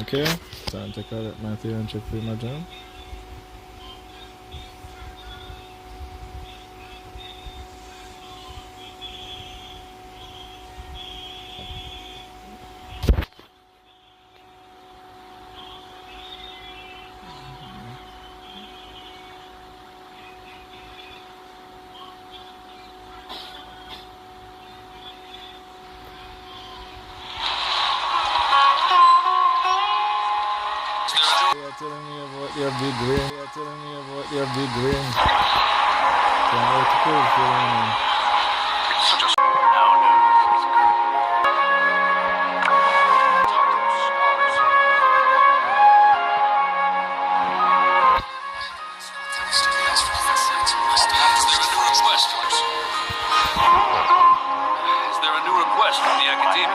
Okay, time to cut up Matthew and check through my gym. Telling me about your big ring. You're telling me about your big ring. Can't wait to prove it, man. Is there a new request from the Academy?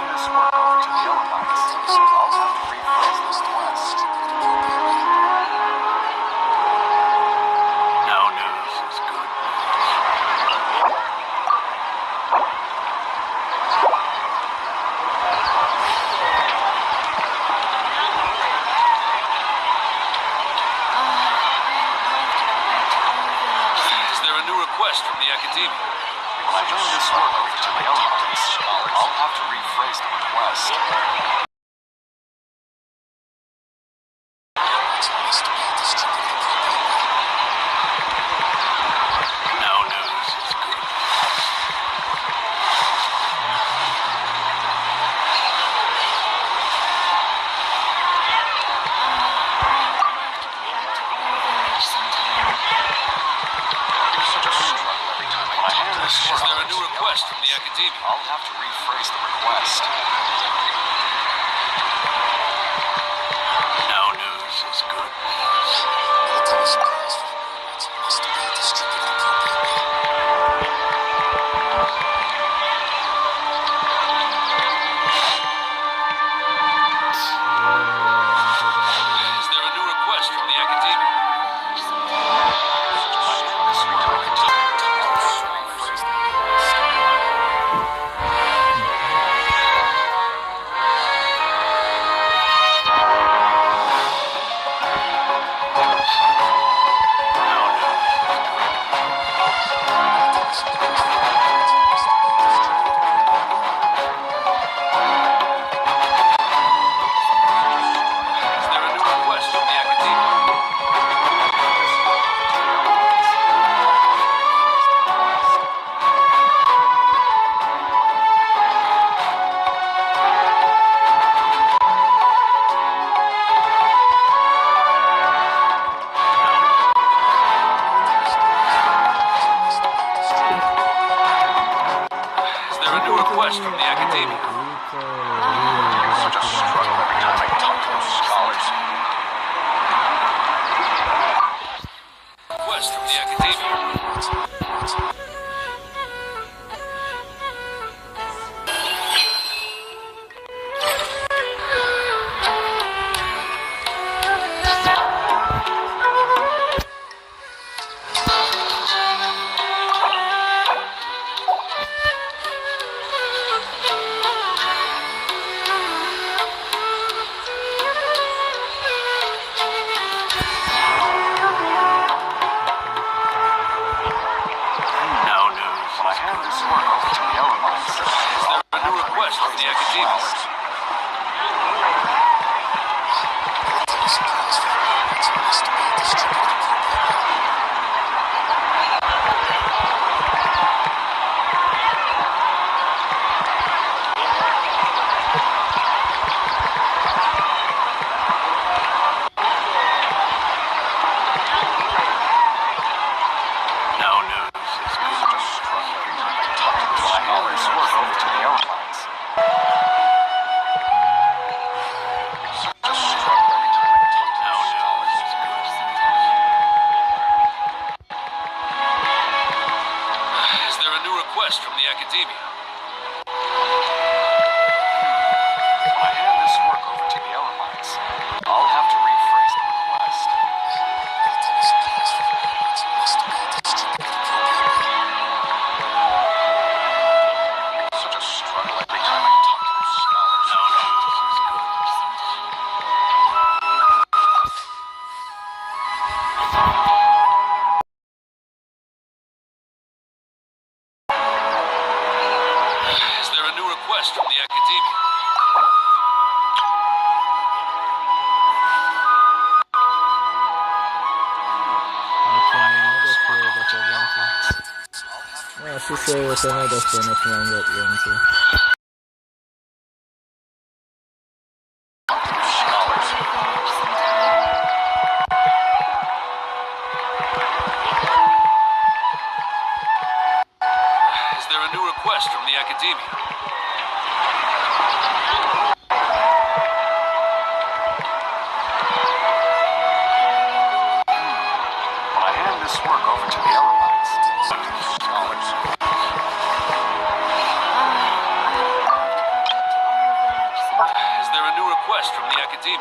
Request from the Academy. If I turn this work over to my own minds, I'll have to rephrase the request. No news is good. Is there a new request from the Academy? I'll have to rephrase the request. No news is good Is there a new request from the Academy? to say what another friend of mine got into. Is there a new request from the academia? When I hand this work over to the Elamites, Is there a new request from the academia?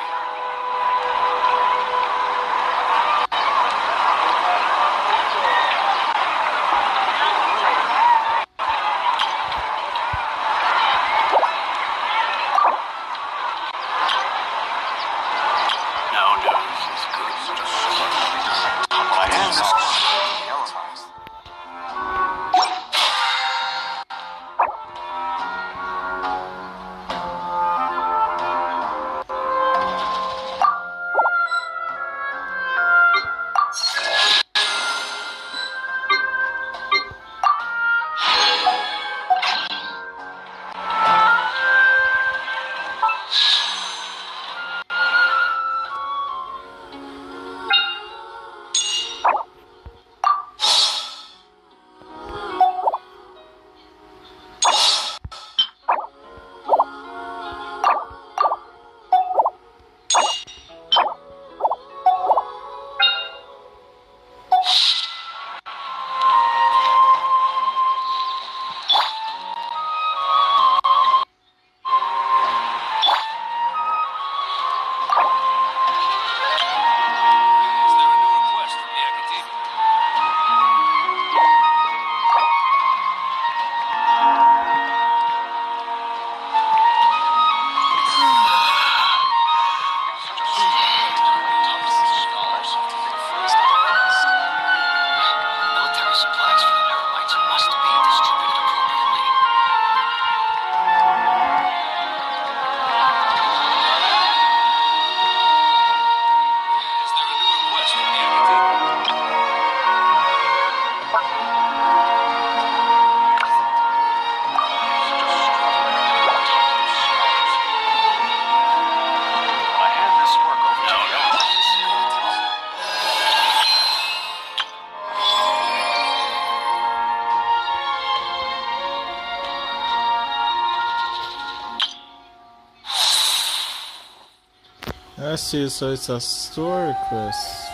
no news is good news. When I hand this work over to the Elamites, Is there a new request from the academia? military supplies for the Elamites must be distributed appropriately. Is there a new request from the academia? When I hand this work over to the Elamites, I see, so it's a story quest.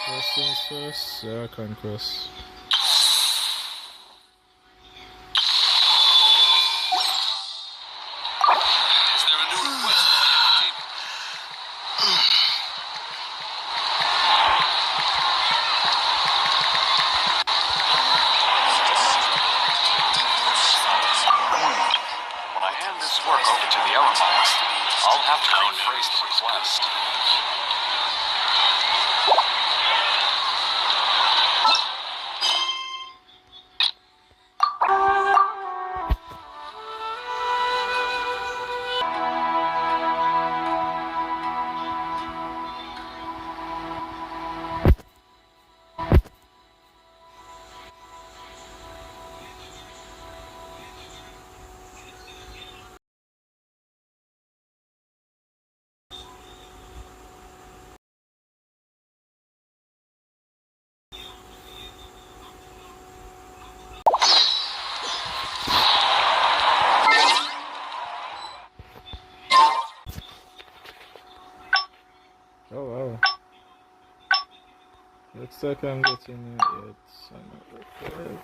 First things first, yeah, conquest. Is there a new request from the academia? when I hand this work over to the Elamites, I'll have to rephrase the request. Looks like I'm getting it. I'm not okay.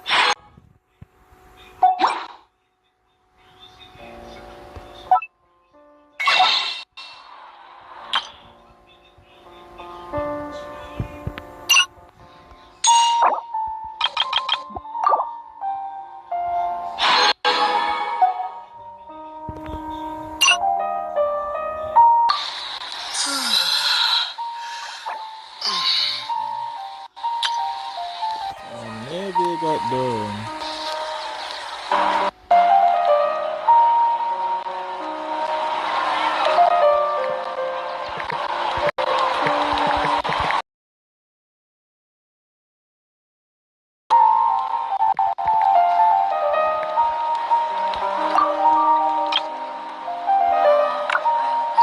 Maybe it got done.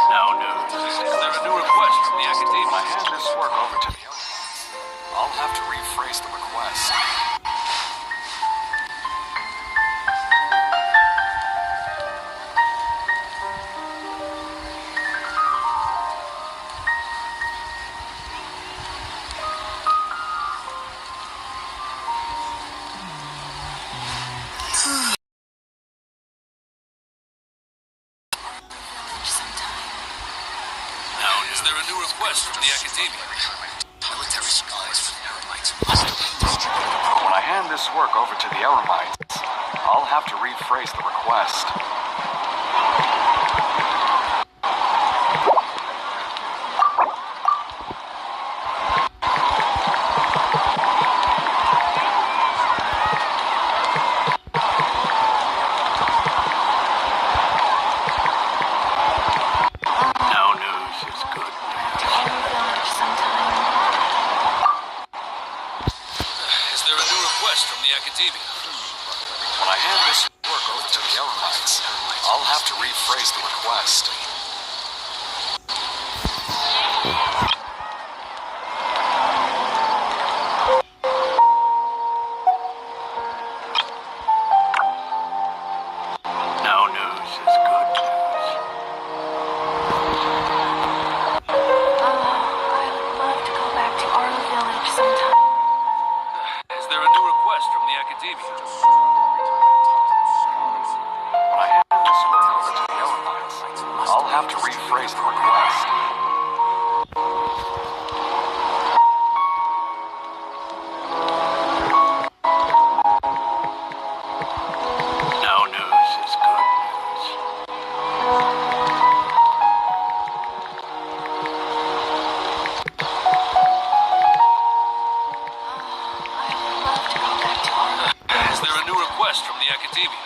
Now news. Is there a new request from the academy? I hand this work over to the owner. I'll have to rephrase the request. Now, is there a new request from the academy? Military supplies for the Eremites must be distributed. When I hand this work over to the Eremites, I'll have to rephrase the request. Now news is good news. Is there a new request from the academy? When I hand this work over to the Eremites, I'll have to rephrase the request. Now news is good news. I would love to go back to our village sometime. Is there a new request from the academy? When I hand this work over to the Eremites, I'll have to rephrase the request. Now news is good news. I would love to go back to our Is there a new request from the academy?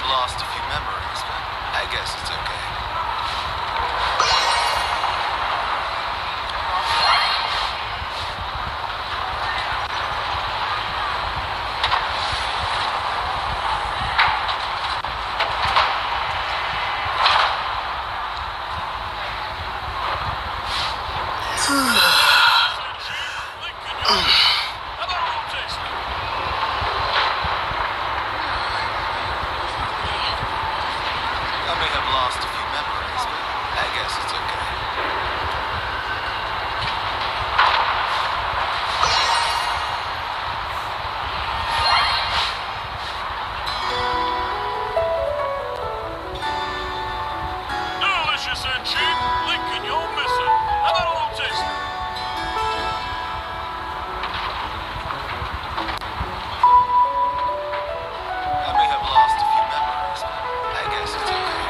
have lost a few memories, but I guess it's okay. I may have lost a few memories, but I guess it's okay. Delicious and cheap. Lincoln, you're missing. How about a little taster? I may have lost a few memories, but I guess it's okay.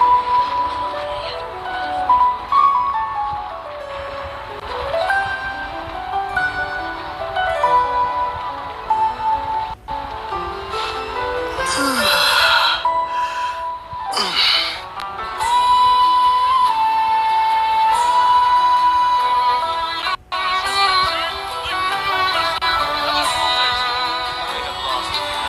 I may have lost a few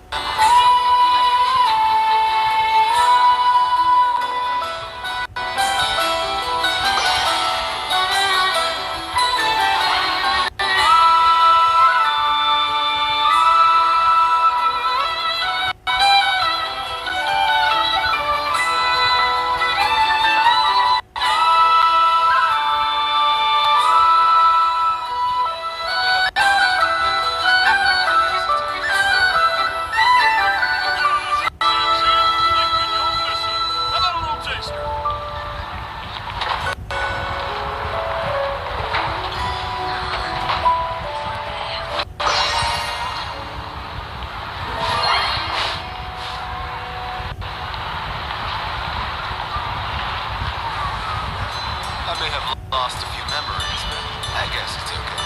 I may have lost a few memories, but I guess it's okay.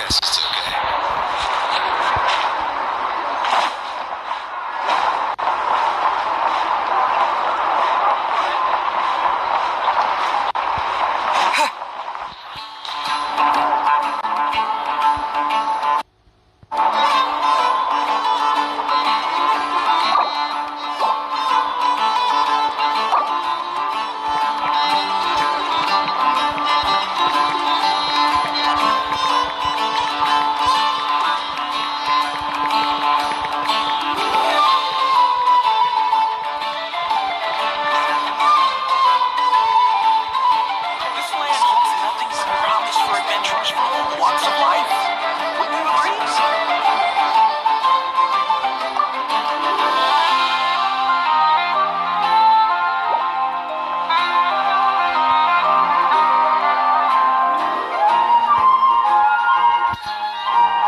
guess it's okay. This land holds nothing but promise for adventurers from all walks of life. Wouldn't you agree?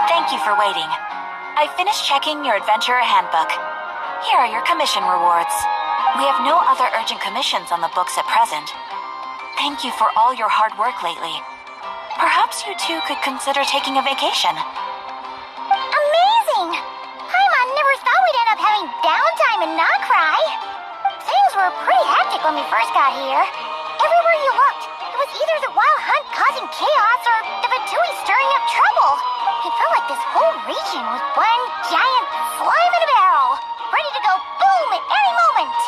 Thank you for waiting. I finished checking your adventurer handbook. Here are your commission rewards. We have no other urgent commissions on the books at present. Thank you for all your hard work lately. Perhaps you two could consider taking a vacation. Amazing! Paimon never thought we'd end up having downtime in Nocry. Things were pretty hectic when we first got here. Everywhere you looked, it was either the wild hunt causing chaos or the Vatui stirring up trouble. It felt like this whole region was one giant slime in a barrel, ready to go boom at any moment.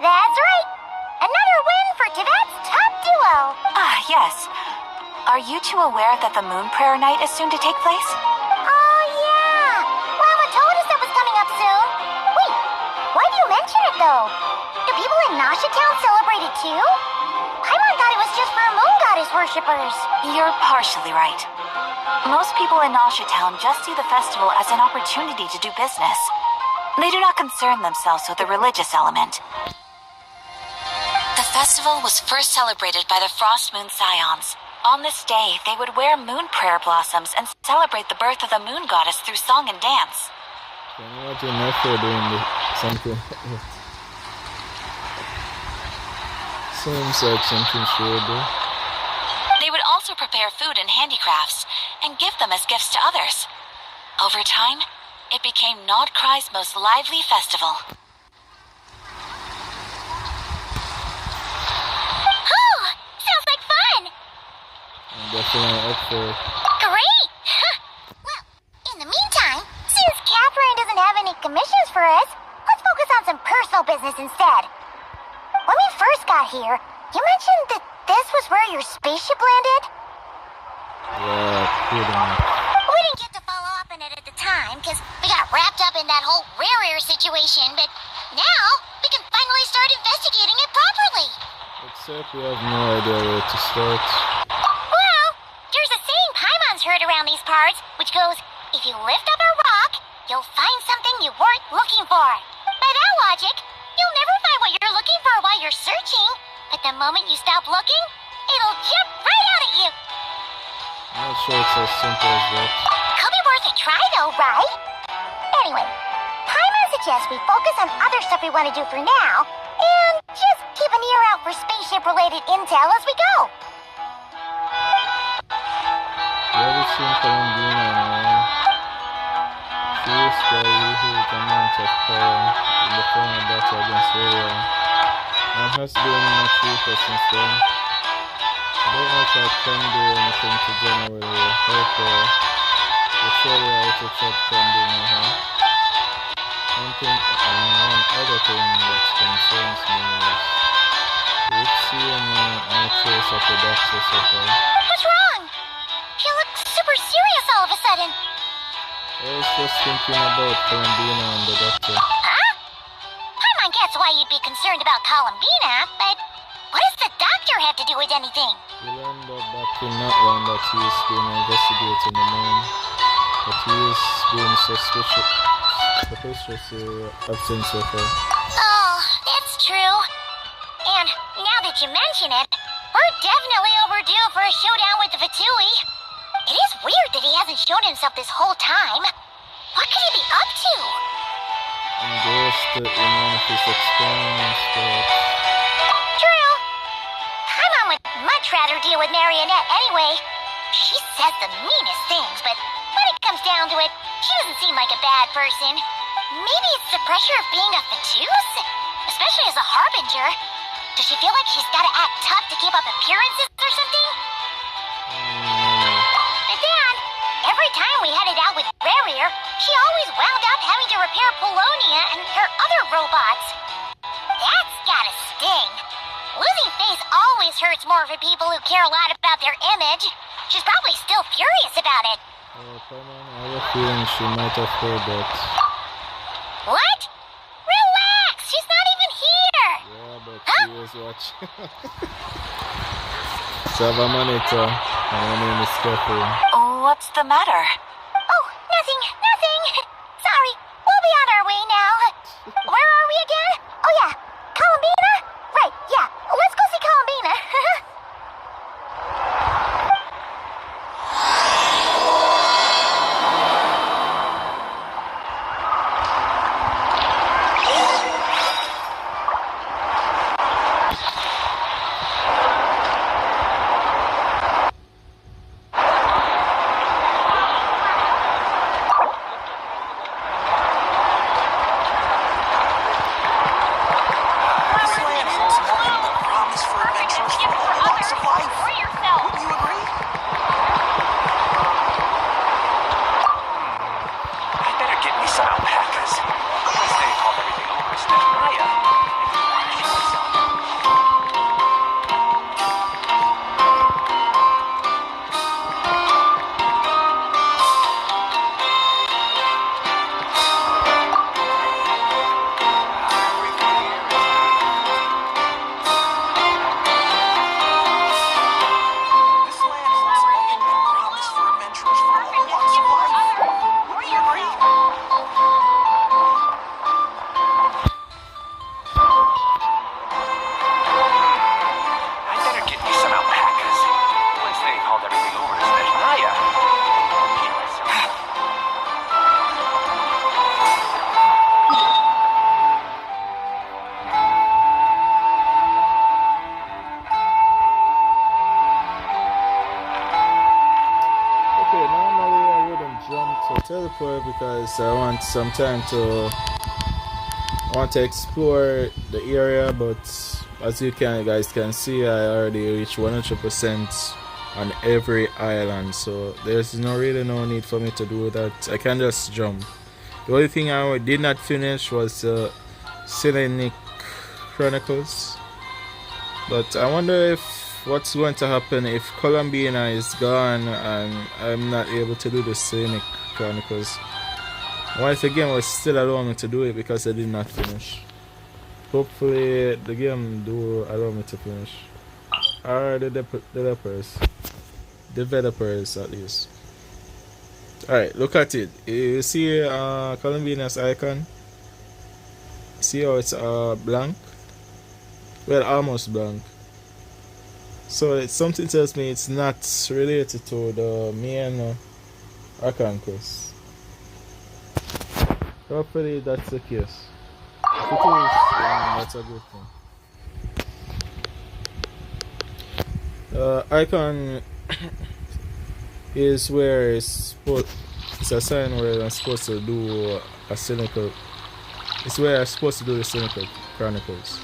That's right. Another win for Tibet's top duo. Ah, yes. Are you two aware that the Moon Prayer Night is soon to take place? Oh, yeah. Lama told us that was coming up soon. Wait, why do you mention it, though? Do people in Nasha Town celebrate it, too? Paimon thought it was just for moon goddess worshippers. You're partially right. Most people in Nasha Town just see the festival as an opportunity to do business. They do not concern themselves with the religious element. The festival was first celebrated by the Frost Moon Scions. On this day, they would wear moon prayer blossoms and celebrate the birth of the moon goddess through song and dance. Can you imagine if they're doing something like that? Seems like something she would do. They would also prepare food and handicrafts and give them as gifts to others. Over time, it became Nodcry's most lively festival. Oh, sounds like fun. I'm definitely up for it. Great. Well, in the meantime, since Catherine doesn't have any commissions for us, let's focus on some personal business instead. When we first got here, you mentioned that this was where your spaceship landed? Yeah, pretty much. We didn't get to follow up on it at the time, because we got wrapped up in that whole rare situation, but now we can finally start investigating it properly. Except we have no idea where to start. Well, there's a saying Paimon's heard around these parts, which goes, if you lift up a rock, you'll find something you weren't looking for. By that logic, you'll never find what you're looking for while you're searching, but the moment you stop looking, it'll jump right out at you. I'm not sure it's as simple as that. Could be worth a try though, right? Anyway, Paimon suggests we focus on other stuff we want to do for now, and just keep an ear out for spaceship-related intel as we go. You ever seen Columbina now? She used to carry a huge amount of power in the final battle against Ariel, and has been much weaker since then. I don't know if I can do anything to generate her power, but surely I also check can do no harm. One other thing that concerns me is, did you see any trace of the doctor so far? What's wrong? You look super serious all of a sudden. I was just thinking about Columbina and the doctor. Huh? Paimon gets why you'd be concerned about Columbina, but what does the doctor have to do with anything? We learned that back in that one that he's been investigating the moon, but he's been suspiciously absent so far. Oh, that's true. And now that you mention it, we're definitely overdue for a showdown with the Vatui. It is weird that he hasn't shown himself this whole time. What could he be up to? engrossed in one of his experiments, but True. My mom would much rather deal with Marionette anyway. She says the meanest things, but when it comes down to it, she doesn't seem like a bad person. Maybe it's the pressure of being a Fatuse? Especially as a Harbinger. Does she feel like she's gotta act tough to keep up appearances or something? But then, every time we headed out with Rarier, she always wound up having to repair Polonia and her other robots. That's gotta sting. Losing face always hurts more for people who care a lot about their image. She's probably still furious about it. come on, I have a feeling she might have heard that. What? Relax! She's not even here! Yeah, but she was watching. So I have a monitor, and her name is Catherine. What's the matter? Oh, nothing. Sorry, we'll be on our way now. Where are we again? Oh yeah, Columbina? Right, yeah, let's go see Columbina. This land holds nothing but promise for adventurers from all walks of life. Wouldn't you agree? I better get me some alpacas. Unless they called everything over as Nehemiah. This land holds nothing but promise for adventurers from all walks of life. Wouldn't you agree? I better get me some alpacas. Once they called everything over as Nehemiah. Keep myself. Okay, normally I wouldn't jump to teleport because I want some time to explore the area, but as you guys can see, I already reached 100% on every island, so there's really no need for me to do that. I can just jump. The only thing I did not finish was Cyllenic Chronicles, but I wonder if what's going to happen if Columbina is gone and I'm not able to do the Cyllenic Chronicles. What if the game will still allow me to do it because I did not finish? Hopefully the game do allow me to finish. Or the developers at least. Alright, look at it. You see Columbina's icon? See how it's blank? Well, almost blank. So something tells me it's not related to the main Archon quest. Hopefully that's the case. If it is, then that's a good thing. Icon is where it's a sign where I'm supposed to do a cynical. It's where I'm supposed to do the cynical chronicles.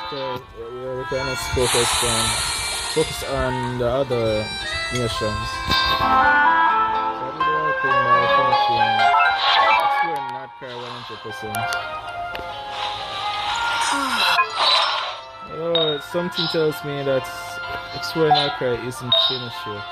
We're kind of focus on the other nations. So I did the right thing by finishing exploring North Korea 100%. Oh, something tells me that exploring North Korea isn't finished yet.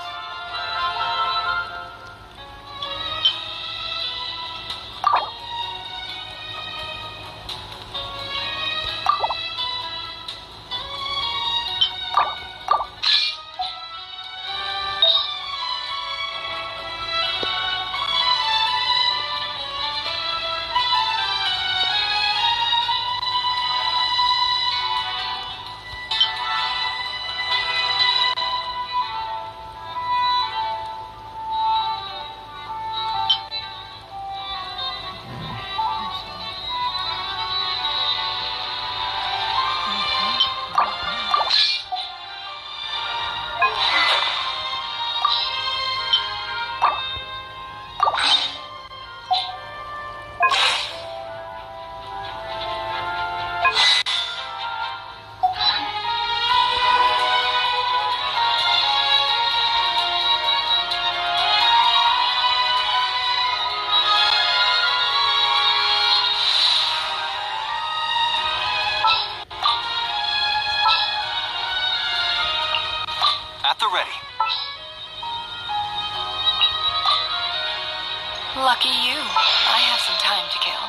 Lucky you. I have some time to kill.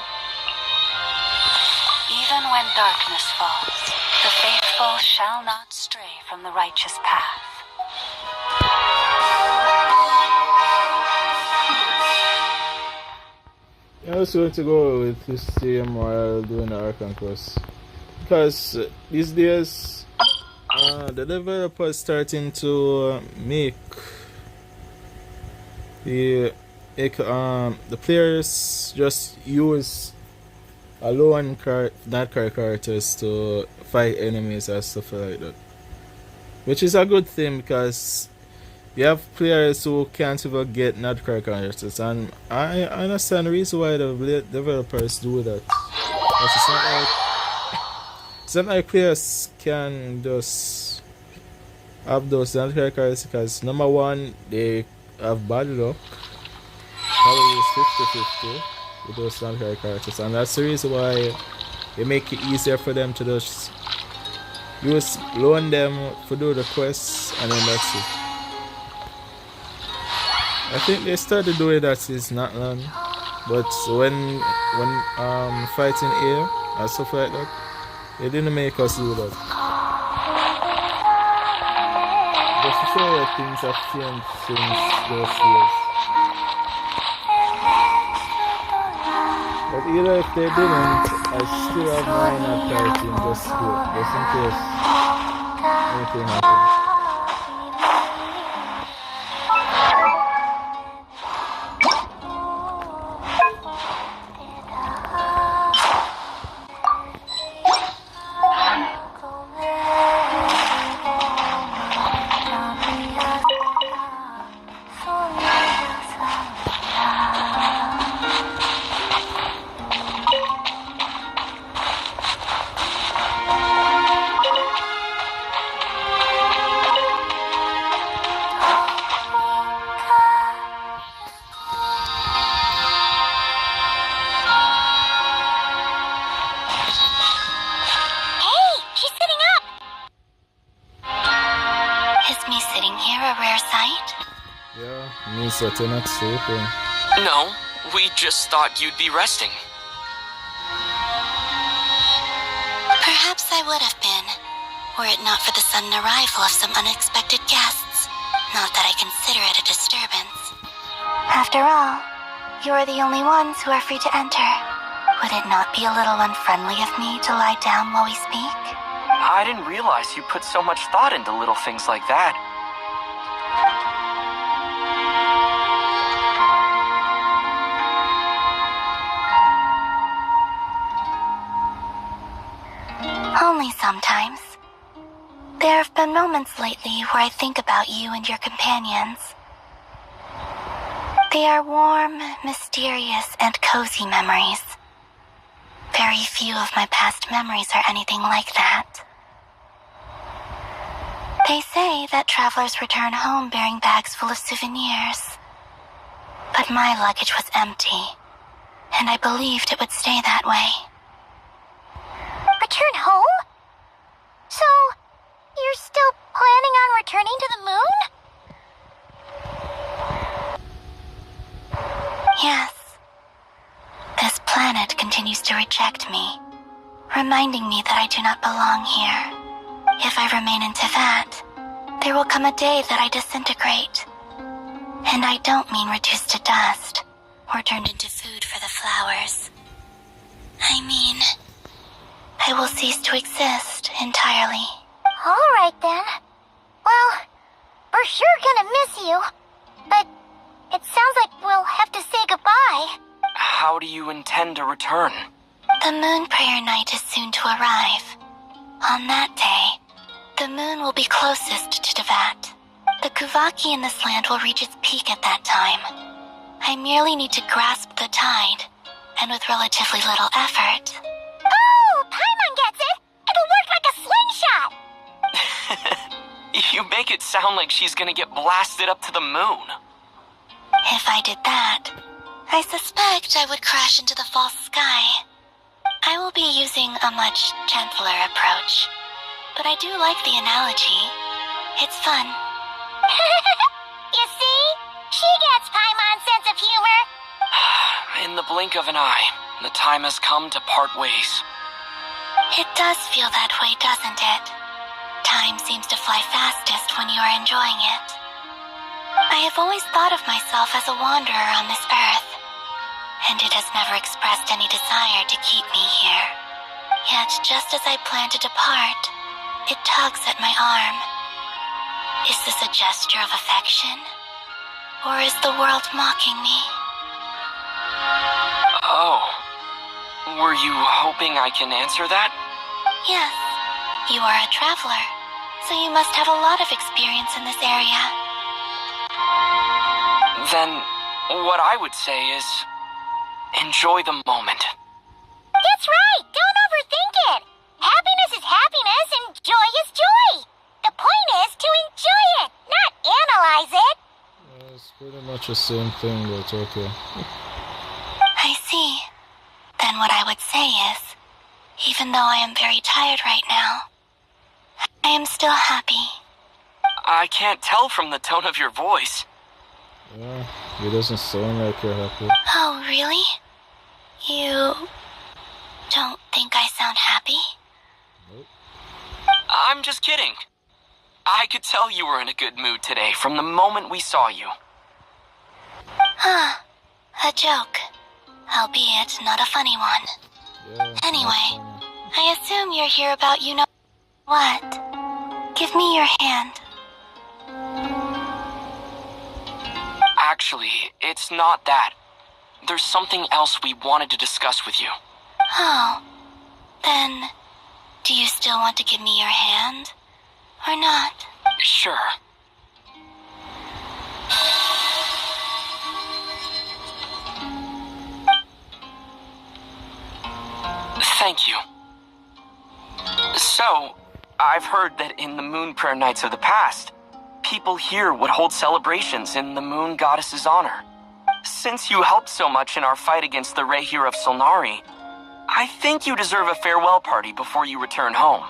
Even when darkness falls, the faithful shall not stray from the righteous path. I also want to go with this team while doing the Archon quest. Because these days, the developers starting to make the players just use alone characters to fight enemies and stuff like that, which is a good thing because you have players who can't even get not characters, and I understand the reason why the developers do that. But it's not like players can just have those not characters because number one, they have bad luck. Probably is 50-50 with those non characters, and that's the reason why they make it easier for them to just loan them to do the quests, and then that's it. I think they started doing that since not long, but when fighting air and stuff like that, they didn't make us do that. Just to show you things have changed since those years. But either if they didn't, I still have mine at fighting just in case anything happens. So they're not sleeping. No, we just thought you'd be resting. Perhaps I would have been, were it not for the sudden arrival of some unexpected guests. Not that I consider it a disturbance. After all, you are the only ones who are free to enter. Would it not be a little unfriendly of me to lie down while we speak? I didn't realize you put so much thought into little things like that. Only sometimes. There have been moments lately where I think about you and your companions. They are warm, mysterious, and cozy memories. Very few of my past memories are anything like that. They say that travelers return home bearing bags full of souvenirs. But my luggage was empty, and I believed it would stay that way. Return home? So, you're still planning on returning to the moon? Yes. This planet continues to reject me, reminding me that I do not belong here. If I remain in Teyvat, there will come a day that I disintegrate. And I don't mean reduced to dust, or turned into food for the flowers. I mean, I will cease to exist entirely. Alright then. Well, we're sure gonna miss you. But it sounds like we'll have to say goodbye. How do you intend to return? The moon prayer night is soon to arrive. On that day, the moon will be closest to Teyvat. The Kuvaki in this land will reach its peak at that time. I merely need to grasp the tide, and with relatively little effort. Oh, Paimon gets it! It'll work like a slingshot! You make it sound like she's gonna get blasted up to the moon. If I did that, I suspect I would crash into the false sky. I will be using a much gentler approach, but I do like the analogy. It's fun. You see? She gets Paimon's sense of humor. In the blink of an eye, the time has come to part ways. It does feel that way, doesn't it? Time seems to fly fastest when you are enjoying it. I have always thought of myself as a wanderer on this earth, and it has never expressed any desire to keep me here. Yet, just as I plan to depart, it tugs at my arm. Is this a gesture of affection? Or is the world mocking me? Oh. Were you hoping I can answer that? Yes. You are a traveler, so you must have a lot of experience in this area. Then, what I would say is, enjoy the moment. That's right! Don't overthink it! Happiness is happiness and joy is joy! The point is to enjoy it, not analyze it! It's pretty much the same thing, but okay. I see. Then what I would say is, even though I am very tired right now, I am still happy. I can't tell from the tone of your voice. Yeah, it doesn't sound like you're happy. Oh, really? You don't think I sound happy? Nope. I'm just kidding. I could tell you were in a good mood today from the moment we saw you. Huh. A joke. Albeit not a funny one. Yeah, Anyway, that's funny. I assume you're here about you know what. Give me your hand. Actually, it's not that. There's something else we wanted to discuss with you. Oh. Then, do you still want to give me your hand? Or not? Sure. Thank you. So, I've heard that in the Moon Prayer Nights of the past, people here would hold celebrations in the Moon Goddess's honor. Since you helped so much in our fight against the Rehir of Solnari, I think you deserve a farewell party before you return home.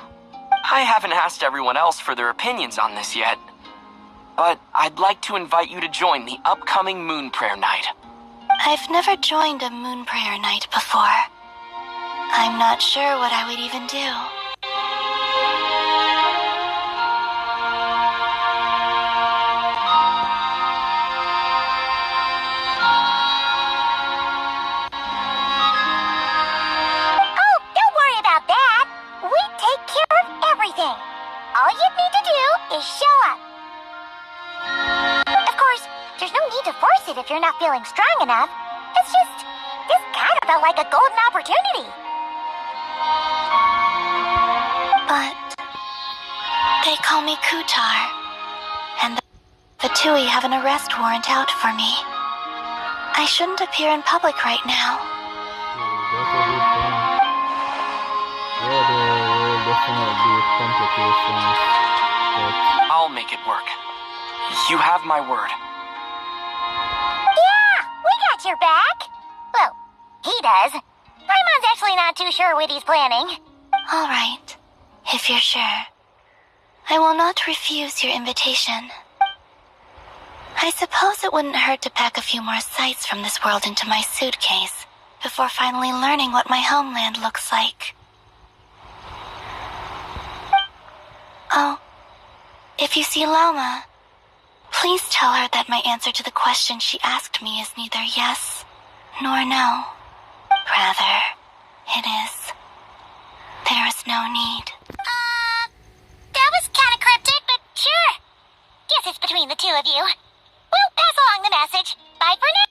I haven't asked everyone else for their opinions on this yet, but I'd like to invite you to join the upcoming Moon Prayer Night. I've never joined a moon prayer night before. I'm not sure what I would even do. Oh, don't worry about that! We take care of everything! All you need to do is show up! Of course, there's no need to force it if you're not feeling strong enough. It's just, this kind of felt like a golden opportunity. But they call me Kutar, and the Tui have an arrest warrant out for me. I shouldn't appear in public right now. That's a good thing. Yeah, there will definitely be complications, but I'll make it work. You have my word. Yeah, we got your back! Well, he does. Paimon's actually not too sure what he's planning. All right, if you're sure. I will not refuse your invitation. I suppose it wouldn't hurt to pack a few more sights from this world into my suitcase before finally learning what my homeland looks like. Oh, if you see Lauma, please tell her that my answer to the question she asked me is neither yes nor no. Rather, it is. There is no need. That was kind of cryptic, but sure. Guess it's between the two of you. We'll pass along the message. Bye for now!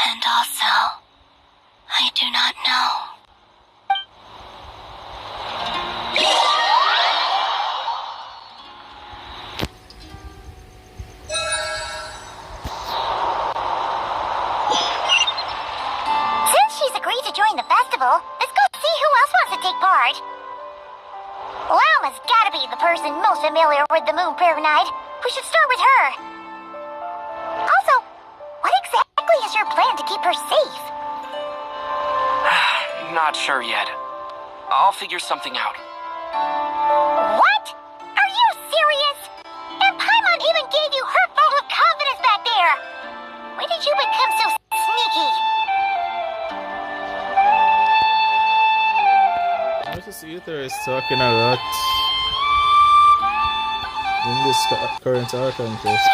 And also, I do not know. Since she's agreed to join the festival, let's go see who else wants to take part. Lauma's gotta be the person most familiar with the Moon Prayer Night. We should start with her. Also, what exactly is your plan to keep her safe? Not sure yet. I'll figure something out. What? Are you serious? And Paimon even gave you her vote of confidence back there. When did you become so sneaky? Notice Ether is talking a lot in this current arc contest.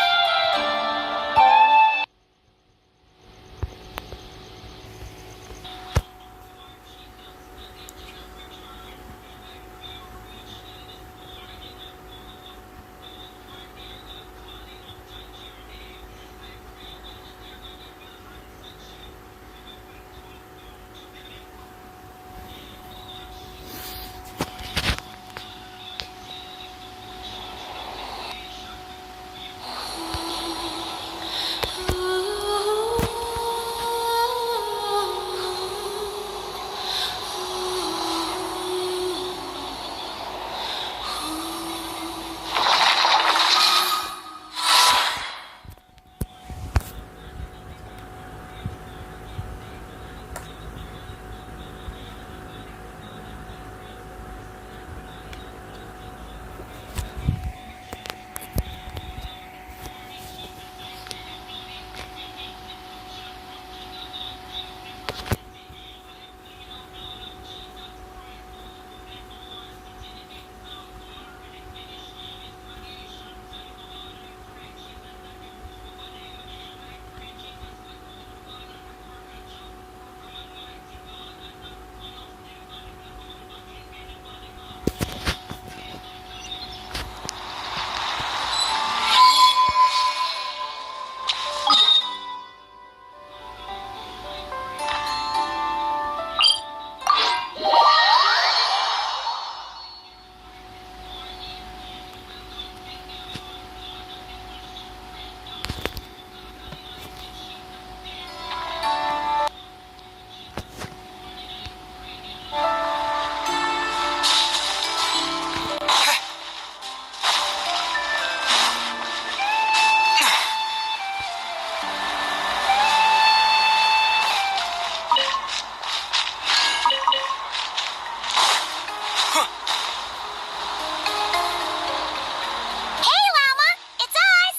Hey, Llama! It's us!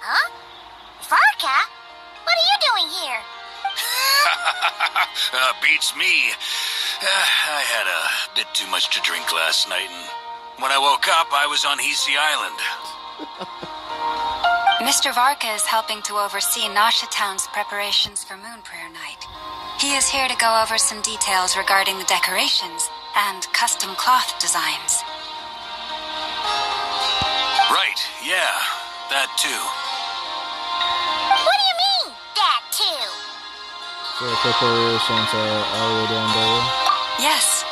Huh? Varka? What are you doing here? Beats me. I had a bit too much to drink last night, and when I woke up, I was on Hisi Island. Mr. Varka is helping to oversee Nasha Town's preparations for Moon Prayer Night. He is here to go over some details regarding the decorations and custom cloth designs. Right, yeah, that too. What do you mean, that too? So preparations are already underway. Yes,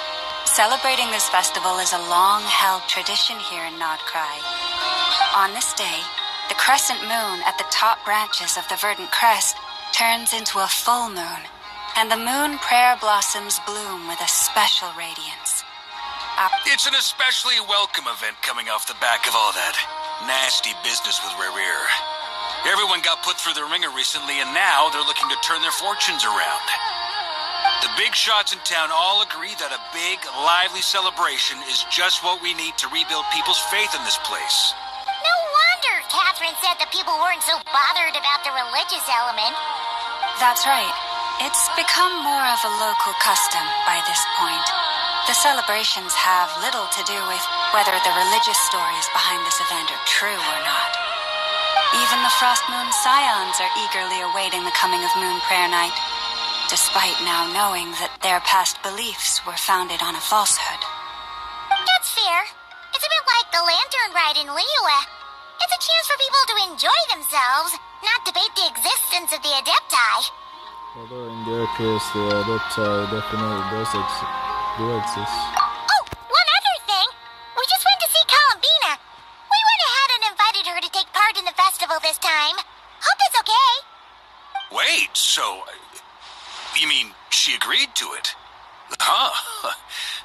celebrating this festival is a long-held tradition here in Nodcry. On this day, the crescent moon at the top branches of the verdant crest turns into a full moon, and the moon prayer blossoms bloom with a special radiance. It's an especially welcome event coming off the back of all that nasty business with Rare. Everyone got put through the ringer recently, and now they're looking to turn their fortunes around. The big shots in town all agree that a big, lively celebration is just what we need to rebuild people's faith in this place. No wonder Catherine said the people weren't so bothered about the religious element. That's right. It's become more of a local custom by this point. The celebrations have little to do with whether the religious stories behind this event are true or not. Even the Frost Moon Scions are eagerly awaiting the coming of Moon Prayer Night, despite now knowing that their past beliefs were founded on a falsehood. That's fair. It's a bit like the Lantern Ride in Liyue. It's a chance for people to enjoy themselves, not debate the existence of the Adepti. Although in their case, the Adepti definitely do exist. Oh, one other thing. We just went to see Columbina. We went ahead and invited her to take part in the festival this time. Hope it's okay. Wait, so... you mean she agreed to it? Huh.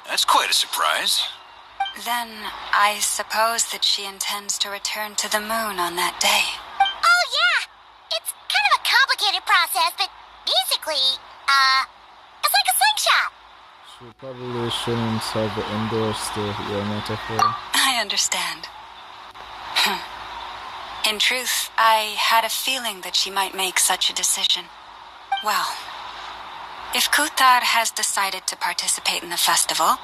That's quite a surprise. Then I suppose that she intends to return to the moon on that day. Oh, yeah. It's kind of a complicated complicated process, but basically, it's like a slingshot. She probably shouldn't have endorsed your metaphor. I understand. In truth, I had a feeling that she might make such a decision. Well, if Kutar has decided to participate in the festival,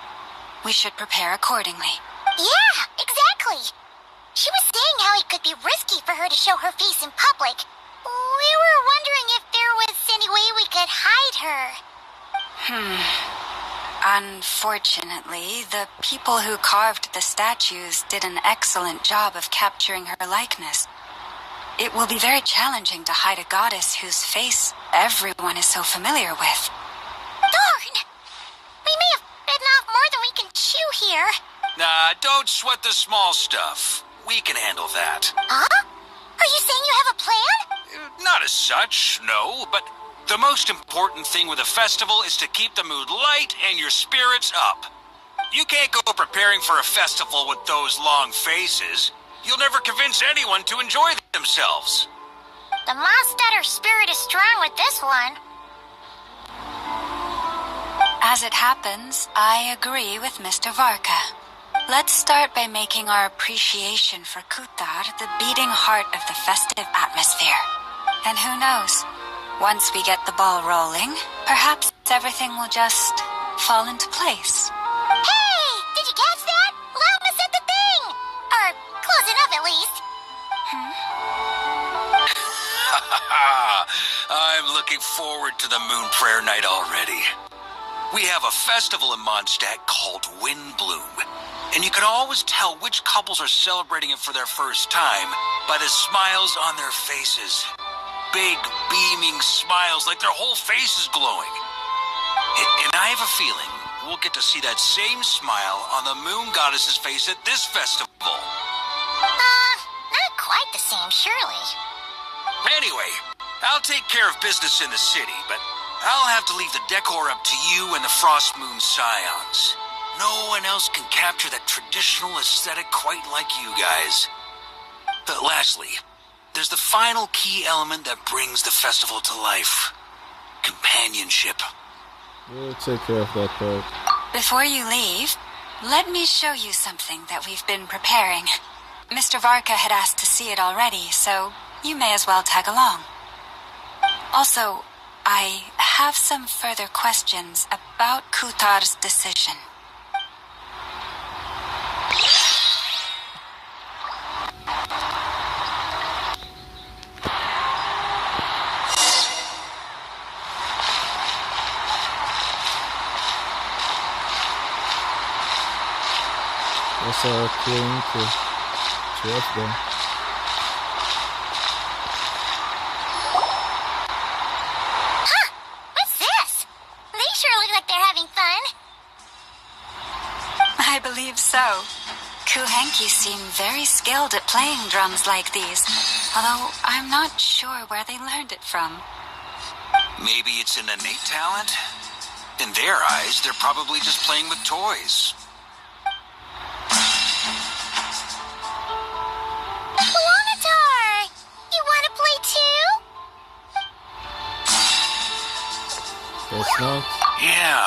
we should prepare accordingly. Yeah, exactly. She was saying how it could be risky for her to show her face in public. We were wondering if there was any way we could hide her. Unfortunately, the people who carved the statues did an excellent job of capturing her likeness. It will be very challenging to hide a goddess whose face everyone is so familiar with. Darn! We may have bitten off more than we can chew here. Nah, don't sweat the small stuff. We can handle that. Huh? Are you saying you have a plan? Not as such, no, but the most important thing with a festival is to keep the mood light and your spirits up. You can't go preparing for a festival with those long faces. You'll never convince anyone to enjoy themselves. The Mostetter spirit is strong with this one. As it happens, I agree with Mr. Varka. Let's start by making our appreciation for Kutar the beating heart of the festive atmosphere. And who knows, once we get the ball rolling, perhaps everything will just fall into place. Hey! Did you catch that? Lama said the thing! Or close enough, at least. I'm looking forward to the Moon Prayer Night already. We have a festival in Mondstadt called Windbloom, and you can always tell which couples are celebrating it for their first time by the smiles on their faces. Big, beaming smiles like their whole face is glowing. And I have a feeling we'll get to see that same smile on the Moon Goddess's face at this festival. Not quite the same, surely. Anyway, I'll take care of business in the city, but I'll have to leave the decor up to you and the Frost Moon Scions. No one else can capture that traditional aesthetic quite like you guys. But lastly, there's the final key element that brings the festival to life. Companionship. We'll take care of that part. Before you leave, let me show you something that we've been preparing. Mr. Varka had asked to see it already, so you may as well tag along. Also, I have some further questions about Kutar's decision. That's our claim to us then. What's this? They sure look like they're having fun. I believe so. Kuhenki seem very skilled at playing drums like these, although I'm not sure where they learned it from. Maybe it's an innate talent? In their eyes, they're probably just playing with toys. Lanatar! You want to play too? That's not. Yeah.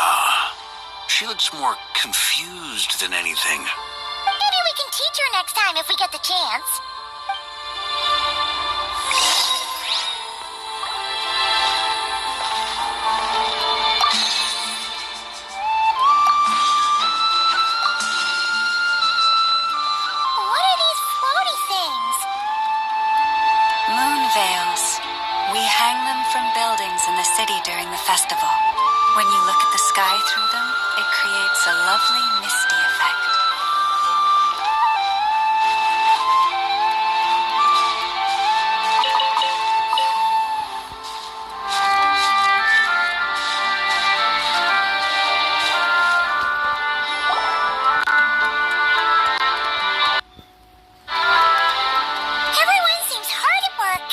She looks more confused than anything. Maybe we can teach her next time if we get the chance. What are these floaty things? Moon veils. We hang them from buildings in the city during the festival. When you look at the sky through them, it creates a lovely misty effect. Everyone seems hard at work.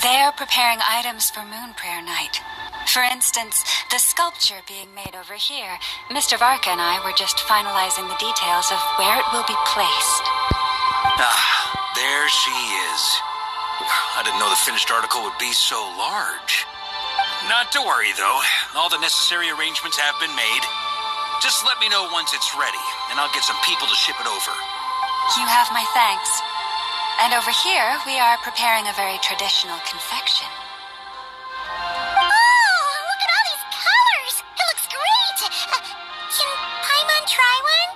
They're preparing items for Moon Prayer Night. For instance, the sculpture being made over here. Mr. Varka and I were just finalizing the details of where it will be placed. Ah, there she is. I didn't know the finished article would be so large. Not to worry, though. All the necessary arrangements have been made. Just let me know once it's ready, and I'll get some people to ship it over. You have my thanks. And over here, we are preparing a very traditional confection. Oh, look at all these colors! It looks great! Can Paimon try one?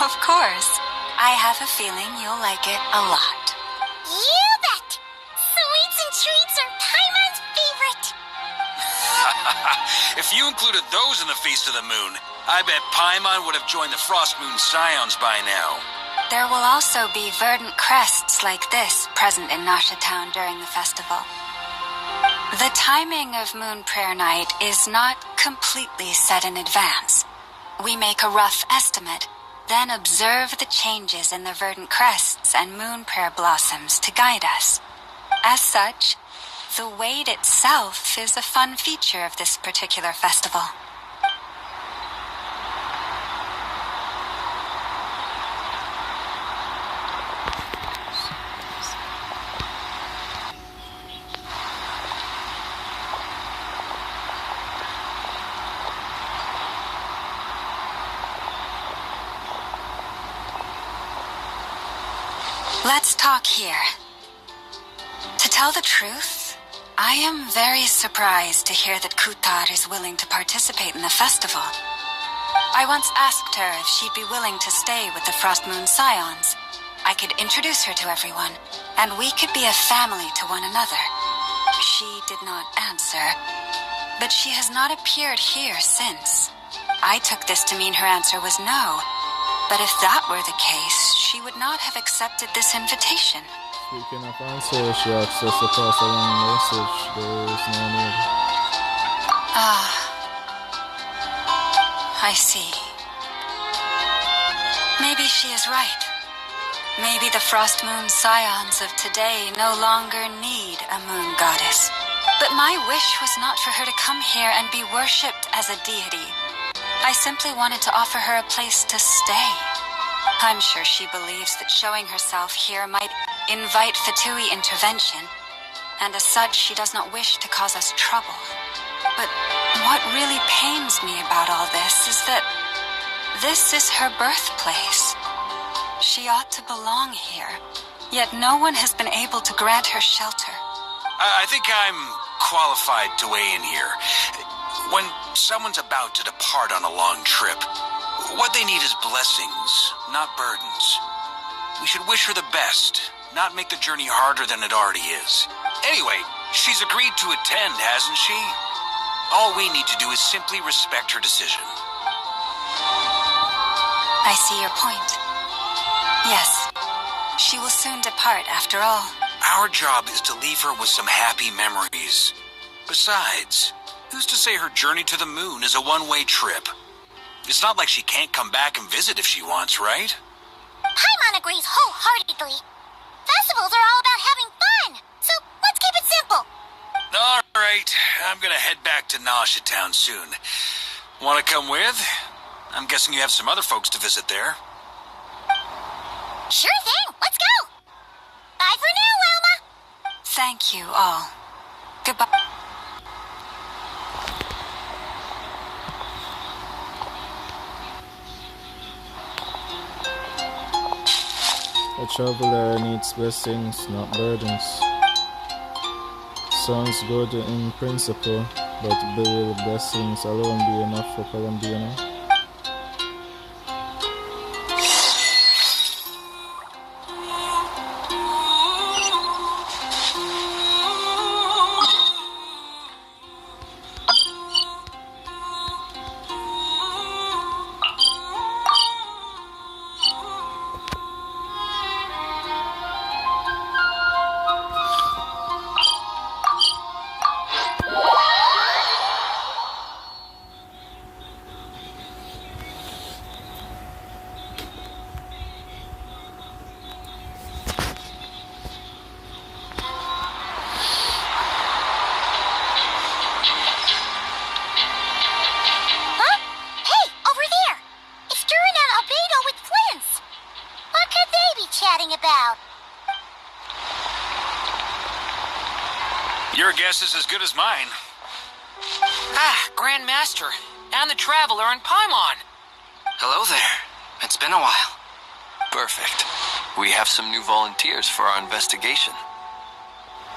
Of course. I have a feeling you'll like it a lot. You bet! Sweets and treats are Paimon's favorite. If you included those in the Feast of the Moon, I bet Paimon would have joined the Frost Moon Scions by now. There will also be verdant crests like this present in Nasha Town during the festival. The timing of Moon Prayer Night is not completely set in advance. We make a rough estimate, then observe the changes in the verdant crests and moon prayer blossoms to guide us. As such, the wait itself is a fun feature of this particular festival. Let's talk here. To tell the truth, I am very surprised to hear that Kutar is willing to participate in the festival. I once asked her if she'd be willing to stay with the Frost Moon Scions. I could introduce her to everyone, and we could be a family to one another. She did not answer, but she has not appeared here since. I took this to mean her answer was no. But if that were the case, she would not have accepted this invitation. Speaking of answer, she asked us to pass along a message. There is no need. Ah, I see. Maybe she is right. Maybe the Frost Moon Scions of today no longer need a moon goddess. But my wish was not for her to come here and be worshipped as a deity. I simply wanted to offer her a place to stay. I'm sure she believes that showing herself here might invite Fatui intervention, and as such she does not wish to cause us trouble. But what really pains me about all this is that this is her birthplace. She ought to belong here, yet no one has been able to grant her shelter. I think I'm qualified to weigh in here. When someone's about to depart on a long trip, what they need is blessings, not burdens. We should wish her the best, not make the journey harder than it already is. Anyway, she's agreed to attend, hasn't she? All we need to do is simply respect her decision. I see your point. Yes, she will soon depart after all. Our job is to leave her with some happy memories. Besides, who's to say her journey to the moon is a one-way trip? It's not like she can't come back and visit if she wants, right? Paimon agrees wholeheartedly. Festivals are all about having fun, so let's keep it simple. All right, I'm gonna head back to Nasha Town soon. Want to come with? I'm guessing you have some other folks to visit there. Sure thing, let's go. Bye for now, Wilma. Thank you all. Goodbye. A traveler needs blessings, not burdens. Sounds good in principle, but will blessings alone be enough for Colombiana? guess is as good as mine. Ah, Grand Master, and the Traveler and Paimon. Hello there. It's been a while. Perfect. We have some new volunteers for our investigation.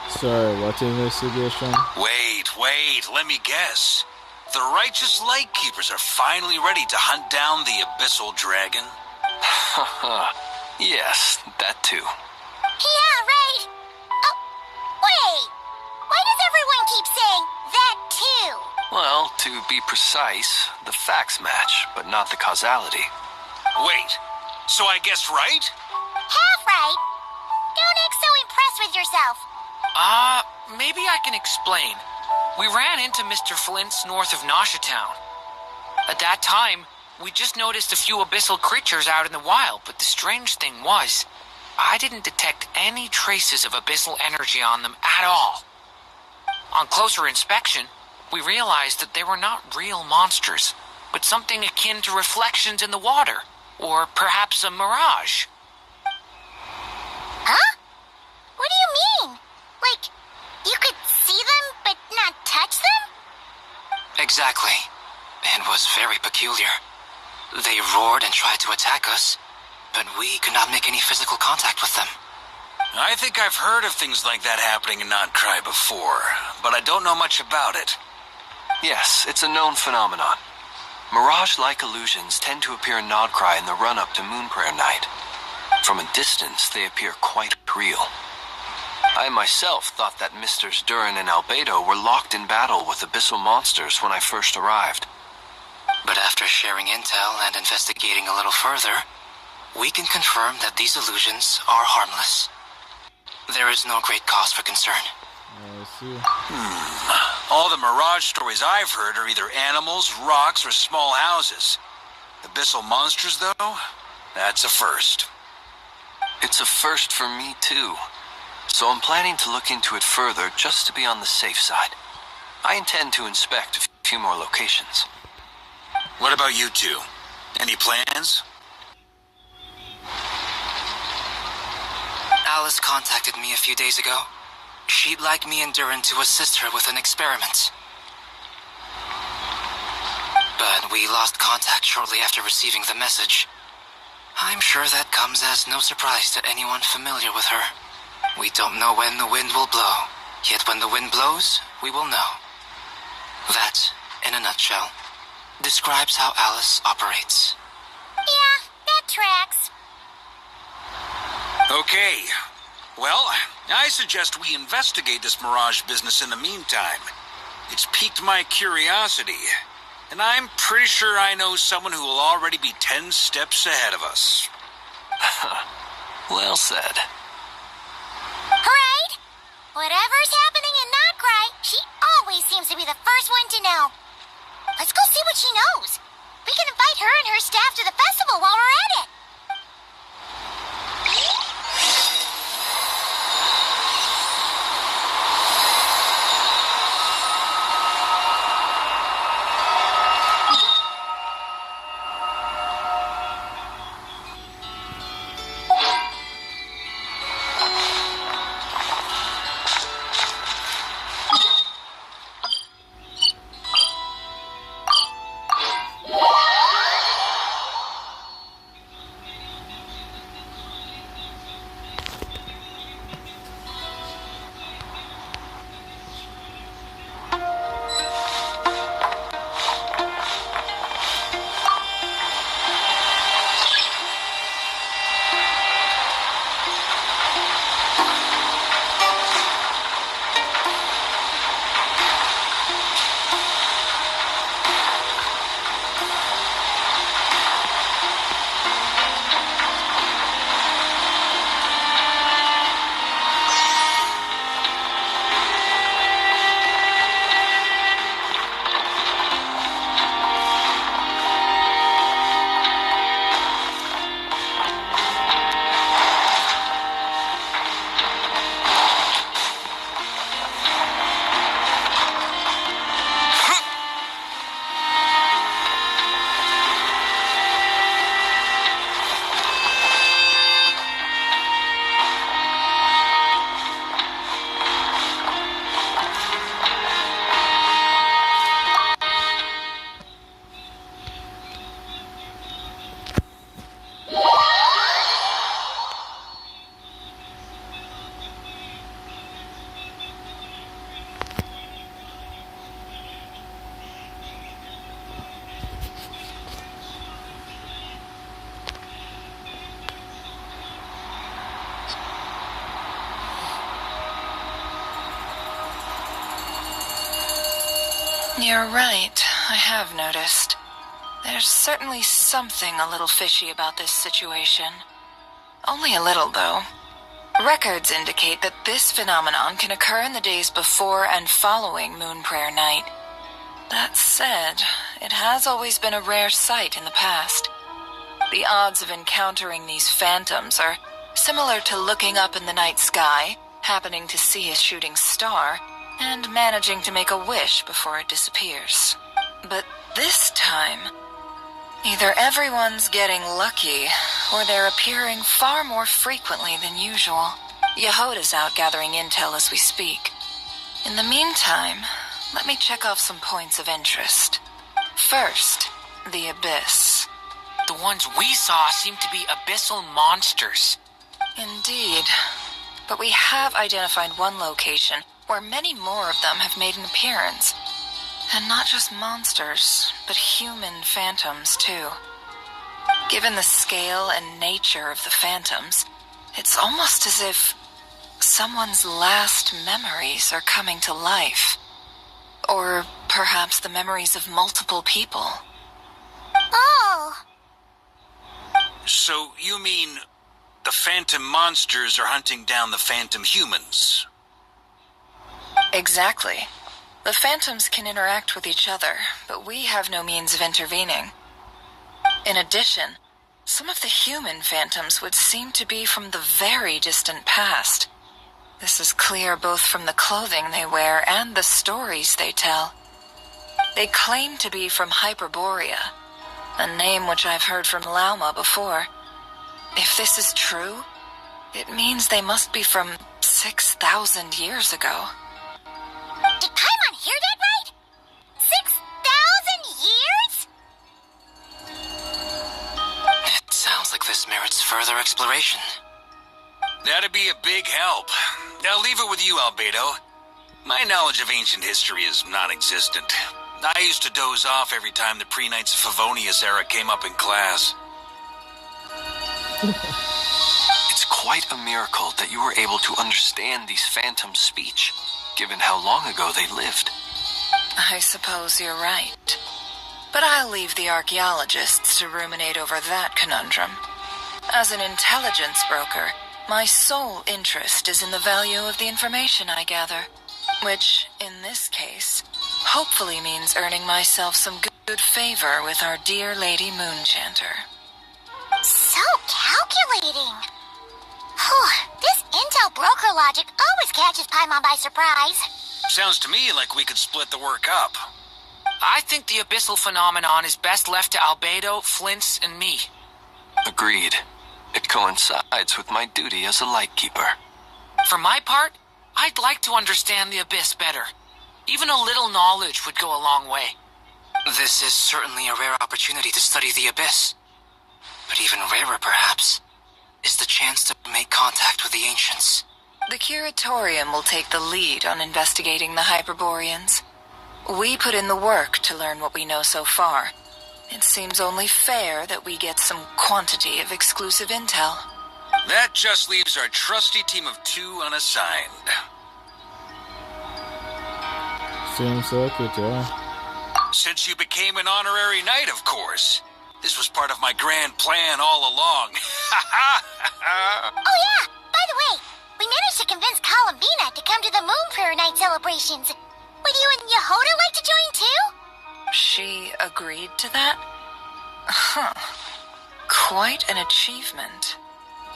Sorry, what investigation? Wait, let me guess. The righteous Lightkeepers are finally ready to hunt down the Abyssal Dragon? Yes, that too. Yeah, right. Oh, wait. Why does everyone keep saying that too? Well, to be precise, the facts match, but not the causality. Wait, so I guessed right? Half right. Don't act so impressed with yourself. Maybe I can explain. We ran into Mr. Flint's north of Nasha Town. At that time, we just noticed a few abyssal creatures out in the wild, but the strange thing was, I didn't detect any traces of abyssal energy on them at all. On closer inspection, we realized that they were not real monsters, but something akin to reflections in the water, or perhaps a mirage. Huh? What do you mean? Like, you could see them but not touch them? Exactly. It was very peculiar. They roared and tried to attack us, but we could not make any physical contact with them. I think I've heard of things like that happening in Notcry before, but I don't know much about it. Yes, it's a known phenomenon. Mirage-like illusions tend to appear in Nodcry in the run-up to Moonprayer Night. From a distance, they appear quite real. I myself thought that Misters Durin and Albedo were locked in battle with abyssal monsters when I first arrived. But after sharing intel and investigating a little further, we can confirm that these illusions are harmless. There is no great cause for concern. I see. All the Mirage stories I've heard are either animals, rocks, or small houses. Abyssal monsters, though? That's a first. It's a first for me, too. So I'm planning to look into it further just to be on the safe side. I intend to inspect a few more locations. What about you two? Any plans? Alice contacted me a few days ago. She'd like me and Durin to assist her with an experiment. But we lost contact shortly after receiving the message. I'm sure that comes as no surprise to anyone familiar with her. We don't know when the wind will blow, yet when the wind blows, we will know. That, in a nutshell, describes how Alice operates. Yeah, that tracks. Okay. Well, I suggest we investigate this Mirage business in the meantime. It's piqued my curiosity, and I'm pretty sure I know someone who will already be 10 steps ahead of us. Well said. Right? Whatever's happening in Notcry, she always seems to be the first one to know. Let's go see what she knows. We can invite her and her staff to the festival while we're at it. You're right, I have noticed. There's certainly something a little fishy about this situation. Only a little, though. Records indicate that this phenomenon can occur in the days before and following Moon Prayer Night. That said, it has always been a rare sight in the past. The odds of encountering these phantoms are similar to looking up in the night sky, happening to see a shooting star, and managing to make a wish before it disappears. But this time, either everyone's getting lucky, or they're appearing far more frequently than usual. Yehoda's out gathering intel as we speak. In the meantime, let me check off some points of interest. First, the Abyss. The ones we saw seem to be abyssal monsters. Indeed. But we have identified one location where many more of them have made an appearance. And not just monsters, but human phantoms, too. Given the scale and nature of the phantoms, it's almost as if someone's last memories are coming to life. Or perhaps the memories of multiple people. Oh! So you mean the phantom monsters are hunting down the phantom humans? Exactly. The phantoms can interact with each other, but we have no means of intervening. In addition, some of the human phantoms would seem to be from the very distant past. This is clear both from the clothing they wear and the stories they tell. They claim to be from Hyperborea, a name which I've heard from Lauma before. If this is true, it means they must be from 6,000 years ago. Did Paimon hear that right? 6,000 years? It sounds like this merits further exploration. That'd be a big help. I'll leave it with you, Albedo. My knowledge of ancient history is non-existent. I used to doze off every time the pre-Knights of Favonius era came up in class. It's quite a miracle that you were able to understand these phantoms' speech, given how long ago they lived. I suppose you're right. But I'll leave the archaeologists to ruminate over that conundrum. As an intelligence broker, my sole interest is in the value of the information I gather, which, in this case, hopefully means earning myself some good favor with our dear Lady Moonchanter. So calculating. Whew, this intel broker logic always catches Paimon by surprise. Sounds to me like we could split the work up. I think the abyssal phenomenon is best left to Albedo, Flint's, and me. Agreed. It coincides with my duty as a lightkeeper. For my part, I'd like to understand the Abyss better. Even a little knowledge would go a long way. This is certainly a rare opportunity to study the Abyss. But even rarer, perhaps, is the chance to make contact with the Ancients. The Curatorium will take the lead on investigating the Hyperboreans. We put in the work to learn what we know so far. It seems only fair that we get some quantity of exclusive intel. That just leaves our trusty team of 2 unassigned. Seems like it, yeah. Since you became an honorary knight, of course. This was part of my grand plan all along. Oh yeah, by the way, we managed to convince Columbina to come to the Moon Prayer Night celebrations. Would you and Yehoda like to join too? She agreed to that? Huh. Quite an achievement.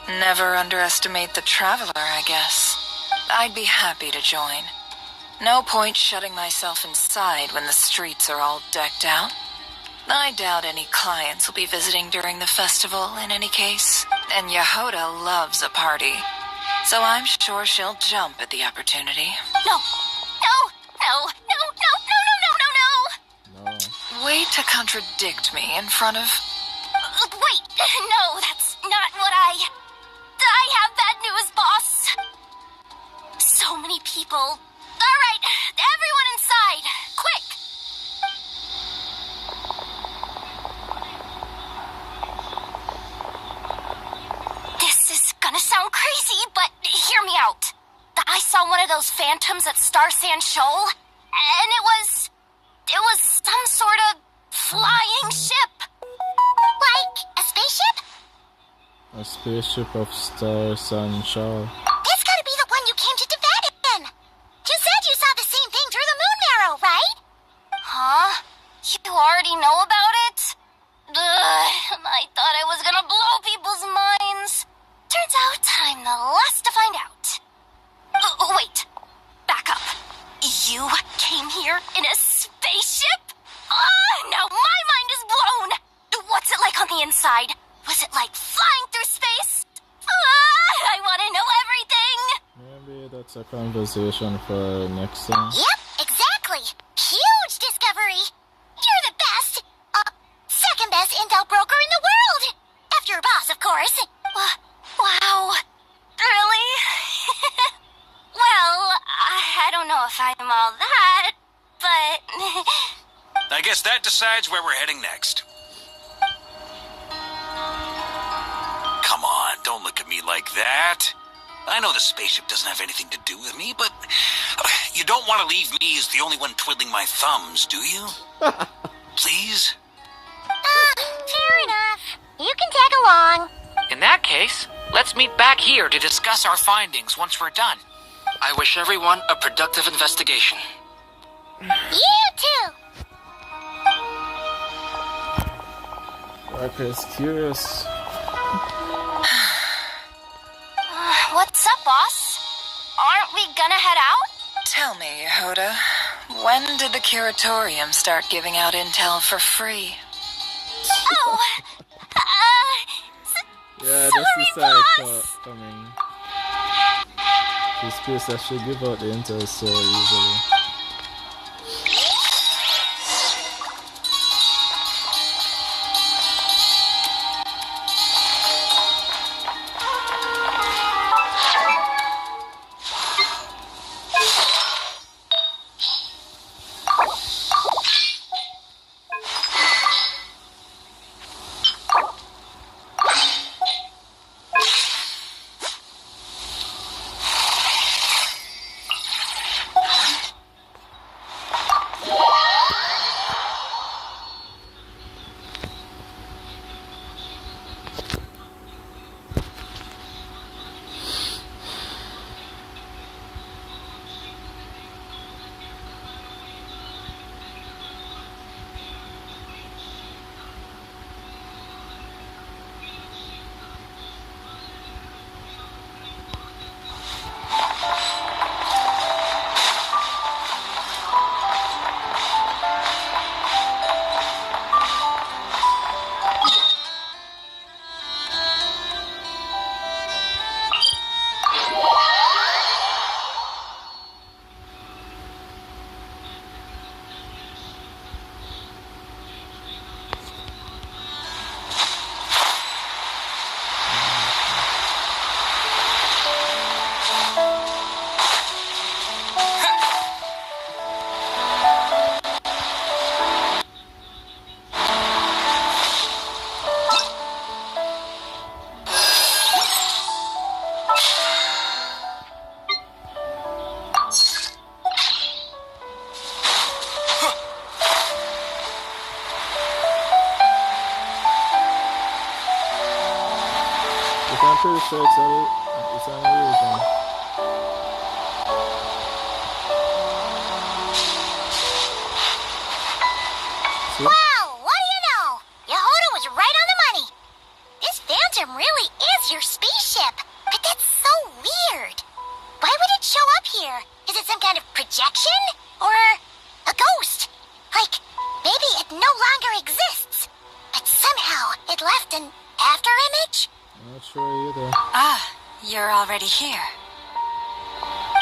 Never underestimate the traveler, I guess. I'd be happy to join. No point shutting myself inside when the streets are all decked out. I doubt any clients will be visiting during the festival in any case. And Yehoda loves a party. So I'm sure she'll jump at the opportunity. No. Way to contradict me in front of... Wait, no, that's not what I have bad news, boss. So many people. All right, everyone inside, quick. This is gonna sound crazy, but hear me out. I saw one of those phantoms at Star Sand Shoal, and it A spaceship of Star Sunshine. That's gotta be the one you came to defend in. You said you saw the same thing through the moon marrow, right? Huh? You already know about it? I thought I was gonna blow people's minds. Turns out I'm the last to find out. Wait. Back up. You came here in a spaceship? Now my mind is blown! What's it like on the inside? Was it like flying through space? I want to know everything! Maybe that's a conversation for next time. Yep, exactly. Huge discovery. You're the best. Second best intel broker in the world. After your boss, of course. Wow. Really? Well, I don't know if I'm all that, but... I guess that decides where we're heading next. Come on, don't look at me like that. I know the spaceship doesn't have anything to do with me, but you don't want to leave me as the only one twiddling my thumbs, do you? Please? Fair enough. You can tag along. In that case, let's meet back here to discuss our findings once we're done. I wish everyone a productive investigation. You too. Parker's curious. What's up, boss? Aren't we gonna head out? Tell me, Yehuda, when did the curatorium start giving out intel for free? Oh, Yeah, that's the sorry, side boss. coming. This place that should give out the intel so easily. I'm pretty sure it's on everything. See? Wow, what do you know? Yehuda was right on the money. This Phantom really is your spaceship. But that's so weird. Why would it show up here? Is it some kind of projection? Or a ghost? Like, maybe it no longer exists. But somehow it left an after image? I'm not sure either. Ah, you're already here.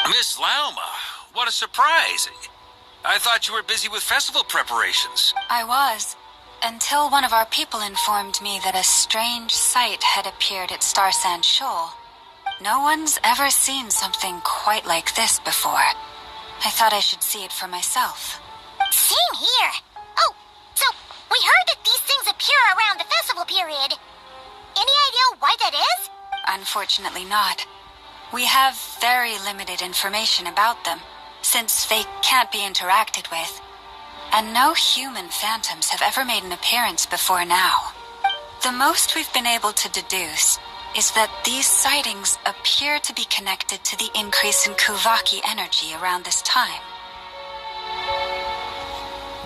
Miss Lauma, what a surprise. I thought you were busy with festival preparations. I was, until one of our people informed me that a strange sight had appeared at Star Sand Shoal. No one's ever seen something quite like this before. I thought I should see it for myself. Same here. Oh, so we heard that these things appear around the festival period. Any idea why that is? Unfortunately not. We have very limited information about them, since they can't be interacted with. And no human phantoms have ever made an appearance before now. The most we've been able to deduce is that these sightings appear to be connected to the increase in Kuvaki energy around this time.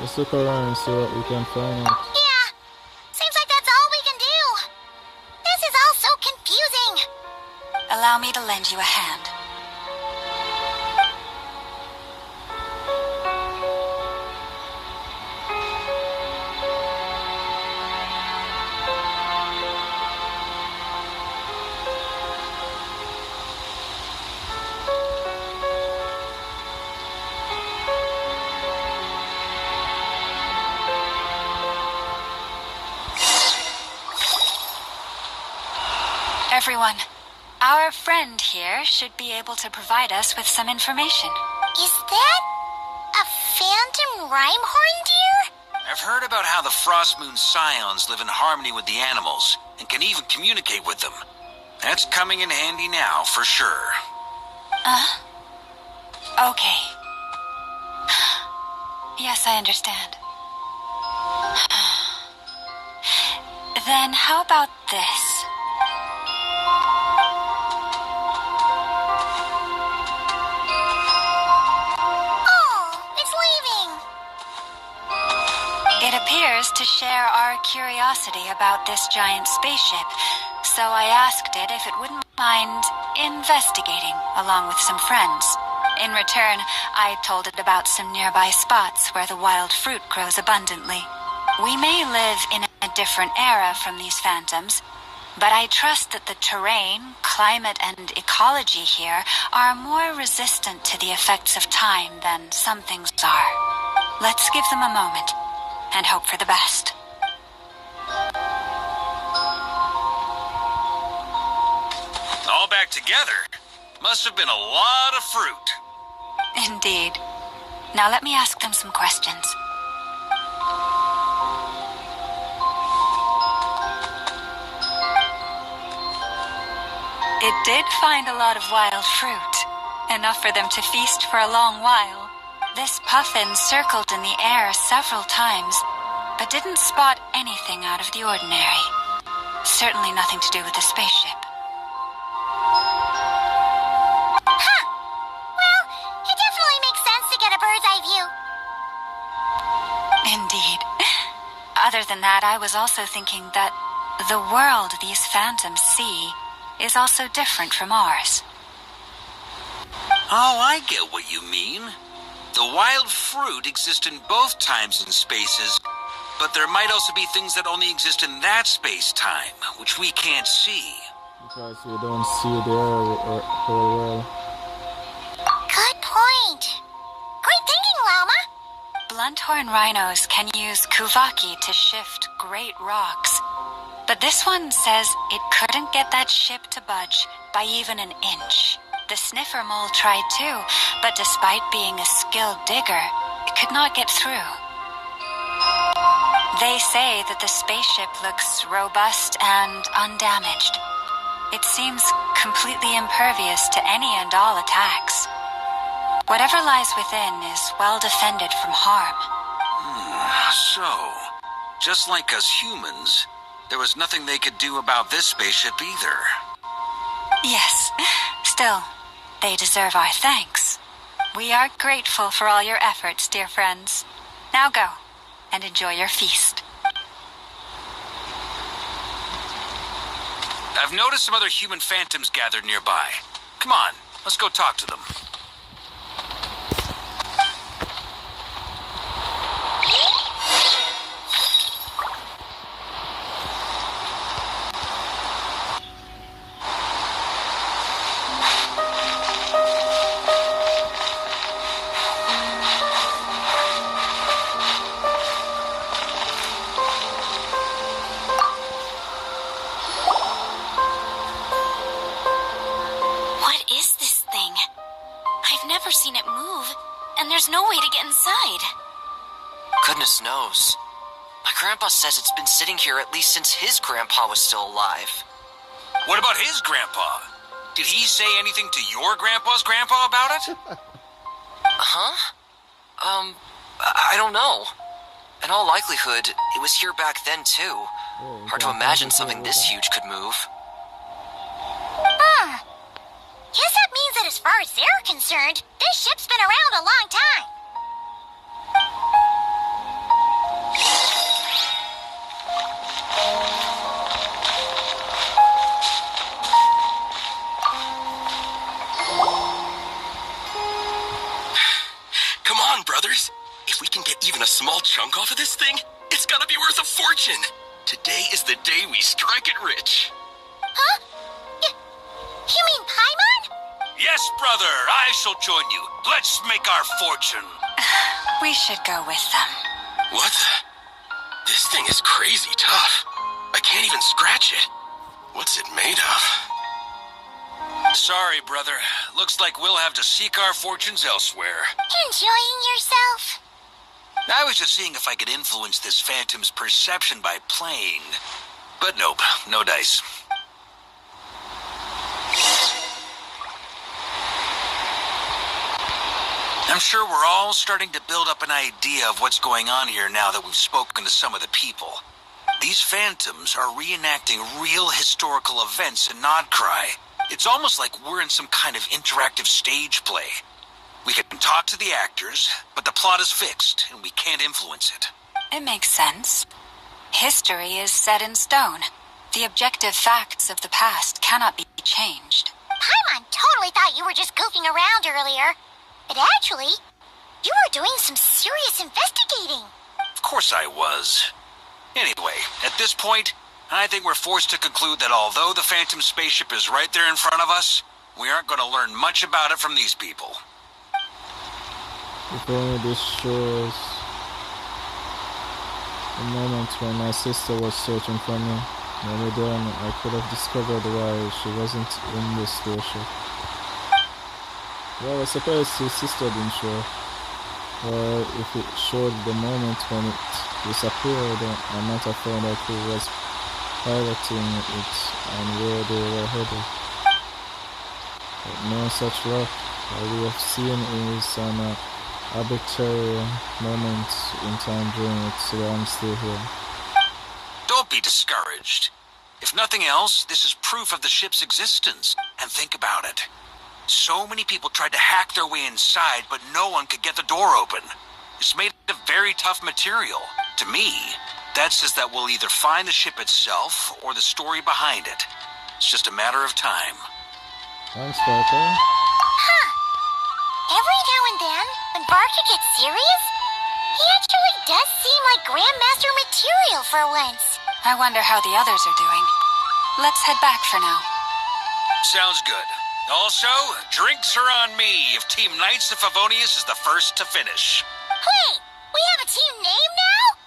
Let's look around and see what we can find out. Yeah, seems like that's all we can do. This is all so confusing. Allow me to lend you a hand. Everyone, our friend here should be able to provide us with some information. Is that a phantom rhymehorn deer? I've heard about how the Frost Moon Scions live in harmony with the animals and can even communicate with them. That's coming in handy now, for sure. Okay. Yes, I understand. Then how about this? It appears to share our curiosity about this giant spaceship, so I asked it if it wouldn't mind investigating along with some friends. In return, I told it about some nearby spots where the wild fruit grows abundantly. We may live in a different era from these phantoms, but I trust that the terrain, climate, and ecology here are more resistant to the effects of time than some things are. Let's give them a moment and hope for the best. All back together? Must have been a lot of fruit. Indeed. Now let me ask them some questions. It did find a lot of wild fruit, enough for them to feast for a long while. This puffin circled in the air several times, but didn't spot anything out of the ordinary. Certainly nothing to do with the spaceship. Huh. Well, it definitely makes sense to get a bird's eye view. Indeed. Other than that, I was also thinking that the world these phantoms see is also different from ours. Oh, I get what you mean. The wild fruit exist in both times and spaces, but there might also be things that only exist in that space-time, which we can't see. Because we don't see their whole world. Good point. Great thinking, Llama. Blunthorn rhinos can use Kuvaki to shift great rocks, but this one says it couldn't get that ship to budge by even an inch. The sniffer mole tried too, but despite being a skilled digger, it could not get through. They say that the spaceship looks robust and undamaged. It seems completely impervious to any and all attacks. Whatever lies within is well defended from harm. So, just like us humans, there was nothing they could do about this spaceship either. Yes, still, they deserve our thanks. We are grateful for all your efforts, dear friends. Now go, and enjoy your feast. I've noticed some other human phantoms gathered nearby. Come on, let's go talk to them. Seen it move, and there's no way to get inside. Goodness knows. My grandpa says it's been sitting here at least since his grandpa was still alive. What about his grandpa? Did he say anything to your grandpa's grandpa about it? Huh? I don't know. In all likelihood, it was here back then too. Hard to imagine something this huge could move. far as they're concerned, this ship's been around a long time. Come on, brothers. If we can get even a small chunk off of this thing, it's gotta be worth a fortune. Today is the day we strike it rich. Huh? You mean Paimon? Yes, brother, I shall join you. Let's make our fortune. We should go with them. What the? This thing is crazy tough. I can't even scratch it. What's it made of? Sorry, brother. Looks like we'll have to seek our fortunes elsewhere. Enjoying yourself? I was just seeing if I could influence this phantom's perception by playing. But nope, no dice. I'm sure we're all starting to build up an idea of what's going on here now that we've spoken to some of the people. These phantoms are reenacting real historical events in Nodcry. It's almost like we're in some kind of interactive stage play. We can talk to the actors, but the plot is fixed, and we can't influence it. It makes sense. History is set in stone. The objective facts of the past cannot be changed. Paimon totally thought you were just goofing around earlier. But actually, you were doing some serious investigating. Of course I was. Anyway, at this point, I think we're forced to conclude that although the Phantom spaceship is right there in front of us, we aren't going to learn much about it from these people. If only this shows the moment when my sister was searching for me. Maybe then I could have discovered why she wasn't in the spaceship. Well, I suppose his sister didn't show. Or if it showed the moment when it disappeared, I might have found out who was piloting it and where they were headed. But no such luck. All we have seen is an arbitrary moment in time during its long stay here. Don't be discouraged. If nothing else, this is proof of the ship's existence. And think about it. So many people tried to hack their way inside, but no one could get the door open. It's made of very tough material. To me, that says that we'll either find the ship itself or the story behind it. It's just a matter of time. Thanks, Parker. Huh. Every now and then, when Barker gets serious, he actually does seem like Grandmaster material for once. I wonder how the others are doing. Let's head back for now. Sounds good. Also, drinks are on me if Team Knights of Favonius is the first to finish. Wait, we have a team name now?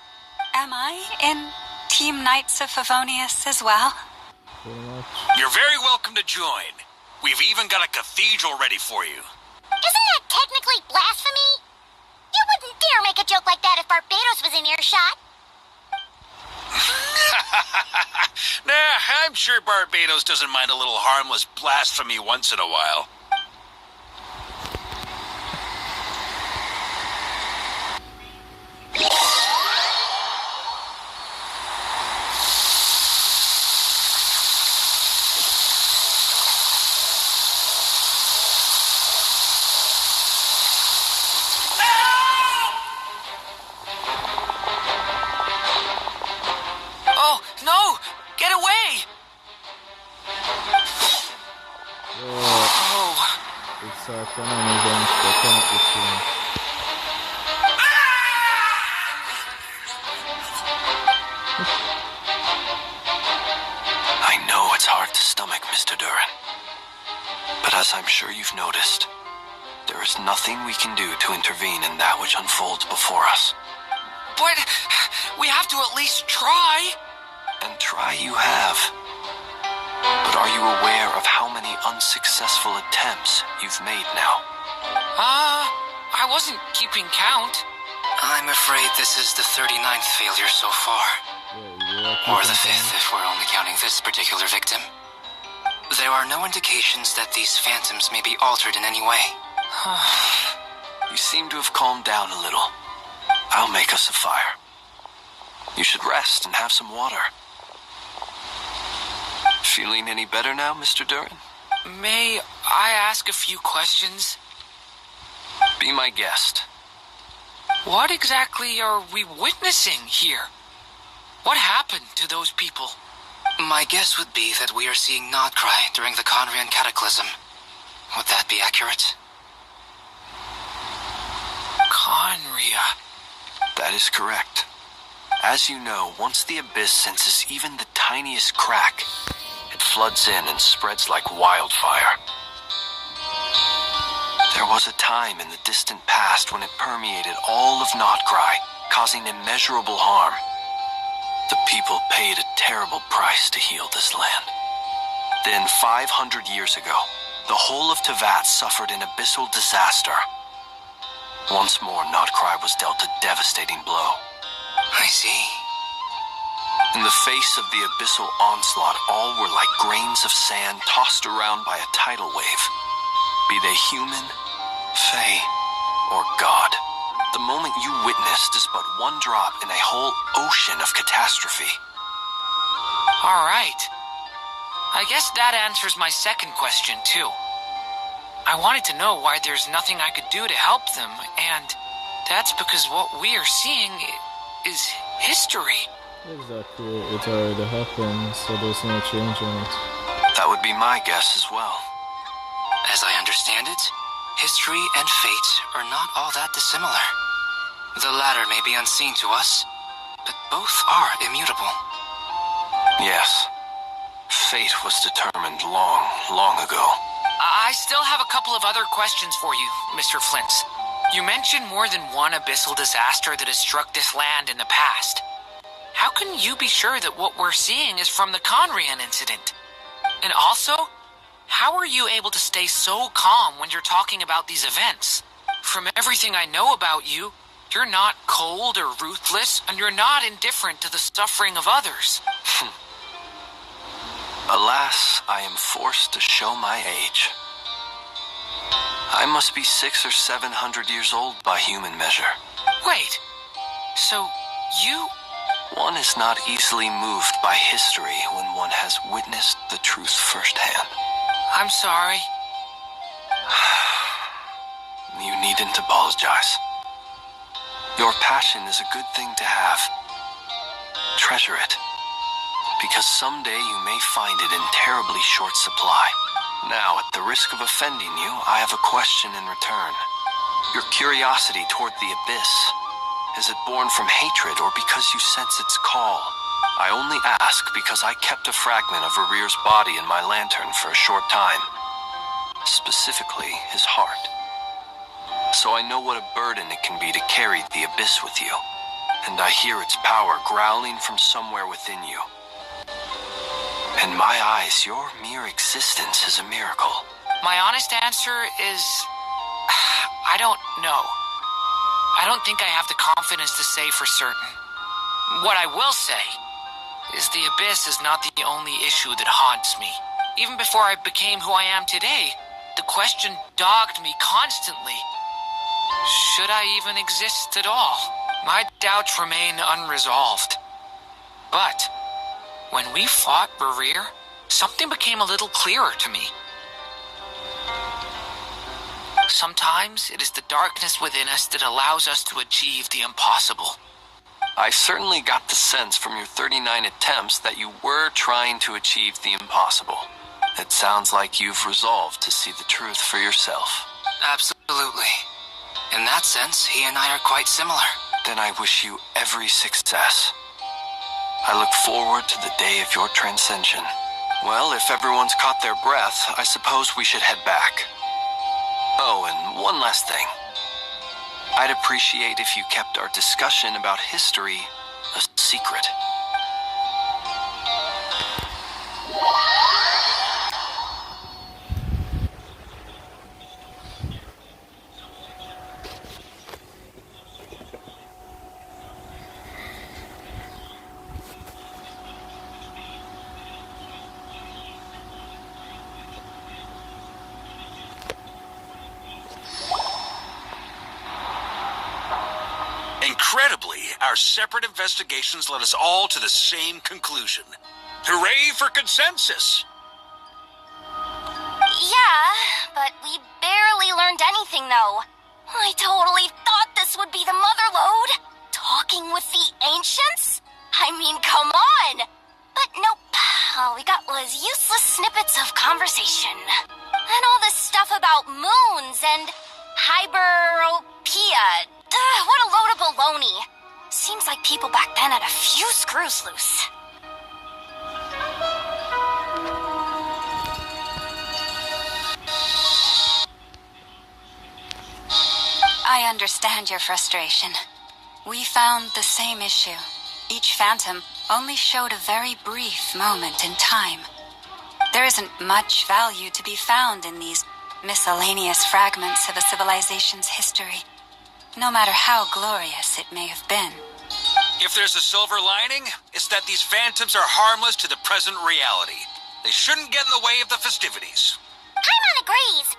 Am I in Team Knights of Favonius as well? Pretty much. You're very welcome to join. We've even got a cathedral ready for you. Isn't that technically blasphemy? You wouldn't dare make a joke like that if Barbados was in earshot. Nah, I'm sure Barbados doesn't mind a little harmless blasphemy once in a while. Oh, no! Get away! Oh. It's a canon event, the cannot be changed. I know it's hard to stomach, Mr. Duran. But as I'm sure you've noticed, there is nothing we can do to intervene in that which unfolds before us. But we have to at least try. And try you have. But are you aware of how many unsuccessful attempts you've made now? I wasn't keeping count. I'm afraid this is the 39th failure so far. Or the 5th if we're only counting this particular victim. There are no indications that these phantoms may be altered in any way. You seem to have calmed down a little. I'll make us a fire. You should rest and have some water. Feeling any better now, Mr. Duran? May I ask a few questions? Be my guest. What exactly are we witnessing here? What happened to those people? My guess would be that we are seeing Nodcry during the Conrian Cataclysm. Would that be accurate? Conria. That is correct. As you know, once the Abyss senses even the tiniest crack, it floods in and spreads like wildfire. There was a time in the distant past when it permeated all of Nodcry, causing immeasurable harm. The people paid a terrible price to heal this land. Then, 500 years ago, the whole of Teyvat suffered an abyssal disaster. Once more, Nodcry was dealt a devastating blow. I see. In the face of the abyssal onslaught, all were like grains of sand tossed around by a tidal wave. Be they human, fae, or god. The moment you witnessed is but one drop in a whole ocean of catastrophe. All right. I guess that answers my second question, too. I wanted to know why there's nothing I could do to help them, and that's because what we are seeing is history. Exactly, it already happened, so there's no change in it. That would be my guess as well. As I understand it, history and fate are not all that dissimilar. The latter may be unseen to us, but both are immutable. Yes. Fate was determined long, long ago. I still have a couple of other questions for you, Mr. Flint. You mentioned more than one abyssal disaster that has struck this land in the past. How can you be sure that what we're seeing is from the Conrian incident? And also, how are you able to stay so calm when you're talking about these events? From everything I know about you, you're not cold or ruthless, and you're not indifferent to the suffering of others. Alas, I am forced to show my age. I must be 600 or 700 years old by human measure. Wait, so you... One is not easily moved by history when one has witnessed the truth firsthand. I'm sorry. You needn't apologize. Your passion is a good thing to have. Treasure it, because someday you may find it in terribly short supply. Now, at the risk of offending you, I have a question in return. Your curiosity toward the Abyss, is it born from hatred or because you sense its call? I only ask because I kept a fragment of Rerear's body in my lantern for a short time. Specifically, his heart. So I know what a burden it can be to carry the Abyss with you. And I hear its power growling from somewhere within you. In my eyes, your mere existence is a miracle. My honest answer is... I don't know. I don't think I have the confidence to say for certain. What I will say is the Abyss is not the only issue that haunts me. Even before I became who I am today, the question dogged me constantly. Should I even exist at all? My doubts remain unresolved. But when we fought Rerear, something became a little clearer to me. Sometimes it is the darkness within us that allows us to achieve the impossible. I certainly got the sense from your 39 attempts that you were trying to achieve the impossible. It sounds like you've resolved to see the truth for yourself. Absolutely. In that sense, he and I are quite similar. Then I wish you every success. I look forward to the day of your transcension. Well, if everyone's caught their breath, I suppose we should head back. Oh, and one last thing. I'd appreciate if you kept our discussion about history a secret. Incredibly, our separate investigations led us all to the same conclusion. Hooray for consensus! Yeah, but we barely learned anything, though. I totally thought this would be the mother lode. Talking with the ancients? I mean, come on! But nope. All we got was useless snippets of conversation. And all this stuff about moons and hyperopia. What a load of baloney. Seems like people back then had a few screws loose. I understand your frustration. We found the same issue. Each phantom only showed a very brief moment in time. There isn't much value to be found in these miscellaneous fragments of a civilization's history, no matter how glorious it may have been. If there's a silver lining, it's that these phantoms are harmless to the present reality. They shouldn't get in the way of the festivities. Paimon agrees.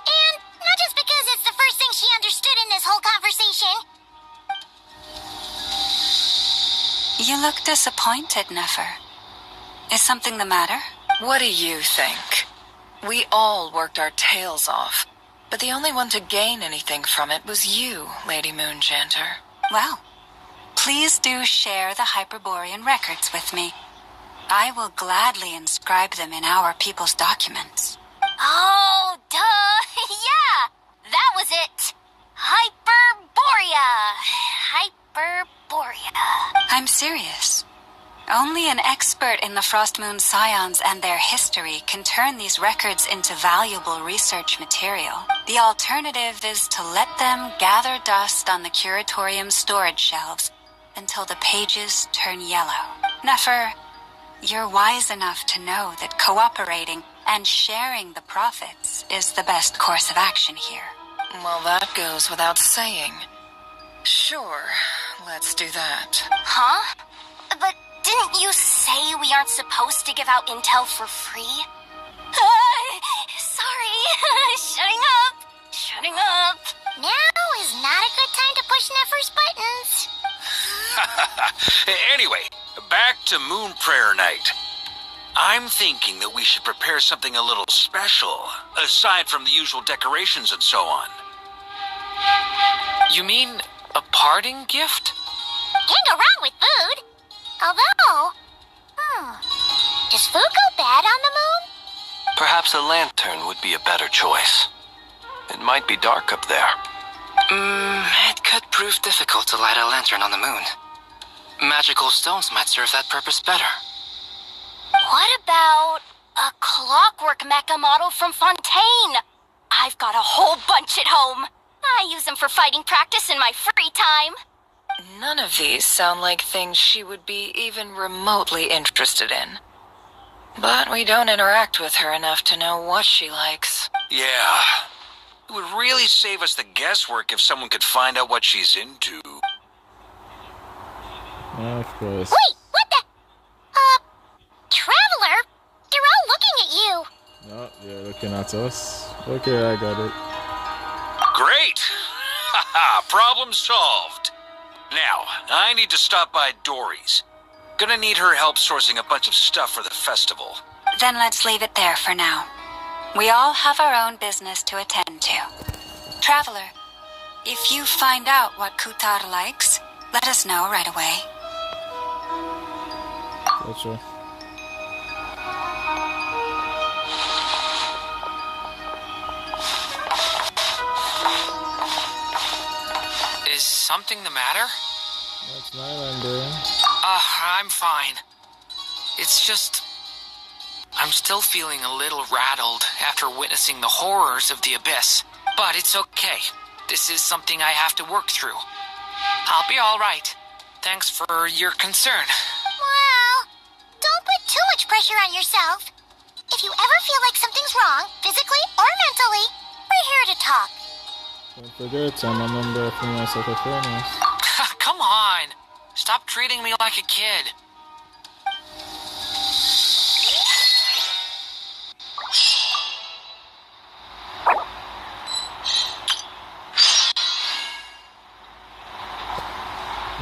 And not just because it's the first thing she understood in this whole conversation. You look disappointed, Nefer. Is something the matter? What do you think? We all worked our tails off, but the only one to gain anything from it was you, Lady Moonjanter. Well, please do share the Hyperborean records with me. I will gladly inscribe them in our people's documents. Oh, duh! Yeah! That was it! Hyperborea! Hyperborea. I'm serious. Only an expert in the Frostmoon Scions and their history can turn these records into valuable research material. The alternative is to let them gather dust on the Curatorium's storage shelves until the pages turn yellow. Nefer, you're wise enough to know that cooperating and sharing the profits is the best course of action here. Well, that goes without saying. Sure, let's do that. Huh? But didn't you say we aren't supposed to give out intel for free? Sorry. Shutting up. Now is not a good time to push Nefer's buttons. Anyway, back to Moon Prayer Night. I'm thinking that we should prepare something a little special, aside from the usual decorations and so on. You mean a parting gift? Can't go wrong with food. Although, does food go bad on the moon? Perhaps a lantern would be a better choice. It might be dark up there. It could prove difficult to light a lantern on the moon. Magical stones might serve that purpose better. What about a clockwork mecha model from Fontaine? I've got a whole bunch at home. I use them for fighting practice in my free time. None of these sound like things she would be even remotely interested in. But we don't interact with her enough to know what she likes. Yeah. It would really save us the guesswork if someone could find out what she's into. Of course. Wait, what the? Traveler? They're all looking at you. Oh, you're looking at us. Okay, I got it. Great! Haha, problem solved. Now, I need to stop by Dory's. Gonna need her help sourcing a bunch of stuff for the festival. Then let's leave it there for now. We all have our own business to attend to. Traveler, if you find out what Kutar likes, let us know right away. Gotcha. Is something the matter? That's my line doing. I'm fine. It's just... I'm still feeling a little rattled after witnessing the horrors of the Abyss. But it's okay. This is something I have to work through. I'll be alright. Thanks for your concern. Well, don't put too much pressure on yourself. If you ever feel like something's wrong, physically or mentally, we're here to talk. Don't forget, I'm a member of Female Saxophonians. Come on. Stop treating me like a kid.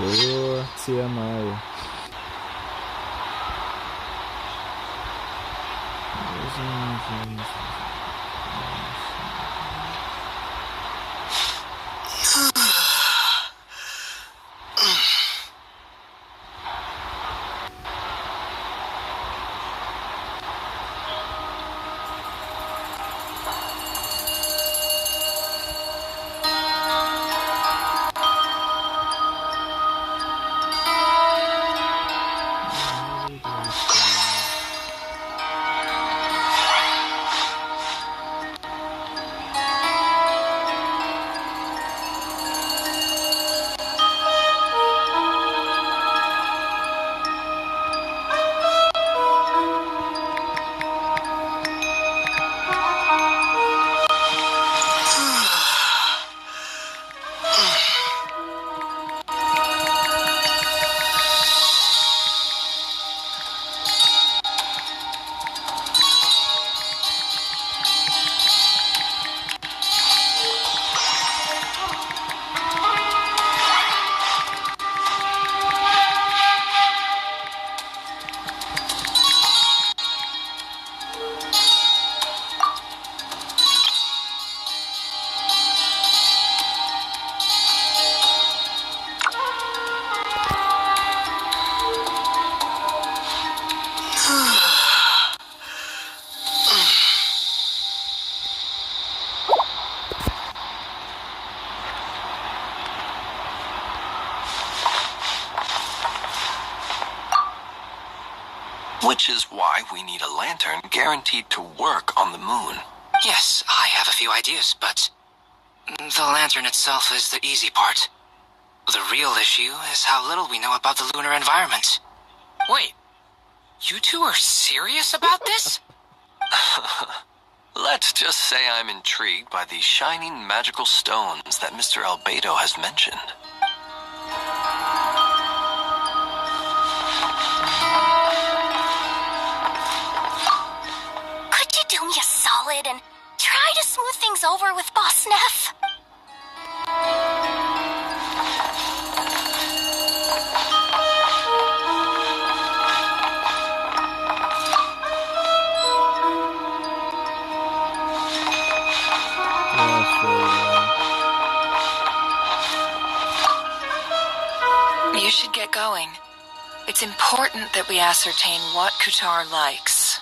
Oh, TMI. Which is why we need a lantern guaranteed to work on the moon. Yes, I have a few ideas, but the lantern itself is the easy part. The real issue is how little we know about the lunar environment. Wait, you two are serious about this? Let's just say I'm intrigued by the shining magical stones that Mr. Albedo has mentioned. Could you do me a solid and try to smooth things over with Boss Neff? You should get going. It's important that we ascertain what Kutar likes.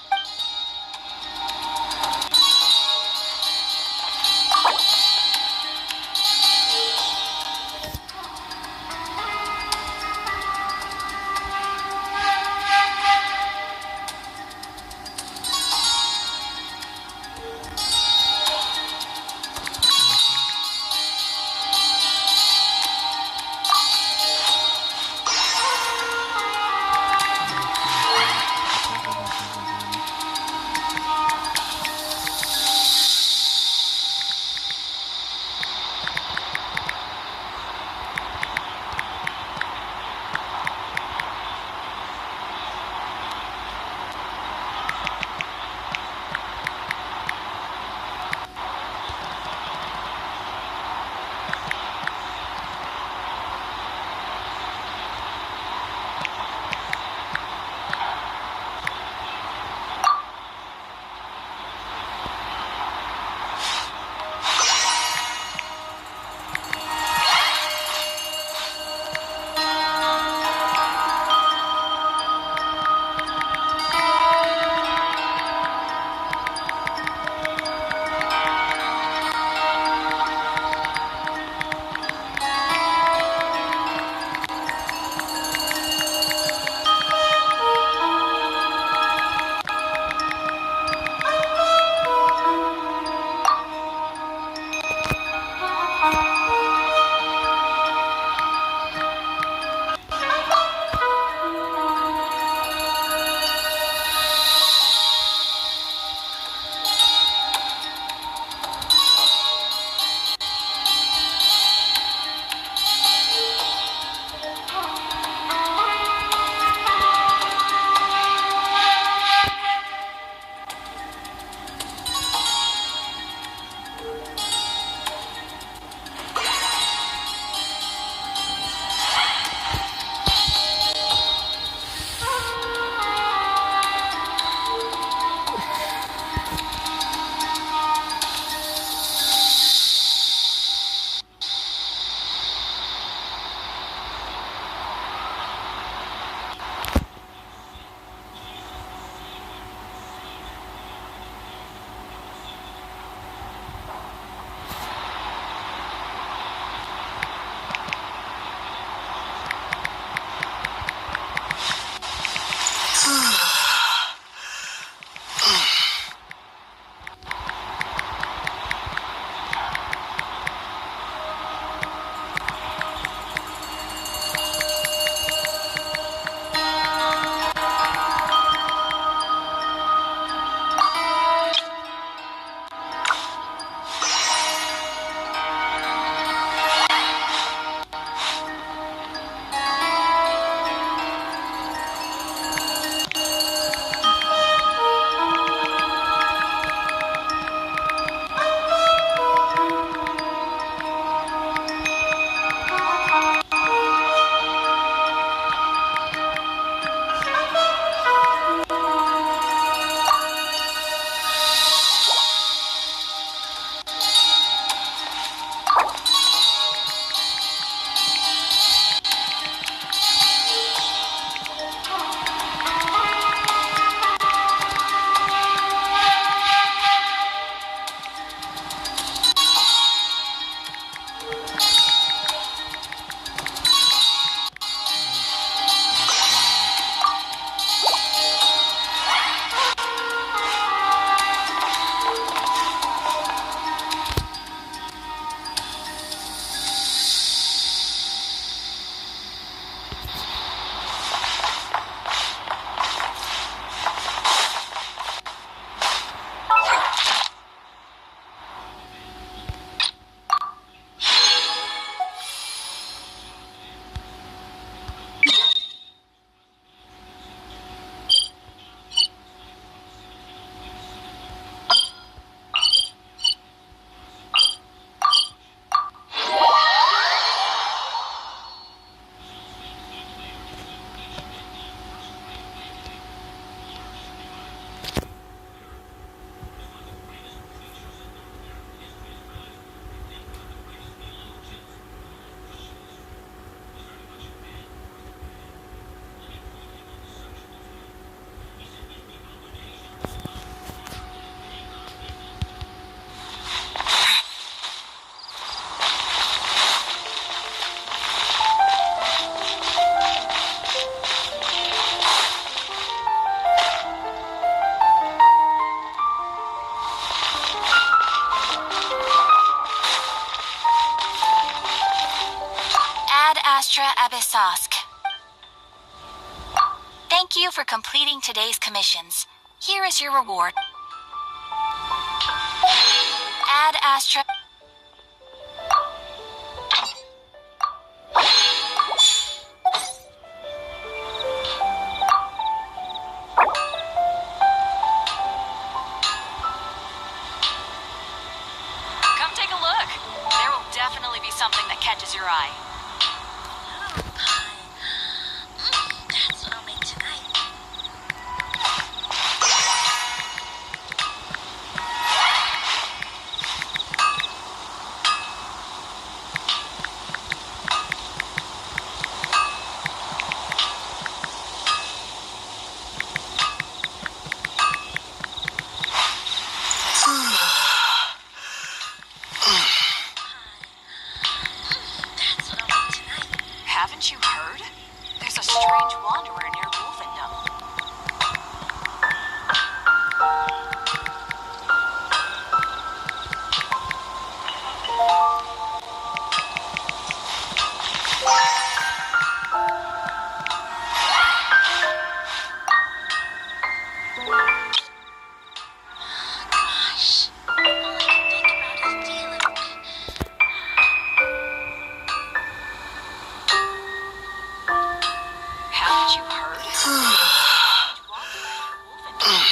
Sask. Thank you for completing today's commissions. Here is your reward. Ad Astra. Come take a look. There will definitely be something that catches your eye. That's what I'll make tonight. That's what I'll make tonight. Haven't you heard? There's a strange wanderer near Wolfendom. Gosh, all I can think about is dealing with. Haven't you heard? There's a strange wanderer near Wolfendom.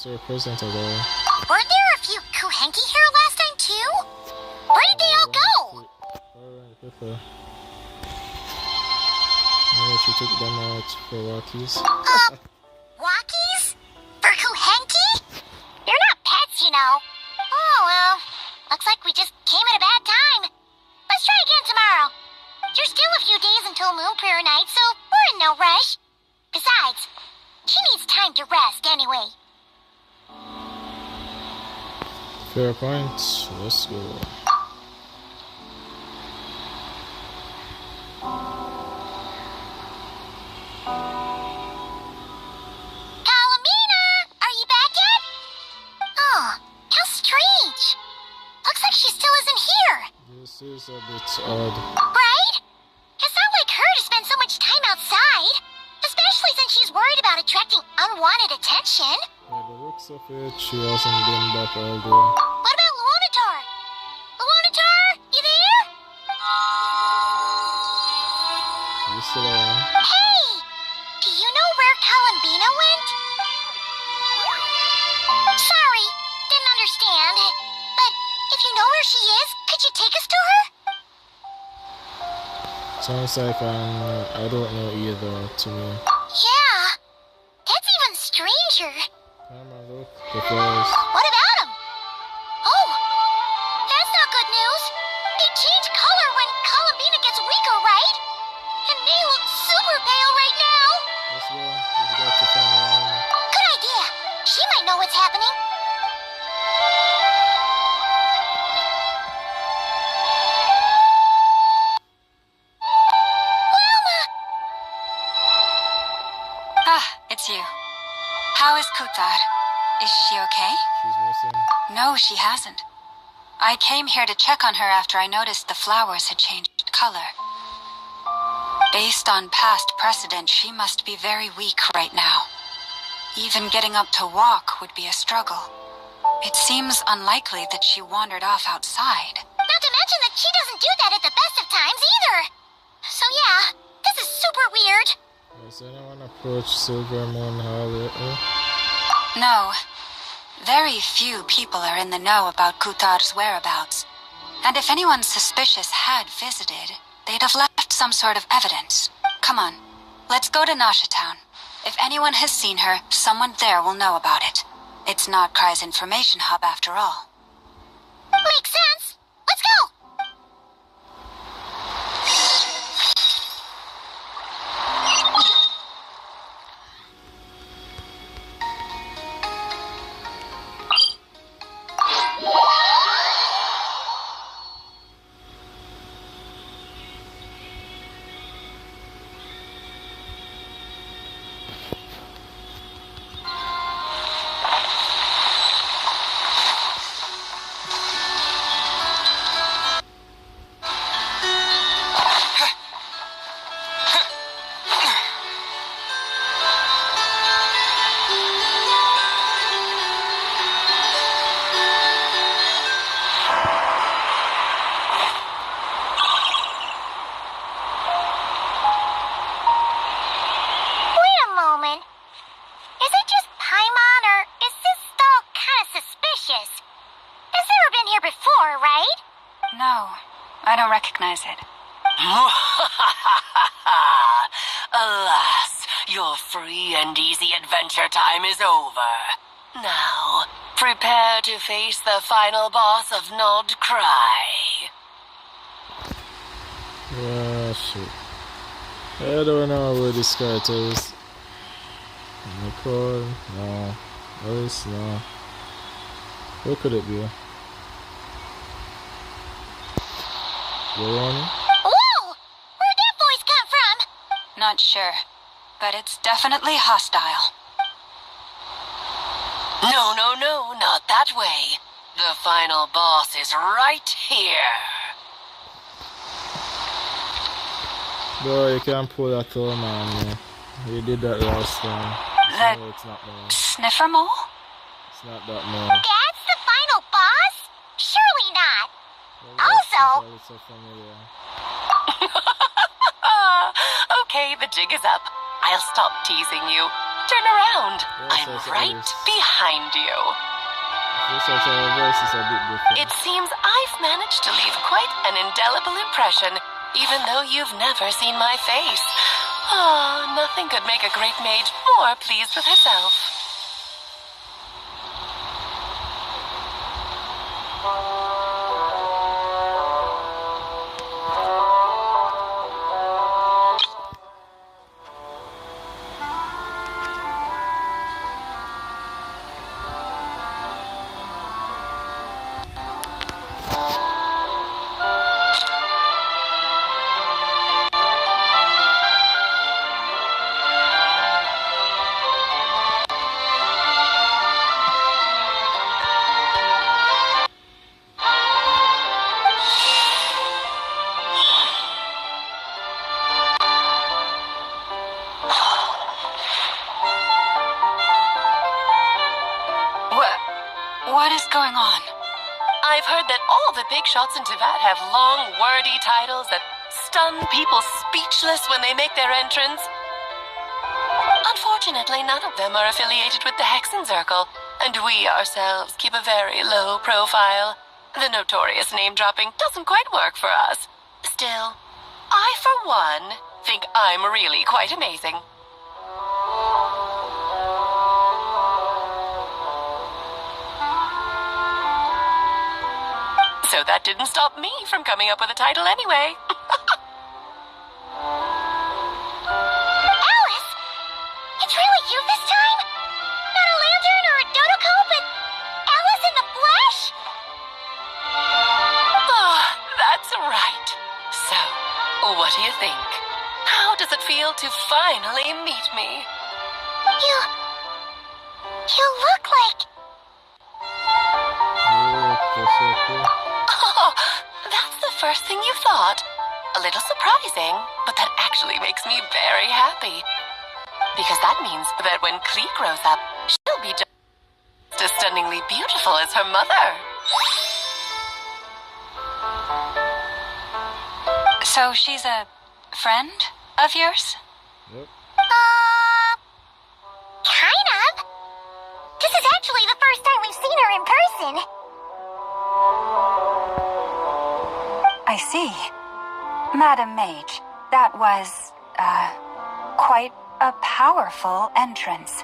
Mr. Presenter there. Weren't there a few Kuhenki here last time too? Where did they all go? Alright, quicker. Yeah, she took them out for walkies. Walkies? For Kuhenki? You're not pets, you know. Oh, well. Looks like we just came at a bad time. Let's try again tomorrow. There's still a few days until Moon Prayer Night, so we're in no rush. Besides, she needs time to rest anyway. Fair point. Let's go. Palomina! Are you back yet? Oh, how strange. Looks like she still isn't here. This is a bit odd. Right? It's not like her to spend so much time outside. Especially since she's worried about attracting unwanted attention. By the looks of it, she hasn't been back all day. What about Luanatar? Luanatar, you there? She's still around. Hey! Do you know where Kalambina went? Sorry, didn't understand. But if you know where she is, could you take us to her? Sounds like I don't know either to me. Yeah, that's even stranger. Come on, look. The flowers. What about him? Oh, that's not good news. They change color when Kalambina gets weaker, right? And they look super pale right now. Let's go. We've got to find her. Good idea. She might know what's happening. It's you. How is Kutar? Is she okay? She's missing. No, she hasn't. I came here to check on her after I noticed the flowers had changed color. Based on past precedent, she must be very weak right now. Even getting up to walk would be a struggle. It seems unlikely that she wandered off outside. Not to mention that she doesn't do that at the best of times either. So yeah, this is super weird. Has anyone approached Silver Moon Hall lately? No. Very few people are in the know about Kutar's whereabouts. And if anyone suspicious had visited, they'd have left some sort of evidence. Come on, let's go to Nasha Town. If anyone has seen her, someone there will know about it. It's Nodcry's information hub after all. Makes sense. Let's go! No, I don't recognize it. Alas, your free and easy adventure time is over. Now, prepare to face the final boss of Nodcry. Yeah, shit. I don't know where this character is. Nicole? No. Alice? No. Where could it be? Leon? Whoa! Where'd that voice come from? Not sure, but it's definitely hostile. No, not that way. The final boss is right here. Bro, you can't pull that through, man. You did that last time. The it's not more. sniffer mole? It's not that more. That's the final boss? Surely not. Also... It's so familiar. Okay, the jig is up. I'll stop teasing you. Turn around. Yes, I'm yes, right yes. behind you. This is our voice is a bit different. It seems I've managed to leave quite an indelible impression, even though you've never seen my face. Ah, nothing could make a great mage more pleased with herself. What is going on? I've heard that all the big shots in Teyvat have long, wordy titles that stun people speechless when they make their entrance. Unfortunately, none of them are affiliated with the Hexen Circle, and we ourselves keep a very low profile. The notorious name-dropping doesn't quite work for us. Still, I, for one, think I'm really quite amazing. So that didn't stop me from coming up with a title anyway. Alice! It's really you this time? Not a lantern or a dodoco, but Alice in the flesh? Oh, that's right. So, what do you think? How does it feel to finally meet me? You look like... So cool. Oh, that's the first thing you thought. A little surprising, but that actually makes me very happy. Because that means that when Klee grows up, she'll be just as stunningly beautiful as her mother. So she's a friend of yours? Yep. Kind of. This is actually the first time we've seen her in person. I see. Madam Mage, that was, quite a powerful entrance.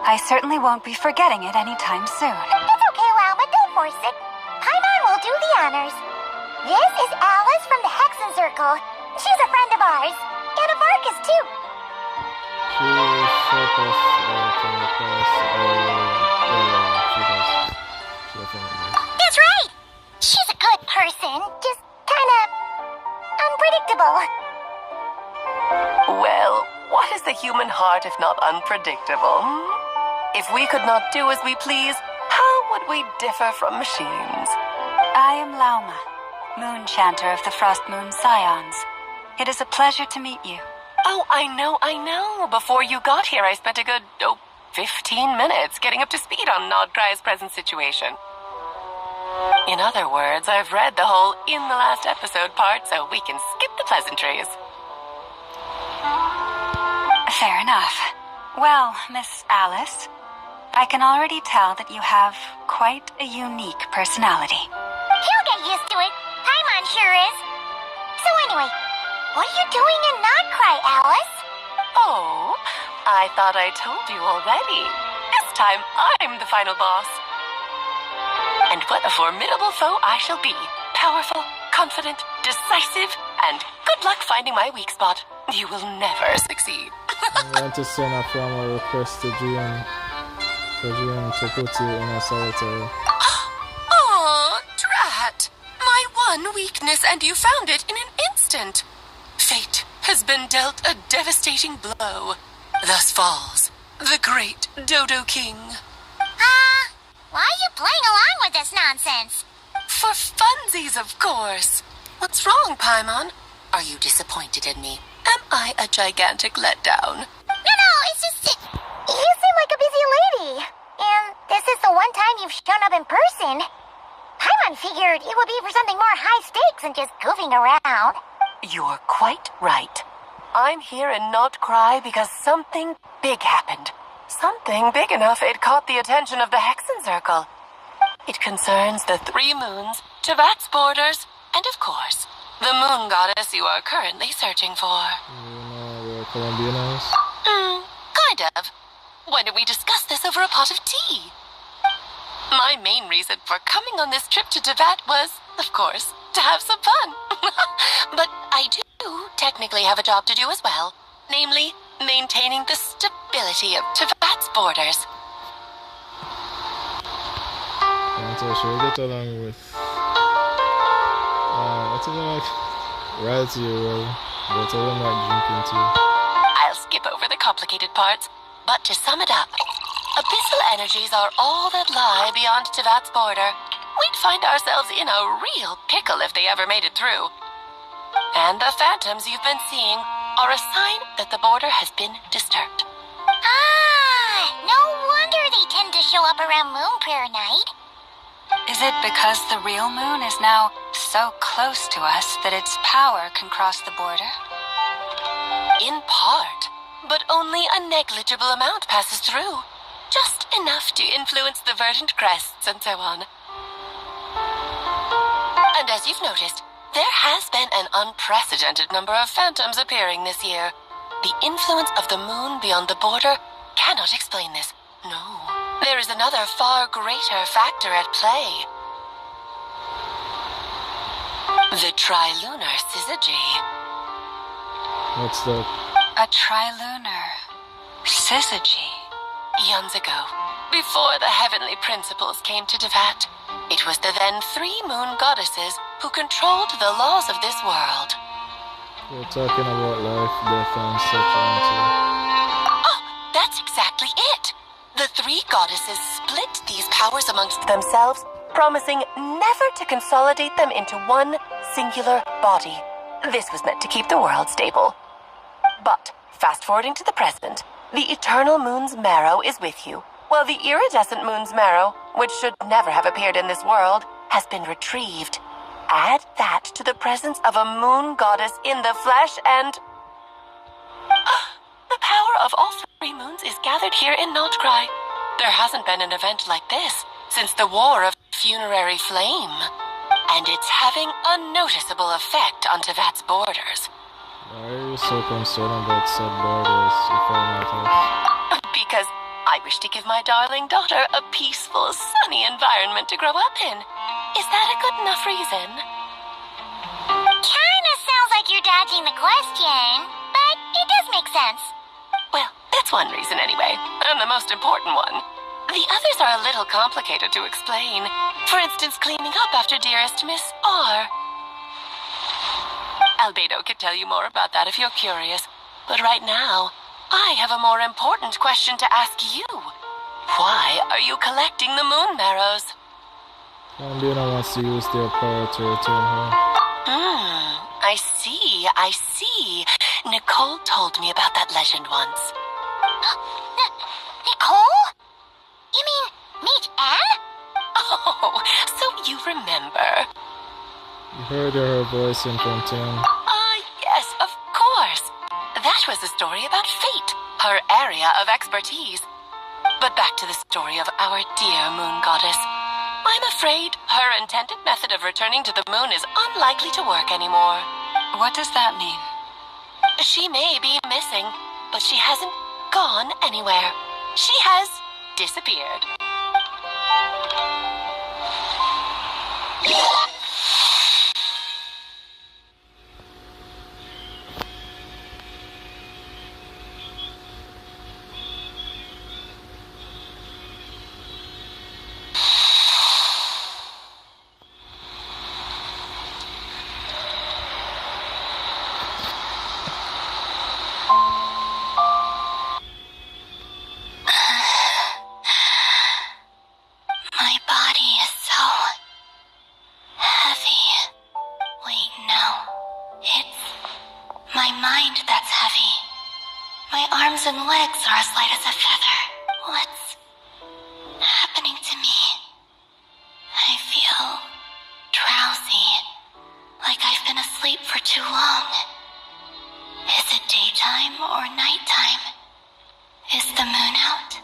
I certainly won't be forgetting it anytime soon. It's okay, Lalma, don't force it. Paimon will do the honors. This is Alice from the Hexen Circle. She's a friend of ours. And of Arcus, too. She is focused from the past. She does. She definitely. That's right. She's a good person. Just kind of unpredictable. Well, what is the human heart if not unpredictable? If we could not do as we please, how would we differ from machines? I am Lauma, Moon Chanter of the Frost Moon Scions. It is a pleasure to meet you. Oh, I know. Before you got here, I spent a good, 15 minutes getting up to speed on Nodcry's present situation. In other words, I've read the whole in the last episode part, so we can skip the pleasantries. Fair enough. Well, Miss Alice, I can already tell that you have quite a unique personality. He'll get used to it. Paimon sure is. So anyway, what are you doing in Nodcry, Alice? Oh, I thought I told you already. This time, I'm the final boss. And what a formidable foe I shall be. Powerful, confident, decisive, and good luck finding my weak spot. You will never succeed. I want to send a formal request to GM for GM to put you in a solitary. Oh, drat. My one weakness, and you found it in an instant. Fate has been dealt a devastating blow. Thus falls the great Dodo King. Why are you playing along with this nonsense? For funsies, of course. What's wrong, Paimon? Are you disappointed in me? Am I a gigantic letdown? No, it's just... You seem like a busy lady. And this is the one time you've shown up in person. Paimon figured it would be for something more high stakes than just goofing around. You're quite right. I'm here in Nodcry because something big happened. Something big enough it caught the attention of the Hexen Circle. It concerns the 3 moons, Tevat's borders, and of course, the moon goddess you are currently searching for. We're Colombianos. Kind of. Why don't we discuss this over a pot of tea? My main reason for coming on this trip to Tevat was, of course, to have some fun. But I do technically have a job to do as well, namely, maintaining the stability of Tevat's borders. So she'll get along with what's it like? Reality or but I don't like drinking too. I'll skip over the complicated parts, but to sum it up, abyssal energies are all that lie beyond Tevat's border. We'd find ourselves in a real pickle if they ever made it through. And the phantoms you've been seeing are a sign that the border has been disturbed. Ah, no wonder they tend to show up around Moon Prayer Night. Is it because the real moon is now so close to us that its power can cross the border? In part, but only a negligible amount passes through. Just enough to influence the verdant crests and so on. And as you've noticed, there has been an unprecedented number of phantoms appearing this year. The influence of the moon beyond the border cannot explain this. No. There is another far greater factor at play. The trilunar syzygy. What's that? A trilunar syzygy. Eons ago, before the heavenly principles came to Tevat, it was the then 3 moon goddesses who controlled the laws of this world. We're talking about life, death, and such, aren't we? Oh, that's exactly it. The 3 goddesses split these powers amongst themselves, promising never to consolidate them into one singular body. This was meant to keep the world stable. But, fast-forwarding to the present, the eternal moon's marrow is with you, while the iridescent moon's marrow, which should never have appeared in this world, has been retrieved. Add that to the presence of a moon goddess in the flesh and... the power of all 3 moons is gathered here in Notcry. There hasn't been an event like this since the War of Funerary Flame. And it's having a noticeable effect on Tevat's borders. Why are you so concerned about said borders, if I might ask? Because I wish to give my darling daughter a peaceful, sunny environment to grow up in. Is that a good enough reason? Kinda sounds like you're dodging the question, but it does make sense. Well, that's one reason anyway, and the most important one. The others are a little complicated to explain. For instance, cleaning up after dearest Miss R. Albedo could tell you more about that if you're curious. But right now, I have a more important question to ask you. Why are you collecting the moon marrows? Colombiana wants to use their power to return her. I see. Nicole told me about that legend once. Nicole? You mean Meet Anne? Oh, so you remember. You heard her voice in Fontaine. Yes, of course. That was a story about fate, her area of expertise. But back to the story of our dear moon goddess. I'm afraid her intended method of returning to the moon is unlikely to work anymore. What does that mean? She may be missing, but she hasn't gone anywhere. She has disappeared. And legs are as light as a feather. What's happening to me? I feel drowsy, like I've been asleep for too long. Is it daytime or nighttime? Is the moon out?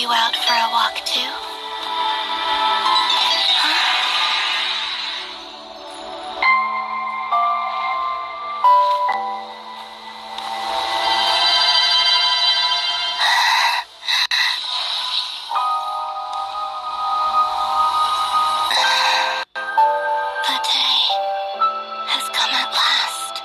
you out for a walk too? The day has come at last.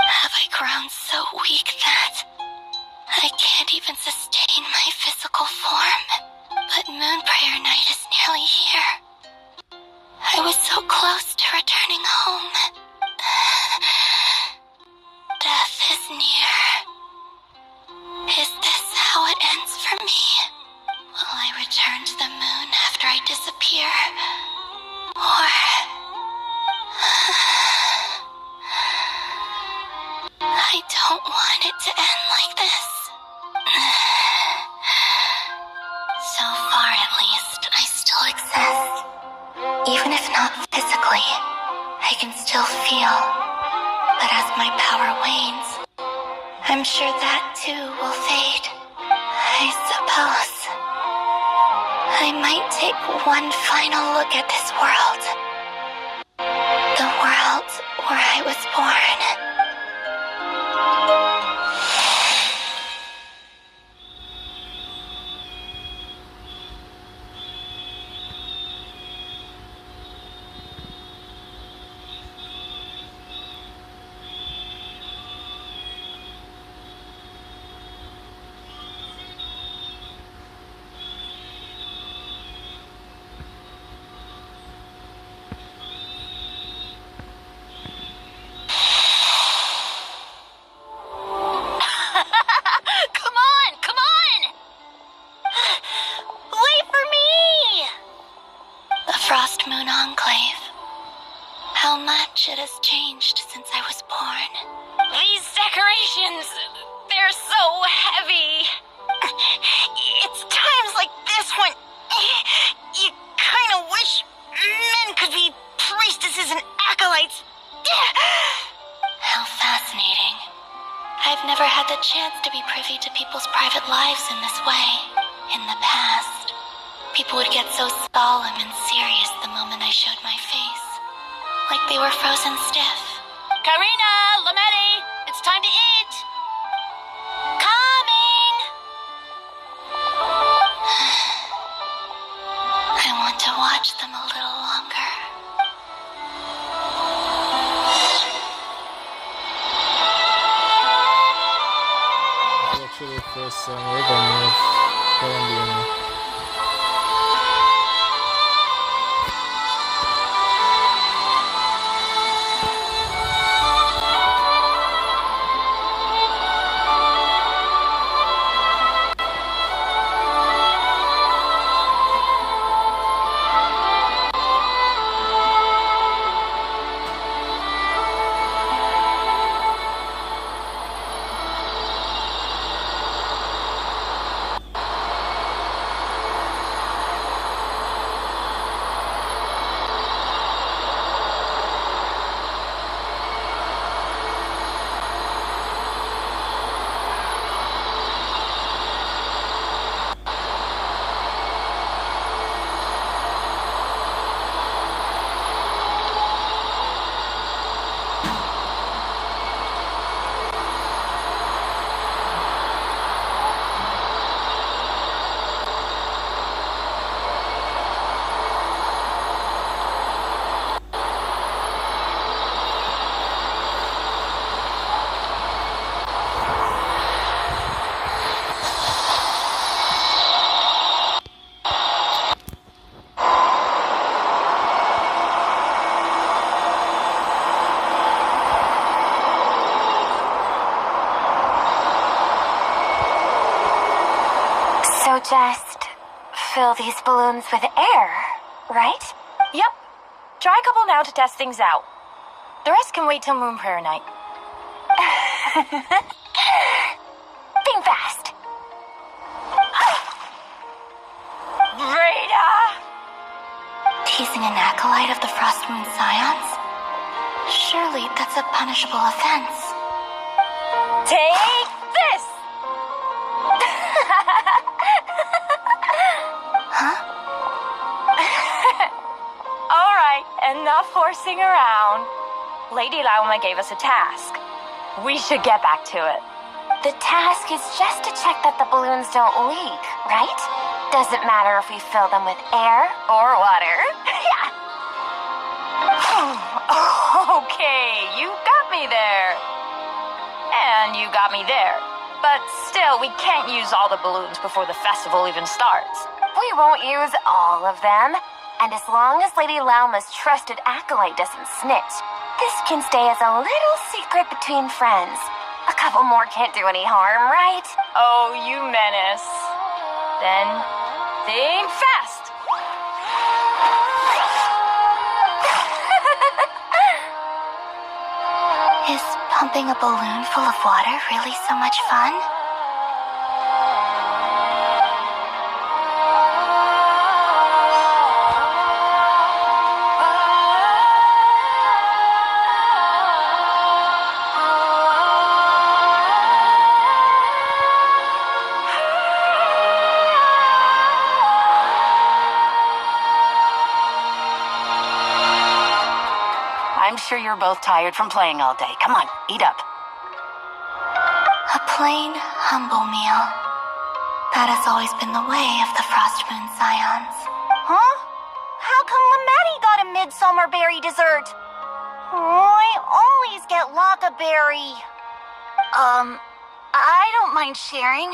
Have I grown so weak that I can't even sustain my physical form? But Moon Prayer Night is nearly here. I was so close to returning home. Death is near. Is this how it ends for me? Will I return to the moon after I disappear? Or... I don't want it to end like this. So far, at least, I still exist. Even if not physically, I can still feel. But as my power wanes, I'm sure that too will fade. I suppose I might take one final look at this world. The world where I was born. Frost Moon Enclave. How much it has changed since I was born. These decorations, they're so heavy. It's times like this when you kind of wish men could be priestesses and acolytes. How fascinating. I've never had the chance to be privy to people's private lives in this way. In the past, people would get so solemn and serious the moment I showed my face. Like they were frozen stiff. Karina, Lametti, it's time to eat. Coming! I want to watch them a little longer. Actually, first we're gonna move Colombian. So just fill these balloons with air, right? Yep. Try a couple now to test things out. The rest can wait till Moon Prayer Night. Think fast. Rita! Teasing acolyte of the Frost Moon Scions? Surely that's a punishable offense. Take this! Huh? Alright, enough horsing around. Lady Lauma gave us a task. We should get back to it. The task is just to check that the balloons don't leak, right? Doesn't matter if we fill them with air or water. Okay, you got me there. And you got me there. But still, we can't use all the balloons before the festival even starts. We won't use all of them. And as long as Lady Lauma's trusted acolyte doesn't snitch, this can stay as a little secret between friends. A couple more can't do any harm, right? Oh, you menace. Then, think fast. Is pumping a balloon full of water really so much fun? I'm sure you're both tired from playing all day. Come on, eat up. A plain, humble meal. That has always been the way of the Frost Moon Scions. Huh? How come Lametti got a midsummer berry dessert? I always get Lockaberry. I don't mind sharing.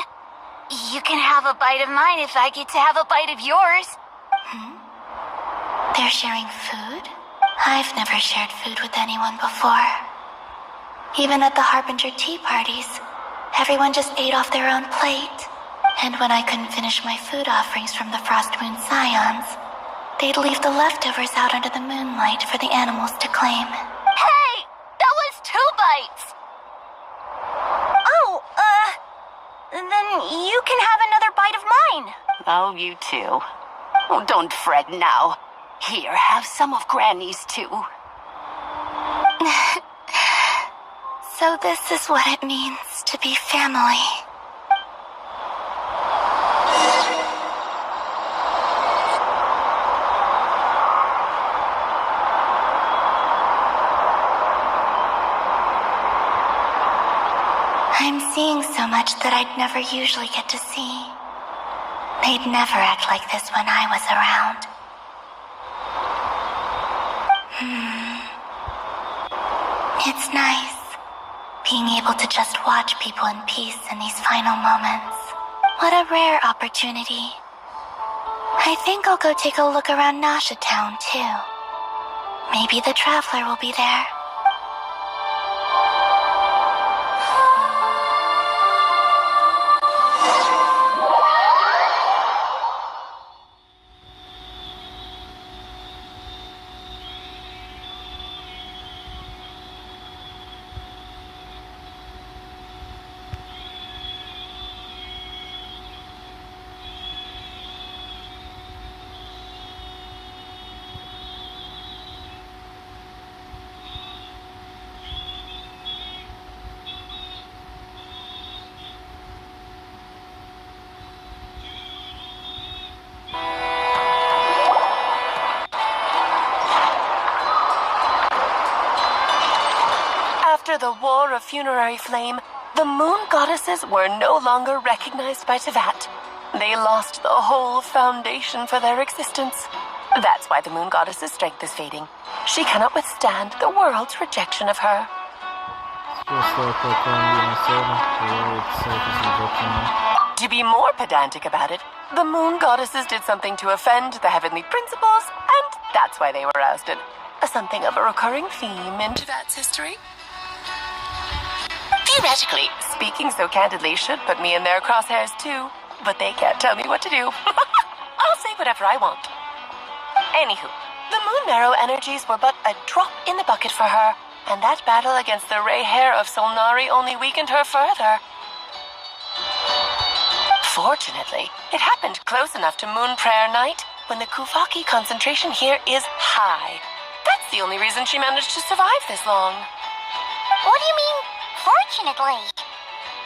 You can have a bite of mine if I get to have a bite of yours. They're sharing food? I've never shared food with anyone before. Even at the Harbinger tea parties, everyone just ate off their own plate. And when I couldn't finish my food offerings from the Frost Moon Scions, they'd leave the leftovers out under the moonlight for the animals to claim. Hey! That was 2 bites! Oh, then you can have another bite of mine. Oh, you too. Oh, don't fret now. Here, have some of Granny's too. So this is what it means to be family. I'm seeing so much that I'd never usually get to see. They'd never act like this when I was around. It's nice, being able to just watch people in peace in these final moments. What a rare opportunity. I think I'll go take a look around Nasha Town, too. Maybe the Traveler will be there. After the War of Funerary Flame, the Moon Goddesses were no longer recognized by Tevat. They lost the whole foundation for their existence. That's why the Moon Goddess's strength is fading. She cannot withstand the world's rejection of her. To be more pedantic about it, the Moon Goddesses did something to offend the heavenly principles, and that's why they were ousted. Something of a recurring theme in Tevat's history. Theoretically, speaking so candidly should put me in their crosshairs too, but they can't tell me what to do. I'll say whatever I want. Anywho, the Moon Marrow energies were but a drop in the bucket for her, and that battle against the Ray Hair of Solnari only weakened her further. Fortunately, it happened close enough to Moon Prayer Night when the Kuvaki concentration here is high. That's the only reason she managed to survive this long. What do you mean, fortunately?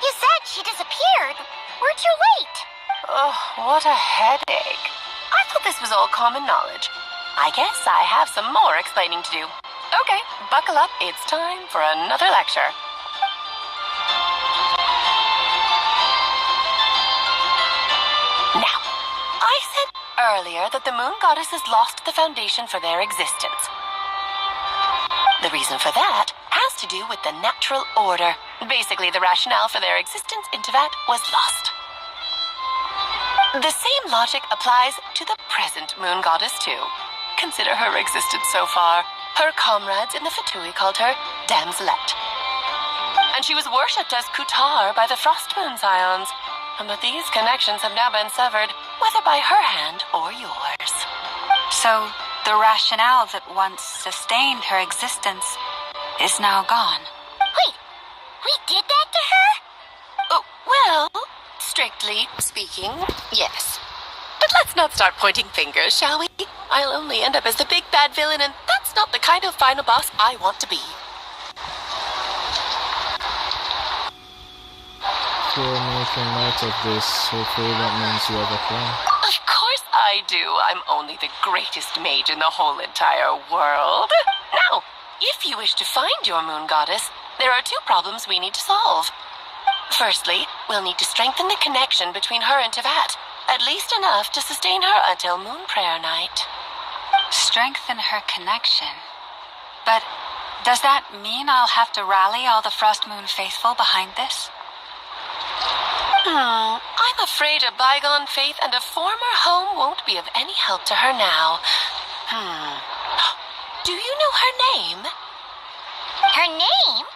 You said she disappeared. Weren't you late? Oh, what a headache. I thought this was all common knowledge. I guess I have some more explaining to do. Okay, buckle up. It's time for another lecture. Now, I said earlier that the moon goddesses lost the foundation for their existence. The reason for that has to do with the natural order. Basically, the rationale for their existence in Teyvat was lost. The same logic applies to the present moon goddess, too. Consider her existence so far. Her comrades in the Fatui called her Damselette. And she was worshipped as Kutar by the Frost Moon Scions. But these connections have now been severed, whether by her hand or yours. So, the rationale that once sustained her existence is now gone. Wait, we did that to her? Oh, well, strictly speaking, yes. But let's not start pointing fingers, shall we? I'll only end up as the big bad villain, and that's not the kind of final boss I want to be. So you're making light of this, hopefully that means you have a plan. Of course I do. I'm only the greatest mage in the whole entire world. Now, if you wish to find your moon goddess, there are two problems we need to solve. Firstly, we'll need to strengthen the connection between her and Teyvat, at least enough to sustain her until Moon Prayer Night. Strengthen her connection. But does that mean I'll have to rally all the Frost Moon faithful behind this? I'm afraid a bygone faith and a former home won't be of any help to her now. Do you know her name? Her name?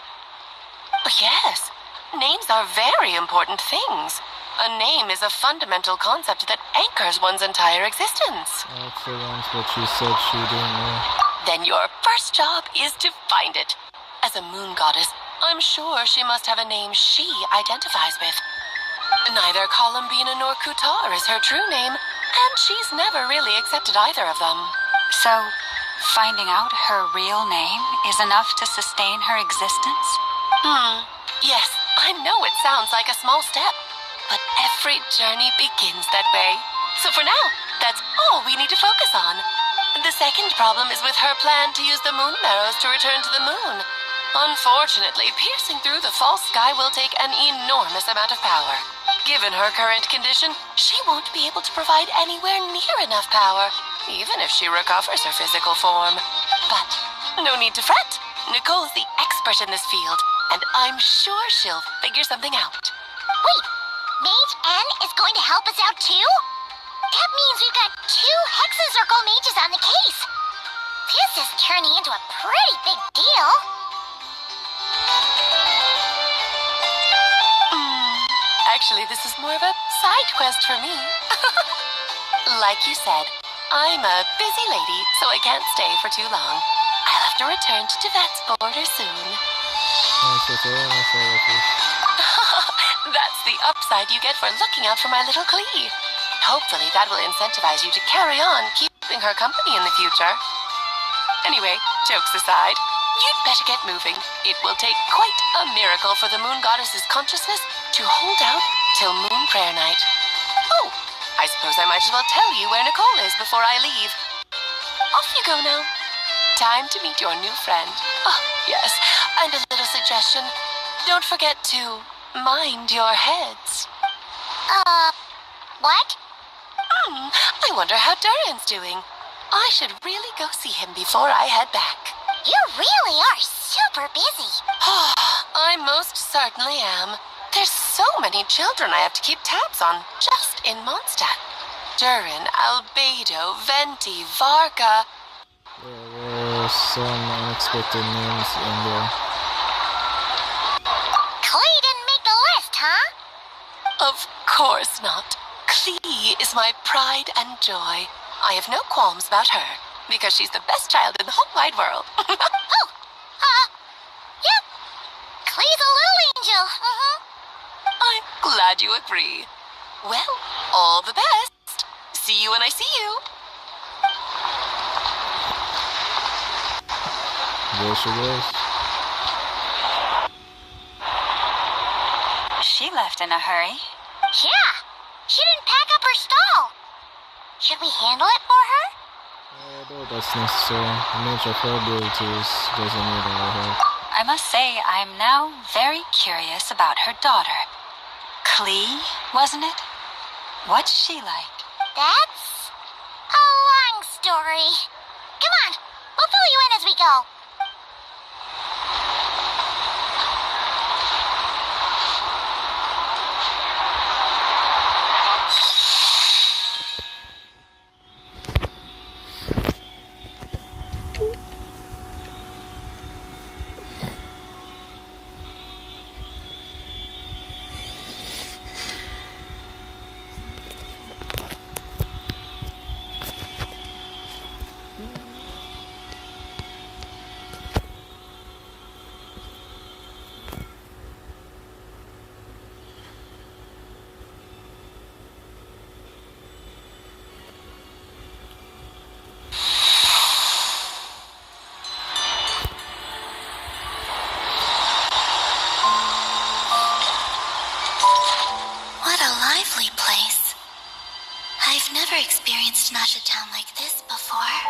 Yes. Names are very important things. A name is a fundamental concept that anchors one's entire existence. Excellent, but she said she didn't know. Then your first job is to find it. As a moon goddess, I'm sure she must have a name she identifies with. Neither Columbina nor Kutar is her true name, and she's never really accepted either of them. So, finding out her real name is enough to sustain her existence? Yes, I know it sounds like a small step, but every journey begins that way. So for now, that's all we need to focus on. The second problem is with her plan to use the moon marrows to return to the moon. Unfortunately, piercing through the false sky will take an enormous amount of power. Given her current condition, she won't be able to provide anywhere near enough power, even if she recovers her physical form. But no need to fret. Nicole's the expert in this field, and I'm sure she'll figure something out. Wait, Mage N is going to help us out too? That means we've got 2 Hexacircle mages on the case. This is turning into a pretty big deal. Actually, this is more of a side quest for me. Like you said, I'm a busy lady, so I can't stay for too long. I'll have to return to Teyvat's border soon. That's the upside you get for looking out for my little Klee. Hopefully that will incentivize you to carry on keeping her company in the future. Anyway, jokes aside, you'd better get moving. It will take quite a miracle for the moon goddess's consciousness to hold out till Moon Prayer Night. Oh, I suppose I might as well tell you where Nicole is before I leave. Off you go now. Time to meet your new friend. Oh, yes, and a little suggestion. Don't forget to mind your heads. What? I wonder how Durian's doing. I should really go see him before I head back. You really are super busy. I most certainly am. There's so many children I have to keep tabs on just in Mondstadt. Durin, Albedo, Venti, Varka. There were some unexpected names in there. Klee didn't make the list, huh? Of course not. Klee is my pride and joy. I have no qualms about her, because she's the best child in the whole wide world. Yep. Klee's a little angel. I'm glad you agree. Well, all the best. See you when I see you. There she goes. She left in a hurry. Yeah, she didn't pack up her stall. Should we handle it for her? I doubt that's necessary. The nature of her abilities doesn't need our help. I must say, I'm now very curious about her daughter. Klee, wasn't it? What's she like? That's a long story. Come on, we'll fill you in as we go. What a lively place. I've never experienced Nasha Town like this before.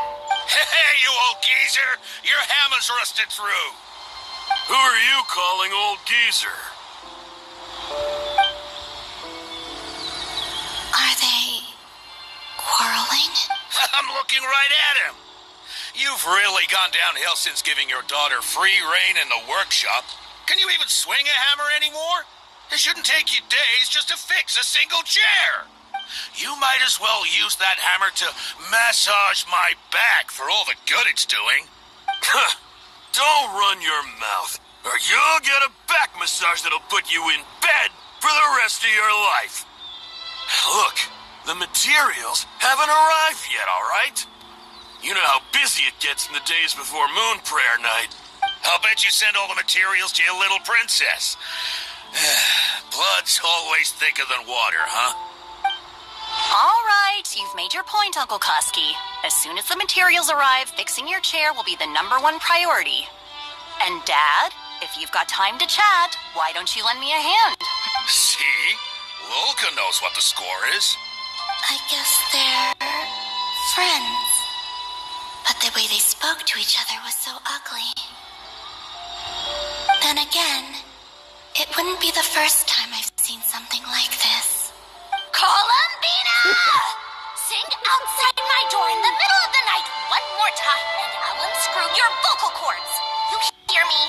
Hey, you old geezer! Your hammer's rusted through! Who are you calling old geezer? Are they quarreling? I'm looking right at him! You've really gone downhill since giving your daughter free rein in the workshop. Can you even swing a hammer anymore? It shouldn't take you days just to fix a single chair. You might as well use that hammer to massage my back for all the good it's doing. Don't run your mouth, or you'll get a back massage that'll put you in bed for the rest of your life. Look, the materials haven't arrived yet, all right? You know how busy it gets in the days before Moon Prayer Night. I'll bet you send all the materials to your little princess. Blood's always thicker than water, huh? All right, you've made your point, Uncle Koski. As soon as the materials arrive, fixing your chair will be the #1 priority. And Dad, if you've got time to chat, why don't you lend me a hand? See? Lulka knows what the score is. I guess they're friends. But the way they spoke to each other was so ugly. Then again, it wouldn't be the first time I've seen something like this. Columbina! Sing outside my door in the middle of the night one more time and I'll unscrew your vocal cords. You hear me?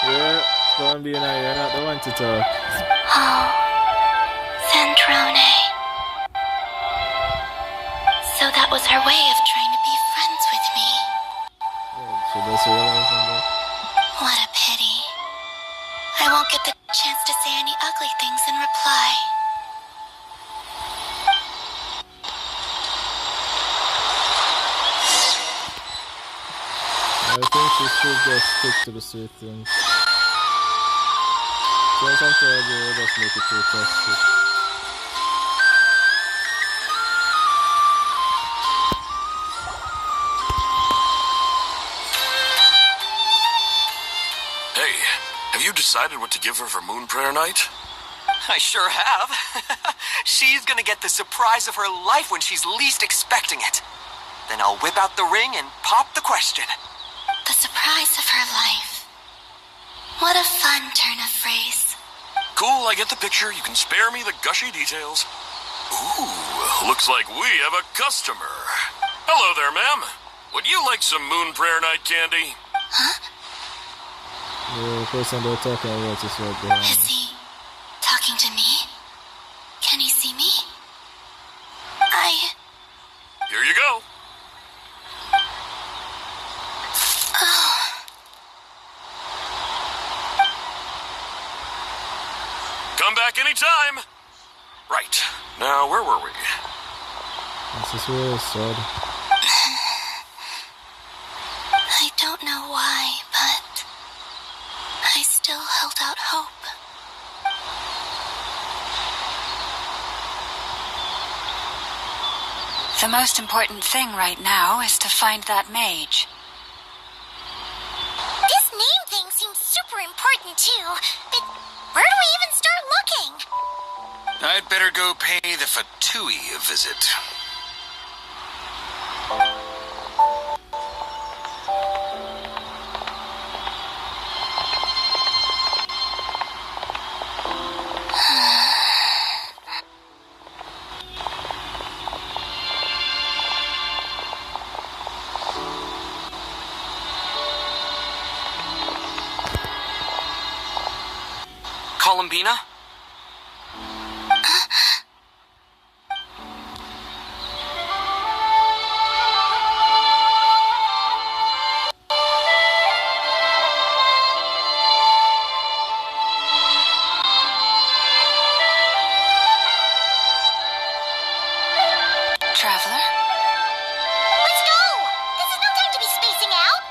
Yeah, Columbina, you're not the one to talk. Oh, Centrone. So that was her way of trying to be friends with me. Yeah, she does realize that. What a pity. I won't get the chance to say any ugly things in reply. I think she should just stick to the sweet things. So sometimes we'll just make it too toxic. Hey, have you decided what to give her for Moon Prayer Night? I sure have. She's gonna get the surprise of her life when she's least expecting it. Then I'll whip out the ring and pop the question. The surprise of her life. What a fun turn of phrase. Cool, I get the picture. You can spare me the gushy details. Ooh, looks like we have a customer. Hello there, ma'am. Would you like some Moon Prayer Night candy? Huh? The person they're talking about is right behind. Is he talking to me? Can he see me? Here you go. Oh. Come back anytime. Right. Now, where were we? This is really sad. I don't know why, but I still held out hope. The most important thing right now is to find that mage. This name thing seems super important too, but where do we even start looking? I'd better go pay the Fatui a visit. Columbina? Traveler? Let's go! This is no time to be spacing out!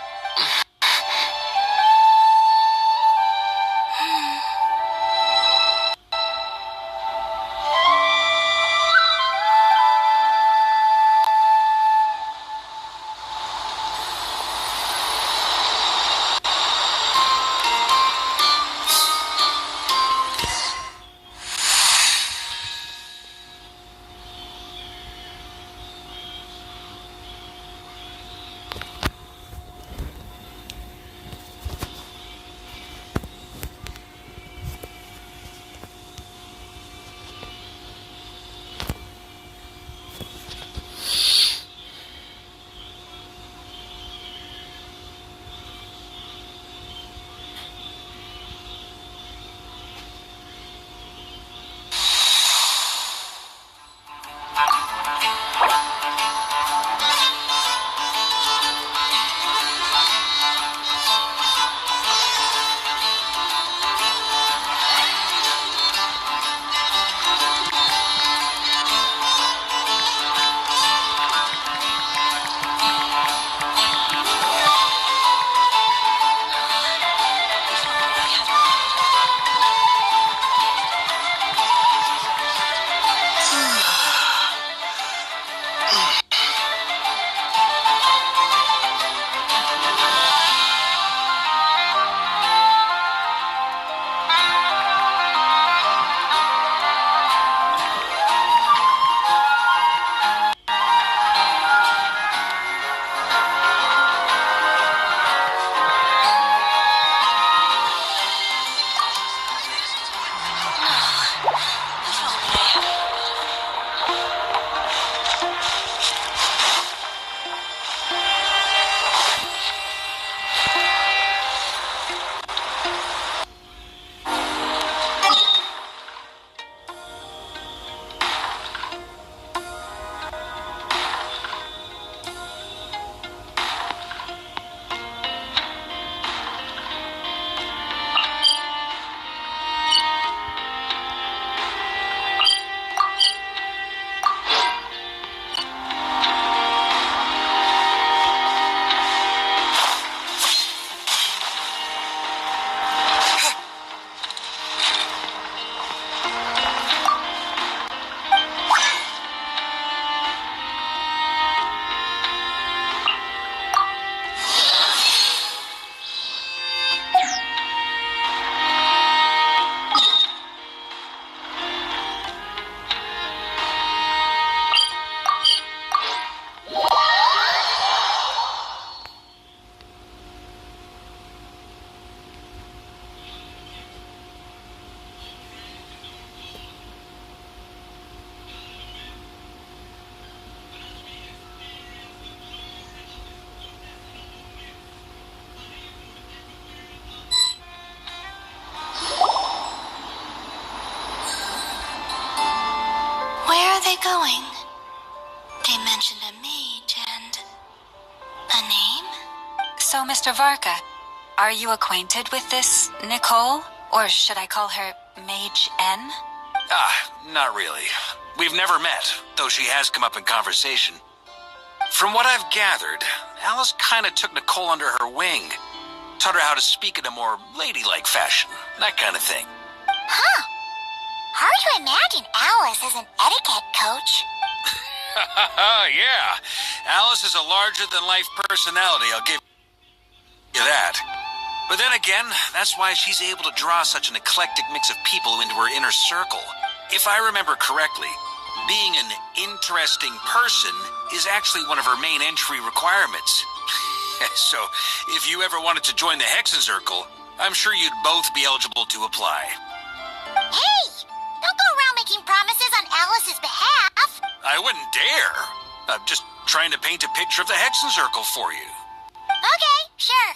they going? They mentioned a mage and a name? So, Mr. Varka, are you acquainted with this Nicole? Or should I call her Mage N? Not really. We've never met, though she has come up in conversation. From what I've gathered, Alice kinda took Nicole under her wing. Taught her how to speak in a more ladylike fashion, that kind of thing. Huh. Hard to imagine Alice as an etiquette coach. Yeah, Alice is a larger-than-life personality, I'll give you that. But then again, that's why she's able to draw such an eclectic mix of people into her inner circle. If I remember correctly, being an interesting person is actually one of her main entry requirements. So, if you ever wanted to join the Hexen Circle, I'm sure you'd both be eligible to apply. Hey! Don't go around making promises on Alice's behalf. I wouldn't dare. I'm just trying to paint a picture of the Hexen Circle for you. Okay, sure.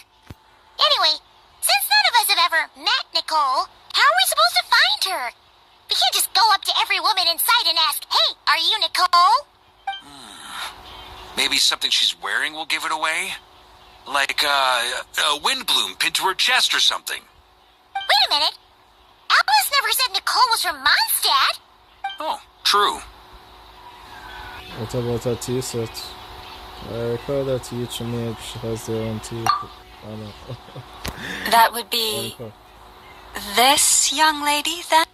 Anyway, since none of us have ever met Nicole, how are we supposed to find her? We can't just go up to every woman in sight and ask, "Hey, are you Nicole?" Maybe something she's wearing will give it away? Like, a wind bloom pinned to her chest or something. Wait a minute. Alice never said Nicole was from Mondstadt. Oh, true. What about her T-set? I recall that each mage has their own T. Oh, no. That would be this young lady, then?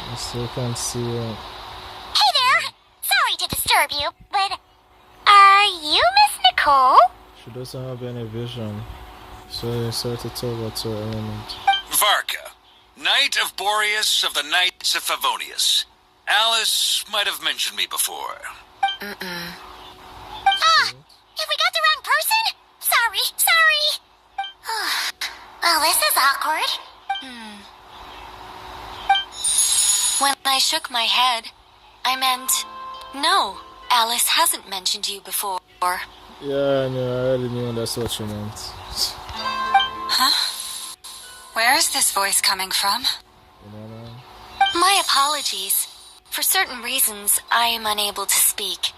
I still can't see it. Hey there! Sorry to disturb you, but are you Miss Nicole? She doesn't have any vision, so it's hard to tell what's her element. Varka, Knight of Boreas of the Knights of Favonius. Alice might have mentioned me before. Have we got the wrong person? Sorry. Well, this is awkward. When I shook my head, I meant, no, Alice hasn't mentioned you before. Yeah, I know, I already knew that's what she meant. Huh? Where is this voice coming from? My apologies. For certain reasons, I am unable to speak.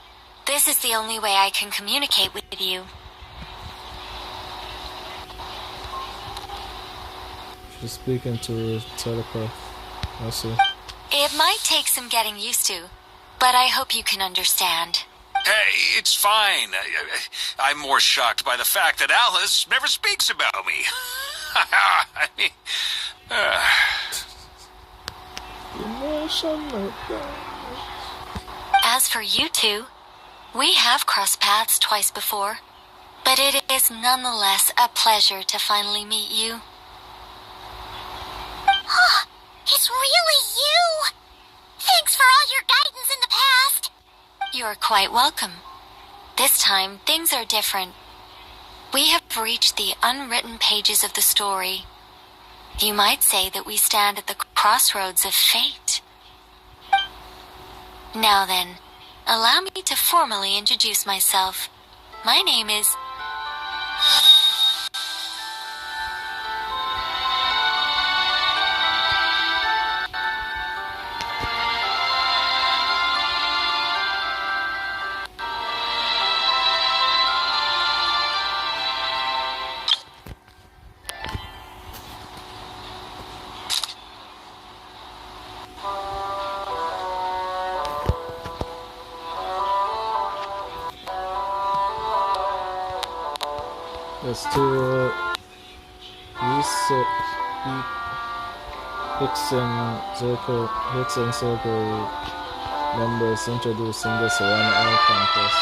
This is the only way I can communicate with you. She's speaking to telepath. I see. It might take some getting used to, but I hope you can understand. Hey, it's fine. I'm more shocked by the fact that Alice never speaks about me. I mean, As for you two, we have crossed paths twice before, but it is nonetheless a pleasure to finally meet you. It's really you! Thanks for all your guidance in the past. You're quite welcome. This time, things are different. We have reached the unwritten pages of the story. You might say that we stand at the crossroads of fate. Now then, allow me to formally introduce myself. My name is... There's two Hexen Circle members introducing this one-hour contest.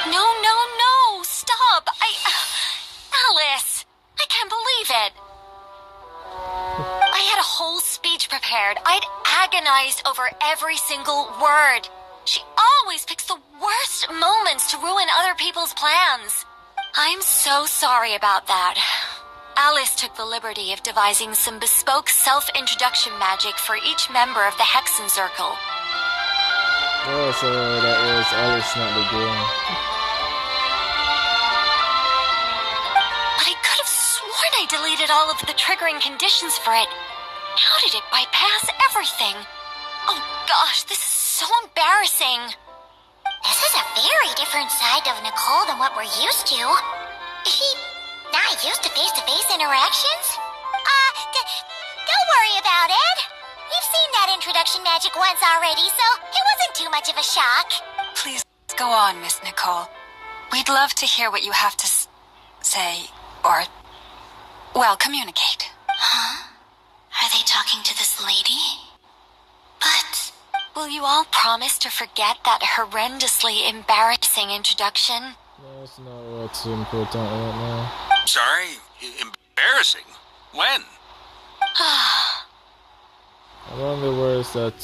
No, stop! Alice! I can't believe it! I had a whole speech prepared. I'd agonized over every single word. She always picks the worst moments to ruin other people's plans. I'm so sorry about that. Alice took the liberty of devising some bespoke self-introduction magic for each member of the Hexen Circle. Oh, so that was Alice, not the game. But I could have sworn I deleted all of the triggering conditions for it. How did it bypass everything? Oh gosh, this is so embarrassing. This is a very different side of Nicole than what we're used to. Is she not used to face-to-face interactions? Don't worry about it. We've seen that introduction magic once already, so it wasn't too much of a shock. Please go on, Miss Nicole. We'd love to hear what you have to say, or Well, communicate. Huh? Are they talking to this lady? But... Will you all promise to forget that horrendously embarrassing introduction? That's not what's important right now. Sorry? Embarrassing? When? One of the words that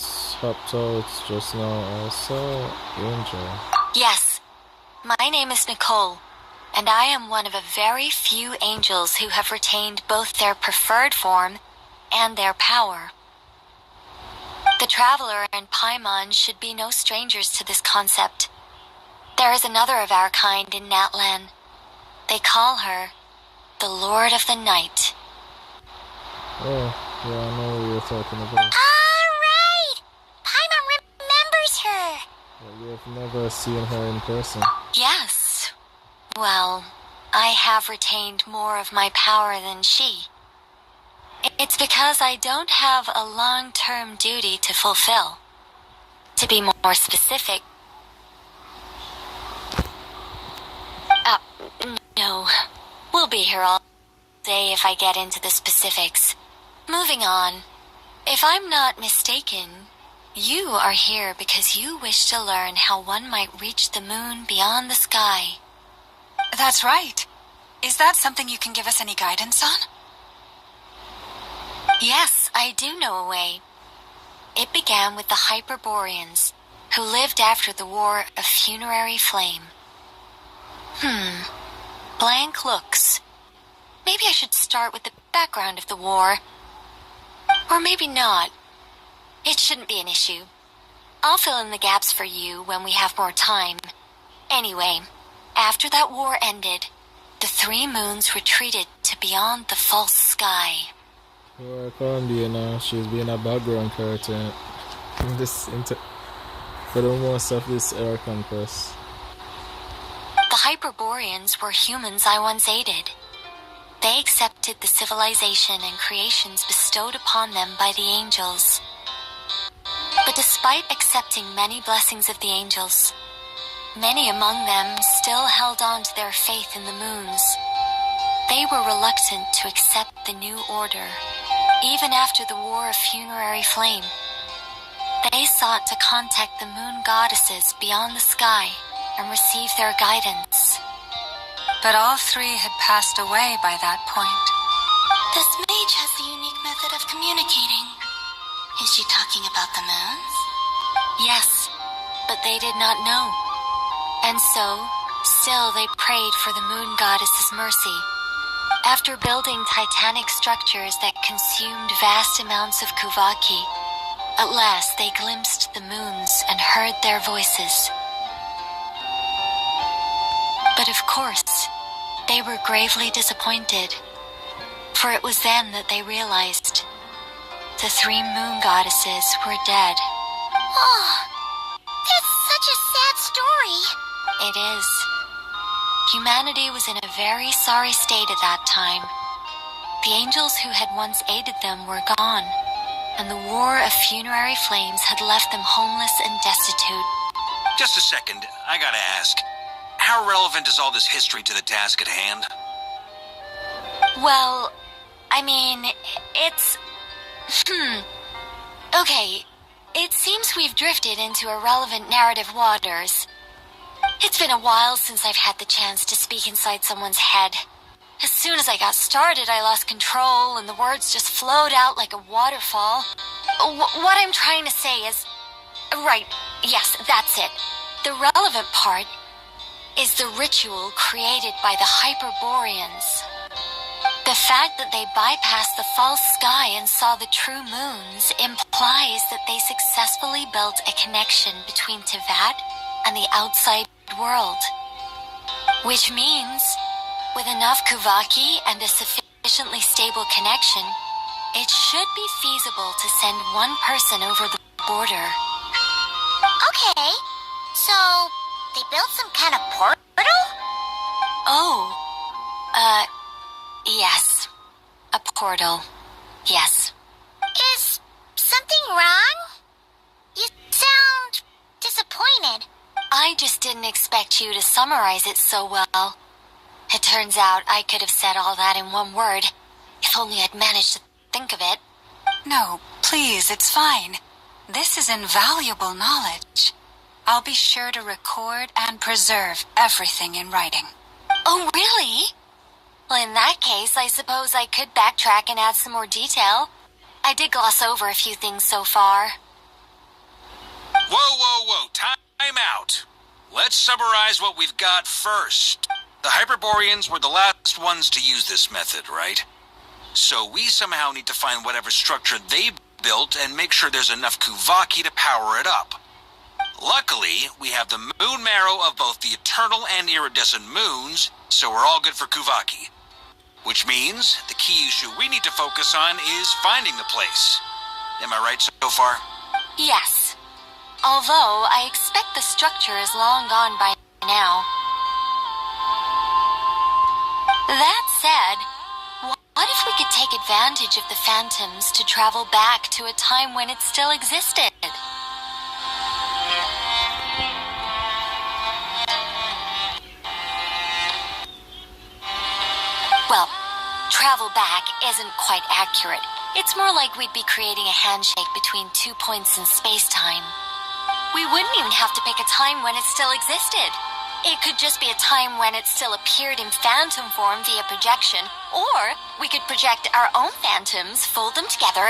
popped out just now, I saw Angel. Yes. My name is Nicole, and I am one of a very few angels who have retained both their preferred form and their power. The Traveler and Paimon should be no strangers to this concept. There is another of our kind in Natlan. They call her the Lord of the Night. Oh, yeah, I know what you're talking about. Alright! Paimon remembers her! But you have never seen her in person. Yes. Well, I have retained more of my power than she. It's because I don't have a long-term duty to fulfill. To be more specific... no. We'll be here all day if I get into the specifics. Moving on. If I'm not mistaken, you are here because you wish to learn how one might reach the moon beyond the sky. That's right. Is that something you can give us any guidance on? Yes, I do know a way. It began with the Hyperboreans, who lived after the War of Funerary Flame. Blank looks. Maybe I should start with the background of the war. Or maybe not. It shouldn't be an issue. I'll fill in the gaps for you when we have more time. Anyway, after that war ended, the three moons retreated to beyond the false sky. Well, I can't be, she's being a background character in this, for the most of this air conquest. The Hyperboreans were humans I once aided. They accepted the civilization and creations bestowed upon them by the angels. But despite accepting many blessings of the angels, many among them still held on to their faith in the moons. They were reluctant to accept the new order, even after the War of Funerary Flame. They sought to contact the moon goddesses beyond the sky and receive their guidance. But all three had passed away by that point. This mage has a unique method of communicating. Is she talking about the moons? Yes, but they did not know. And so, still they prayed for the moon goddess's mercy. After building titanic structures that consumed vast amounts of Kuvaki, at last they glimpsed the moons and heard their voices. But of course, they were gravely disappointed, for it was then that they realized the three moon goddesses were dead. Oh, that's such a sad story. It is. Humanity was in a very sorry state at that time. The angels who had once aided them were gone, and the War of Funerary Flames had left them homeless and destitute. Just a second, I gotta ask. How relevant is all this history to the task at hand? Well, I mean, it's... Okay, it seems we've drifted into irrelevant narrative waters. It's been a while since I've had the chance to speak inside someone's head. As soon as I got started, I lost control, and the words just flowed out like a waterfall. What I'm trying to say is... Right, yes, that's it. The relevant part is the ritual created by the Hyperboreans. The fact that they bypassed the false sky and saw the true moons implies that they successfully built a connection between Tevat and the outside world. Which means, with enough Kuvaki and a sufficiently stable connection, it should be feasible to send one person over the border. Okay, so they built some kind of portal? Oh, yes. A portal. Yes. Is something wrong? You sound disappointed. I just didn't expect you to summarize it so well. It turns out I could have said all that in one word, told me I'd managed to think of it. No, please, it's fine. This is invaluable knowledge. I'll be sure to record and preserve everything in writing. Oh, really? Well, in that case, I suppose I could backtrack and add some more detail. I did gloss over a few things so far. Whoa. Time out. Let's summarize what we've got first. The Hyperboreans were the last ones to use this method, right? So we somehow need to find whatever structure they built and make sure there's enough Kuvaki to power it up. Luckily, we have the moon marrow of both the eternal and iridescent moons, so we're all good for Kuvaki. Which means the key issue we need to focus on is finding the place. Am I right so far? Yes. Although, I expect the structure is long gone by now. That said, what if we could take advantage of the phantoms to travel back to a time when it still existed? Well, travel back isn't quite accurate. It's more like we'd be creating a handshake between 2 points in space-time. We wouldn't even have to pick a time when it still existed. It could just be a time when it still appeared in phantom form via projection, or we could project our own phantoms, fold them together,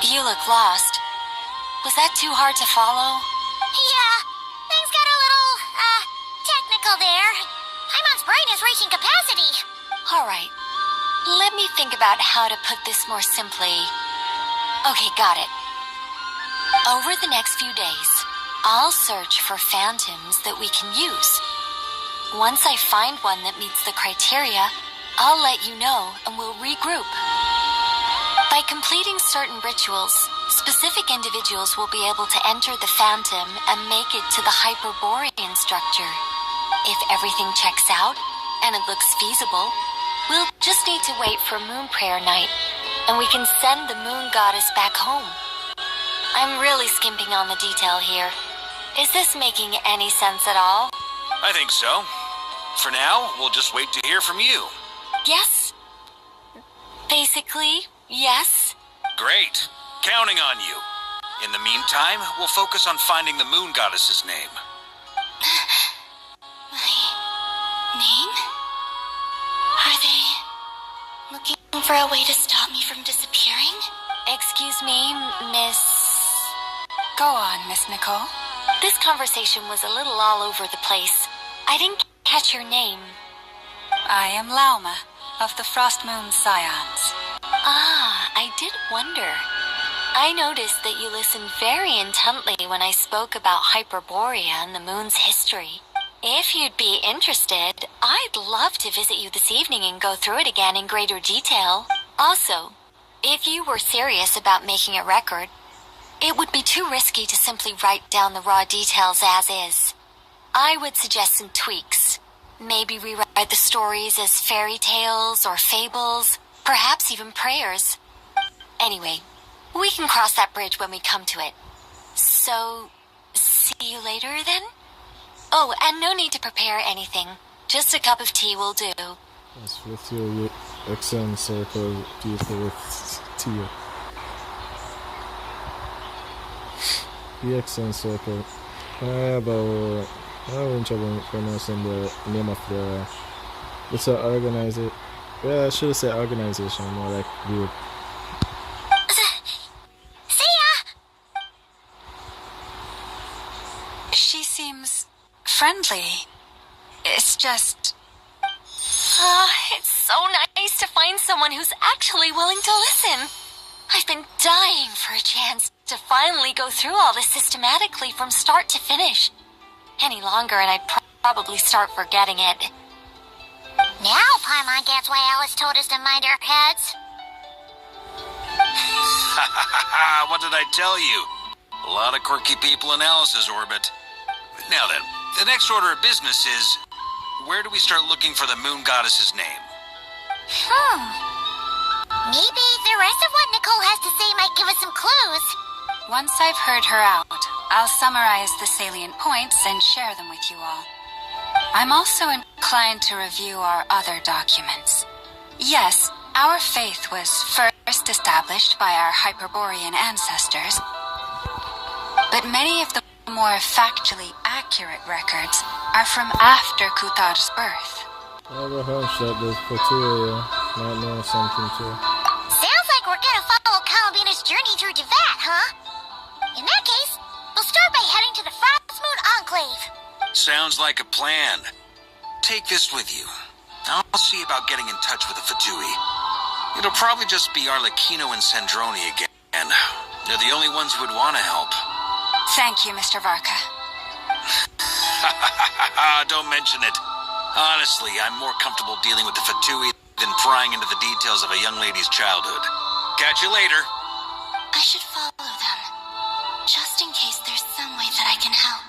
You look lost. Was that too hard to follow? Yeah, things got a little, technical there. Paimon's brain is reaching capacity. Alright. Let me think about how to put this more simply. Okay, got it. Over the next few days, I'll search for phantoms that we can use. Once I find one that meets the criteria, I'll let you know and we'll regroup. By completing certain rituals, specific individuals will be able to enter the phantom and make it to the Hyperborean structure. If everything checks out and it looks feasible, we'll just need to wait for Moon Prayer Night, and we can send the Moon Goddess back home. I'm really skimping on the detail here. Is this making any sense at all? I think so. For now, we'll just wait to hear from you. Yes. Basically, yes. Great. Counting on you. In the meantime, we'll focus on finding the Moon Goddess's name. My name? Are they looking for a way to stop me from disappearing? Excuse me, Miss... Go on, Miss Nicole. This conversation was a little all over the place. I didn't catch your name. I am Lauma, of the Frost Moon Scions. Ah, I did wonder. I noticed that you listened very intently when I spoke about Hyperborea and the moon's history. If you'd be interested, I'd love to visit you this evening and go through it again in greater detail. Also, if you were serious about making a record, it would be too risky to simply write down the raw details as is. I would suggest some tweaks. Maybe rewrite the stories as fairy tales or fables, perhaps even prayers. Anyway, we can cross that bridge when we come to it. So, see you later then? Oh, and no need to prepare anything. Just a cup of tea will do. Yes, with your XN circle, people with tea. The XN circle. About... I'm in trouble pronouncing the name of the... It's an organization. Well, I should say organization, more like group. See ya! She seems friendly. It's just... It's so nice to find someone who's actually willing to listen. I've been dying for a chance to finally go through all this systematically from start to finish. Any longer and I'd probably start forgetting it. Now Paimon gets why Alice told us to mind our heads. What did I tell you? A lot of quirky people in Alice's orbit. Now then, the next order of business is... where do we start looking for the Moon Goddess's name? Maybe the rest of what Nicole has to say might give us some clues. Once I've heard her out, I'll summarize the salient points and share them with you all. I'm also inclined to review our other documents. Yes, our faith was first established by our Hyperborean ancestors, but many of the more factually accurate records are from after Kuthar's birth. I have a hunch that there's Faturia might know something too. Sounds like we're gonna follow Calabina's journey through Devat, huh? In that case, we'll start by heading to the Frostmoon Enclave. Sounds like a plan. Take this with you. I'll see about getting in touch with the Fatui. It'll probably just be Arlecchino and Sandroni again. They're the only ones who would want to help. Thank you, Mr. Varka. Don't mention it. Honestly, I'm more comfortable dealing with the Fatui than prying into the details of a young lady's childhood. Catch you later. I should follow them, just in case there's some way that I can help.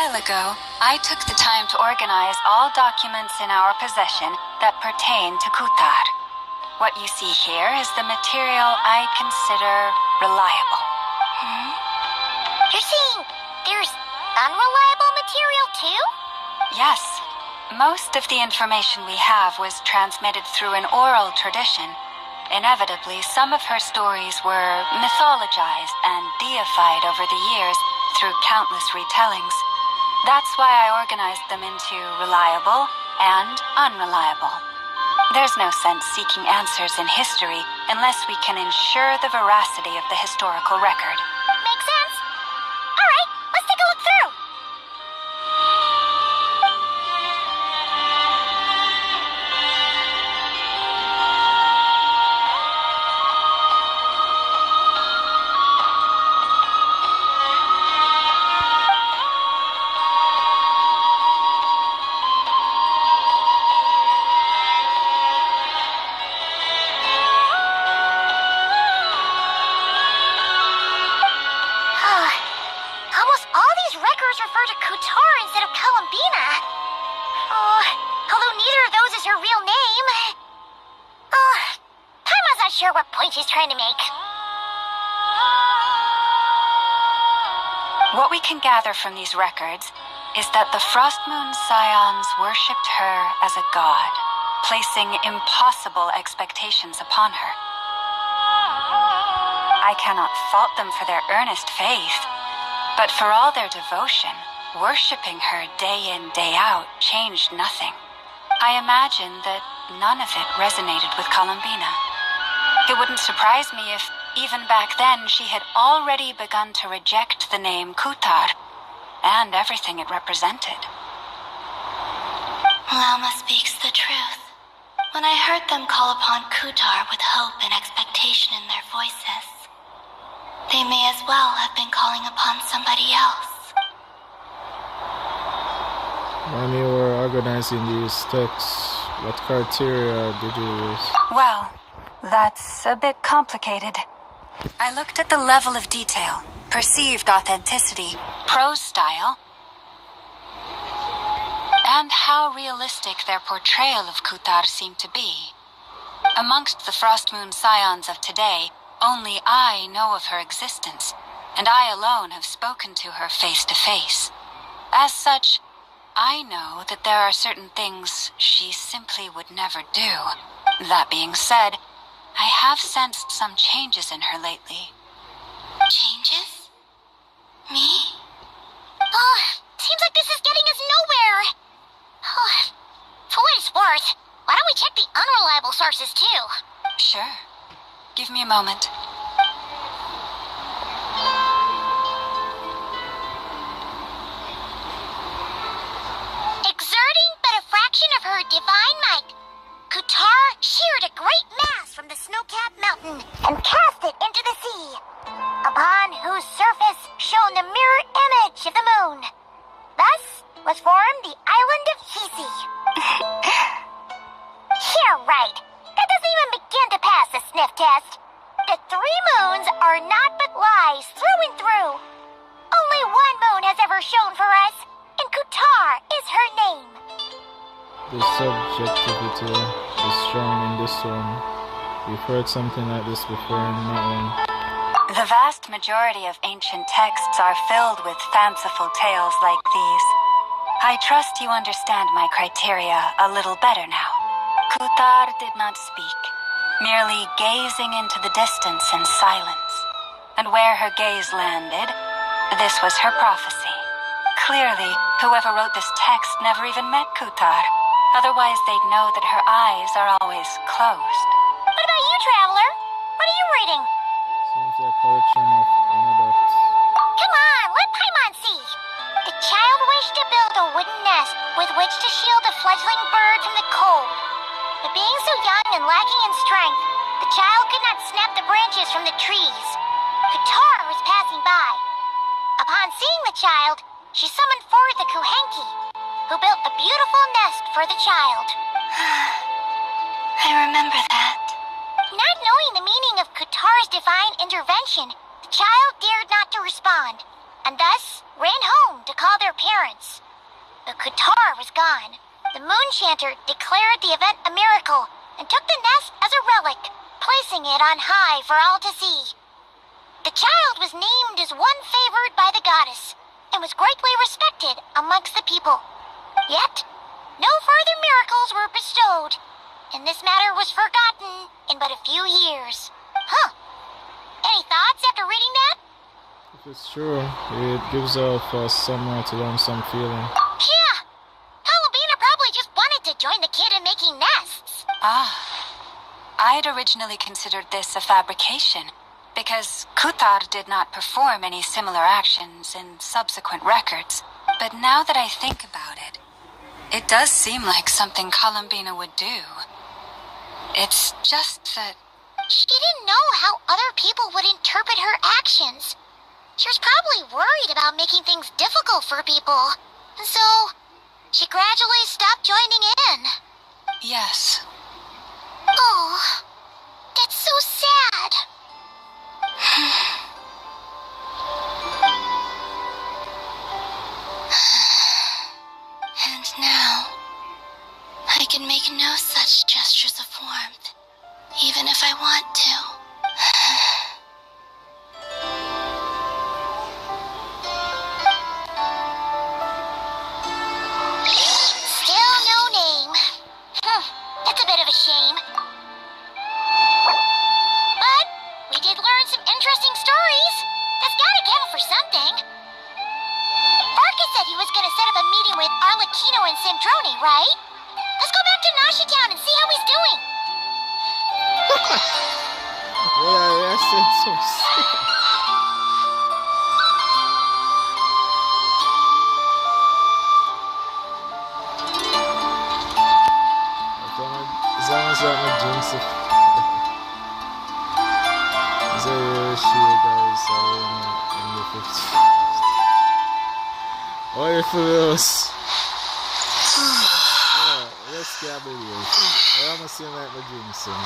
Ago, I took the time to organize all documents in our possession that pertain to Kuthar. What you see here is the material I consider reliable. You're saying there's unreliable material too? Yes. Most of the information we have was transmitted through an oral tradition. Inevitably, some of her stories were mythologized and deified over the years through countless retellings. That's why I organized them into reliable and unreliable. There's no sense seeking answers in history unless we can ensure the veracity of the historical record. Makes sense. All right, let's take a look through. Almost all these records refer to Kutar instead of Columbina. Although neither of those is her real name. Paimon's not sure what point she's trying to make. What we can gather from these records is that the Frost Moon Scions worshipped her as a god, placing impossible expectations upon her. I cannot fault them for their earnest faith, but for all their devotion, worshipping her day in, day out changed nothing. I imagine that none of it resonated with Columbina. It wouldn't surprise me if, even back then, she had already begun to reject the name Kutar and everything it represented. Lama speaks the truth. When I heard them call upon Kutar with hope and expectation in their voices, they may as well have been calling upon somebody else. When you were organizing these texts, what criteria did you use? Well, that's a bit complicated. I looked at the level of detail, perceived authenticity, prose style, and how realistic their portrayal of Kutar seemed to be. Amongst the Frost Moon Scions of today, only I know of her existence, and I alone have spoken to her face to face. As such, I know that there are certain things she simply would never do. That being said, I have sensed some changes in her lately. Changes? Me? Seems like this is getting us nowhere. For what it's worth, why don't we check the unreliable sources too? Sure. Give me a moment. Exerting but a fraction of her divine might, Kutar sheared a great mass from the snow-capped mountain and cast it into the sea, upon whose surface shone the mirror image of the moon. Thus was formed the island of Hisi. Yeah, right. That doesn't even begin to pass the sniff test. The three moons are not but lies through and through. Only one moon has ever shone for us, and Kutar is her name. The subjectivity is strong in this one. We've heard something like this before in that one. The vast majority of ancient texts are filled with fanciful tales like these. I trust you understand my criteria a little better now. Kutar did not speak, merely gazing into the distance in silence. And where her gaze landed, this was her prophecy. Clearly, whoever wrote this text never even met Kutar. Otherwise, they'd know that her eyes are always closed. What about you, traveler? What are you reading? Seems like a collection of anecdotes. Come on, let Paimon see. The child wished to build a wooden nest with which to shield a fledgling bird from the cold. But being so young and lacking in strength, the child could not snap the branches from the trees. Kutar was passing by. Upon seeing the child, she summoned forth a Kuhenki, who built a beautiful nest for the child. I remember that. Not knowing the meaning of Kutar's divine intervention, the child dared not to respond, and thus ran home to call their parents. But Kutar was gone. The moon chanter declared the event a miracle and took the nest as a relic, placing it on high for all to see. The child was named as one favored by the goddess and was greatly respected amongst the people. Yet, no further miracles were bestowed, and this matter was forgotten in but a few years. Huh. Any thoughts after reading that? If it's true, it gives off somewhat around some feeling. Yeah. Columbina probably just wanted to join the kid in making nests. Ah. I'd originally considered this a fabrication, because Kutar did not perform any similar actions in subsequent records. But now that I think about it, it does seem like something Columbina would do. It's just that... She didn't know how other people would interpret her actions. She was probably worried about making things difficult for people. And so, she gradually stopped joining in. Yes. Oh, that's so sad. And now, I can make no such gestures of warmth, even if I want to. Still no name. That's a bit of a shame. But we did learn some interesting stories. That's gotta count for something. Farkas said he was gonna set up a meeting with Arlecchino and Sandrone, right? Let's go back to Nashi Town and see how he's doing. Yeah, that's so sick. As long as I'm a jinx of guys in the 50s. Olha for Deus. Let's get a video. Vamos see that with Genshin.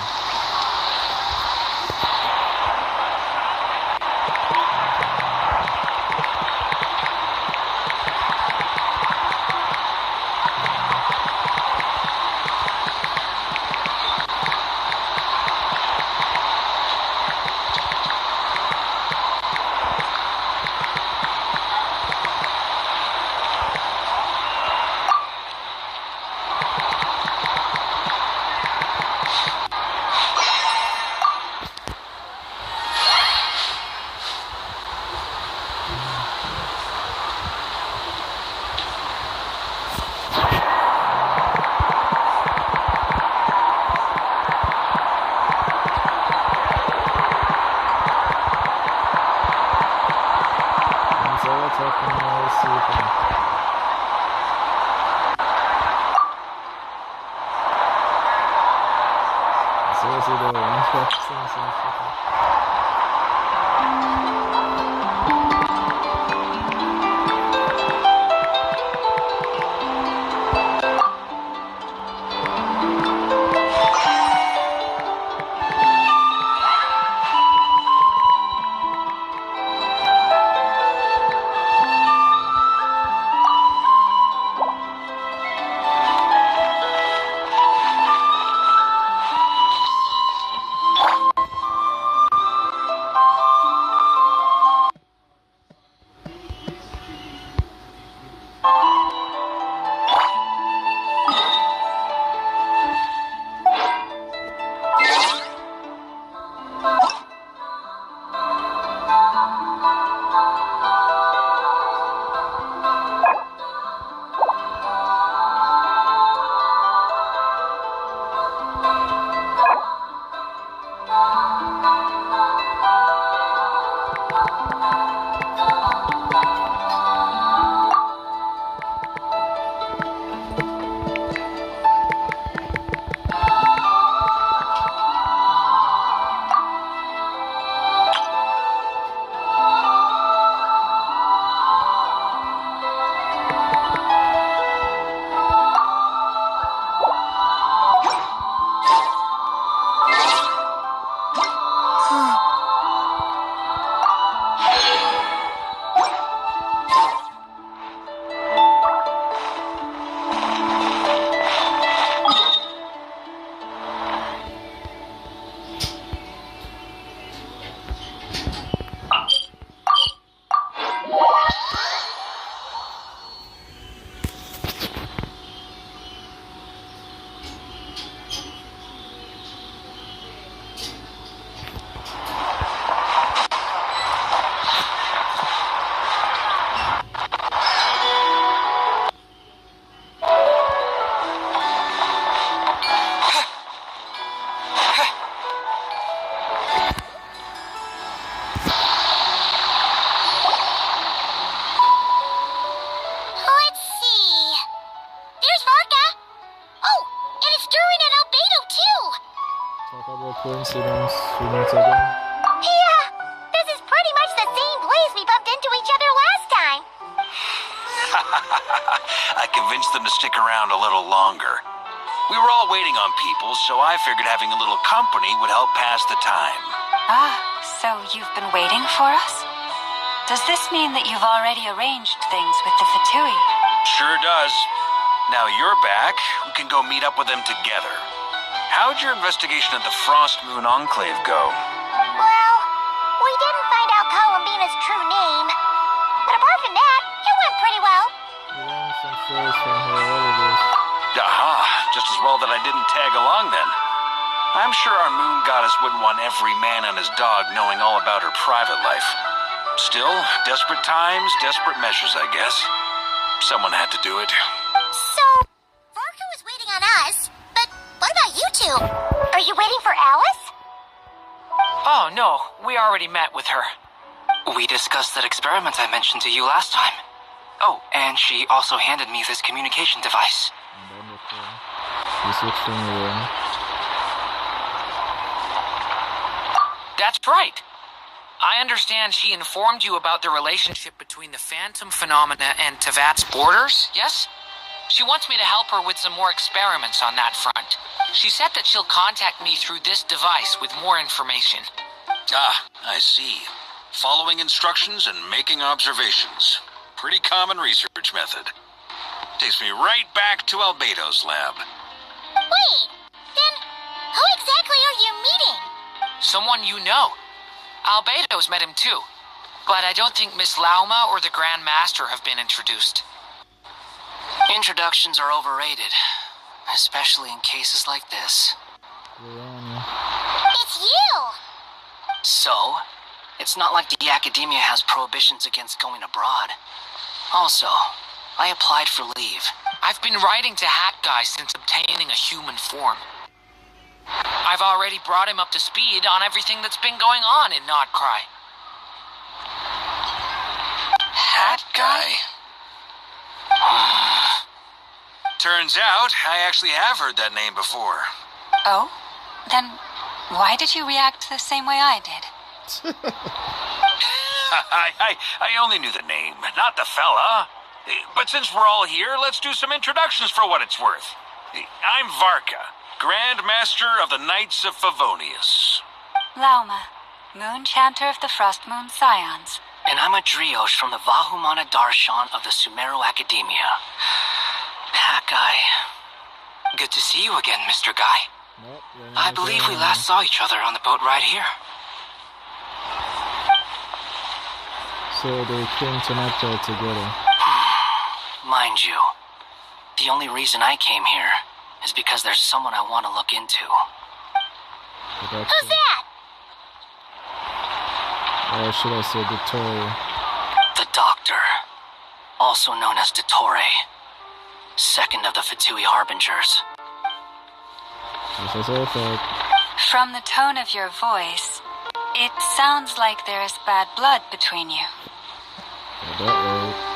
Let's see. There's Varka. Oh, and it's Durin and Albedo too. Talk about coincidence. We meet again. Yeah, this is pretty much the same place we bumped into each other last time. I convinced them to stick around a little longer. We were all waiting on people, so I figured having a little company would help pass the time. Ah, so you've been waiting for us? Does this mean that you've already arranged things with the Fatui? Sure does. Now you're back, we can go meet up with them together. How'd your investigation at the Frost Moon Enclave go? Well, we didn't find out Columbina's true name. But apart from that, it went pretty well. We learned some stories from her holidays. Aha, just as well that I didn't tag along then. I'm sure our moon goddess wouldn't want every man and his dog knowing all about her private life. Still, desperate times, desperate measures, I guess. Someone had to do it. So, Varka was waiting on us, but what about you two? Are you waiting for Alice? Oh, no. We already met with her. We discussed that experiment I mentioned to you last time. Oh, and she also handed me this communication device. She switched from around. That's right. I understand she informed you about the relationship between the phantom phenomena and Tevat's borders, yes? She wants me to help her with some more experiments on that front. She said that she'll contact me through this device with more information. Ah, I see. Following instructions and making observations. Pretty common research method. Takes me right back to Albedo's lab. Wait, then who exactly are you meeting? Someone you know. Albedo's met him too. But I don't think Miss Lauma or the Grand Master have been introduced. Introductions are overrated, especially in cases like this. It's you! So, it's not like the academia has prohibitions against going abroad. Also, I applied for leave. I've been writing to Hat Guy since obtaining a human form. I've already brought him up to speed on everything that's been going on in Nodcry. Hat Guy? Turns out, I actually have heard that name before. Oh? Then why did you react the same way I did? I only knew the name, not the fella. But since we're all here, let's do some introductions for what it's worth. I'm Varka, Grand Master of the Knights of Favonius. Lauma, Moon Chanter of the Frost Moon Scions. And I'm a Driosh from the Vahumana Darshan of the Sumeru Academia. Hat Guy. Good to see you again, Mr. Guy. Nope, I believe we last saw each other on the boat right here. So they came to Noctua together. Mind you, the only reason I came here is because there's someone I want to look into. Who's that? Or should I say Dottore? The Doctor, also known as Dottore, second of the Fatui Harbingers. This is all fact. From the tone of your voice, it sounds like there is bad blood between you. Got that right.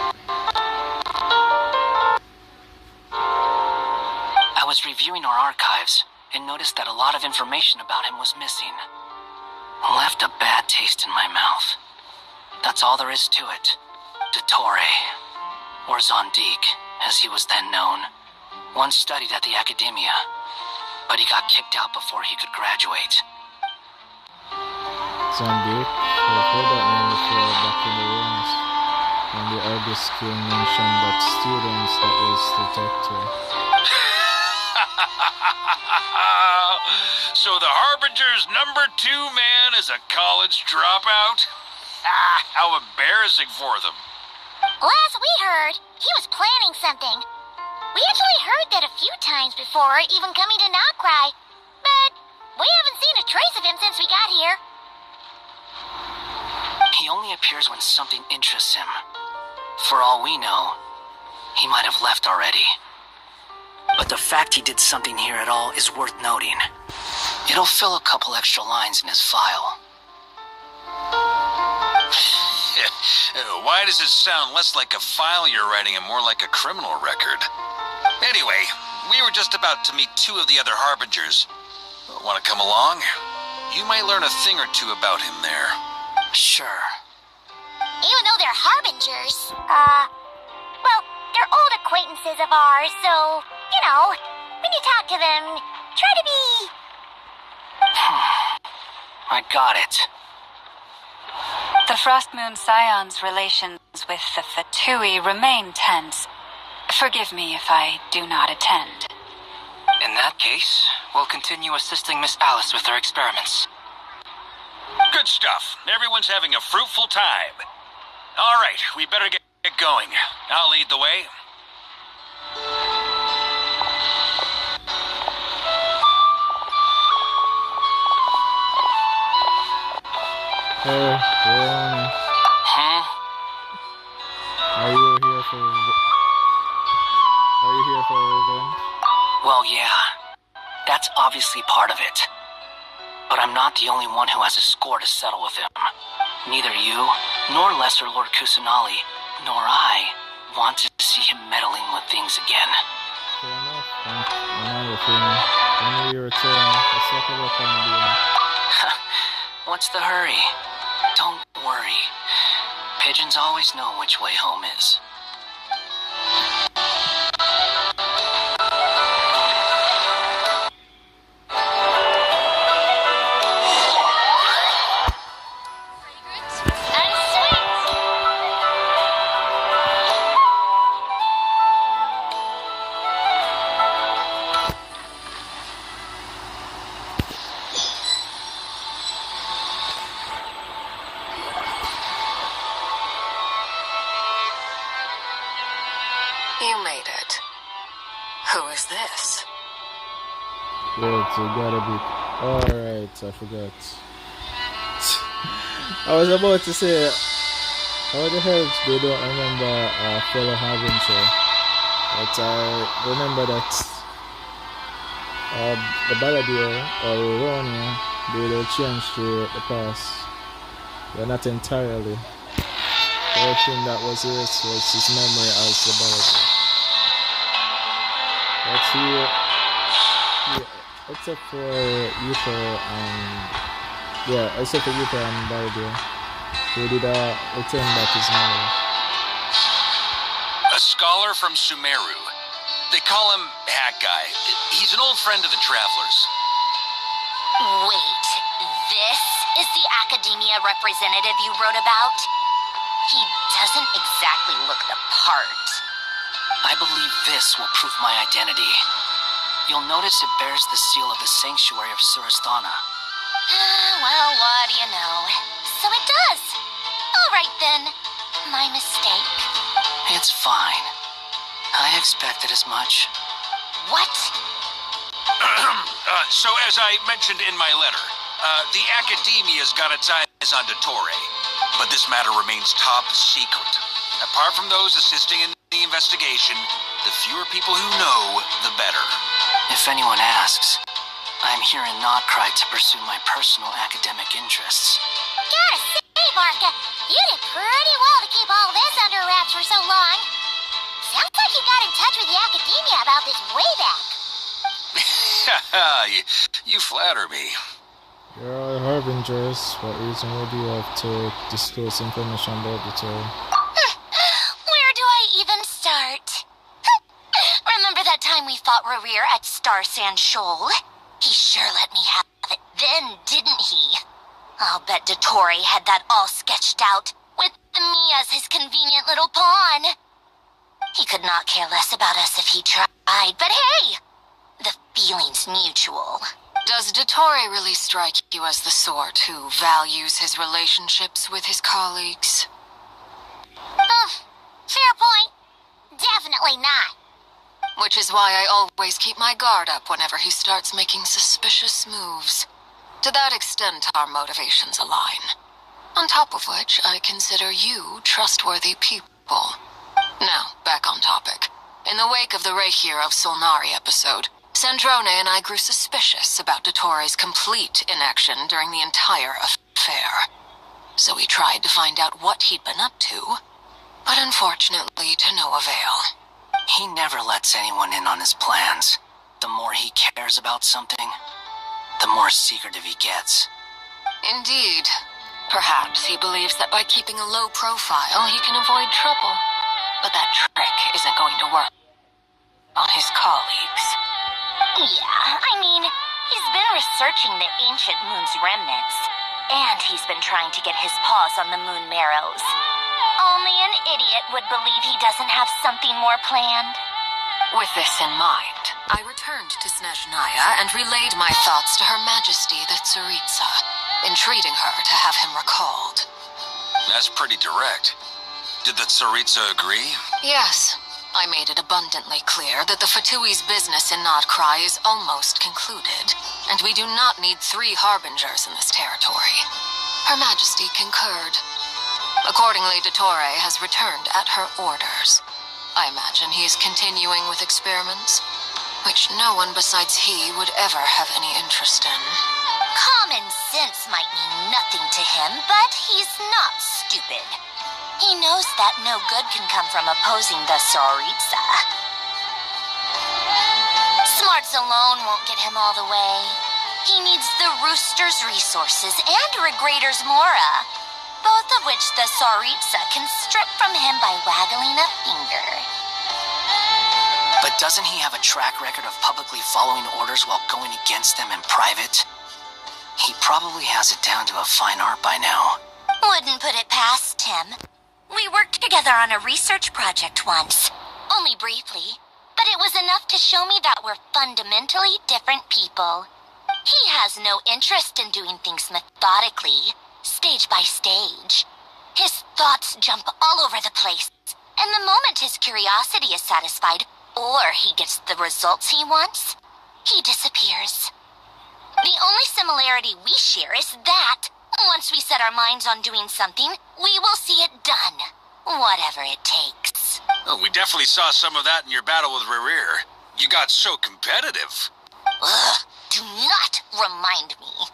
I was reviewing our archives and noticed that a lot of information about him was missing. Left a bad taste in my mouth. That's all there is to it. Dottore, or Zondik, as he was then known, once studied at the Academia, but he got kicked out before he could graduate. Zondik? I've heard that name before back in the rooms. When the Argus King mentioned that students that was to talk to. So the Harbinger's #2 man is a college dropout? How embarrassing for them. Last we heard, he was planning something. We actually heard that a few times before, even coming to Nocry. But we haven't seen a trace of him since we got here. He only appears when something interests him. For all we know, he might have left already. But the fact he did something here at all is worth noting. It'll fill a couple extra lines in his file. Why does it sound less like a file you're writing and more like a criminal record? Anyway, we were just about to meet two of the other harbingers. Want to come along? You might learn a thing or two about him there. Sure. Even though they're harbingers, well, they're old acquaintances of ours, so, you know, when you talk to them, try to be... I got it. The Frost Moon Scion's relations with the Fatui remain tense. Forgive me if I do not attend. In that case, we'll continue assisting Miss Alice with her experiments. Good stuff. Everyone's having a fruitful time. All right, we better get going. I'll lead the way. Hey, Ron. Huh? Are you here for revenge? Well, yeah. That's obviously part of it. But I'm not the only one who has a score to settle with him. Neither you, nor Lesser Lord Kusanali, nor I want to see him meddling with things again. Fair enough. When you return, let's talk about family. What's the hurry? Don't worry. Pigeons always know which way home is. You made it. Who is this? Wait, you gotta be... Alright, I forgot. I was about to say, how the hell they don't remember fellow Harbinger? But I remember that the Balladeer or Ronia, they changed to the past. They're not entirely. The only thing that was erased was his memory as the Balladeer. But he except for Yuko and... Yeah, except for Yuko and Balladeer, who did return back his memory. A scholar from Sumeru. They call him Hat Guy. He's an old friend of the Travelers. Wait, this is the Academia representative you wrote about? He doesn't exactly look the part. I believe this will prove my identity. You'll notice it bears the seal of the Sanctuary of Surasthana. Well, what do you know? So it does. All right then. My mistake. It's fine. I expected as much. What? So as I mentioned in my letter, the Academia's got its eyes on Dottore, but this matter remains top secret. Apart from those assisting in the investigation, the fewer people who know, the better. If anyone asks, I'm here in Nodcry to pursue my personal academic interests. Gotta say, Barca, you did pretty well to keep all this under wraps for so long. Sounds like you got in touch with the Academia about this way back. You flatter me. You're all harbingers. What reason would you have to disclose information about the tour? Where do I even start? Remember that time we fought Rerir at Star Sand Shoal? He sure let me have it then, didn't he? I'll bet Dottore had that all sketched out, with me as his convenient little pawn. He could not care less about us if he tried, but hey! The feeling's mutual. Does Dottore really strike you as the sort who values his relationships with his colleagues? Fair point. Definitely not. Which is why I always keep my guard up whenever he starts making suspicious moves. To that extent, our motivations align. On top of which, I consider you trustworthy people. Now, back on topic. In the wake of the Rehir of Solnari episode, Sandrone and I grew suspicious about Dottore's complete inaction during the entire affair. so we tried to find out what he'd been up to, but unfortunately to no avail. He never lets anyone in on his plans. The more he cares about something, the more secretive he gets. Indeed. Perhaps he believes that by keeping a low profile, he can avoid trouble. But that trick isn't going to work on his colleagues. Yeah, I mean, he's been researching the ancient moon's remnants, and he's been trying to get his paws on the moon marrows. Only an idiot would believe he doesn't have something more planned. With this in mind, I returned to Snezhnaya and relayed my thoughts to Her Majesty the Tsaritsa, entreating her to have him recalled. That's pretty direct. Did the Tsaritsa agree? Yes. I made it abundantly clear that the Fatui's business in Nodcry is almost concluded, and we do not need 3 harbingers in this territory. Her Majesty concurred. Accordingly, Dottore has returned at her orders. I imagine he is continuing with experiments, which no one besides he would ever have any interest in. Common sense might mean nothing to him, but he's not stupid. He knows that no good can come from opposing the Tsaritsa. Smarts alone won't get him all the way. He needs the Rooster's resources and Regrator's Mora, both of which the Tsaritsa can strip from him by waggling a finger. But doesn't he have a track record of publicly following orders while going against them in private? He probably has it down to a fine art by now. Wouldn't put it past him. We worked together on a research project once. Only briefly, but it was enough to show me that we're fundamentally different people. He has no interest in doing things methodically, stage by stage. His thoughts jump all over the place, and the moment his curiosity is satisfied, or he gets the results he wants, he disappears. The only similarity we share is that once we set our minds on doing something, we will see it done, whatever it takes. Oh, we definitely saw some of that in your battle with Rerir. You got so competitive. Ugh, do not remind me.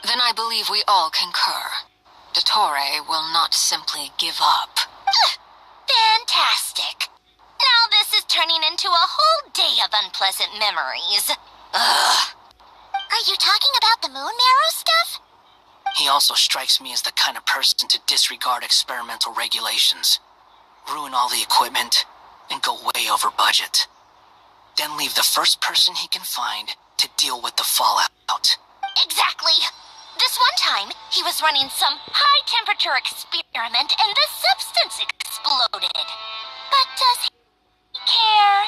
Then I believe we all concur. Dottore will not simply give up. Fantastic. Now this is turning into a whole day of unpleasant memories. Ugh. Are you talking about the moon marrow stuff? He also strikes me as the kind of person to disregard experimental regulations, ruin all the equipment, and go way over budget. Then leave the first person he can find to deal with the fallout. Exactly. This one time, he was running some high-temperature experiment and the substance exploded. But does he care?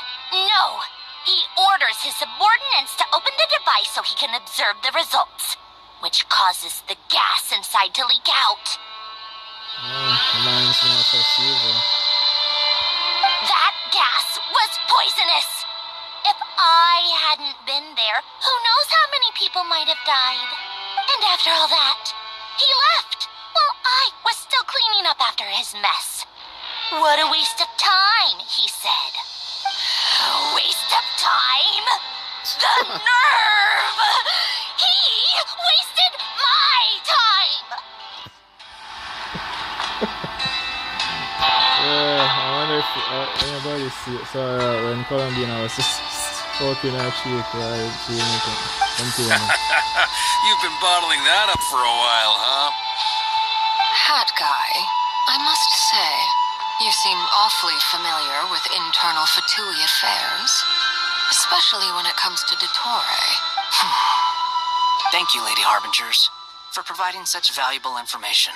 No. He orders his subordinates to open the device so he can observe the results, which causes the gas inside to leak out. Reminds me of a fever. That gas was poisonous. If I hadn't been there, who knows how many people might have died. And after all that, he left while I was still cleaning up after his mess. What a waste of time, he said. A waste of time? The nerve! He wasted my time! Yeah, I wonder if anybody saw when Columbina was just poking her cheek, right? She didn't You've been bottling that up for a while, huh? Hat guy, I must say, you seem awfully familiar with internal Fatui affairs, especially when it comes to Dottore. Thank you, Lady Harbingers, for providing such valuable information.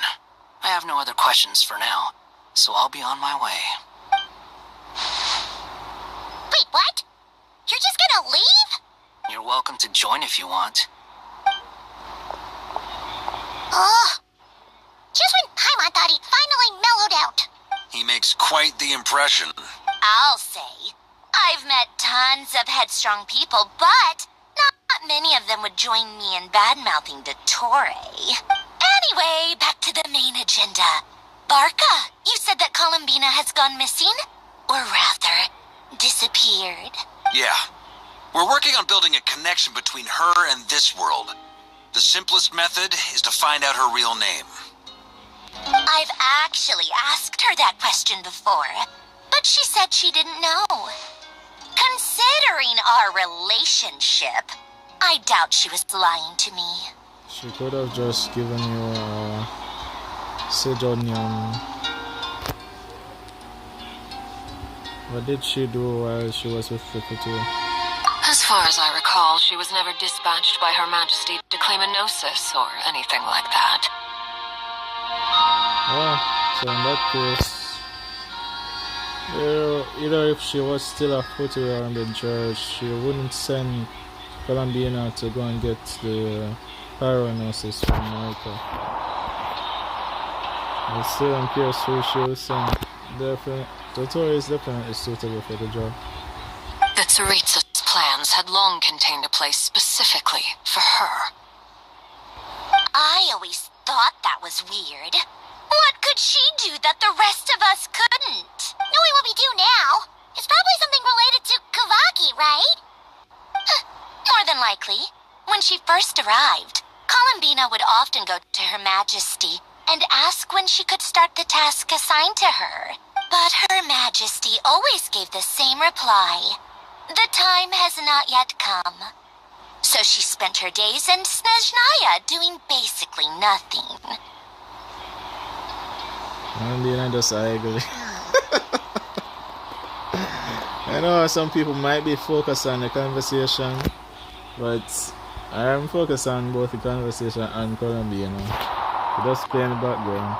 I have no other questions for now, so I'll be on my way. Wait, what? You're just gonna leave? You're welcome to join if you want. Ugh. Just when Paimon thought he'd finally mellowed out. He makes quite the impression. I'll say. I've met tons of headstrong people, but not many of them would join me in bad-mouthing Dottore. Anyway, back to the main agenda. Barca, you said that Columbina has gone missing? Or rather, disappeared. Yeah. We're working on building a connection between her and this world. The simplest method is to find out her real name. I've actually asked her that question before, but she said she didn't know. Considering our relationship, I doubt she was lying to me. She could have just given you a pseudonym. What did she do while she was with the two? As far as I recall, she was never dispatched by Her Majesty to claim a gnosis or anything like that. Oh, so in that case, either if she was still a footy around the church, she wouldn't send Columbina to go and get the paranosis from America. But still unclear who she will send. Totoro is definitely suitable for the job. The Tsaritsa's plans had long contained a place specifically for her. I always thought that was weird. What could she do that the rest of us couldn't? Knowing what we do now, it's probably something related to Kavaki, right? More than likely. When she first arrived, Columbina would often go to Her Majesty and ask when she could start the task assigned to her. But Her Majesty always gave the same reply. The time has not yet come. So she spent her days in Snezhnaya doing basically nothing. I just agree. I know some people might be focused on the conversation, but I am focused on both the conversation and Columbia, just play in the background.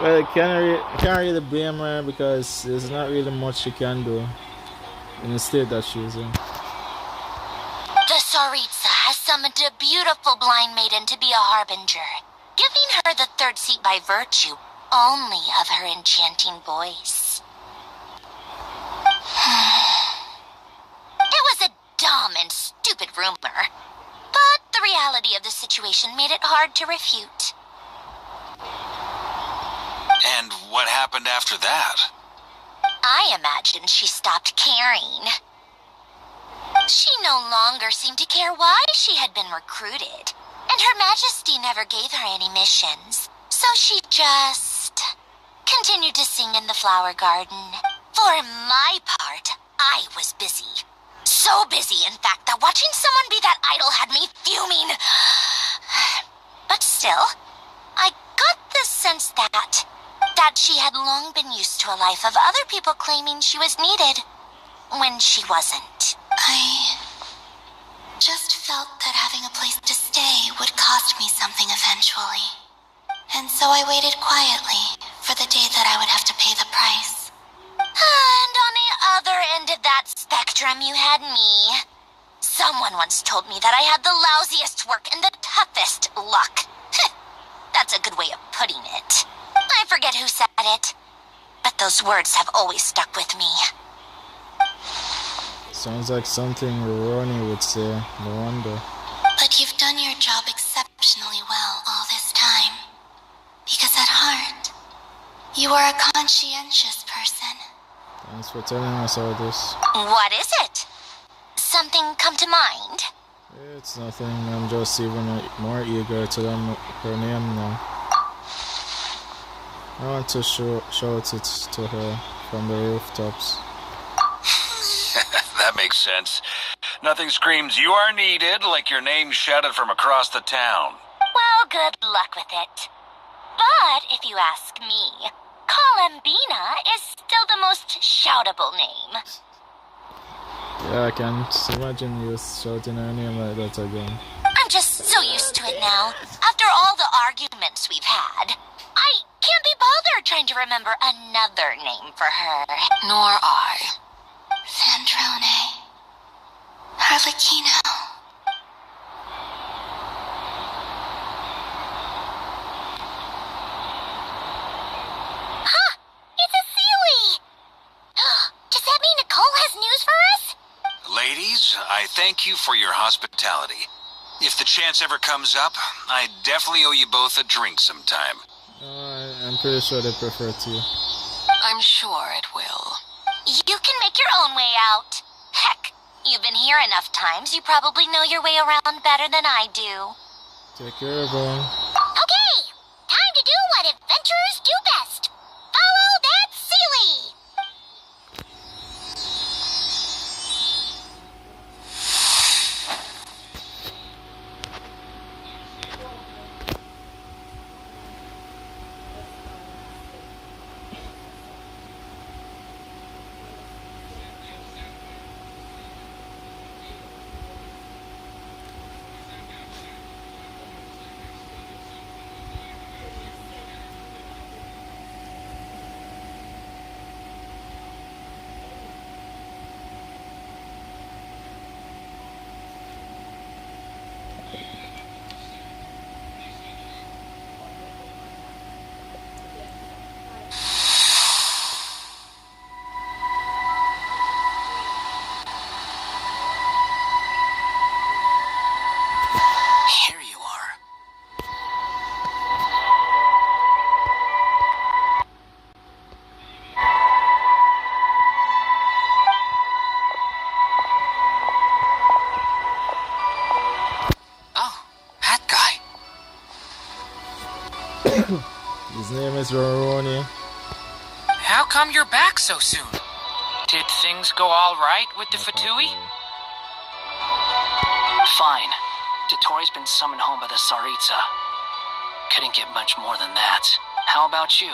Well, can't really blame her because there's not really much she can do in the state that she's in. The Tsaritsa has summoned a beautiful blind maiden to be a harbinger, giving her the third seat by virtue only of her enchanting voice. It was a dumb and stupid rumor, but the reality of the situation made it hard to refute. And what happened after that? I imagine she stopped caring. She no longer seemed to care why she had been recruited, and Her Majesty never gave her any missions, so she just continued to sing in the flower garden. For my part, I was busy. So busy, in fact, that watching someone be that idol had me fuming. But still, I got the sense that she had long been used to a life of other people claiming she was needed when she wasn't. I just felt that having a place to stay would cost me something eventually. And so I waited quietly for the day that I would have to pay the price. And on the other end of that spectrum, you had me. Someone once told me that I had the lousiest work and the toughest luck. That's a good way of putting it. I forget who said it, but those words have always stuck with me. Sounds like something Ronnie would say, no wonder. But you've done your job exceptionally well all this time. Because at heart, you are a conscientious person. Thanks for telling us all this. What is it? Something come to mind? It's nothing, I'm just even more eager to learn her name now. I want to shout it to her from the rooftops. That makes sense. Nothing screams you are needed like your name shouted from across the town. Well, good luck with it. But if you ask me, Columbina is still the most shoutable name. Yeah, I can't imagine you shouting her name like that again. I'm just so used to it now. After all the arguments we've had, I can't be bothered trying to remember another name for her. Nor I. Sandrone. Harlequino. Huh! It's a Sealy! Does that mean Nicole has news for us? Ladies, I thank you for your hospitality. If the chance ever comes up, I definitely owe you both a drink sometime. I'm pretty sure they prefer tea. I'm sure it will. You can make your own way out. Heck, you've been here enough times, you probably know your way around better than I do. Take care, everyone. Okay, time to do His name is Roroni. How come you're back so soon? Did things go all right with the Fatui? Fine. Dotori's been summoned home by the Tsaritsa. Couldn't get much more than that. How about you?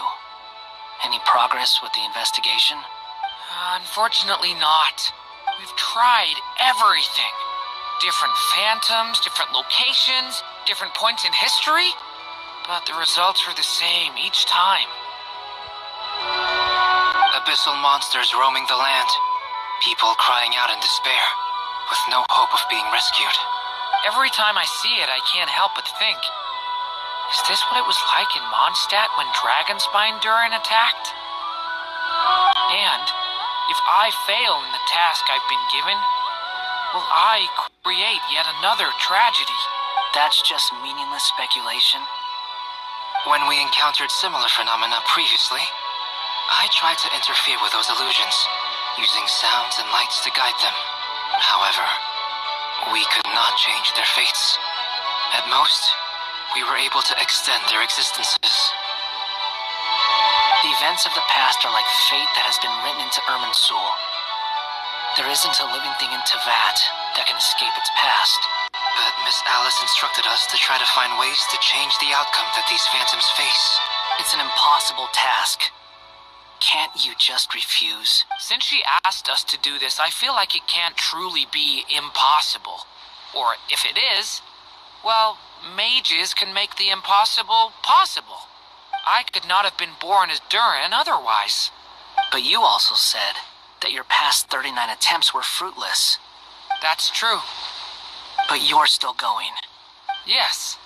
Any progress with the investigation? Unfortunately not. We've tried everything. Different phantoms, different locations, different points in history. But the results were the same each time. Abyssal monsters roaming the land. People crying out in despair, with no hope of being rescued. Every time I see it, I can't help but think, is this what it was like in Mondstadt when Dragonspine Durin attacked? And if I fail in the task I've been given, will I create yet another tragedy? That's just meaningless speculation. When we encountered similar phenomena previously, I tried to interfere with those illusions, using sounds and lights to guide them. However, we could not change their fates. At most, we were able to extend their existences. The events of the past are like fate that has been written into Irminsul. There isn't a living thing in Teyvat that can escape its past. But Miss Alice instructed us to try to find ways to change the outcome that these phantoms face. It's an impossible task. Can't you just refuse? Since she asked us to do this, I feel like it can't truly be impossible. Or if it is, well, mages can make the impossible possible. I could not have been born as Durin otherwise. But you also said that your past 39 attempts were fruitless. That's true. But you're still going. Yes.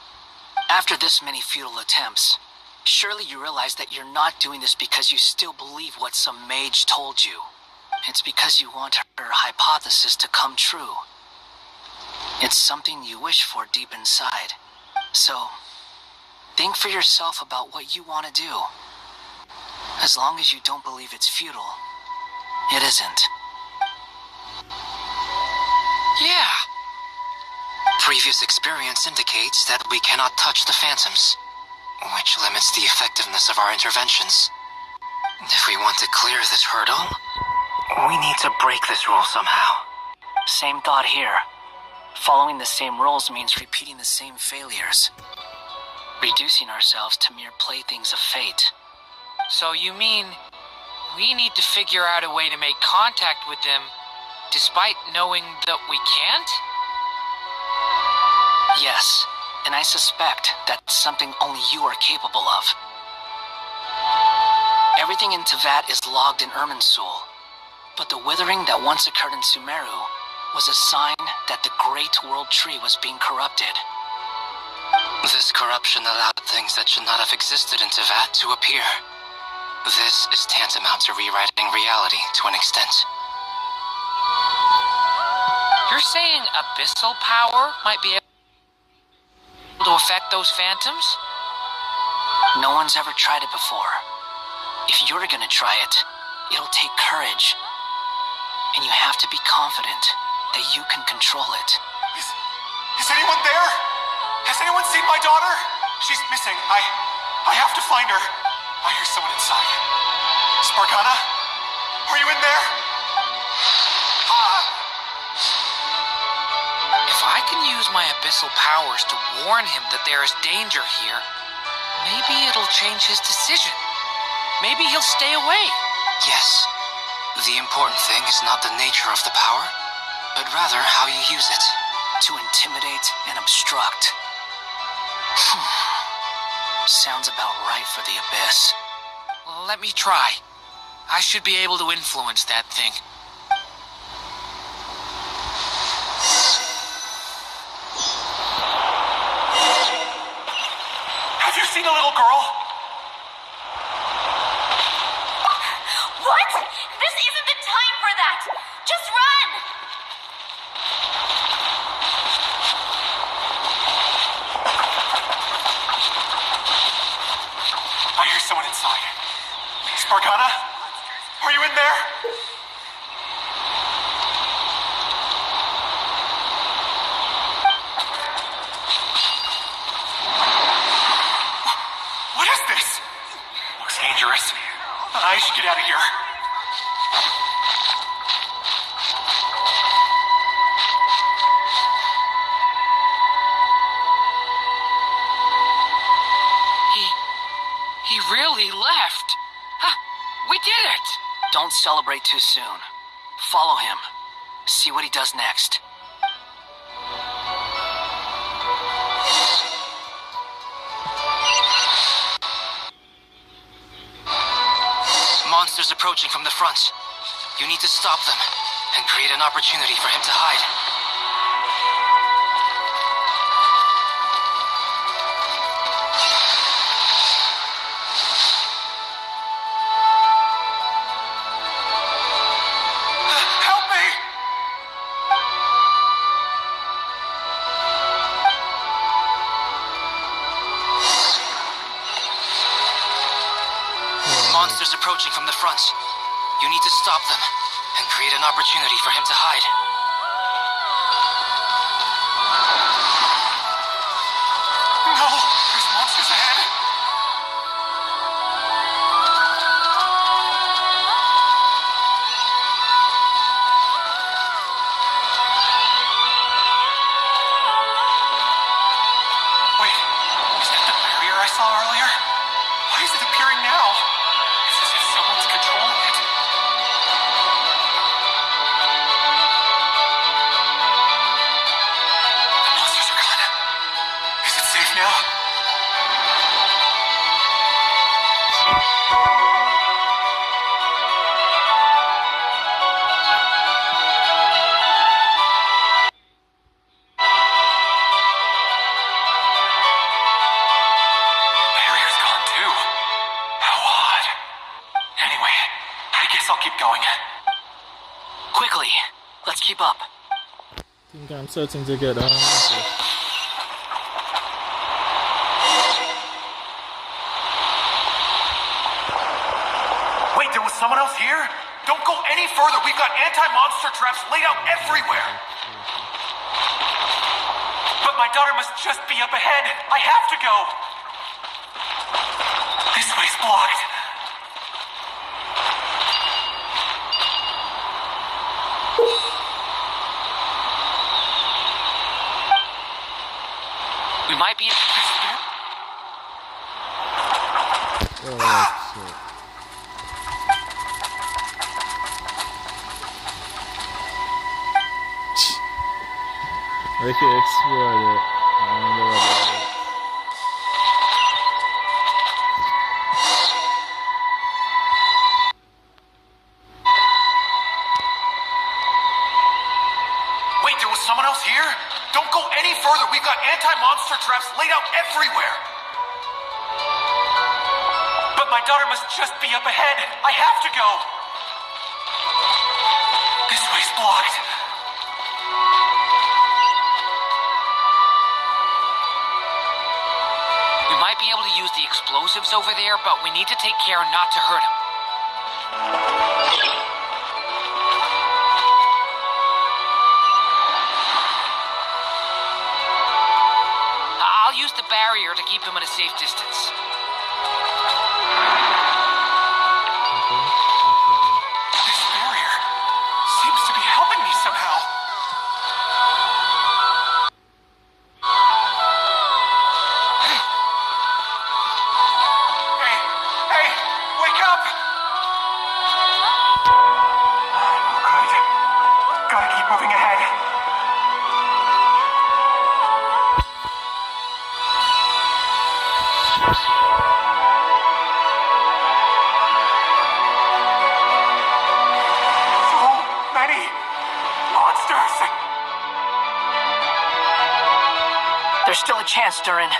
After this many futile attempts, surely you realize that you're not doing this because you still believe what some mage told you. It's because you want her hypothesis to come true. It's something you wish for deep inside. So, think for yourself about what you want to do. As long as you don't believe it's futile, it isn't. Yeah. Previous experience indicates that we cannot touch the phantoms, which limits the effectiveness of our interventions. If we want to clear this hurdle, we need to break this rule somehow. Same thought here. Following the same rules means repeating the same failures. Reducing ourselves to mere playthings of fate. So you mean we need to figure out a way to make contact with them despite knowing that we can't? Yes, and I suspect that's something only you are capable of. Everything in Teyvat is logged in Irminsul, but the withering that once occurred in Sumeru was a sign that the Great World Tree was being corrupted. This corruption allowed things that should not have existed in Teyvat to appear. This is tantamount to rewriting reality to an extent. You're saying abyssal power might be able to affect those phantoms? No one's ever tried it before. If you're gonna try it, it'll take courage. And you have to be confident that you can control it. Is anyone there? Has anyone seen my daughter? She's missing. I have to find her. I hear someone inside. Spargana? Are you in there? If I can use my abyssal powers to warn him that there is danger here, maybe it'll change his decision. Maybe he'll stay away. Yes. The important thing is not the nature of the power, but rather how you use it. To intimidate and obstruct. Sounds about right for the Abyss. Well, let me try. I should be able to influence that thing. Have you seen a little girl? What? This isn't the time for that! Just run! I hear someone inside. Spargana? Are you in there? What is this? Don't celebrate too soon. Follow him. See what he does next. Monsters approaching from the front. You need to stop them and create an opportunity for him to hide. Help me! Monsters approaching from the front. You need to stop them and create an opportunity for him to hide. No! There's monsters ahead! Wait, is that the barrier I saw earlier? Why is it appearing now? It's as if someone's controlling it. The monsters are gone. Is it safe now? The barrier's gone too. How odd. Anyway, I guess I'll keep going. Quickly, let's keep up. I think I'm starting to get the hang of it. Wait, there was someone else here? Don't go any further. We've got anti-monster traps laid out everywhere. But my daughter must just be up ahead. I have to go. This way's blocked. We might be. Oh, shit. I can explore it. I wonder what it is. Wait, there was someone else here? Don't go any further. We've got anti-monster traps laid out everywhere. But my daughter must just be up ahead. I have to go. This way's blocked. We might be able to use the explosives over there, but we need to take care not to hurt him. I'll use the barrier to keep him at a safe distance. This barrier seems to be helping me somehow. Hey, wake up! No good. Gotta keep moving ahead. So many monsters! There's still a chance, Durin.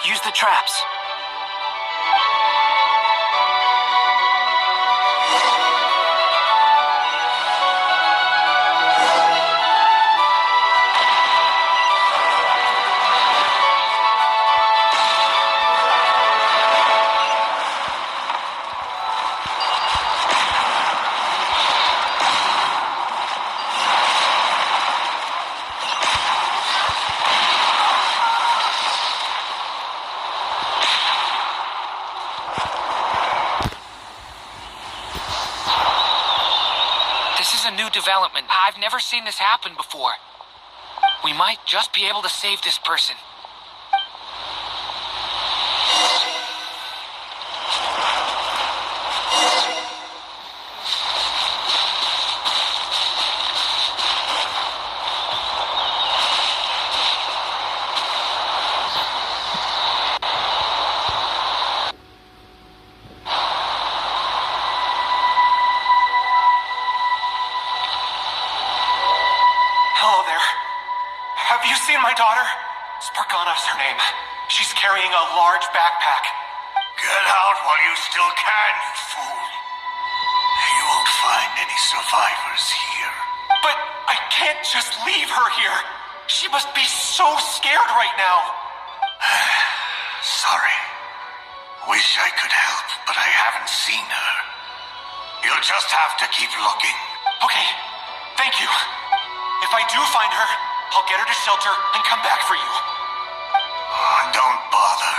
Use the traps. This is a new development. I've never seen this happen before. We might just be able to save this person. Have you seen my daughter? Sparkana's her name. She's carrying a large backpack. Get out while you still can, you fool. You won't find any survivors here. But I can't just leave her here. She must be so scared right now. Sorry. Wish I could help, but I haven't seen her. You'll just have to keep looking. Okay, thank you. If I do find her, I'll get her to shelter and come back for you. Don't bother.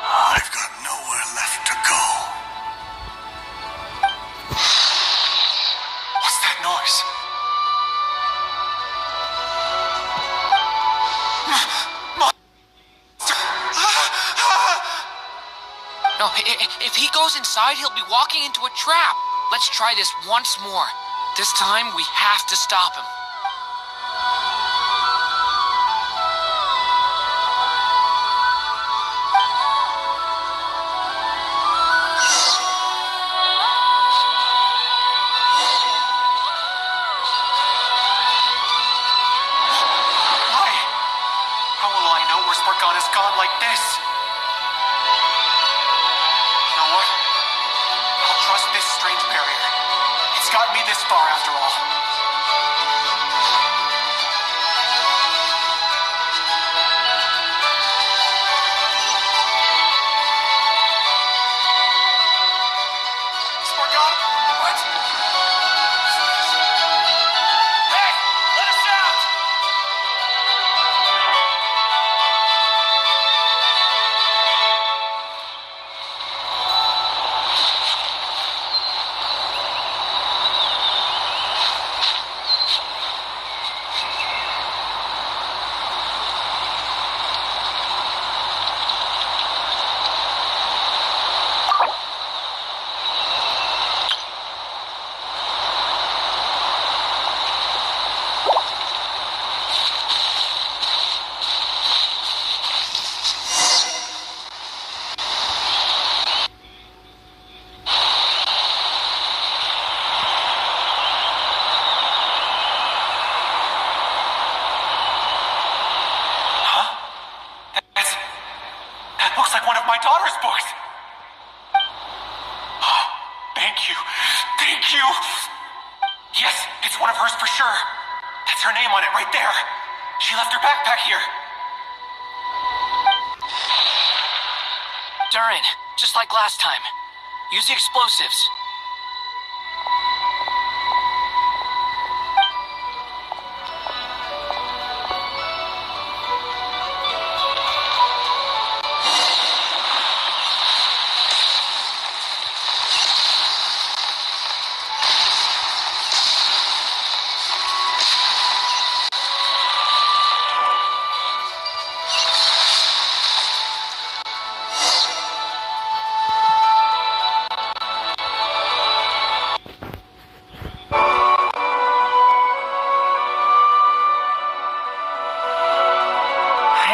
I've got nowhere left to go. What's that noise? No, if he goes inside, he'll be walking into a trap. Let's try this once more. This time, we have to stop him. Why? How will I know where Sparkana's gone like this? You know what? I'll trust this strange barrier. It's got me this far after all. Sparkana? What? Hey! Let us out! That looks like one of my daughter's books. Oh, thank you. Thank you. Yes, it's one of hers for sure. That's her name on it right there. She left her backpack here. Durin, just like last time. Use the explosives.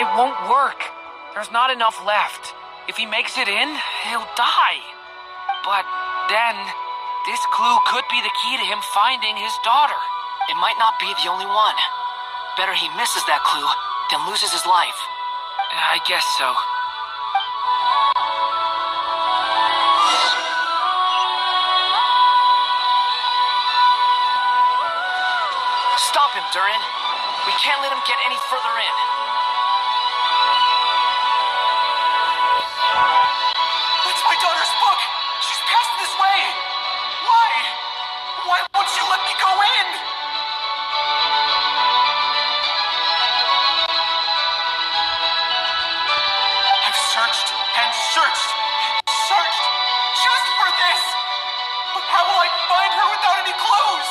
It won't work. There's not enough left. If he makes it in, he'll die. But then, this clue could be the key to him finding his daughter. It might not be the only one. Better he misses that clue than loses his life. I guess so. Stop him, Durin. We can't let him get any further in. That's my daughter's book. She's passed this way. Why? Why won't you let me go in? I've searched and searched and searched just for this. But how will I find her without any clues?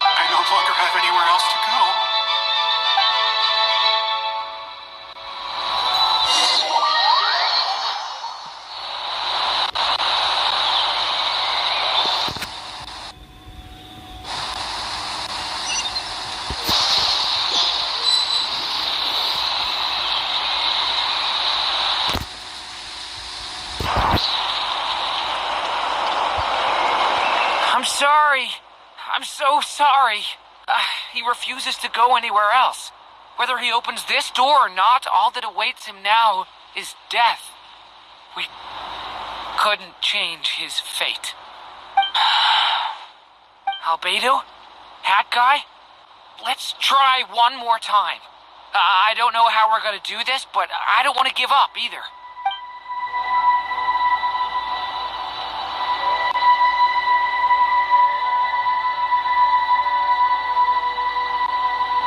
I no longer have anywhere else to go. I'm sorry. I'm so sorry. He refuses to go anywhere else. Whether he opens this door or not, all that awaits him now is death. We couldn't change his fate. Albedo? Hat guy? Let's try one more time. I don't know how we're gonna do this, but I don't want to give up either.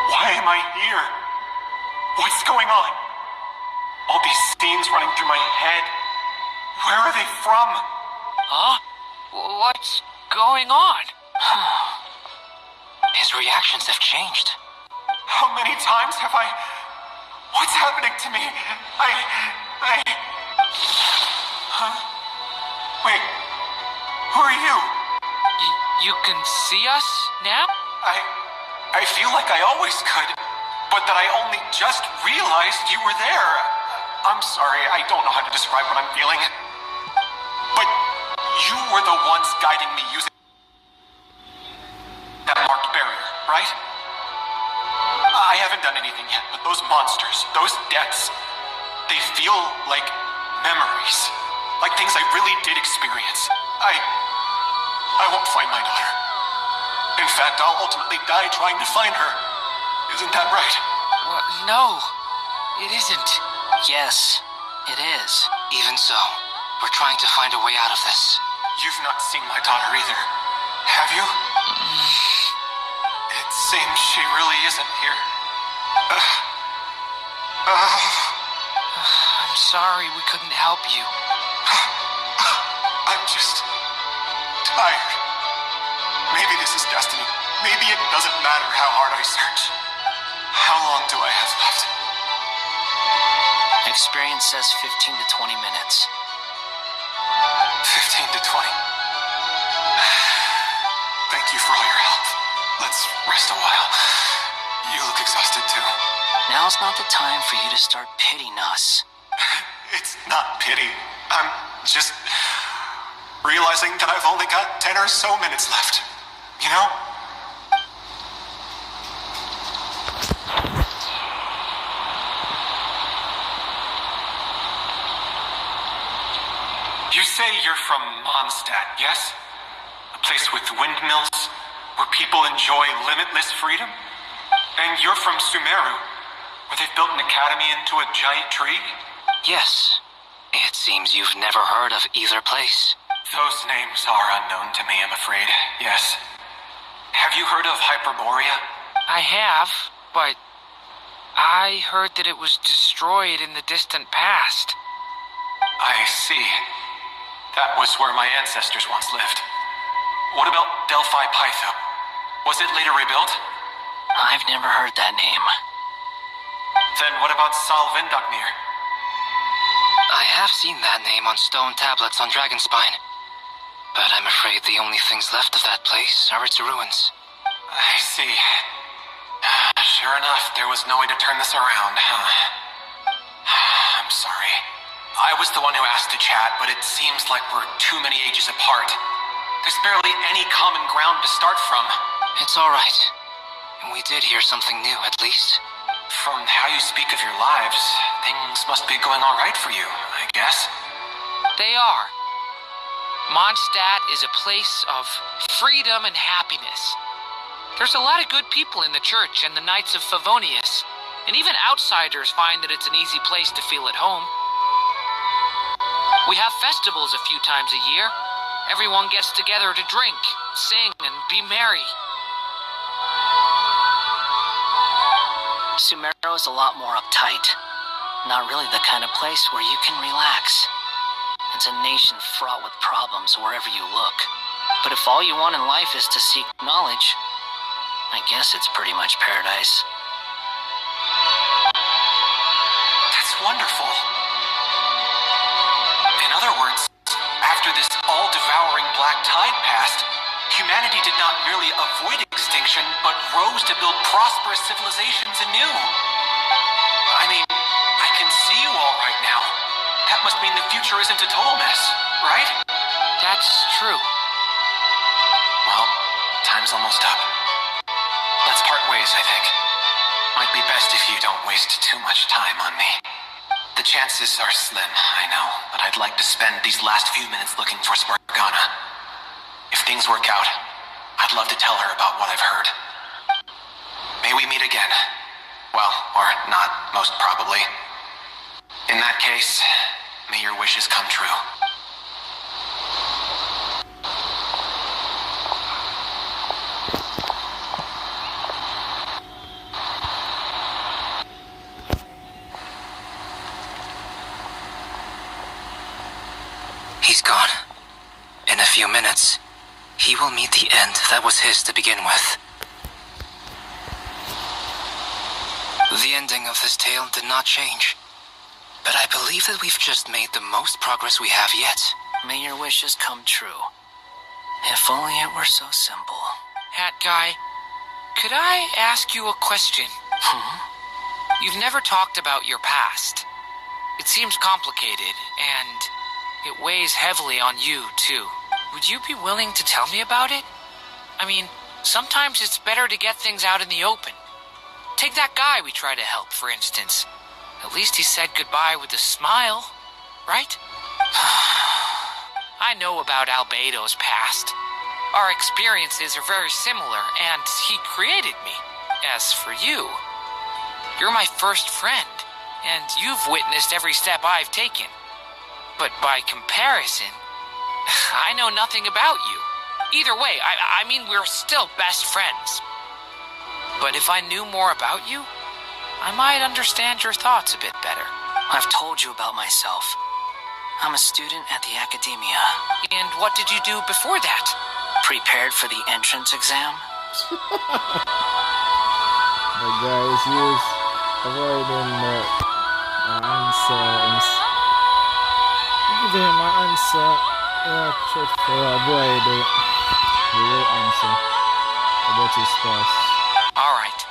Why am I here? What's going on? All these scenes running through my head. Where are they from? Huh? What's going on? His reactions have changed. How many times have I... What's happening to me? Huh? Wait, who are you? You can see us now? I feel like I always could, but that I only just realized you were there. I'm sorry, I don't know how to describe what I'm feeling. But you were the ones guiding me using that marked barrier, right? I haven't done anything yet, but those monsters, those deaths, they feel like memories. Like things I really did experience. I won't find my daughter. In fact, I'll ultimately die trying to find her. Isn't that right? No, it isn't. Yes, it is. Even so, we're trying to find a way out of this. You've not seen my daughter either, have you? It seems she really isn't here. I'm sorry we couldn't help you. I'm just tired. Maybe this is destiny. Maybe it doesn't matter how hard I search. How long do I have left? Experience says 15 to 20 minutes. 15 to 20. Thank you for all your help. Let's rest a while. You look exhausted too. Now's not the time for you to start pitying us. It's not pity. I'm just realizing that I've only got 10 or so minutes left. You know? You say you're from Mondstadt, yes? A place with windmills, where people enjoy limitless freedom? And you're from Sumeru, where they've built an academy into a giant tree? Yes. It seems you've never heard of either place. Those names are unknown to me, I'm afraid, yes. Have you heard of Hyperborea? I have, but I heard that it was destroyed in the distant past. I see. That was where my ancestors once lived. What about Delphi Pytho? Was it later rebuilt? I've never heard that name. Then what about Sal Vindaknir? I have seen that name on stone tablets on Dragonspine. But I'm afraid the only things left of that place are its ruins. I see. Sure enough, there was no way to turn this around, huh? I'm sorry. I was the one who asked to chat, but it seems like we're too many ages apart. There's barely any common ground to start from. It's all right. We did hear something new, at least. From how you speak of your lives, things must be going all right for you, I guess. They are. Mondstadt is a place of freedom and happiness. There's a lot of good people in the church and the Knights of Favonius, and even outsiders find that it's an easy place to feel at home. We have festivals a few times a year. Everyone gets together to drink, sing, and be merry. Sumeru is a lot more uptight. Not really the kind of place where you can relax. It's a nation fraught with problems wherever you look. But if all you want in life is to seek knowledge, I guess it's pretty much paradise. That's wonderful. In other words, after this all-devouring black tide passed, humanity did not merely avoid extinction, but rose to build prosperous civilizations anew. I mean, I can see you all right now. That must mean the future isn't a total mess, right? That's true. Well, time's time's almost up. Let's part ways, I think. Might be best if you don't waste too much time on me. The chances are slim, I know, but I'd like to spend these last few minutes looking for Spargana. If things work out, I'd love to tell her about what I've heard. May we meet again. Well, or not, most probably. In that case, may your wishes come true. He's gone. In a few minutes, he will meet the end that was his to begin with. The ending of this tale did not change, but I believe that we've just made the most progress we have yet. May your wishes come true. If only it were so simple. Hat guy, could I ask you a question? You've never talked about your past. It seems complicated, and it weighs heavily on you, too. Would you be willing to tell me about it? I mean, sometimes it's better to get things out in the open. Take that guy we tried to help, for instance. At least he said goodbye with a smile, right? I know about Albedo's past. Our experiences are very similar, and he created me. As for you, you're my first friend, and you've witnessed every step I've taken. But by comparison, I know nothing about you. Either way, I mean, we're still best friends. But if I knew more about you, I might understand your thoughts a bit better. I've told you about myself. I'm a student at the academia. And what did you do before that? Prepared for the entrance exam? The guys use avoiding the answer. Give him an answer. Yeah, check for avoid the real answer about his past. Alright.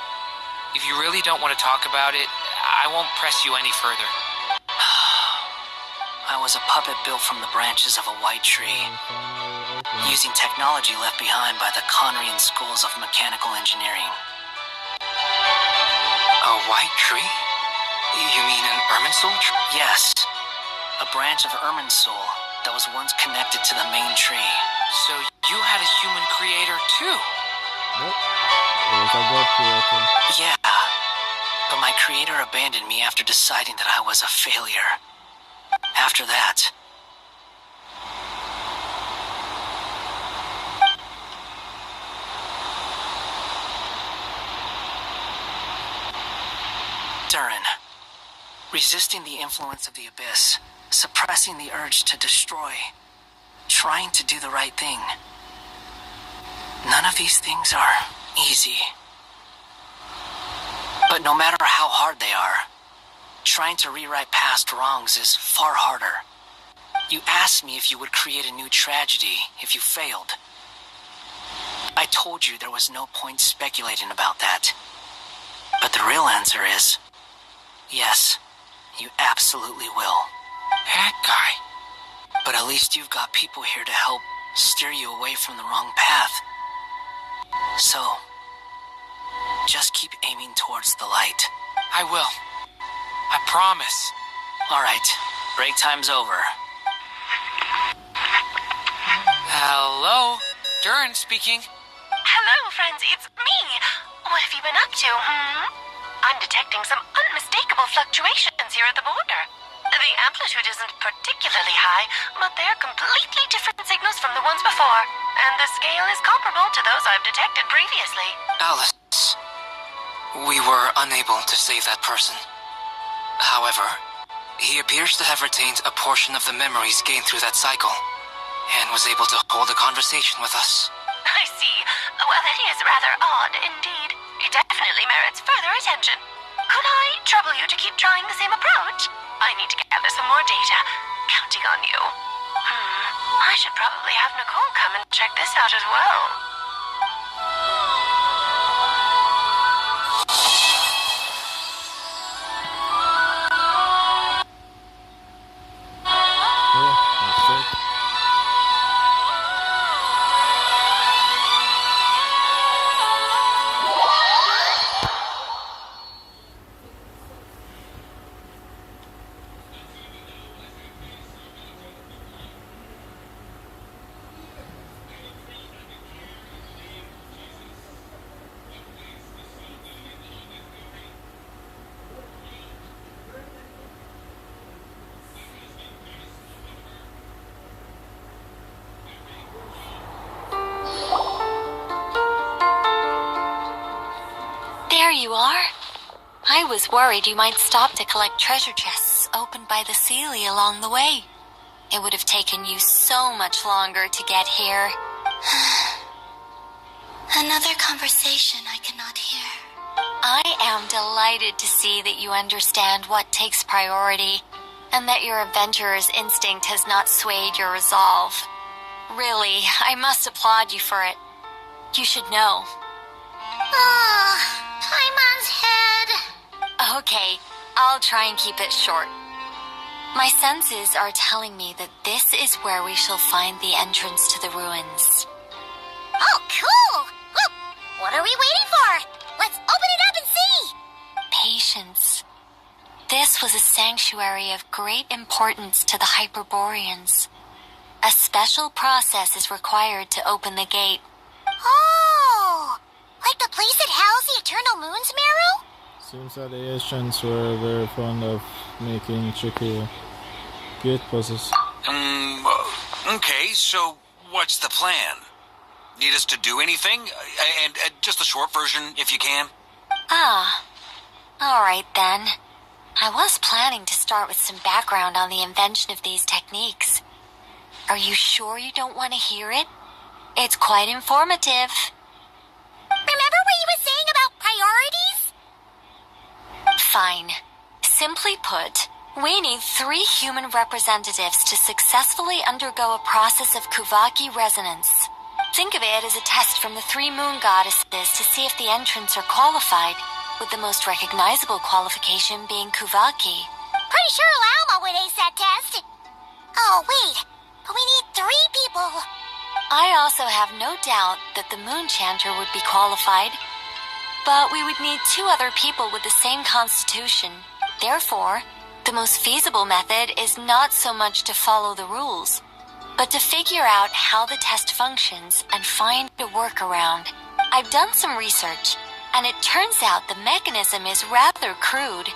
If you really don't want to talk about it, I won't press you any further. I was a puppet built from the branches of a white tree, using technology left behind by the Conrian schools of mechanical engineering. A white tree? You mean an Irminsul tree? Yes. A branch of Irminsul that was once connected to the main tree. So you had a human creator too? Nope. It was a god creator. Yeah. But my creator abandoned me after deciding that I was a failure. After that, Durin, resisting the influence of the abyss, suppressing the urge to destroy, trying to do the right thing. None of these things are easy. But no matter how hard they are, trying to rewrite past wrongs is far harder. You asked me if you would create a new tragedy if you failed. I told you there was no point speculating about that. But the real answer is, yes, you absolutely will. That guy. But at least you've got people here to help steer you away from the wrong path. So, just keep aiming towards the light. I will. I promise. All right, break time's over. Hello? Durin speaking. Hello, friends, it's me. What have you been up to, I'm detecting some unmistakable fluctuations here at the border. The amplitude isn't particularly high, but they're completely different signals from the ones before. And the scale is comparable to those I've detected previously. Alice, we were unable to save that person. However, he appears to have retained a portion of the memories gained through that cycle, and was able to hold a conversation with us. I see. Well, that is rather odd indeed. It definitely merits further attention. Could I trouble you to keep trying the same approach? I need to gather some more data. Counting on you. I should probably have Nicole come and check this out as well. you are? I was worried you might stop to collect treasure chests opened by the Seelie along the way. It would have taken you so much longer to get here. Another conversation I cannot hear. I am delighted to see that you understand what takes priority, and that your adventurer's instinct has not swayed your resolve. Really, I must applaud you for it. You should know. Paimon's head. Okay, I'll try and keep it short. My senses are telling me that this is where we shall find the entrance to the ruins. Oh, cool! Look, what are we waiting for? Let's open it up and see! Patience. This was a sanctuary of great importance to the Hyperboreans. A special process is required to open the gate. Oh! Like the place that housed the Eternal Moon's Marrow? Seems that the Asians were very fond of making tricky gate puzzles. Okay, so what's the plan? Need us to do anything? And just a short version, if you can. Alright then. I was planning to start with some background on the invention of these techniques. Are you sure you don't want to hear it? It's quite informative. Remember what you were saying about priorities? Fine. Simply put, we need 3 human representatives to successfully undergo a process of Kuvaki resonance. Think of it as a test from the 3 moon goddesses to see if the entrants are qualified, with the most recognizable qualification being Kuvaki. Pretty sure Lauma would ace that test. Oh, wait. But we need 3 people. I also have no doubt that the Moon Chanter would be qualified. But we would need 2 other people with the same constitution. Therefore, the most feasible method is not so much to follow the rules, but to figure out how the test functions and find a workaround. I've done some research, and it turns out the mechanism is rather crude.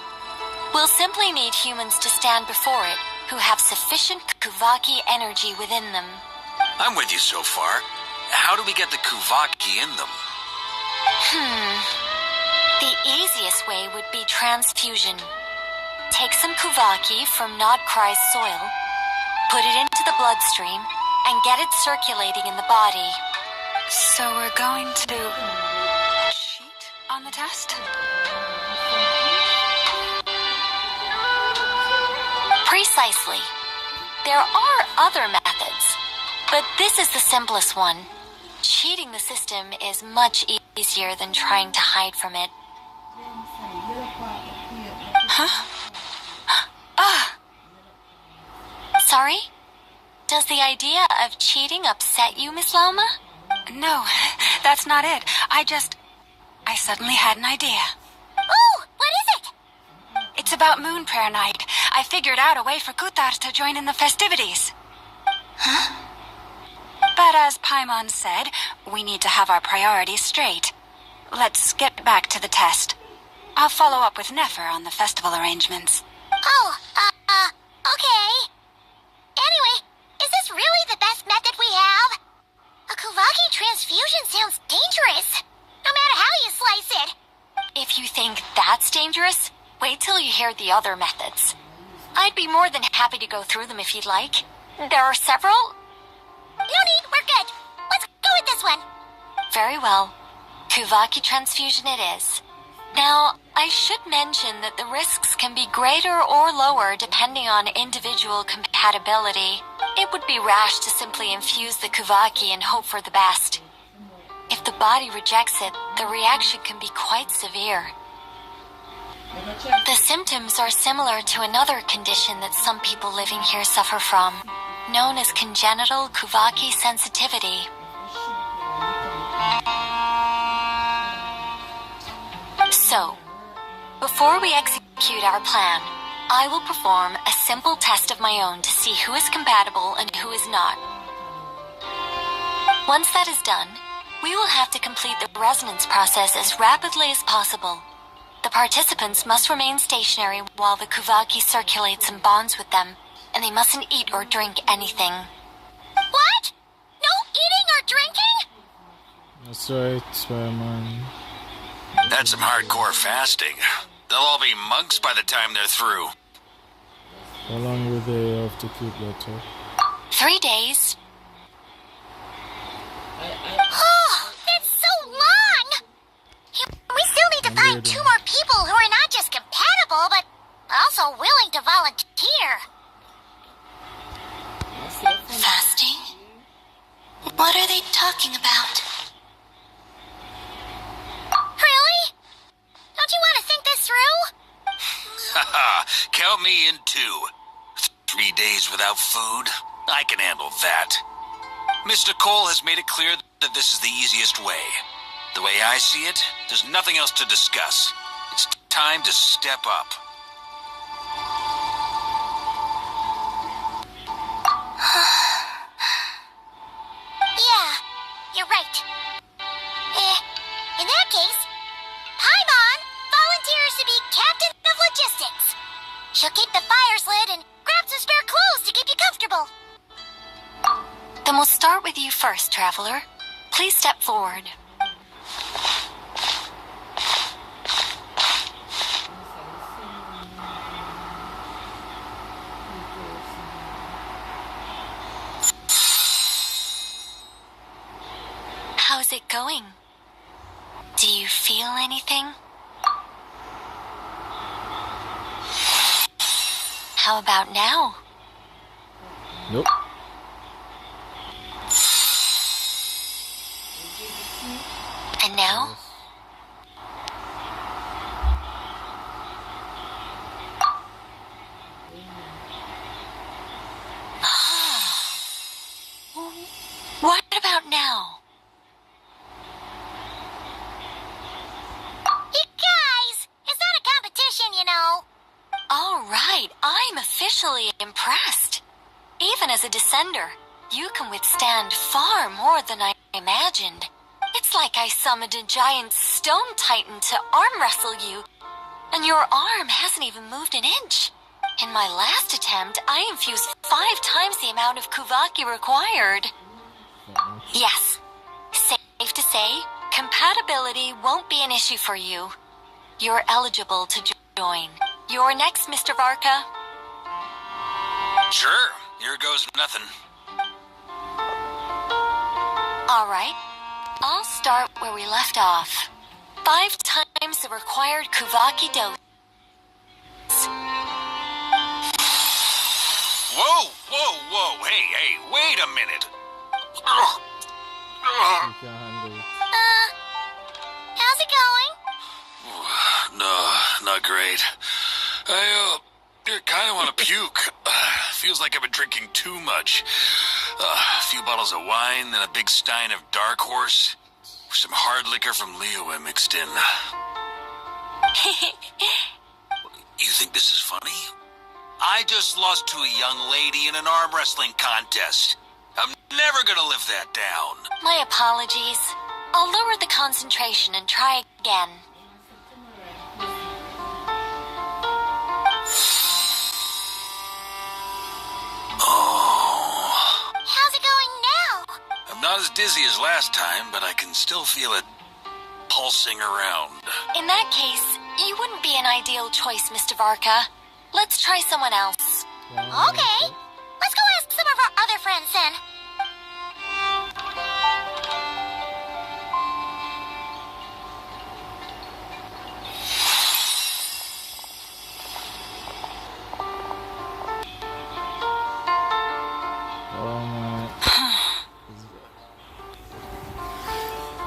We'll simply need humans to stand before it who have sufficient Kuvaki energy within them. I'm with you so far. How do we get the Kuvaki in them? The easiest way would be transfusion. Take some Kuvaki from Nodcry's soil, put it into the bloodstream, and get it circulating in the body. So we're going to cheat on the test? Precisely. There are other methods, but this is the simplest one. Cheating the system is much easier than trying to hide from it. Huh? Sorry? Does the idea of cheating upset you, Miss Lauma? No, that's not it. I suddenly had an idea. Oh, what is it? It's about Moon Prayer Night. I figured out a way for Kutar to join in the festivities. Huh? But as Paimon said, we need to have our priorities straight. Let's get back to the test. I'll follow up with Nefer on the festival arrangements. Oh, okay. Anyway, is this really the best method we have? A Kuvaki transfusion sounds dangerous, no matter how you slice it. If you think that's dangerous, wait till you hear the other methods. I'd be more than happy to go through them if you'd like. There are several. No need, we're good. Let's go with this one. Very well. Kuvaki transfusion it is. Now, I should mention that the risks can be greater or lower depending on individual compatibility. It would be rash to simply infuse the Kuvaki and hope for the best. If the body rejects it, the reaction can be quite severe. The symptoms are similar to another condition that some people living here suffer from, known as congenital Kuvaki sensitivity. So, before we execute our plan, I will perform a simple test of my own to see who is compatible and who is not. Once that is done, we will have to complete the resonance process as rapidly as possible. The participants must remain stationary while the Kuvaki circulates and bonds with them, and they mustn't eat or drink anything. What? No eating or drinking? That's right, Spider-Man. That's some hardcore fasting. They'll all be monks by the time they're through. How long will they have to keep that up? 3 days. Oh, that's so long! We still need to find 2 more people who are not just compatible, but also willing to volunteer. Fasting? What are they talking about? Really? Don't you want to think this through? Haha, count me in too. 3 days without food? I can handle that. Mr. Cole has made it clear that this is the easiest way. The way I see it, there's nothing else to discuss. It's time to step up. Yeah, you're right. In that case, Paimon volunteers to be captain of logistics. She'll keep the fires lit and grab some spare clothes to keep you comfortable. Then we'll start with you first, traveler. Please step forward. How's it going? Do you feel anything? How about now? Nope. And now? What about now? You guys, it's not a competition, you know. All right, I'm officially impressed. Even as a descender, you can withstand far more than I imagined. It's like I summoned a giant stone titan to arm wrestle you, and your arm hasn't even moved an inch. In my last attempt, I infused 5 times the amount of Kuvaki required. Yes, safe to say, compatibility won't be an issue for you. You're eligible to join. You're next, Mr. Varka. Sure, here goes nothing. All right, I'll start where we left off. 5 times the required Kuvaki dose. Whoa, whoa, whoa, hey, wait a minute. How's it going? No, not great. I kind of want to puke. Feels like I've been drinking too much. A few bottles of wine, then a big stein of Dark Horse. With some hard liquor from Liyue mixed in. You think this is funny? I just lost to a young lady in an arm wrestling contest. I'm never gonna live that down. My apologies. I'll lower the concentration and try again. How's it going now? I'm not as dizzy as last time, but I can still feel it pulsing around. In that case, you wouldn't be an ideal choice, Mr. Varka. Let's try someone else. Okay. Let's go ask some of our other friends then.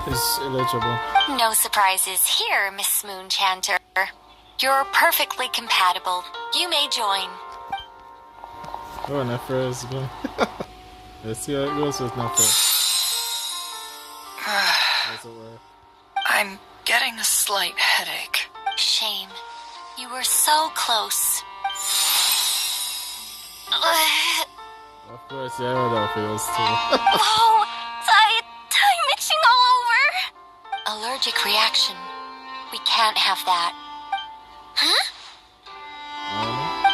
Is eligible. No surprises here, Miss Moonchanter. You're perfectly compatible. You may join. Oh, Nefer is going. Let's see how it goes with Nefer. Does it work? I'm getting a slight headache. Shame. You were so close. Of course, yeah, that feels too. Oh, I'm itching all over. Allergic reaction. We can't have that. Huh?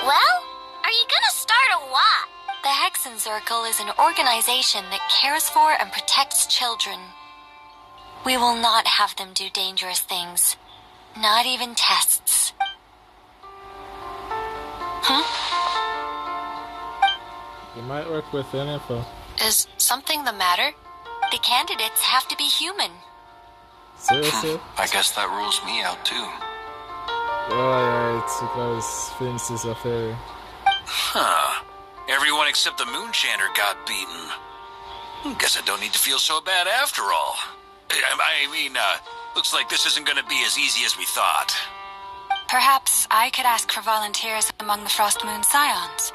Well, are you gonna start a what? The Hexen Circle is an organization that cares for and protects children. We will not have them do dangerous things. Not even tests. You might work with info. Is something the matter? The candidates have to be human. Seriously? I guess that rules me out too. Oh yeah, it's because Vince is a fairy. Huh. Everyone except the Moonchanter got beaten. Guess I don't need to feel so bad after all. I mean, looks like this isn't gonna be as easy as we thought. Perhaps I could ask for volunteers among the Frost Moon Scions.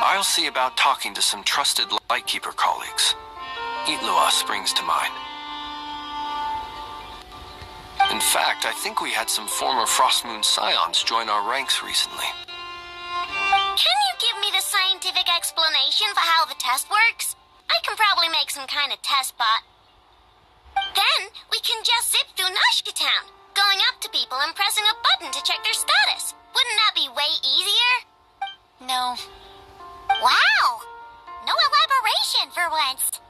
I'll see about talking to some trusted Lightkeeper colleagues. Itloa springs to mind. In fact, I think we had some former Frost Moon Scions join our ranks recently. Can you give me the scientific explanation for how the test works? I can probably make some kind of test bot. Then we can just zip through Nashka Town, going up to people and pressing a button to check their status. Wouldn't that be way easier? No. Wow! No elaboration for once.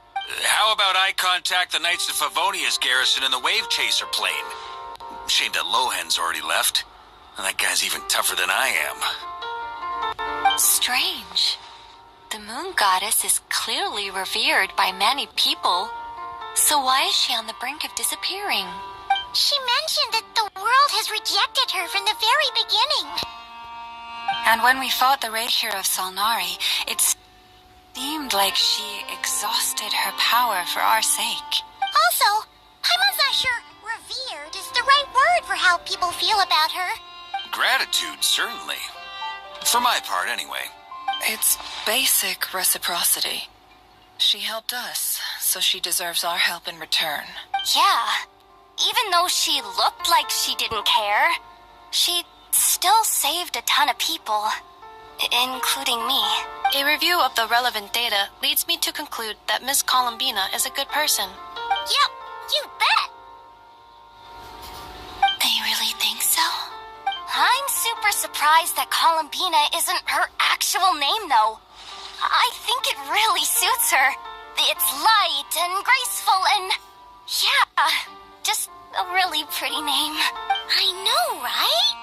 How about I contact the Knights of Favonia's garrison in the Wave Chaser plane? Shame that Lohan's already left. That guy's even tougher than I am. Strange. The moon goddess is clearly revered by many people. So why is she on the brink of disappearing? She mentioned that the world has rejected her from the very beginning. And when we fought the raid hero of Solnari, it seemed like she exhausted her power for our sake. Also, I'm not sure revered is the right word for how people feel about her. Gratitude, certainly. For my part, anyway. It's basic reciprocity. She helped us, so she deserves our help in return. Yeah. Even though she looked like she didn't care, she still saved a ton of people, including me. A review of the relevant data leads me to conclude that Miss Columbina is a good person. Yep, you bet. You really think so? I'm super surprised that Columbina isn't her actual name, though. I think it really suits her. It's light and graceful and... yeah, just a really pretty name. I know, right?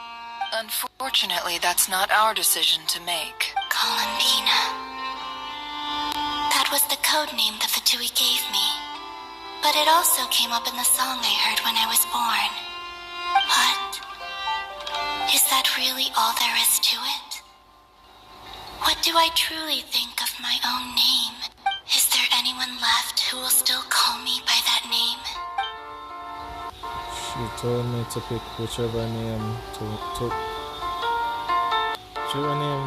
Unfortunately, that's not our decision to make. Columbina. That was the code name the Fatui gave me. But it also came up in the song I heard when I was born. But... is that really all there is to it? What do I truly think of my own name? Is there anyone left who will still call me by that name? She told me to pick whichever name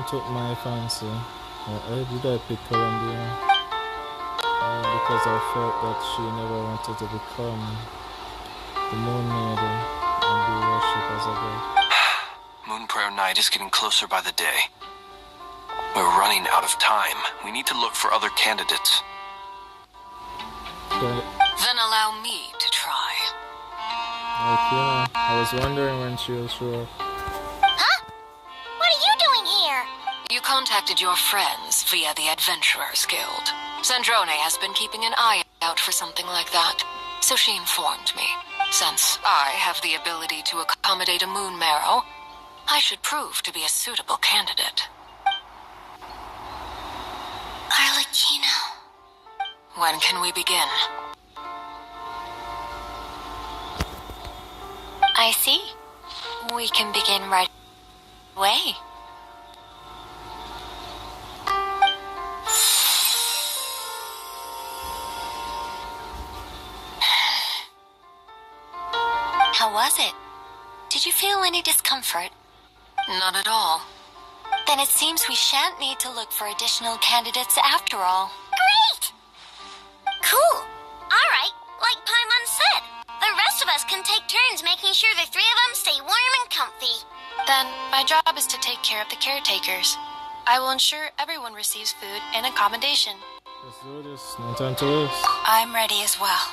took my fancy. Did I pick Columbia? Because I felt that she never wanted to become the Moon Maiden and be worshipped as a god. Moon Prayer Night is getting closer by the day. We're running out of time. We need to look for other candidates. Then allow me to try. Okay, I was wondering when she'll show up. Huh? What are you doing here? You contacted your friends via the Adventurers Guild. Sandrone has been keeping an eye out for something like that, so she informed me. Since I have the ability to accommodate a moon marrow, I should prove to be a suitable candidate. Arlecchino. When can we begin? I see. We can begin right away. How was it? Did you feel any discomfort? Not at all. Then it seems we shan't need to look for additional candidates after all. Great! Cool. All right, like Paimon said, the rest of us can take turns making sure the three of them stay warm and comfy. Then my job is to take care of the caretakers. I will ensure everyone receives food and accommodation. Let's do this. No time to lose. I'm ready as well.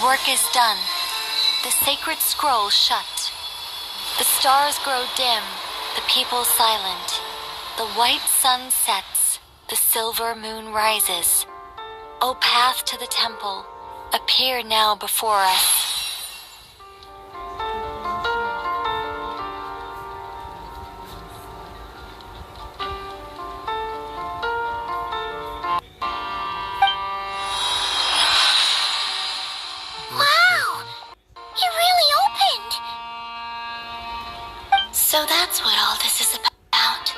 work is done. The sacred scroll shut. The stars grow dim, the people silent. The white sun sets, the silver moon rises. O path to the temple, appear now before us. So that's what all this is about.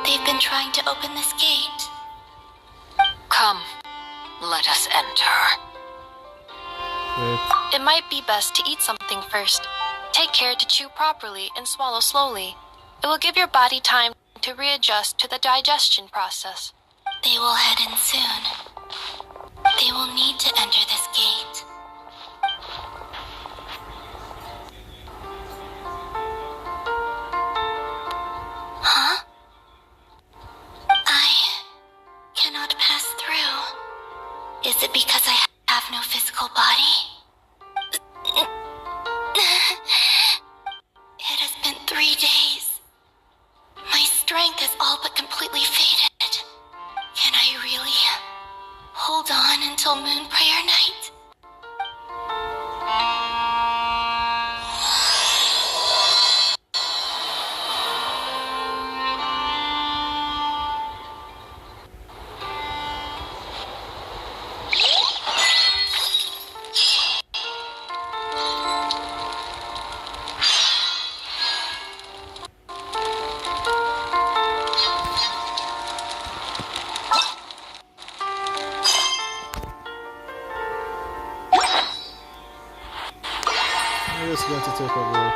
They've been trying to open this gate. Come, let us enter. It might be best to eat something first. Take care to chew properly and swallow slowly. It will give your body time to readjust to the digestion process. They will head in soon. They will need to enter this gate. Huh? I cannot pass through. Is it because I have no physical body? It has been 3 days. My strength has all but completely faded. Can I really hold on until Moon Prayer Night? I'm just going to take a break.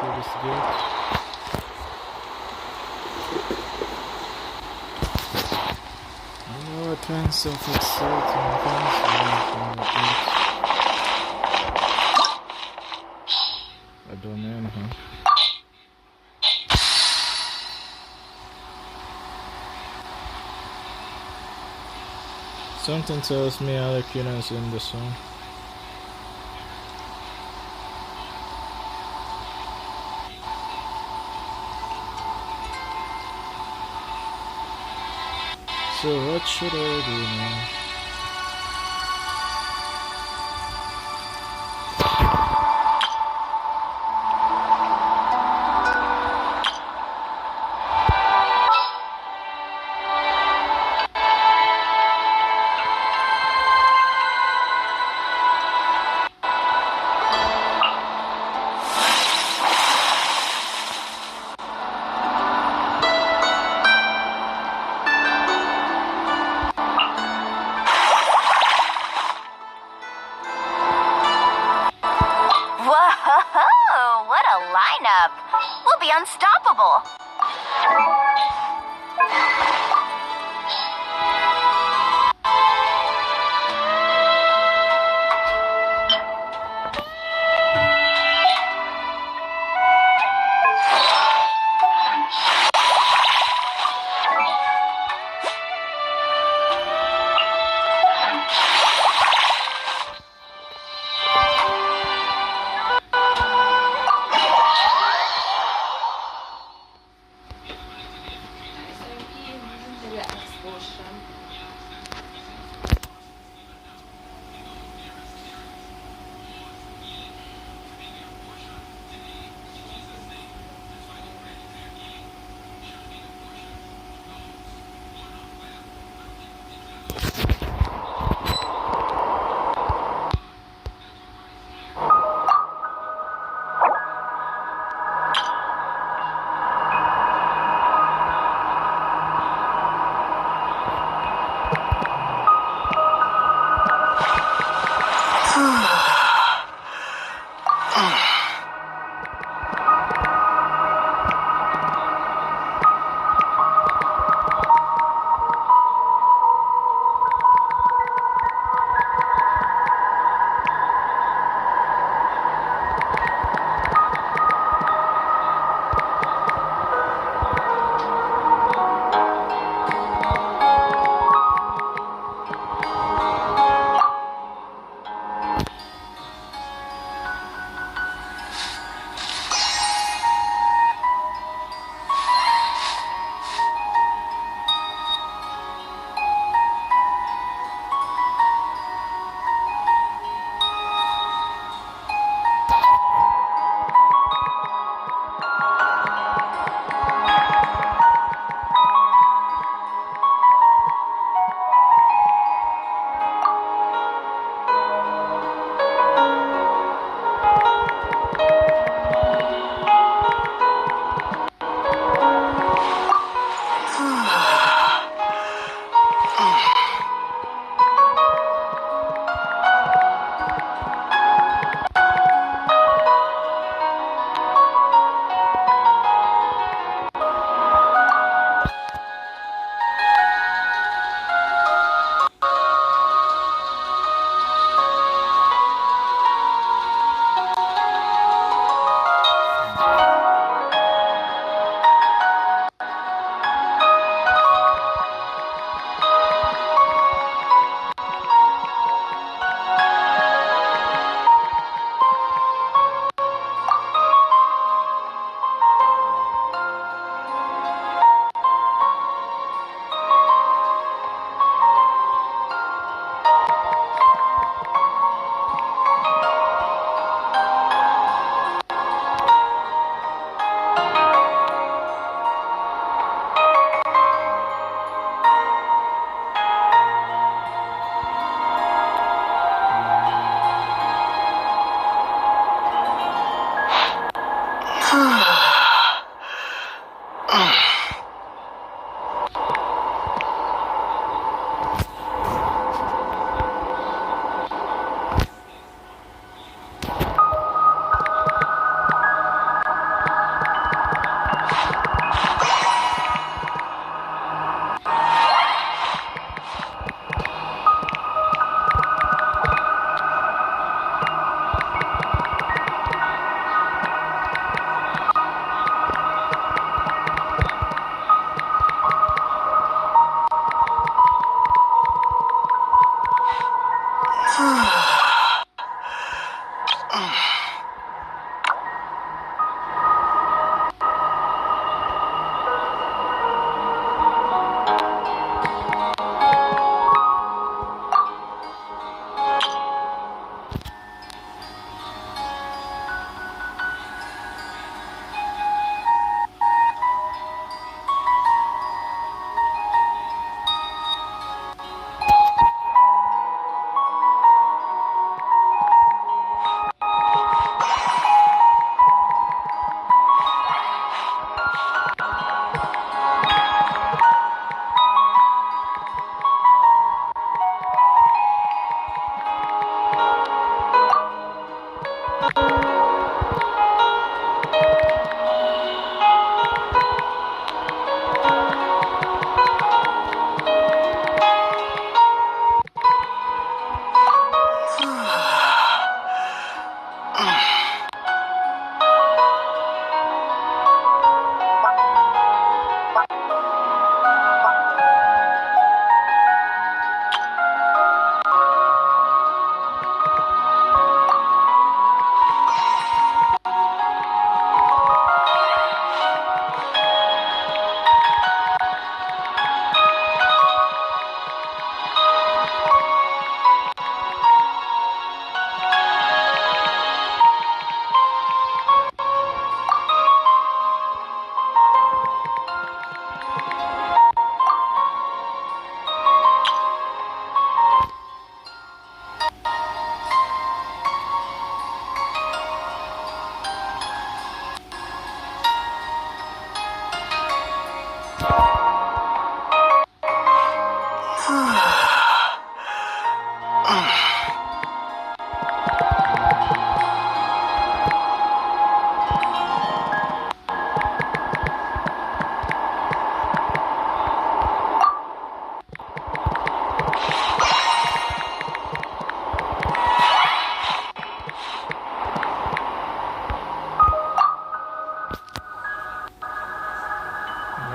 through this gate. I know what kinds of exciting things from the gate. I don't know anything. Something tells me Alakina is in the zone. So what should I do now? Whoa, what a lineup! We'll be unstoppable!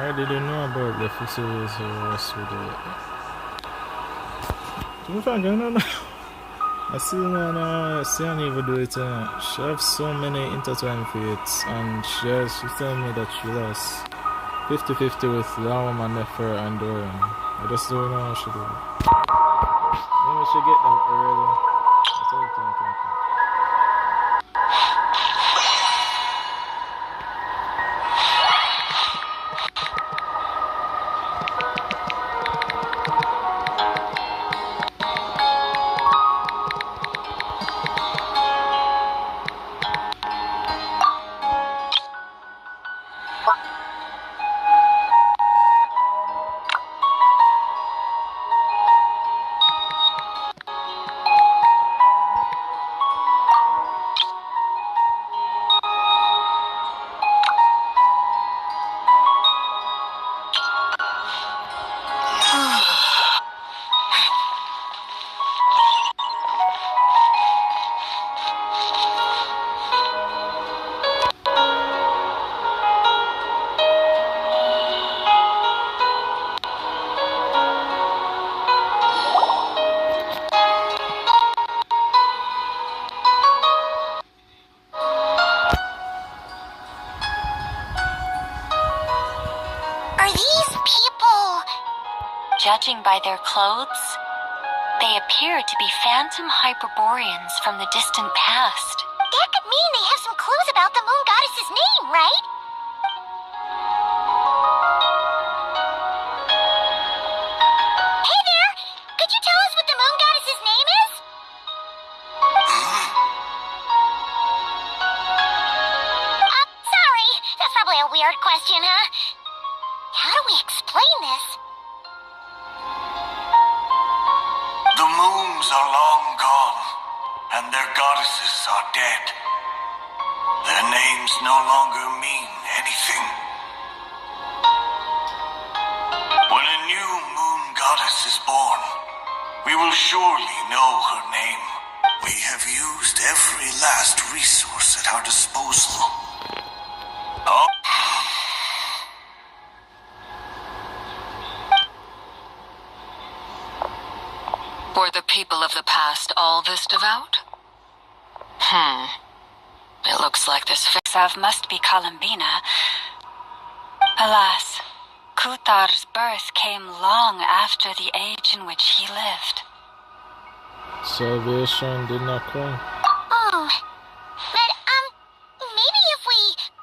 I didn't know about the fisheries rest with it. To be frank, I don't know. I see man, see her even do it. She have so many intertwined fates, and she's telling me that she lost 50-50 with Lawam and Nefer and Doran. I just don't know how she do it. Maybe she get them early. That's all I'm thinking. Are these people? Judging by their clothes, they appear to be phantom Hyperboreans from the distant past. That could mean they have some clues about the moon goddess's name, right? Hey there! Could you tell us what the moon goddess's name is? Sorry. That's probably a weird question, huh? How do we explain this? The moons are long gone, and their goddesses are dead. Their names no longer mean anything. When a new moon goddess is born, we will surely know her name. We have used every last resource at our disposal. Oh. Were the people of the past all this devout? It looks like this Sav must be Columbina. Alas, Kutar's birth came long after the age in which he lived. Salvation did not come. Oh. But, maybe if we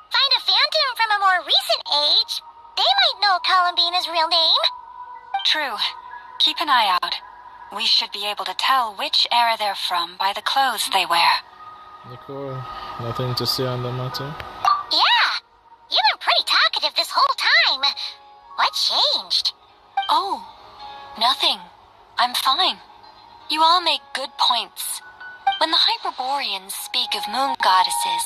find a phantom from a more recent age, they might know Columbina's real name. True. Keep an eye out. We should be able to tell which era they're from by the clothes they wear. Nicole, nothing to say on the matter? Yeah! You've been pretty talkative this whole time. What changed? Oh, nothing. I'm fine. You all make good points. When the Hyperboreans speak of moon goddesses,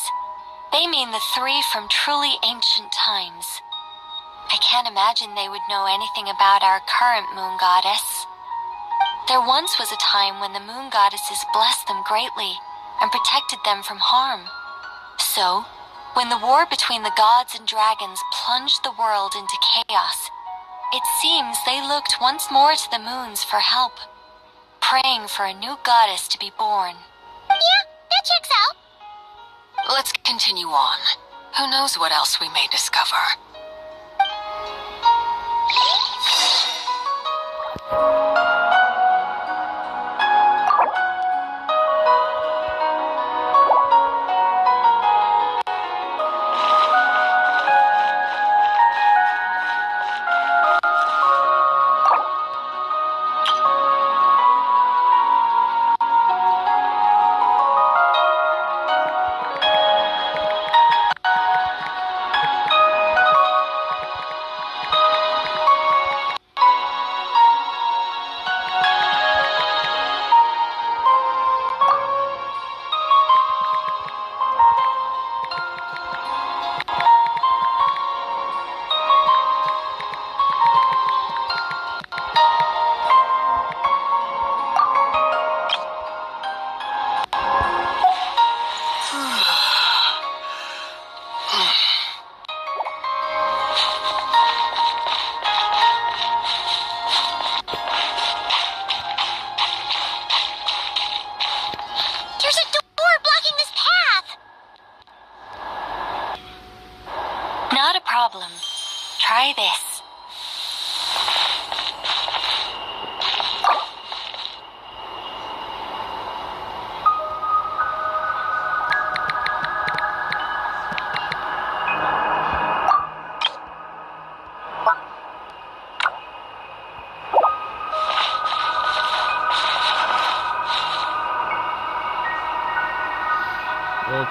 they mean the three from truly ancient times. I can't imagine they would know anything about our current moon goddess. There once was a time when the moon goddesses blessed them greatly and protected them from harm. So, when the war between the gods and dragons plunged the world into chaos, it seems they looked once more to the moons for help, praying for a new goddess to be born. Yeah, that checks out. Let's continue on. Who knows what else we may discover?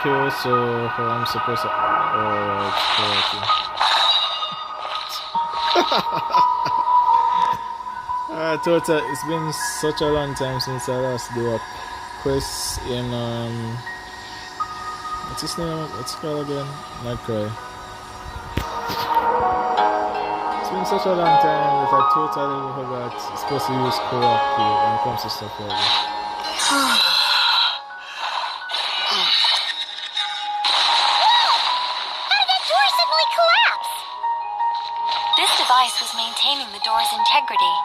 you, so I'm supposed to. Alright, okay. Tota, it's been such a long time since I last do a quest in what's his name? What's it called again? Not Cry. It's been such a long time that I totally forgot it's supposed to use co-op when it comes to stuff like this. This device was maintaining the door's integrity.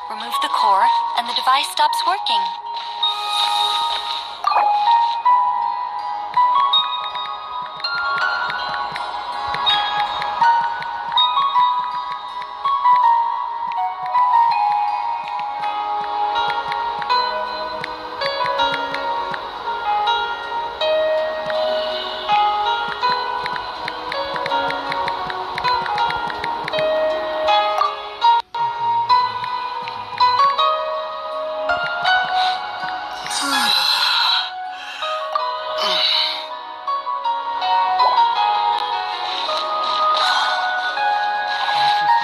Remove the core, and the device stops working.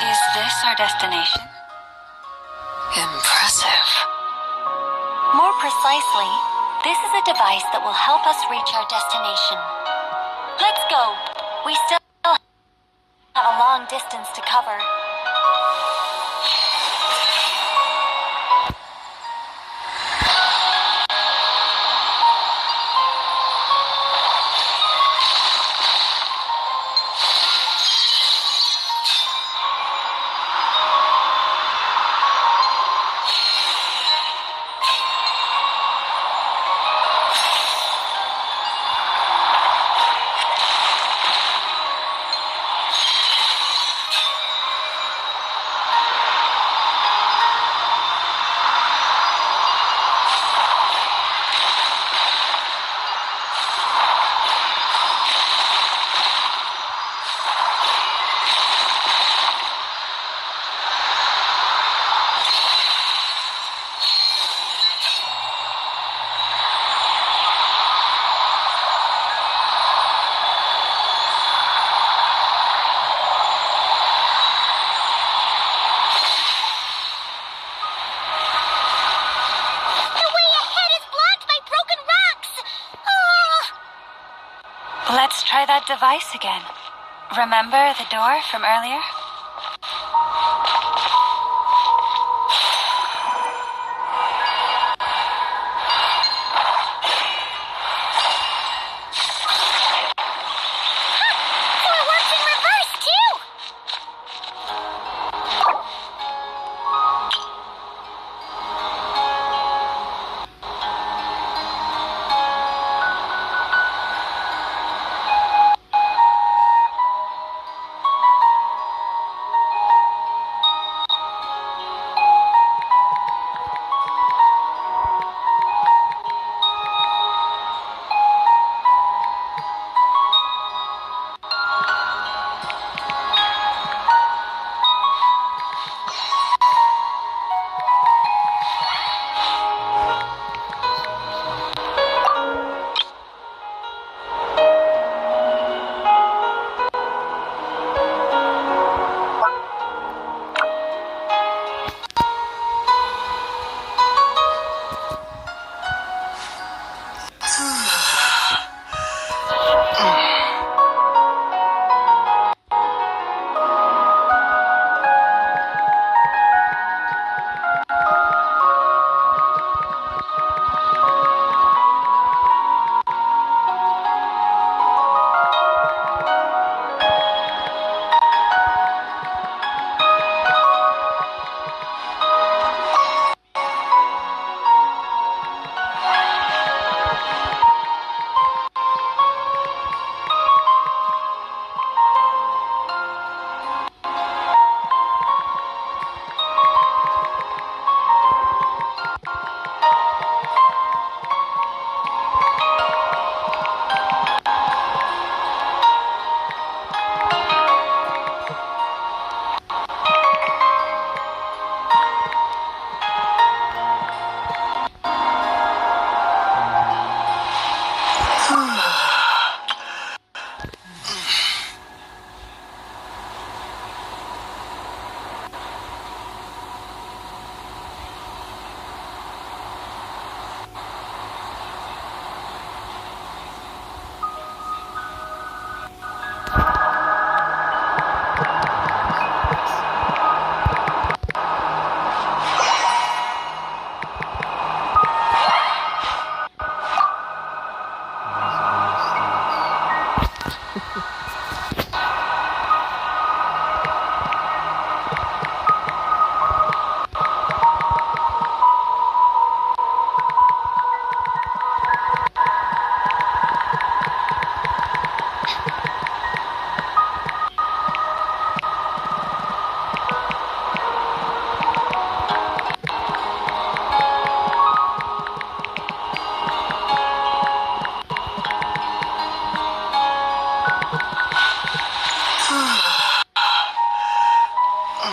Is this our destination? Impressive. More precisely, this is a device that will help us reach our destination. Let's go. We still have a long distance to cover. Let's try that device again. Remember the door from earlier? The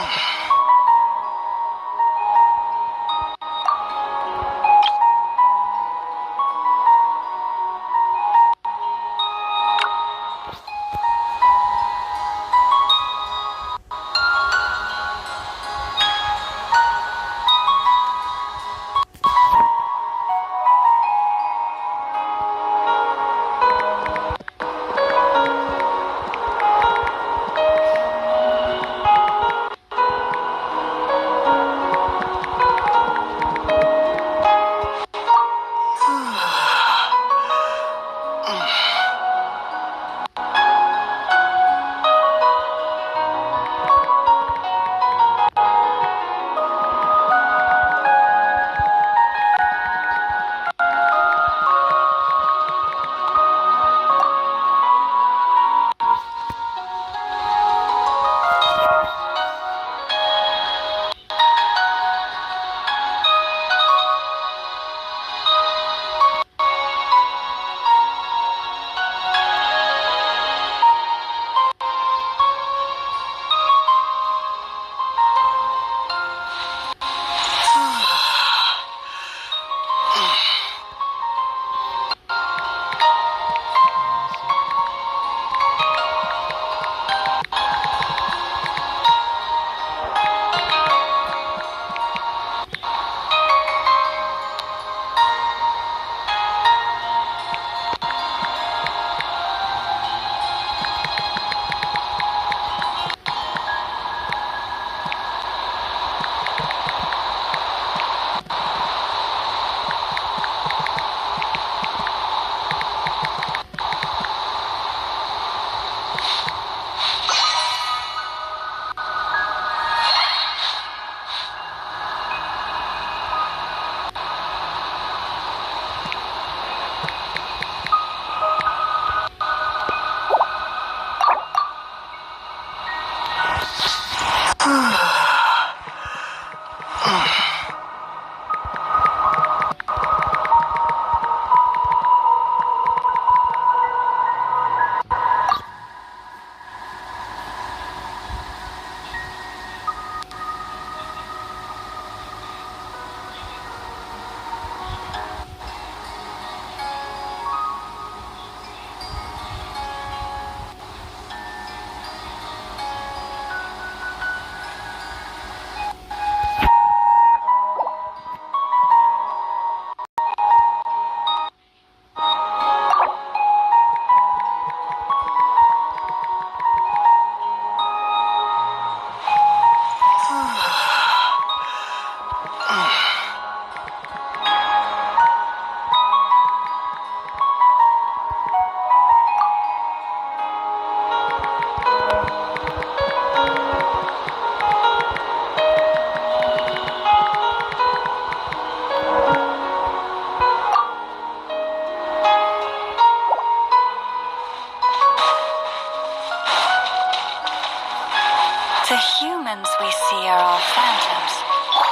humans we see are all phantoms,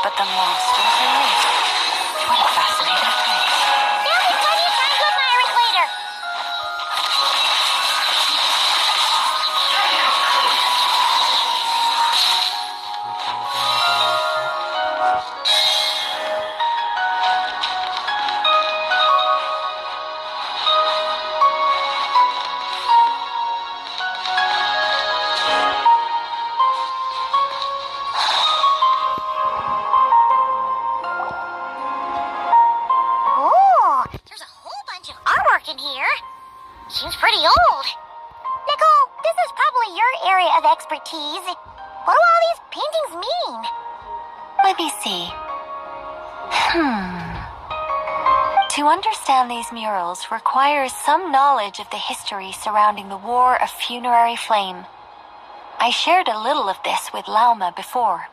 but the monsters are real. What a fascinating place. Now it's plenty of time to admire it later. In here. Seems pretty old. Nicole, this is probably your area of expertise. What do all these paintings mean? Let me see. To understand these murals requires some knowledge of the history surrounding the War of Funerary Flame. I shared a little of this with Lauma before.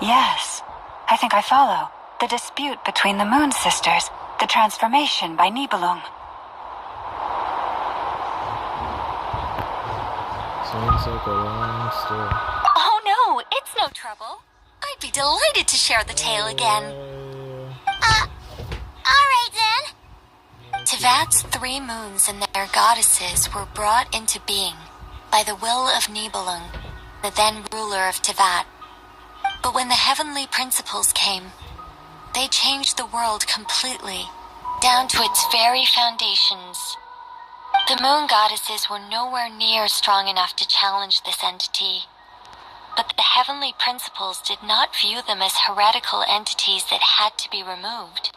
Yes, I think I follow. The dispute between the Moon Sisters. The transformation by Nibelung. Sounds like a long story. Oh no, it's no trouble. I'd be delighted to share the tale again. Alright then. Tevat's 3 moons and their goddesses were brought into being by the will of Nibelung. the then ruler of Tevat. But when the heavenly principles came, they changed the world completely, down to its very foundations. The moon goddesses were nowhere near strong enough to challenge this entity. But the heavenly principles did not view them as heretical entities that had to be removed.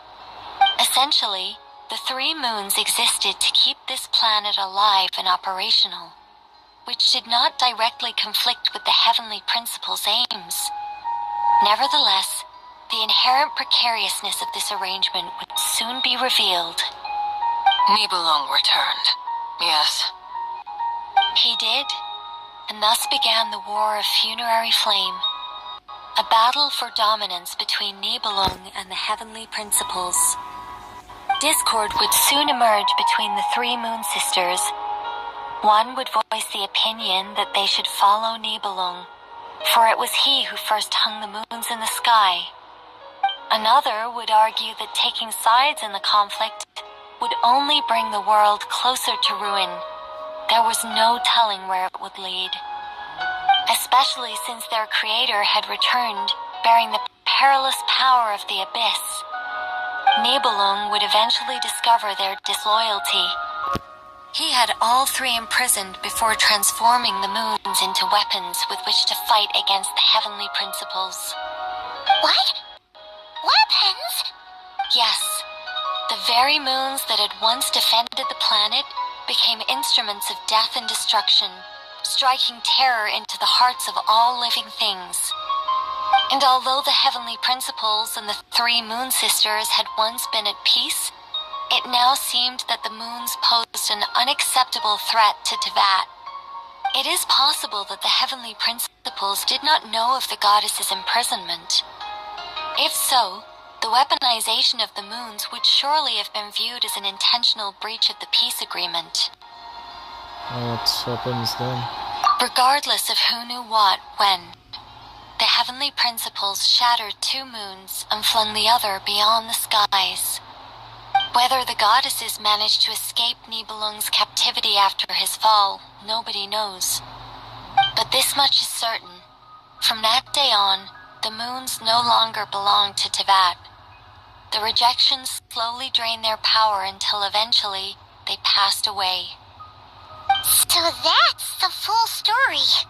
Essentially, the three moons existed to keep this planet alive and operational, which did not directly conflict with the heavenly principles' aims. Nevertheless, the inherent precariousness of this arrangement would soon be revealed. Nibelung returned, yes. He did, and thus began the War of Funerary Flame, a battle for dominance between Nibelung and the heavenly principles. Discord would soon emerge between the three moon sisters. One would voice the opinion that they should follow Nibelung, for it was he who first hung the moons in the sky. Another would argue that taking sides in the conflict would only bring the world closer to ruin. There was no telling where it would lead, especially since their creator had returned, bearing the perilous power of the abyss. Nibelung would eventually discover their disloyalty. He had all three imprisoned before transforming the moons into weapons with which to fight against the heavenly principles. What? Weapons? Yes. The very moons that had once defended the planet became instruments of death and destruction, striking terror into the hearts of all living things. And although the heavenly principles and the three moon sisters had once been at peace, it now seemed that the moons posed an unacceptable threat to Tevat. It is possible that the heavenly principles did not know of the goddess's imprisonment. If so, the weaponization of the moons would surely have been viewed as an intentional breach of the peace agreement. What happens then? Regardless of who knew what, when, the heavenly principles shattered two moons and flung the other beyond the skies. Whether the goddesses managed to escape Nibelung's captivity after his fall, nobody knows. But this much is certain. From that day on, the moons no longer belonged to Tevat. The rejections slowly drained their power until eventually they passed away. So that's the full story.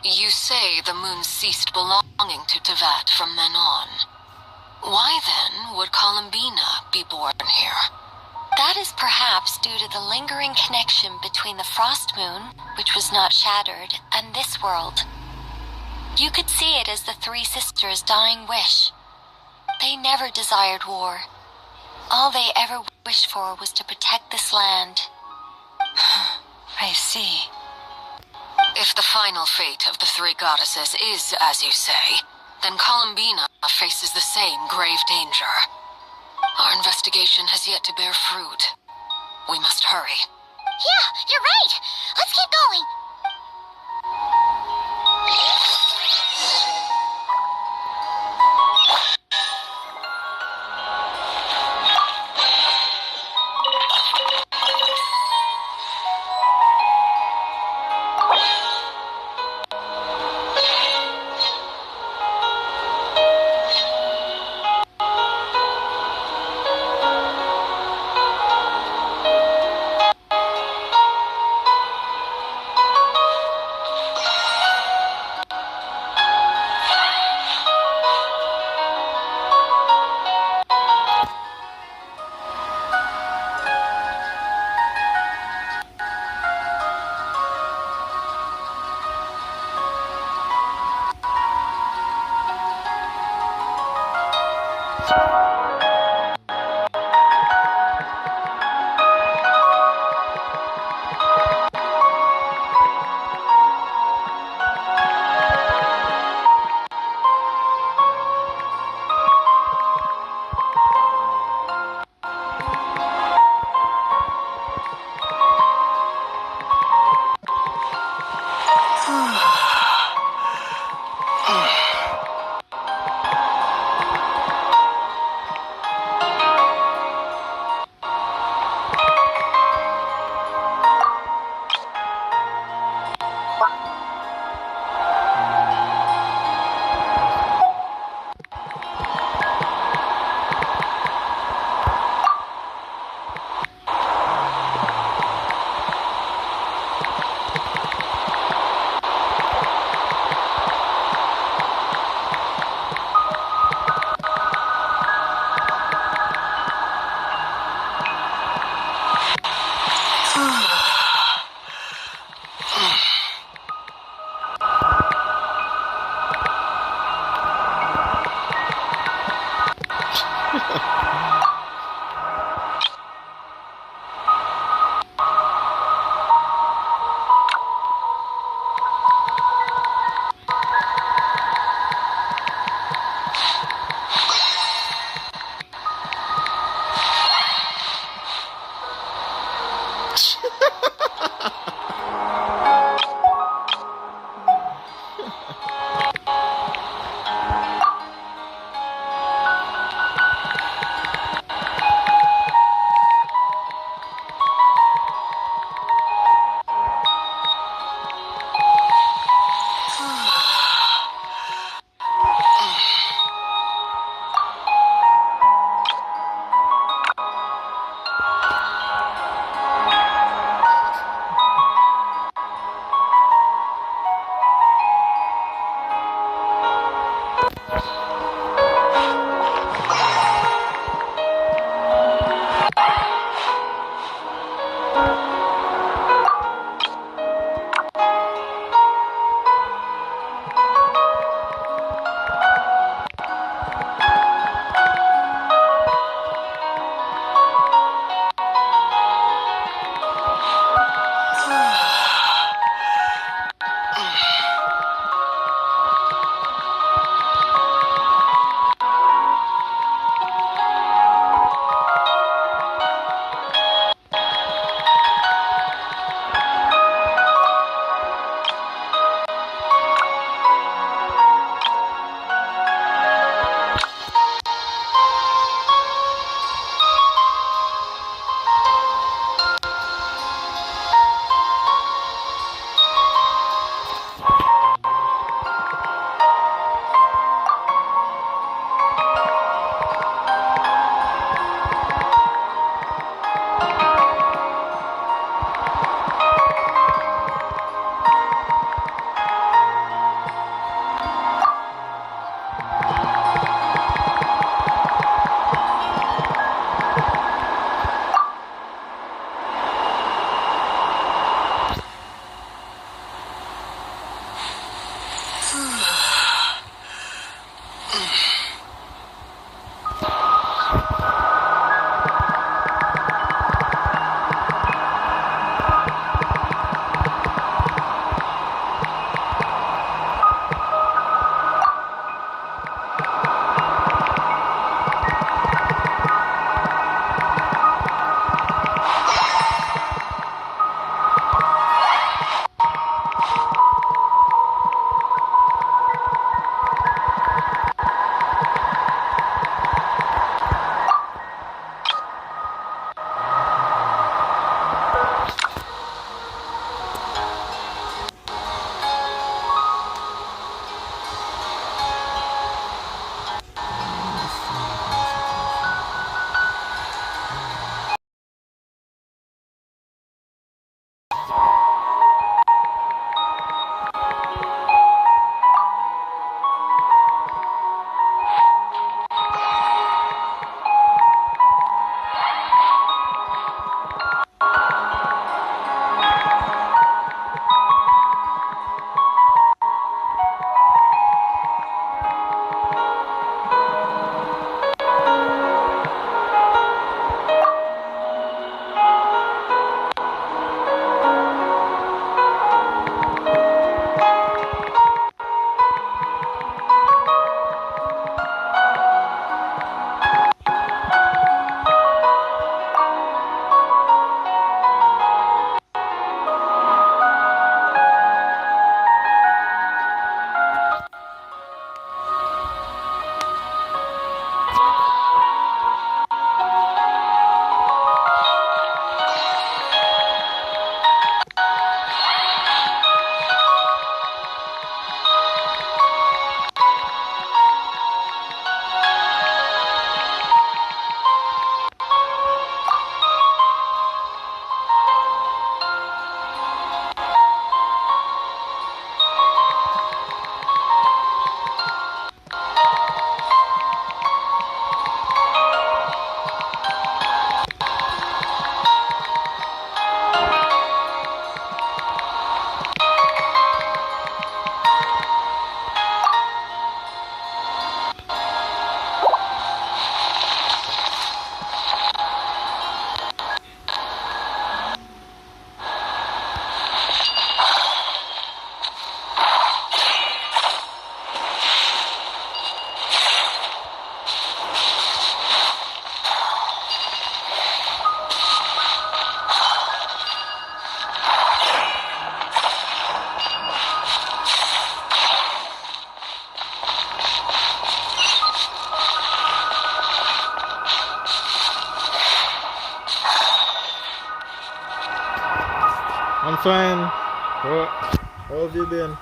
You say the moon ceased belonging to Tevat from then on. Why then would Columbina be born here? That is perhaps due to the lingering connection between the frost moon, which was not shattered, and this world. You could see it as the three sisters' dying wish. They never desired war. All they ever wished for was to protect this land. I see. If the final fate of the three goddesses is as you say, then Columbina faces the same grave danger. Our investigation has yet to bear fruit. We must hurry. Yeah, you're right. Let's keep going. fine. How have you been?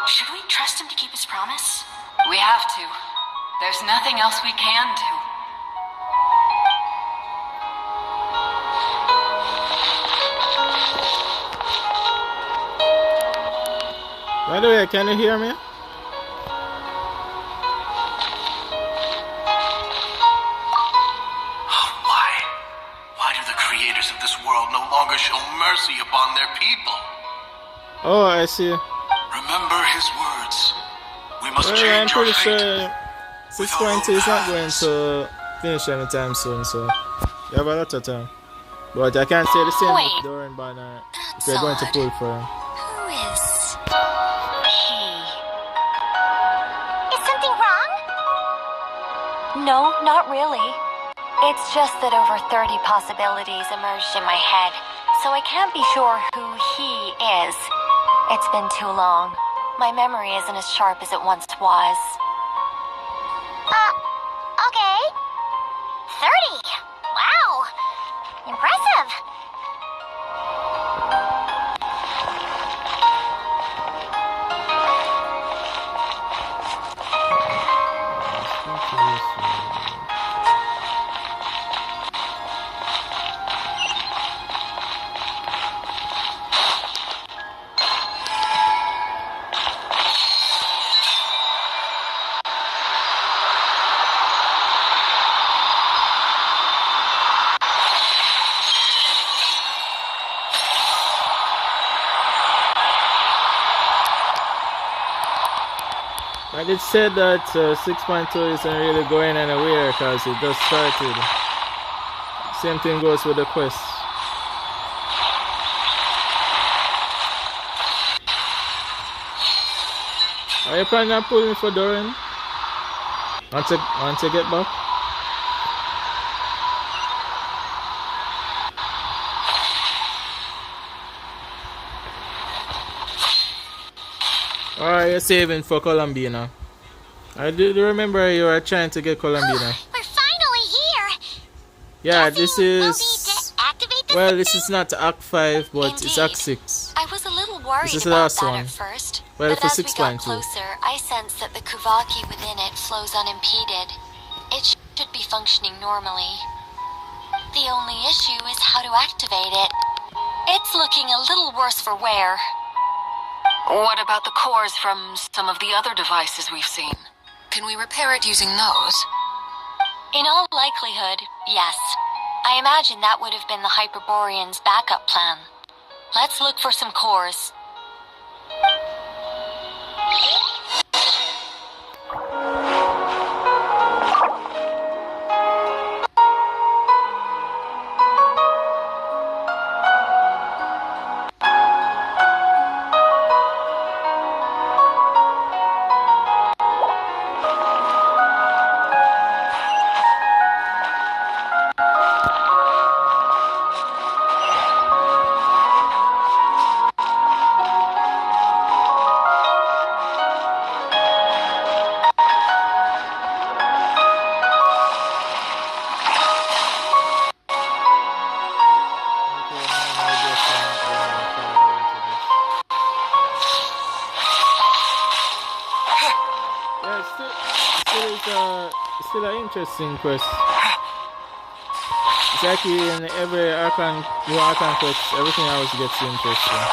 Should we trust him to keep his promise? We have to. There's nothing else we can do. By the way, can you hear me? Why do the creators of this world no longer show mercy upon their people? Oh, I see. Remember his words. We must I'm change our pretty fate. sure 6.2 is not going to finish anytime soon, so you have a lot of time. But I can't say the same Wait. with Doran Banner if you're going to pull for him. Who is he? Is something wrong? No, not really. It's just that over 30 possibilities emerged in my head, so I can't be sure who he is. It's been too long. My memory isn't as sharp as it once was. Okay. 30. Wow. Impressive. I did say that 6.2 isn't really going anywhere because it just started. Same thing goes with the quest. Are you planning on pulling for Doran? Want to get back? Or are you saving for Columbina? I do remember you were trying to get Columbina. We're finally here. Yeah, this is... Activate the Well, this is not Act 5, but it's Act 6. I was a little worried This is the about last that one. at first, Well, but for as we got 6.2. closer, I sensed that the Kuvaki within it flows unimpeded. It should be functioning normally. The only issue is how to activate it. It's looking a little worse for wear. What about the cores from some of the other devices we've seen? Can we repair it using those? In all likelihood, yes. I imagine that would have been the Hyperborean's backup plan. Let's look for some cores. Still an interesting quest. It's like in every new Archon quest, everything else gets interesting.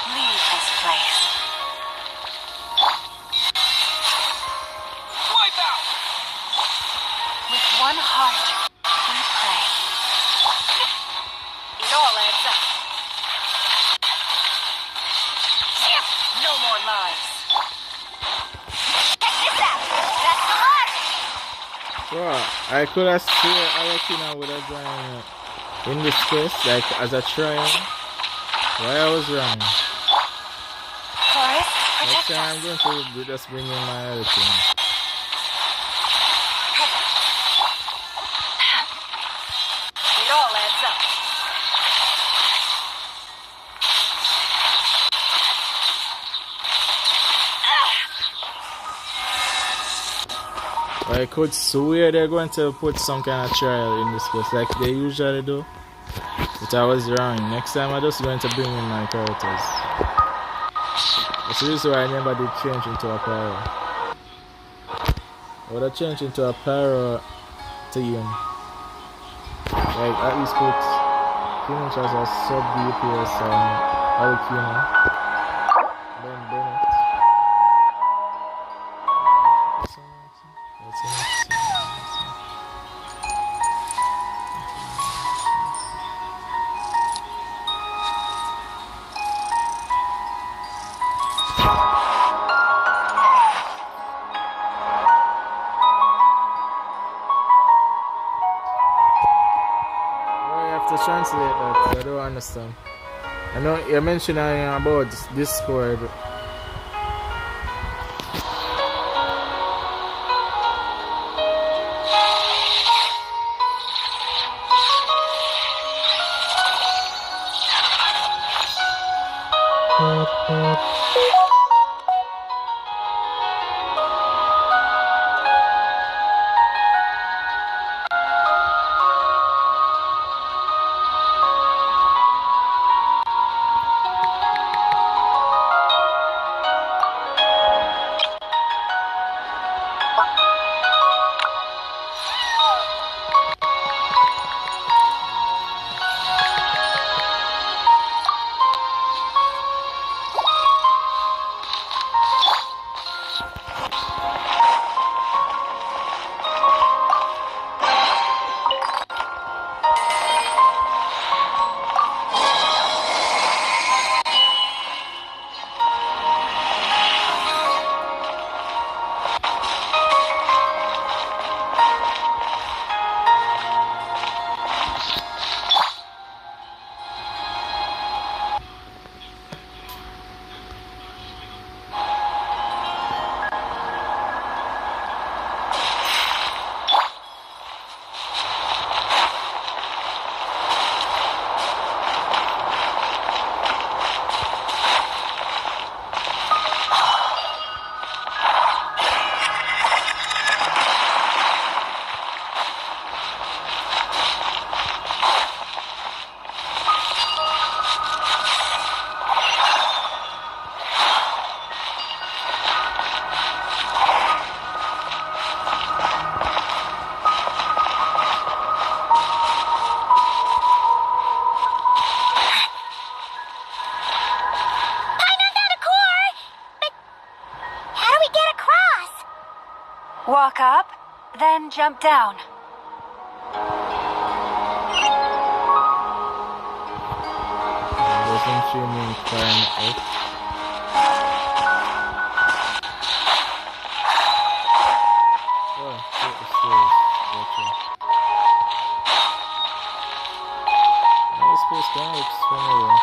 Leave this place. Wipe out! With one heart, we pray. It all adds up. Well, I could have sworn Alakina would have gone in this quest, like as a trial. Why I was wrong. Chorus, Next protect time us. I'm going to just bring in my Alakina. It all adds up. I could swear they're going to put some kind of trial in this quest, like they usually do. But I was wrong. Next time I'm just going to bring in my characters. That's the reason why I never did change into a pyro. I would have changed into a pyro team. Like at least put finish as a sub DPS Alakina. Then Bennett. Translate that, I don't understand. I know you mentioned about Discord. Walk up, then jump down. Wasn't she mean climb up? Oh, shit, the stairs. Okay. This place kind of looks familiar.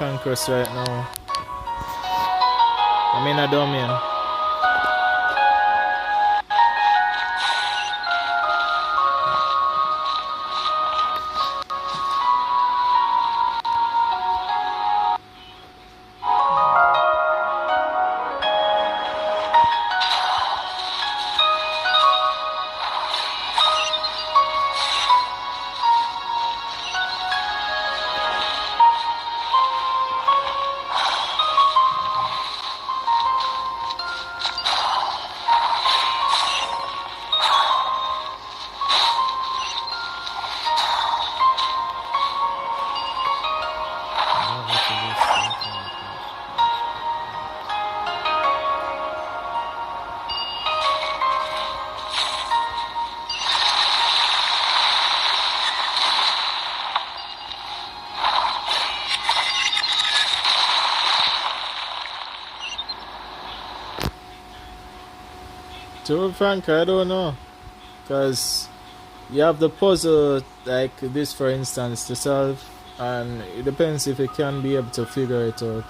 conquest right now. I'm in a domain. To be frank, I don't know, because you have the puzzle like this, for instance, to solve, and it depends if you can be able to figure it out.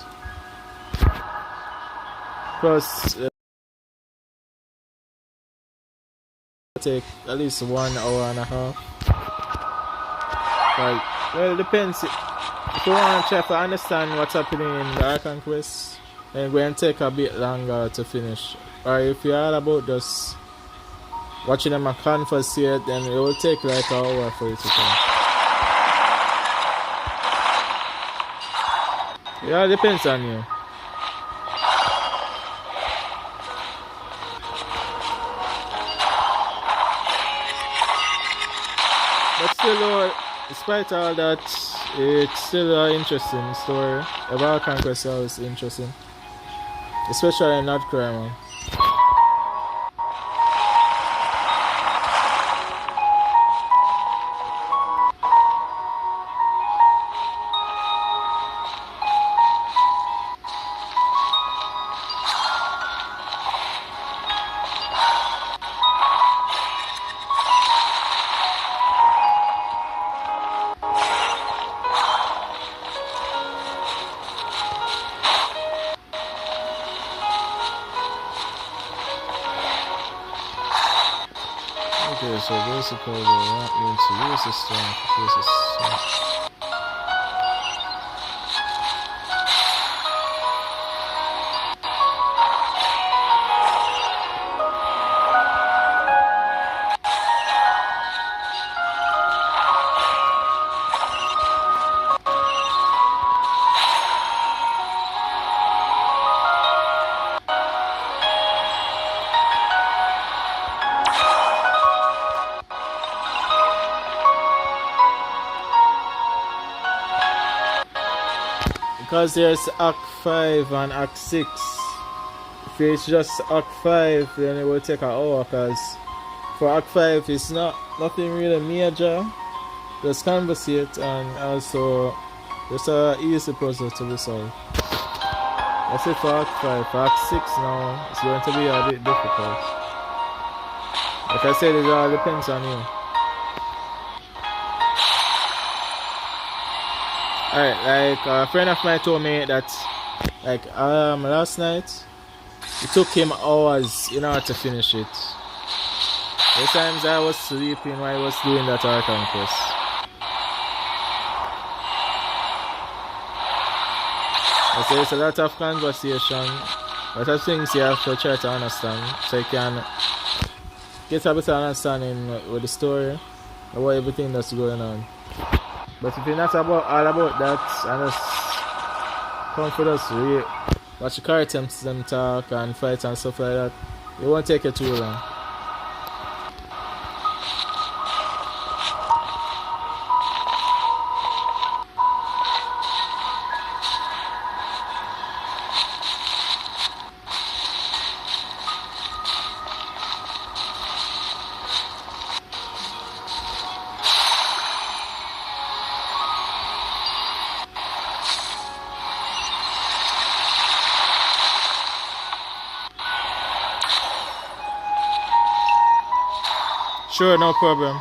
Plus, take at least 1 hour and a half. Like, well, it depends. If you want to try to understand what's happening in the Archon quest, then it's going to take a bit longer to finish. Or if you're all about just watching them converse here, then it will take like an hour for you to finish. Yeah, it depends on you. But still, despite all that, it's still an interesting story. The Welkin quest is interesting, especially in Nordcry, man. Okay, so basically they want you to use this thing to use this. Because there's Act 5 and Act 6. If it's just Act 5, then it will take an hour, because for Act 5 it's nothing really major. Just conversate and also just an easy puzzle to be solved. That's it for Act 5. For Act 6 now, it's going to be a bit difficult. Like I said, it all depends on you. Alright, like a friend of mine told me that like last night it took him hours in order to finish it. Most times I was sleeping while I was doing that Archon quest. I say it's a lot of conversation, a lot of things you have to try to understand so you can get a better understanding with the story and what everything that's going on. But if you're not all about that, and just come for us, watch the characters them talk and fight and stuff like that, it won't take you too long. Sure, no problem.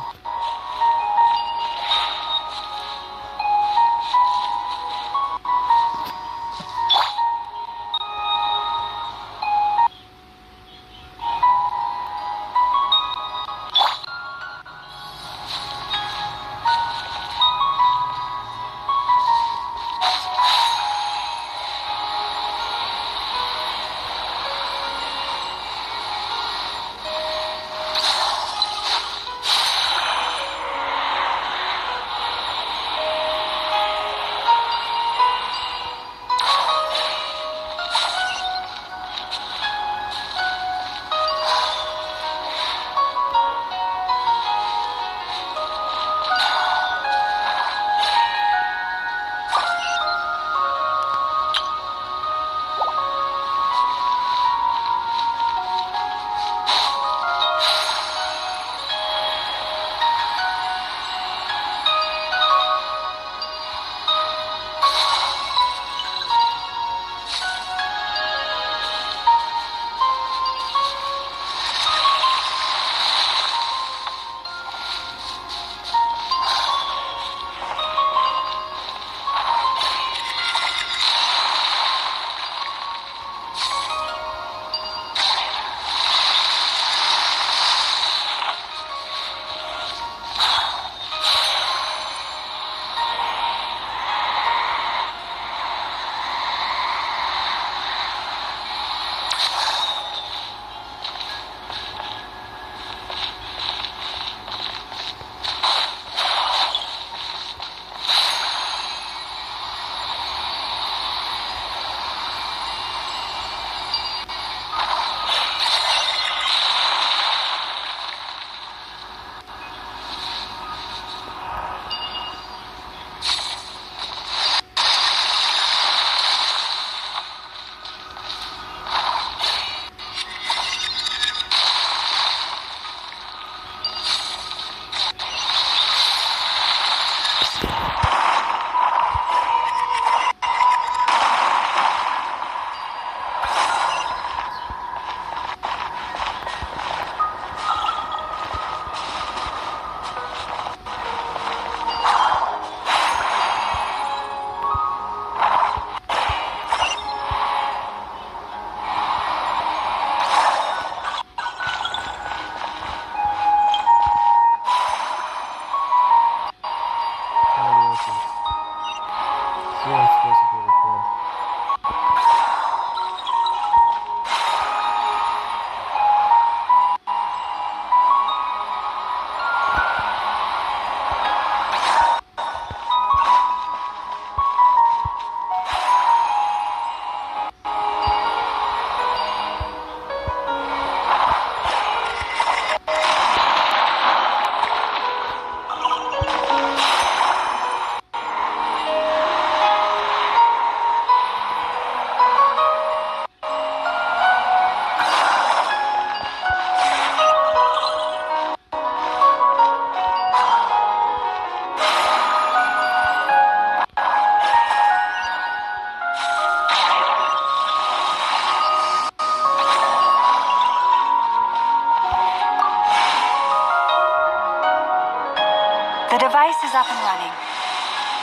device is up and running.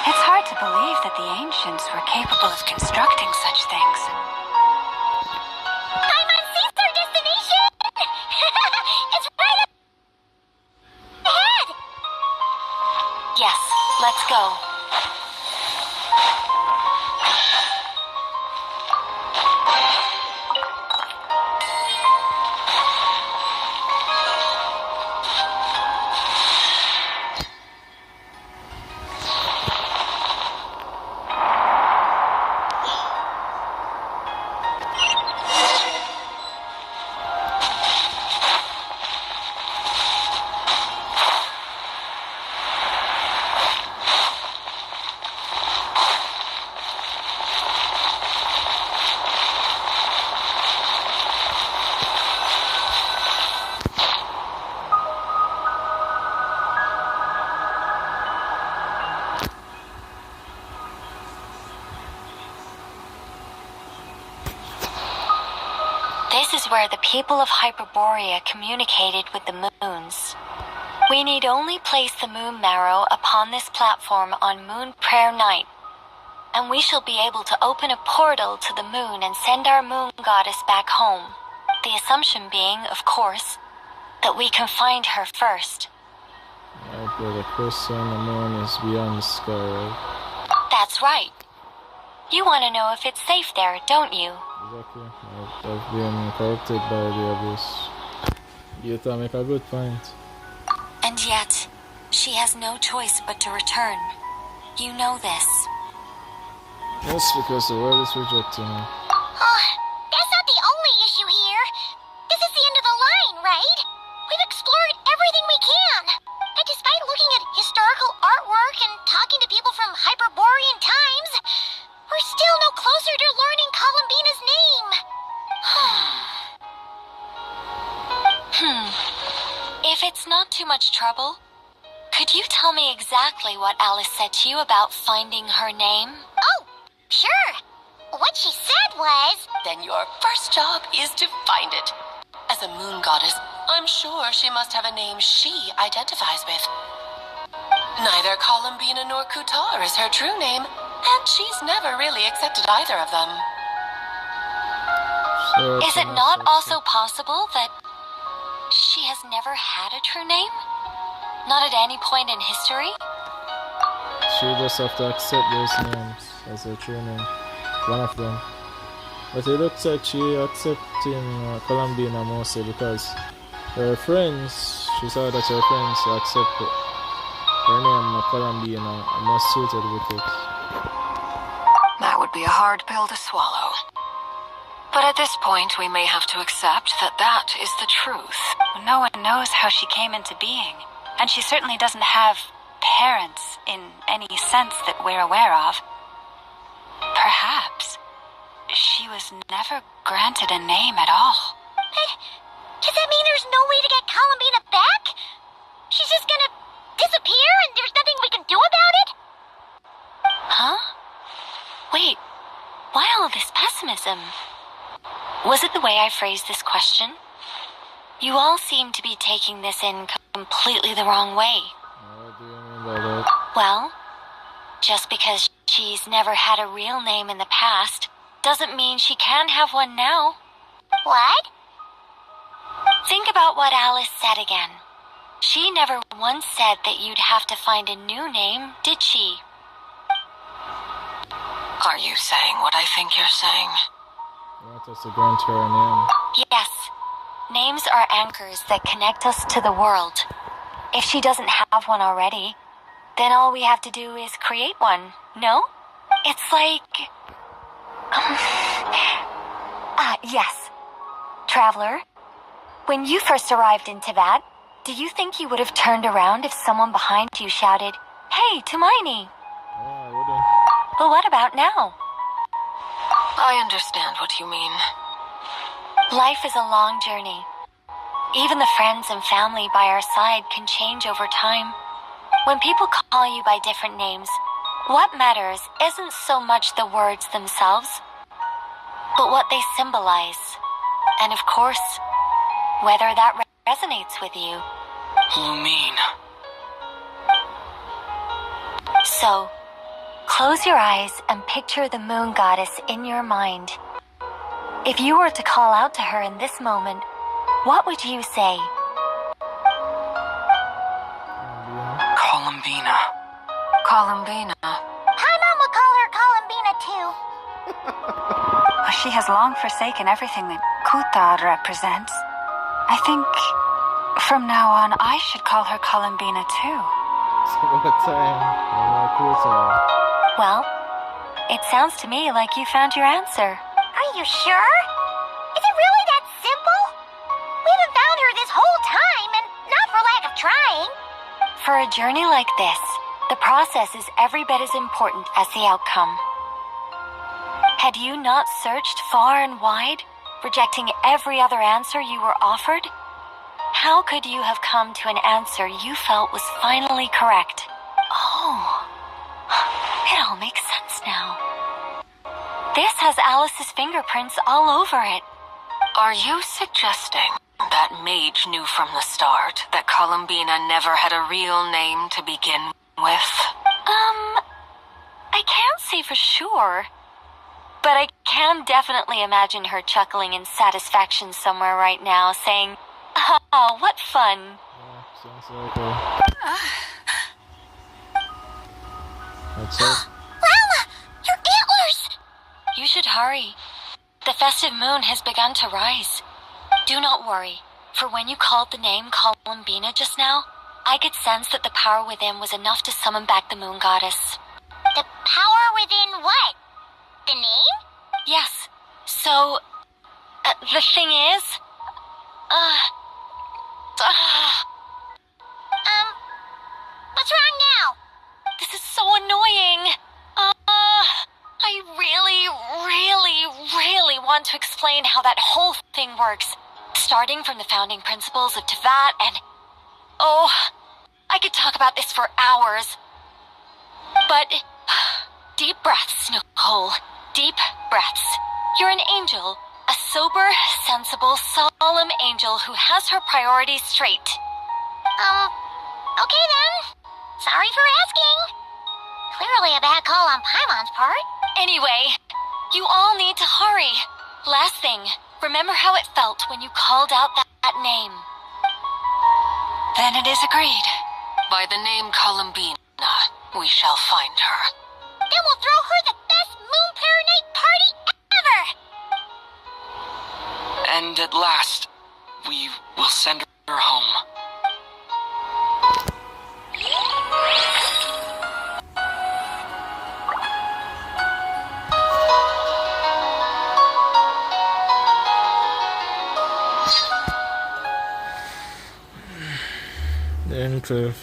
It's hard to believe that the ancients were capable of constructing such things. I'm on Caesar destination! It's right up ahead! Yes, let's go. This is where the people of Hyperborea communicated with the moons. We need only place the moon marrow upon this platform on Moon Prayer Night, and we shall be able to open a portal to the moon and send our moon goddess back home. The assumption being, of course, that we can find her first. Right, but the question on the moon is beyond the sky, right? That's right. You want to know if it's safe there, don't you? Exactly. I've been corrupted by the abyss. You make a good point. And yet, she has no choice but to return. You know this. Yes, because the world is rejecting her. Oh, that's not the only issue here. This is the end of the line, right? We've explored everything we can. And despite looking at historical artwork and talking to people from Hyperborean times, we're still no closer to learning Columbina's name. If it's not too much trouble, could you tell me exactly what Alice said to you about finding her name? Oh, sure. What she said was... Then your first job is to find it. As a moon goddess, I'm sure she must have a name she identifies with. Neither Columbina nor Kutar is her true name, and she's never really accepted either of them. Is it not also possible that she has never had a true name? Not at any point in history? She just have to accept those names as her true name. One of them. But it looks like she accepting Columbina mostly because her friends, she saw that her friends accept her name Columbina and more suited with it. That would be a hard pill to swallow. But at this point, we may have to accept that that is the truth. No one knows how she came into being, and she certainly doesn't have parents in any sense that we're aware of. Perhaps she was never granted a name at all. Does that mean there's no way to get Columbina back? She's just gonna disappear and there's nothing we can do about it? Huh? Wait, why all this pessimism? Was it the way I phrased this question? You all seem to be taking this in completely the wrong way. What do you mean by that? Well, just because she's never had a real name in the past doesn't mean she can have one now. What? Think about what Alice said again. She never once said that you'd have to find a new name, did she? Are you saying what I think you're saying? You want us to grant her a name? Yes. Names are anchors that connect us to the world. If she doesn't have one already, then all we have to do is create one, no? It's like... yes. Traveler, when you first arrived in Teyvat, do you think you would have turned around if someone behind you shouted, "Hey, Tumaini"? I wouldn't. But what about now? I understand what you mean. Life is a long journey. Even the friends and family by our side can change over time. When people call you by different names, what matters isn't so much the words themselves, but what they symbolize. And of course, whether that resonates with you. Lumine. So, close your eyes and picture the moon goddess in your mind. If you were to call out to her in this moment, what would you say? Columbina. Columbina. Paimon would call her Columbina too. She has long forsaken everything that Kuta represents. I think from now on I should call her Columbina too. What time? Well, it sounds to me like you found your answer. Are you sure? Is it really that simple? We haven't found her this whole time, and not for lack of trying. For a journey like this, the process is every bit as important as the outcome. Had you not searched far and wide, rejecting every other answer you were offered, how could you have come to an answer you felt was finally correct? Oh, it all makes sense now. This has Alice's fingerprints all over it. Are you suggesting that Mage knew from the start that Columbina never had a real name to begin with? I can't say for sure, but I can definitely imagine her chuckling in satisfaction somewhere right now, saying, "Oh, what fun." Sounds like That's it. Llama, your antlers! You should hurry. The festive moon has begun to rise. Do not worry, for when you called the name Columbina just now, I could sense that the power within was enough to summon back the moon goddess. The power within what? The name? Yes. So, the thing is... What's wrong now? This is so annoying. I really want to explain how that whole thing works. Starting from the founding principles of Tevat and... Oh, I could talk about this for hours. But... Deep breaths, Nicole. Deep breaths. You're an angel. A sober, sensible, solemn angel who has her priorities straight. Okay then. Sorry for asking. Clearly a bad call on Paimon's part. Anyway, you all need to hurry. Last thing, remember how it felt when you called out that name. Then it is agreed. By the name Columbina, we shall find her. Then we'll throw her the best Moon Pair Night party ever! And at last, we will send her home. The enclave.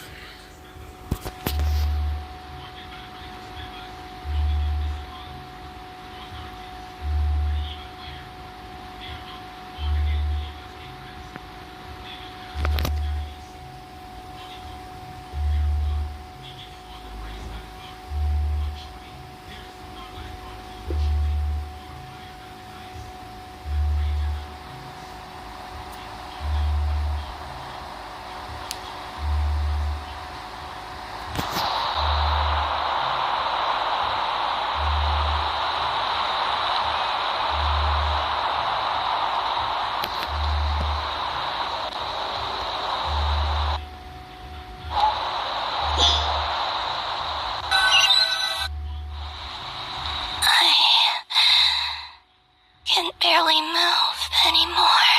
Barely move anymore.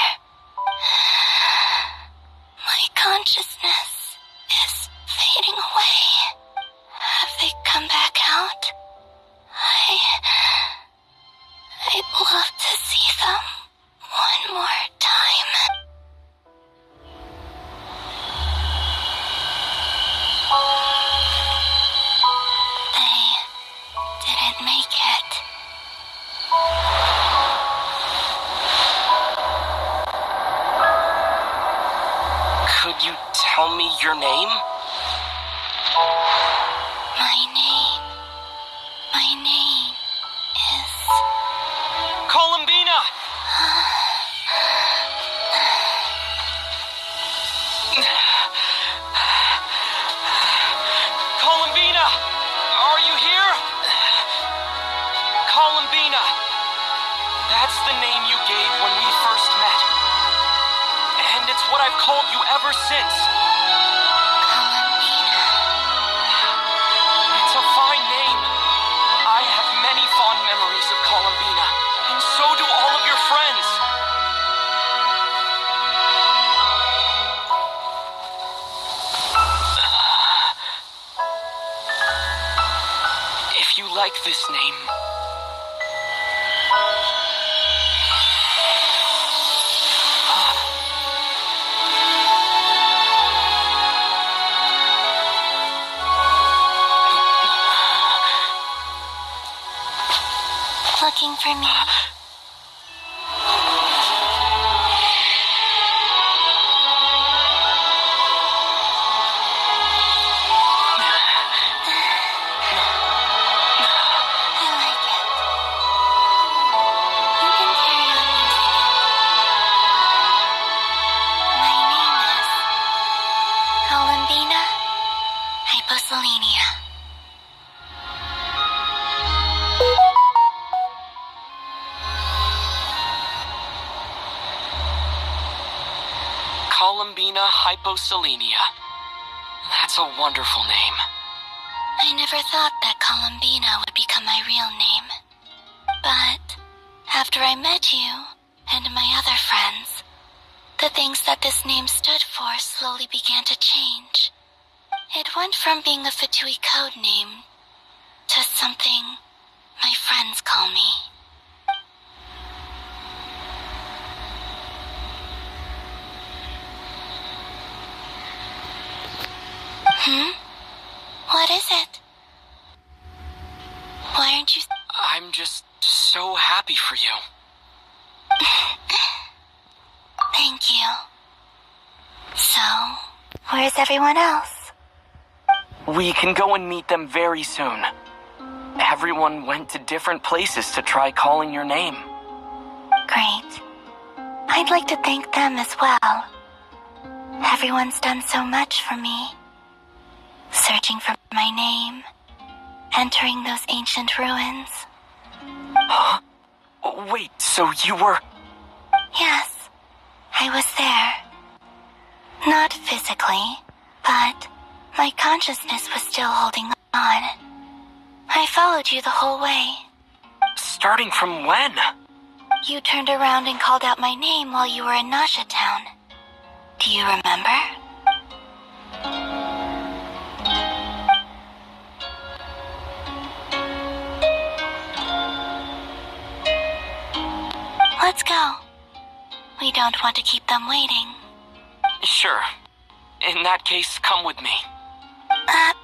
My consciousness is fading away. Have they come back out? I'd love to see them one more time. They didn't make it. Could you tell me your name? My name is... Columbina! Columbina! That's the name you gave when we first met. And it's what I've called you ever since. Columbina. It's a fine name. I have many fond memories of Columbina, and so do all of your friends. If you like this name, Looking for me? Columbina Hyposelenia. Columbina Hyposelenia. That's a wonderful name. I never thought that Columbina would become my real name. But after I met you and my other friends, the things that this name stood for slowly began to change. It went from being a Fatui code name to something my friends call me. What is it? Why aren't you... I'm just so happy for you. Thank you. So, where's everyone else? We can go and meet them very soon. Everyone went to different places to try calling your name. Great. I'd like to thank them as well. Everyone's done so much for me. Searching for my name, entering those ancient ruins. Huh? Wait, so you were... Yes, I was there. Not physically, but my consciousness was still holding on. I followed you the whole way. Starting from when? You turned around and called out my name while you were in Nasha Town. Do you remember? Let's go. We don't want to keep them waiting. Sure. In that case, come with me. But...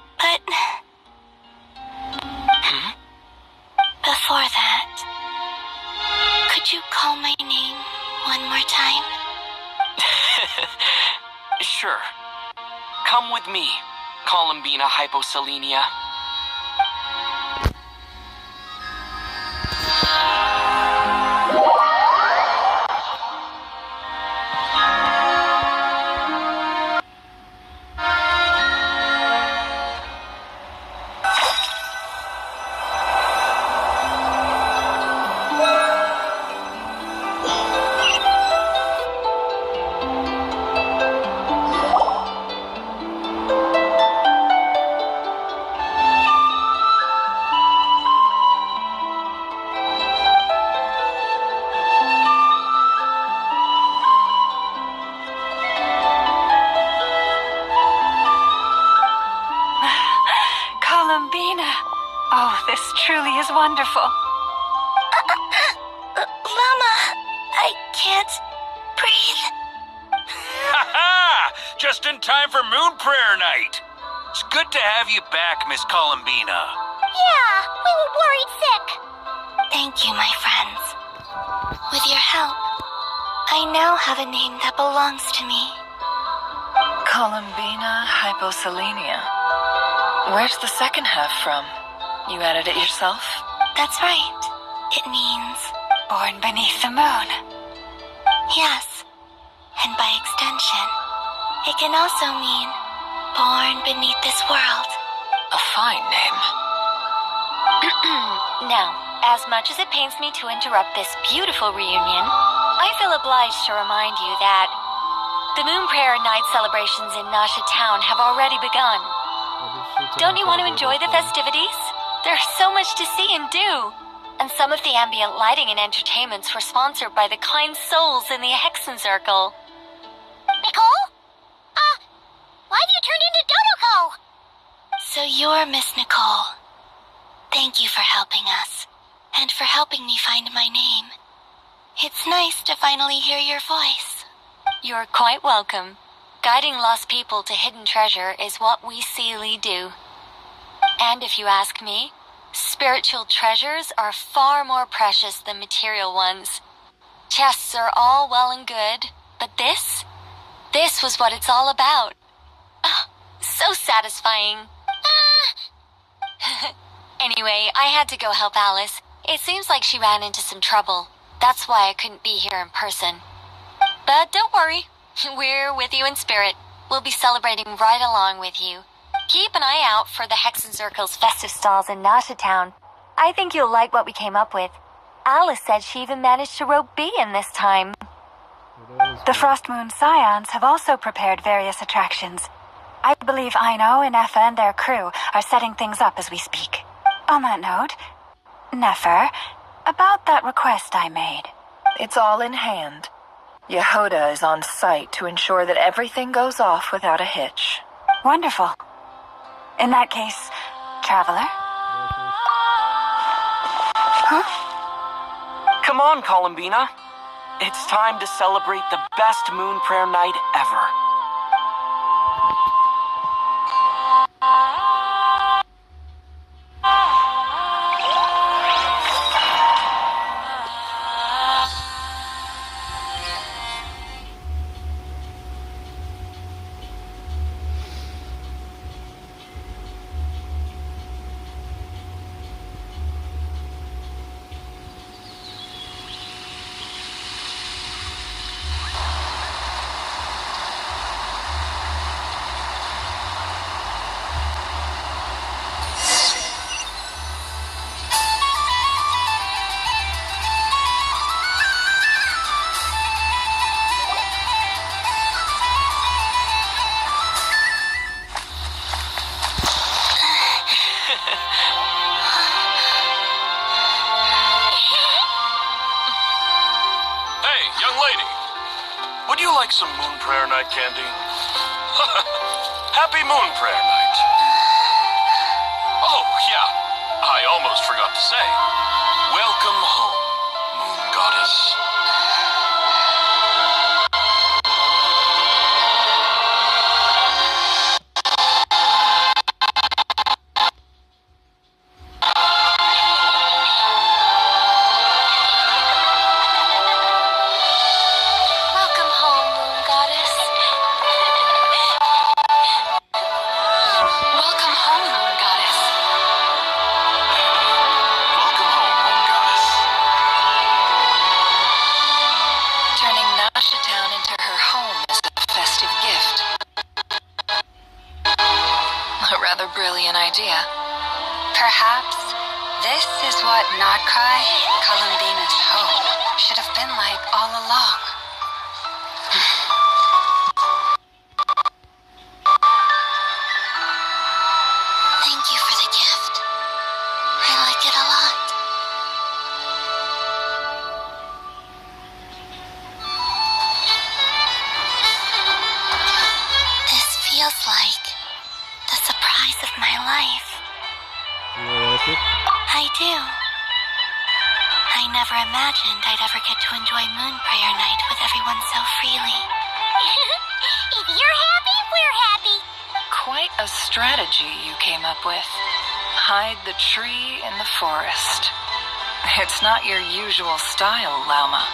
Before that, could you call my name one more time? Sure. Come with me, Columbina Hyposelenia. Truly is wonderful. Llama, I can't breathe. Ha-ha! Just in time for Moon Prayer Night. It's good to have you back, Miss Columbina. Yeah, we were worried sick. Thank you, my friends. With your help, I now have a name that belongs to me. Columbina Hyposelenia. Where's the second half from? You added it yourself? That's right. It means... Born beneath the moon. Yes. And by extension, it can also mean born beneath this world. A fine name. Now, As much as it pains me to interrupt this beautiful reunion, I feel obliged to remind you that the Moon Prayer Night celebrations in Nasha Town have already begun. Don't you want to enjoy the festivities? There's so much to see and do. And some of the ambient lighting and entertainments were sponsored by the kind souls in the Hexen Circle. Nicole? Why have you turned into Dodoko? So you're Miss Nicole. Thank you for helping us, and for helping me find my name. It's nice to finally hear your voice. You're quite welcome. Guiding lost people to hidden treasure is what we Seelie do. And if you ask me, spiritual treasures are far more precious than material ones. Chests are all well and good, but this was what it's all about. So satisfying. Anyway, I had to go help Alice. It seems like she ran into some trouble. That's why I couldn't be here in person. But don't worry, we're with you in spirit. We'll be celebrating right along with you. Keep an eye out for the Hexen Circle's festive stalls in Nasha Town. I think you'll like what we came up with. Alice said she even managed to rope B in this time. The Frost Moon Scions have also prepared various attractions. I believe Aino, Nefer, and their crew are setting things up as we speak. On that note, Nefer, about that request I made. It's all in hand. Yehoda is on site to ensure that everything goes off without a hitch. Wonderful. In that case, Traveler? Huh? Come on, Columbina. It's time to celebrate the best Moon Prayer Night ever. Some Moon Prayer Night candy? Happy Moon Prayer Night. Oh, yeah. I almost forgot to say. Welcome home, Moon Goddess. Perhaps this is what Nodcry, Columbina's home, should have been like all along. Thank you for the gift. I like it a lot. This feels like the surprise of my life. You like it? I do. I never imagined I'd ever get to enjoy Moon Prayer Night with everyone so freely. If you're happy, we're happy. Quite a strategy you came up with. Hide the tree in the forest. It's not your usual style, Lauma.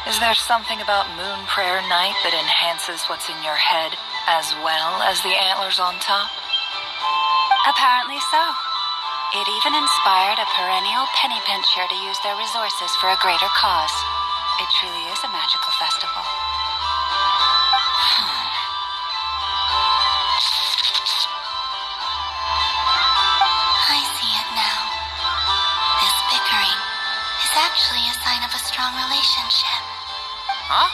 Is there something about Moon Prayer Night that enhances what's in your head as well as the antlers on top? Apparently so. It even inspired a perennial penny pincher to use their resources for a greater cause. It truly is a magical festival. I see it now. This bickering actually a sign of a strong relationship. Huh?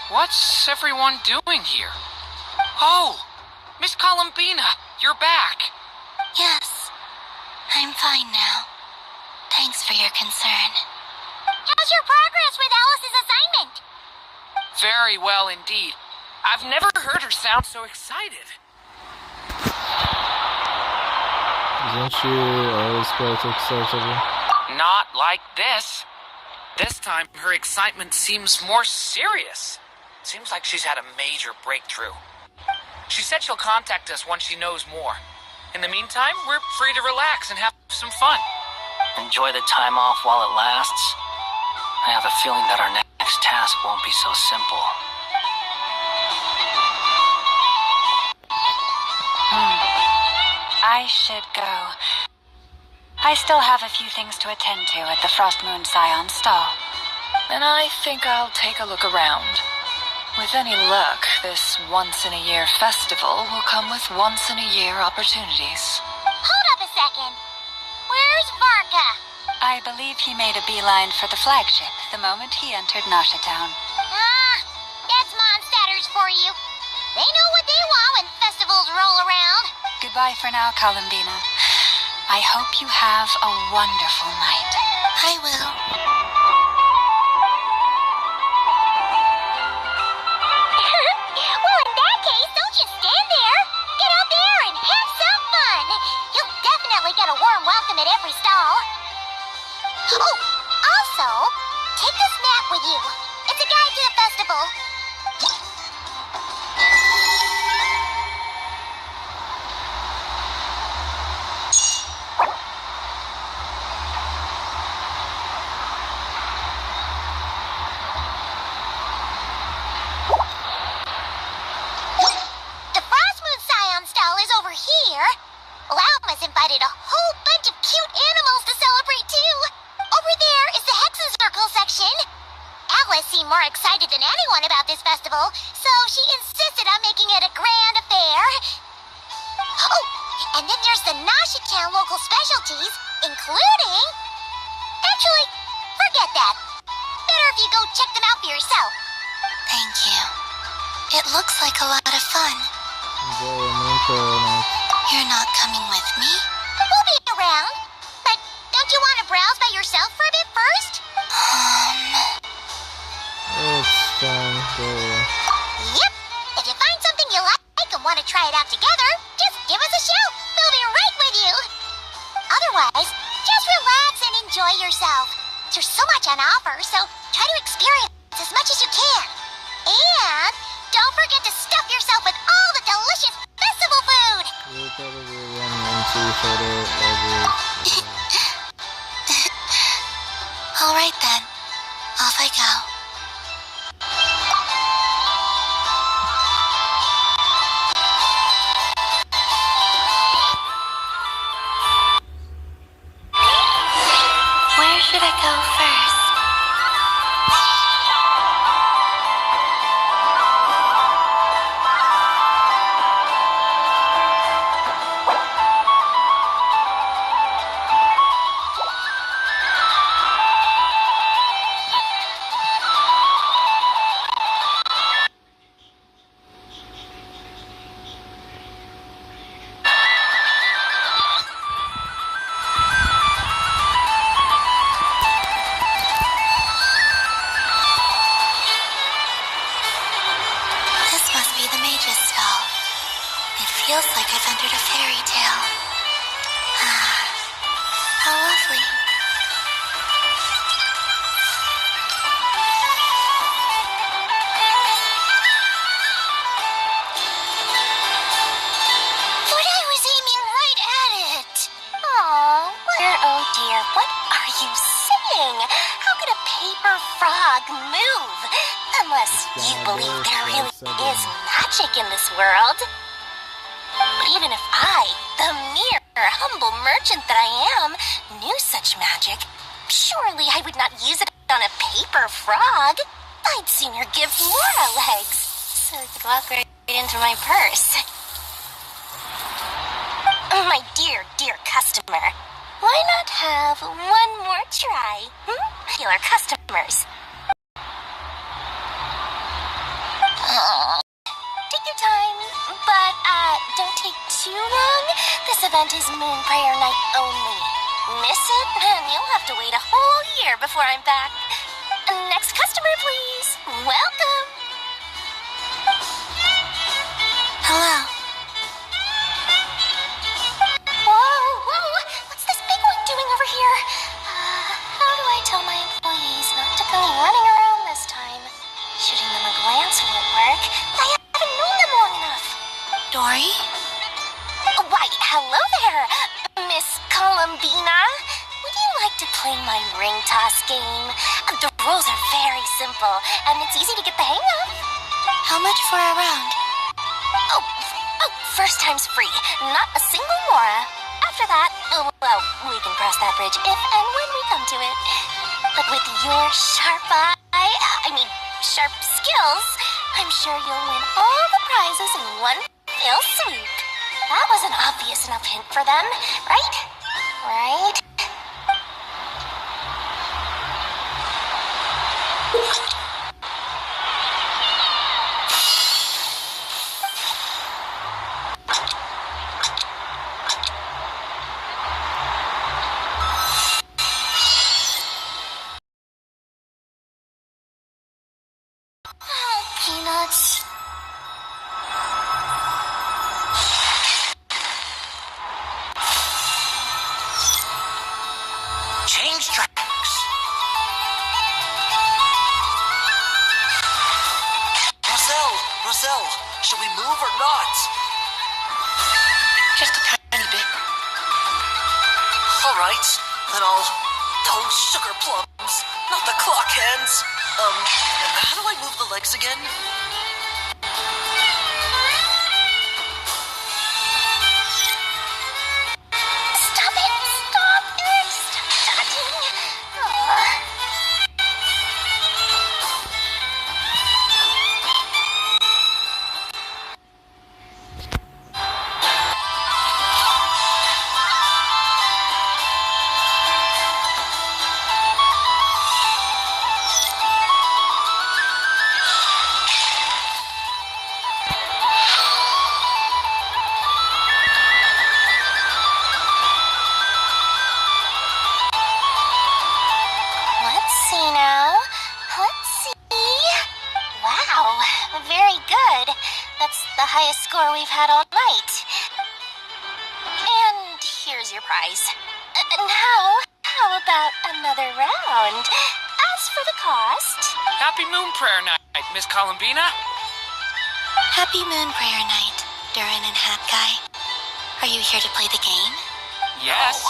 What's everyone doing here? Oh! Miss Columbina, you're back! Yes, I'm fine now. Thanks for your concern. How's your progress with Alice's assignment? Very well indeed. I've never heard her sound so excited. Isn't she always quite excitable? Not like this. This time, her excitement seems more serious. Seems like she's had a major breakthrough. She said she'll contact us once she knows more. In the meantime, we're free to relax and have some fun. Enjoy the time off while it lasts. I have a feeling that our next task won't be so simple. I should go. I still have a few things to attend to at the Frost Moon Scion stall. And I think I'll take a look around. With any luck, this once-in-a-year festival will come with once-in-a-year opportunities. Hold up a second. Where's Varka? I believe he made a beeline for the flagship the moment he entered Nasha Town. That's Mondstadters for you. They know what they want when festivals roll around. Goodbye for now, Columbina. I hope you have a wonderful night. I will. Well, in that case, don't just stand there. Get out there and have some fun. You'll definitely get a warm welcome at every stall. Oh, also, take this map with you. It's a guide to the festival. The Frost Moon Scion stall is over here. Lauma's invited a whole bunch of cute animals to celebrate too. Over there is the Hexen Circle section. Alice seemed more excited than anyone about this festival, so she insisted on making it a grand affair. Oh, and then there's the Nasha Town local specialties, including... Actually, forget that. Better if you go check them out for yourself. Thank you. It looks like a lot of fun. You're not coming with me? We'll be around. But don't you want to browse by yourself for a bit first? It's fine, Yep. If you find something you like and want to try it out together, just give us a shout. We'll be right with you. Otherwise, just relax and enjoy yourself. There's so much on offer, so try to experience as much as you can. And don't forget to stuff yourself with all the delicious festival food. We'll probably run into each other every... All right then. Off I go. Where should I go first? Feels like I've entered a fairy tale. How lovely. But I was aiming right at it. Oh dear, what are you saying? How could a paper frog move? Unless you believe there really is magic in this world. But even if I, the mere humble merchant that I am, knew such magic, surely I would not use it on a paper frog. I'd sooner give Mora legs, so it could walk right into my purse. My dear, dear customer, Why not have one more try? Your customers. Take your time, but don't take too long. This event is Moon Prayer Night only. Miss it, and you'll have to wait a whole year before I'm back. Next customer, please. Welcome. Hello. Whoa. What's this big one doing over here? How do I tell my employees not to go running around this time? Shooting them a glance won't work. I haven't known them long enough. Dory? Why, hello there, Miss Columbina. Would you like to play my ring toss game? The rules are very simple, and it's easy to get the hang of. How much for a round? Oh, first time's free. Not a single mora. After that, well, we can cross that bridge if and when we come to it. But with your sharp sharp skills, I'm sure you'll win all the prizes in one fell swoop. That was an obvious enough hint for them, right? Right? Peanuts. Change tracks. Roselle, should we move or not? Just a tiny bit. All right, then I'll... Oh, sugar plums, not the clock hands. How do I move the legs again? Stop it! Stop touching! Let's see now. Let's see. Wow, very good. That's the highest score we've had all night. And here's your prize. Now, how about another round? As for the cost... Happy Moon Prayer Night, Miss Columbina. Happy Moon Prayer Night, Durin and Hat Guy. Are you here to play the game? Yes.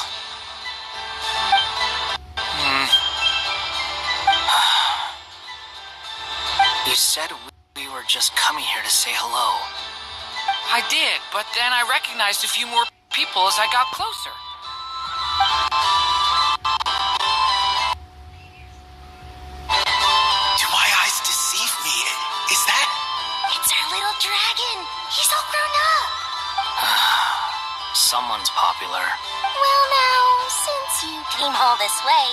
You said we were just coming here to say hello. I did, but then I recognized a few more people as I got closer. Do my eyes deceive me? Is that... It's our little dragon. He's all grown up. Someone's popular. Well now, since you came all this way,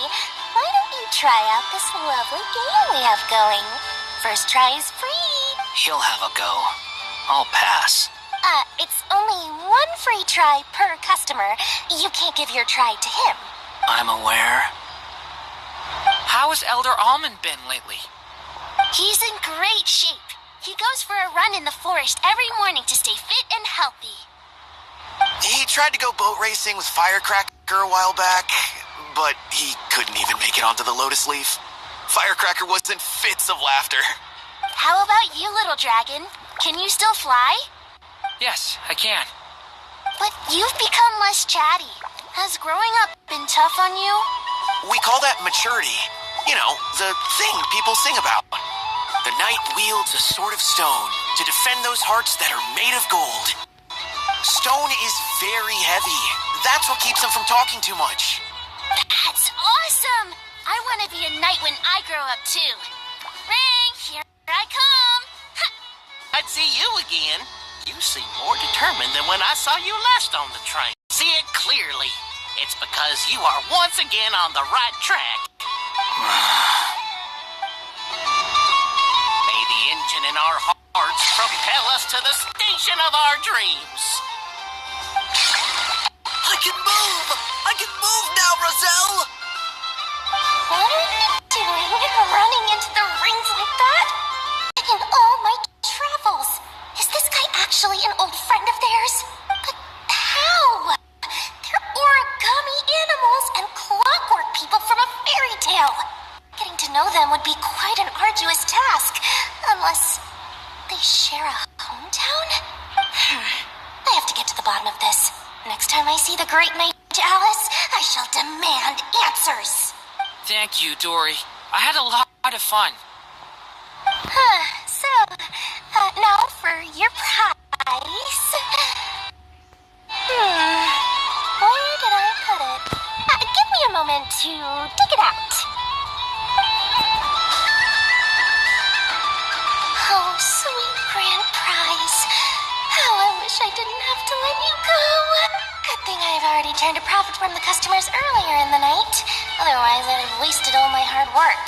why don't you try out this lovely game we have going? First try is free. He'll have a go. I'll pass. It's only one free try per customer. You can't give your try to him. I'm aware. How has Elder Almond been lately? He's in great shape. He goes for a run in the forest every morning to stay fit and healthy. He tried to go boat racing with Firecracker a while back, but he couldn't even make it onto the Lotus Leaf. Firecracker was in fits of laughter. How about you, little dragon? Can you still fly? Yes, I can. But you've become less chatty. Has growing up been tough on you? We call that maturity. You know, the thing people sing about. The knight wields a sword of stone to defend those hearts that are made of gold. Stone is very heavy. That's what keeps him from talking too much. That's awesome! I want to be a knight when I grow up, too. Ring, here I come! I'd see you again. You seem more determined than when I saw you last on the train. See it clearly. It's because you are once again on the right track. May the engine in our hearts propel us to the station of our dreams. I can move! I can move now, Roselle! What are you doing? Running into the rings like that? In all my travels, is this guy actually an old friend of theirs? But how? They're origami animals and clockwork people from a fairy tale. Getting to know them would be quite an arduous task, unless they share a hometown? I have to get to the bottom of this. Next time I see the great mage Alice, I shall demand answers. Thank you, Dory. I had a lot of fun. So, now for your prize. Where did I put it? Give me a moment to dig it out. Oh, sweet grand prize. How I wish I didn't have to let you go. Good thing I've already turned a profit from the customers earlier in the night. Otherwise, I'd have wasted all my hard work.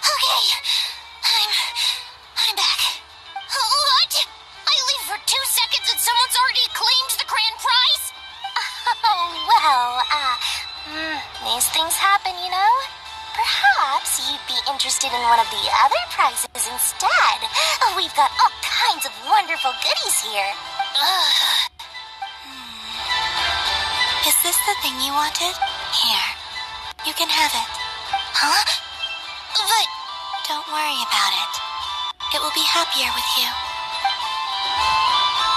Okay, I'm back. What? I leave for 2 seconds and someone's already claimed the grand prize? Oh, well, these things happen, you know? Perhaps you'd be interested in one of the other prizes instead. We've got all kinds of wonderful goodies here. Is this the thing you wanted? Here. You can have it. Huh? But... Don't worry about it. It will be happier with you.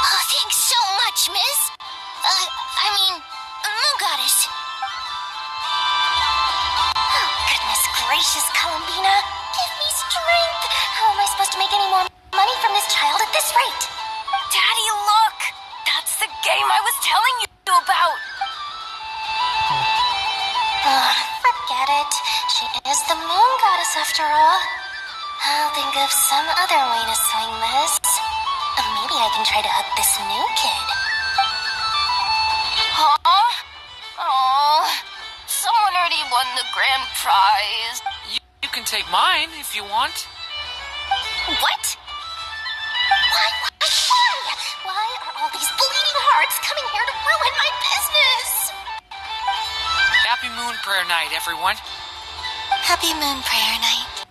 Oh, thanks so much, miss. Moon Goddess. Oh, goodness gracious, Columbina. Give me strength. How am I supposed to make any more money from this child at this rate? Daddy, look! That's the game I was telling you about. Forget it. She is the Moon Goddess after all. I'll think of some other way to swing this. Maybe I can try to hook this new kid. Huh? Oh, someone already won the grand prize. You can take mine if you want. What? Why? Why are all these bleeding hearts coming here to ruin my business? Happy Moon Prayer Night, everyone. Happy Moon Prayer Night.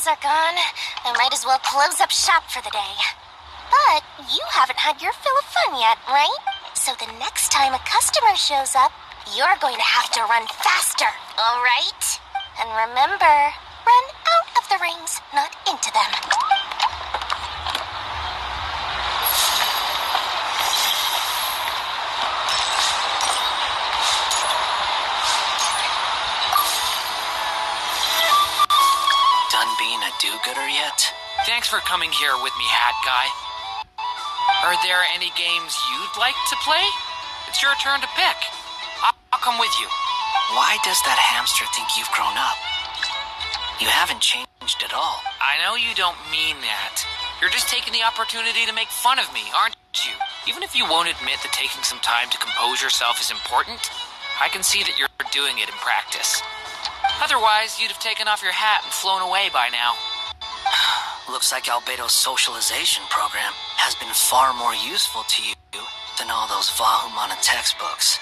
Are gone, I might as well close up shop for the day. But you haven't had your fill of fun yet, right? So the next time a customer shows up, you're going to have to run faster, all right? And remember, run out of the rings, not into them. Do-gooder yet? Thanks for coming here with me, Hat Guy. Are there any games you'd like to play? It's your turn to pick. I'll come with you. Why does that hamster think you've grown up? You haven't changed at all. I know you don't mean that. You're just taking the opportunity to make fun of me, aren't you? Even if you won't admit that taking some time to compose yourself is important, I can see that you're doing it in practice. Otherwise, you'd have taken off your hat and flown away by now. Looks like Albedo's socialization program has been far more useful to you than all those Vahumana textbooks.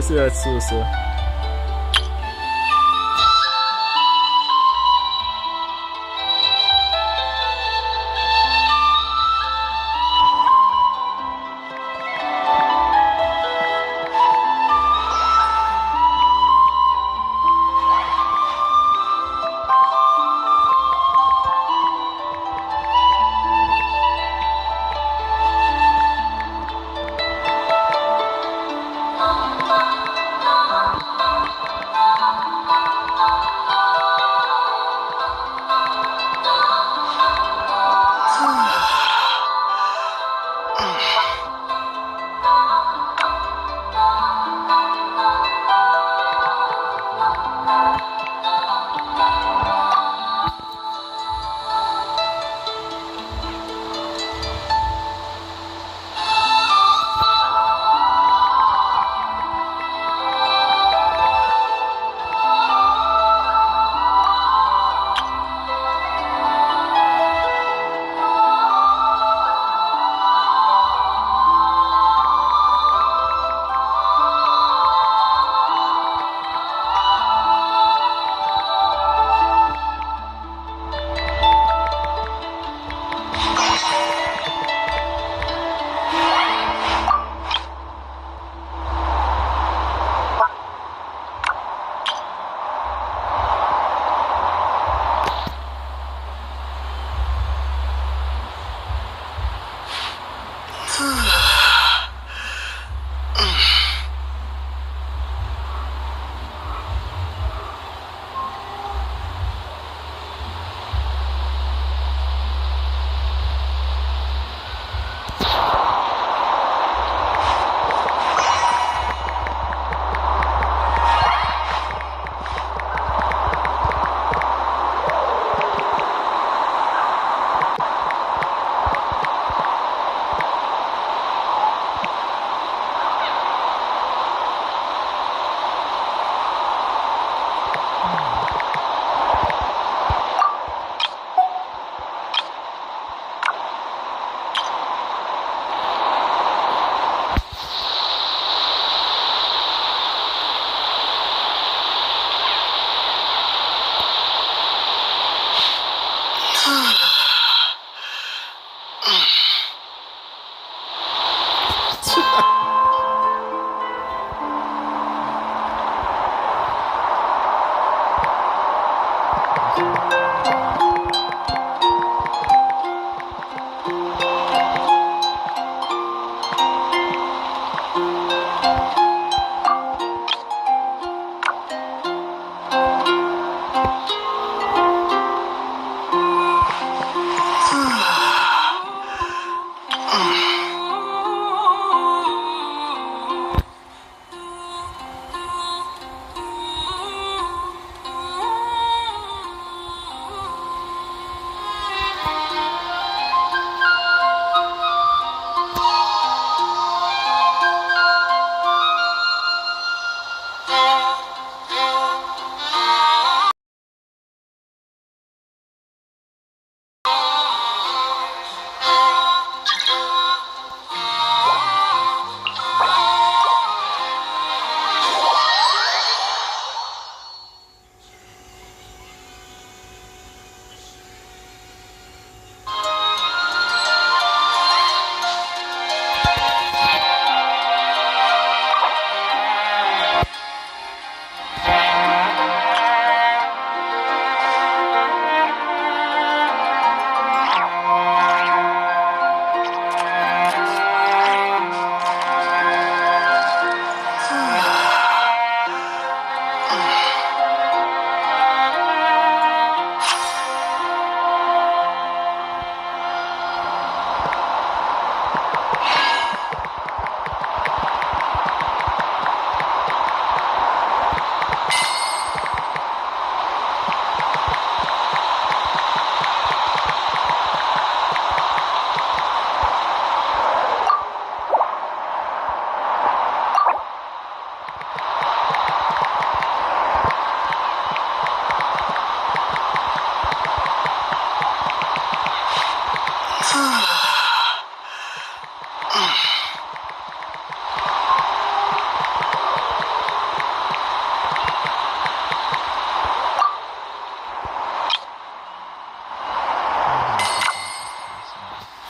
see that so.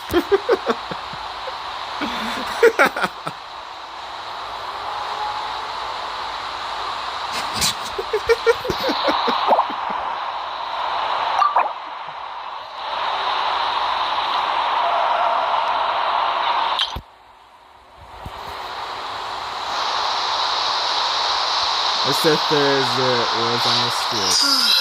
Except there's was on the street.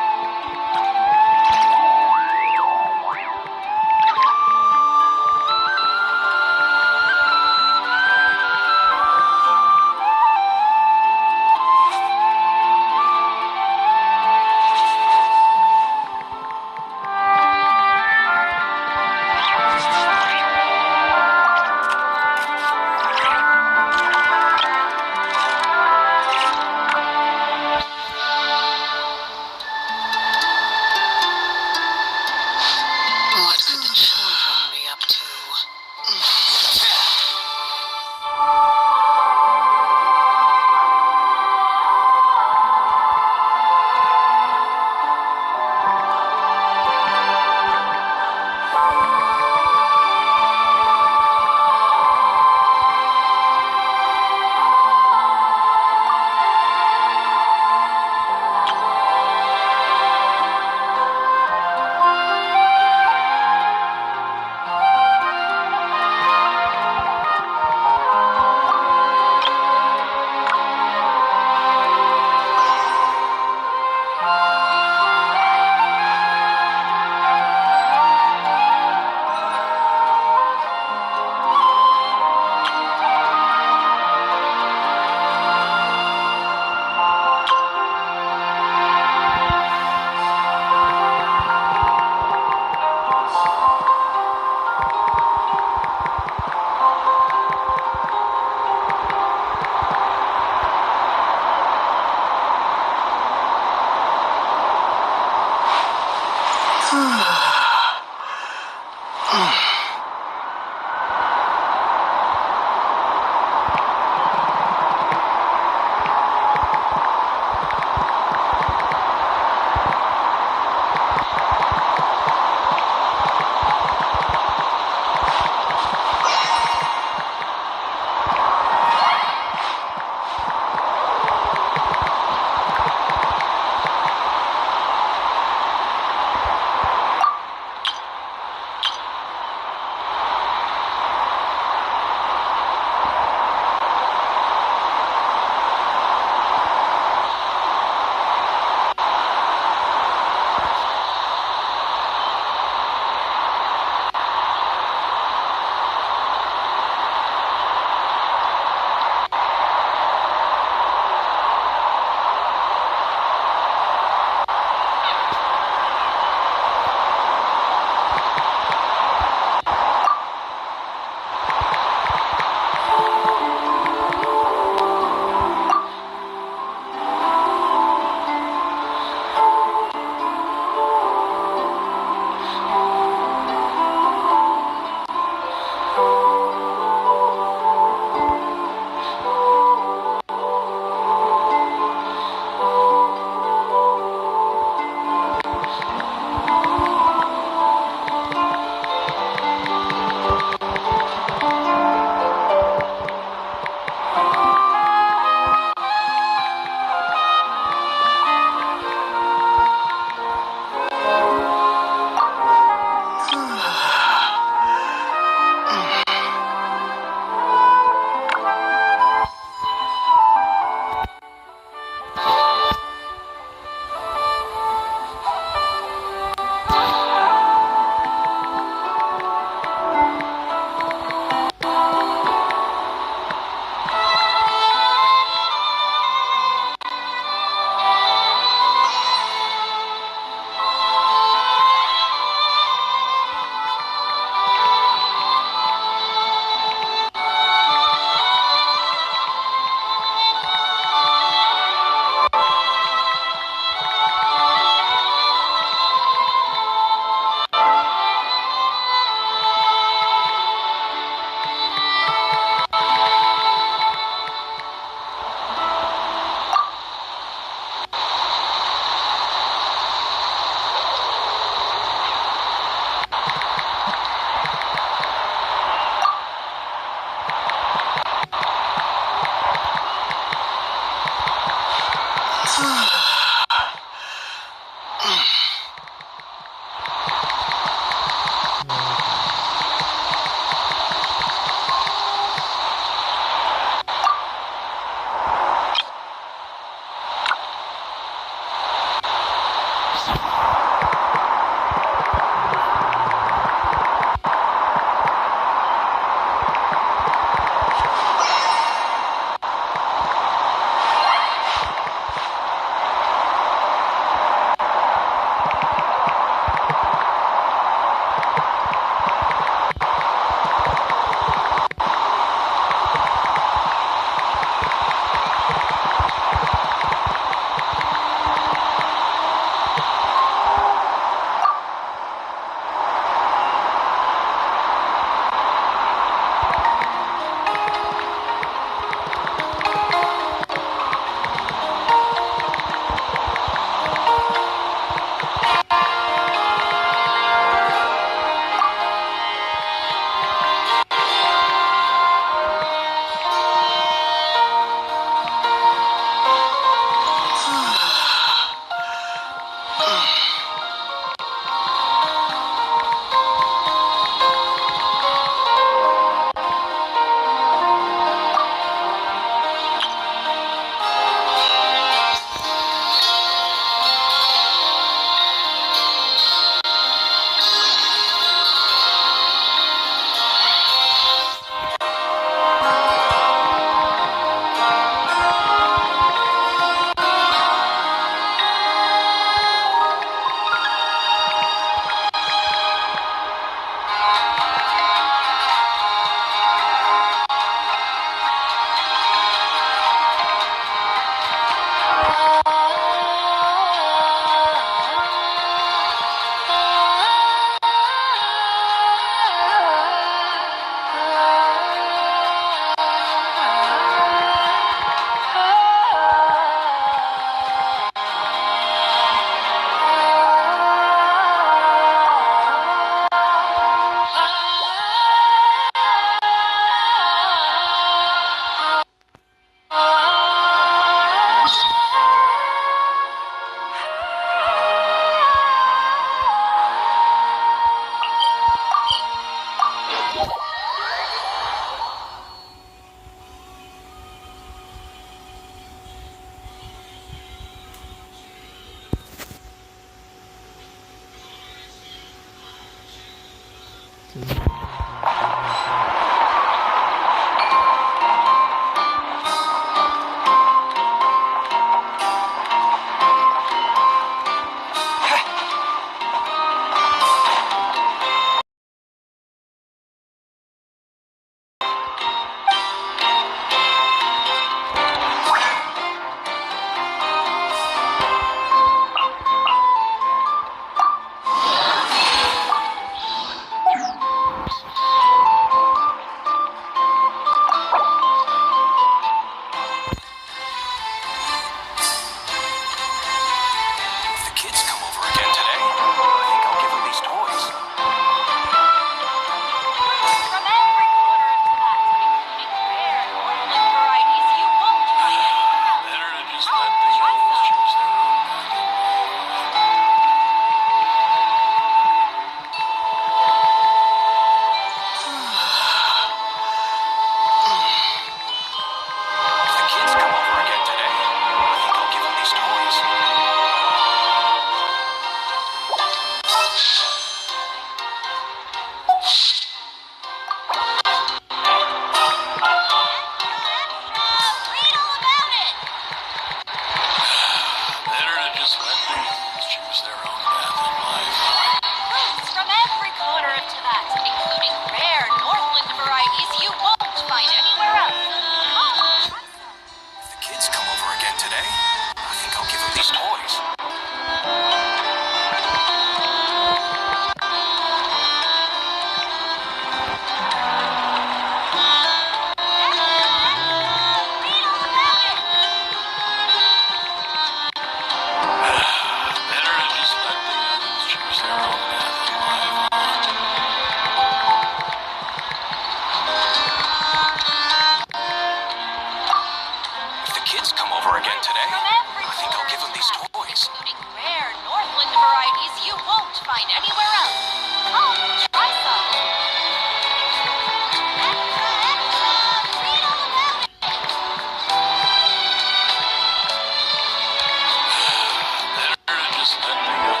Just let me go.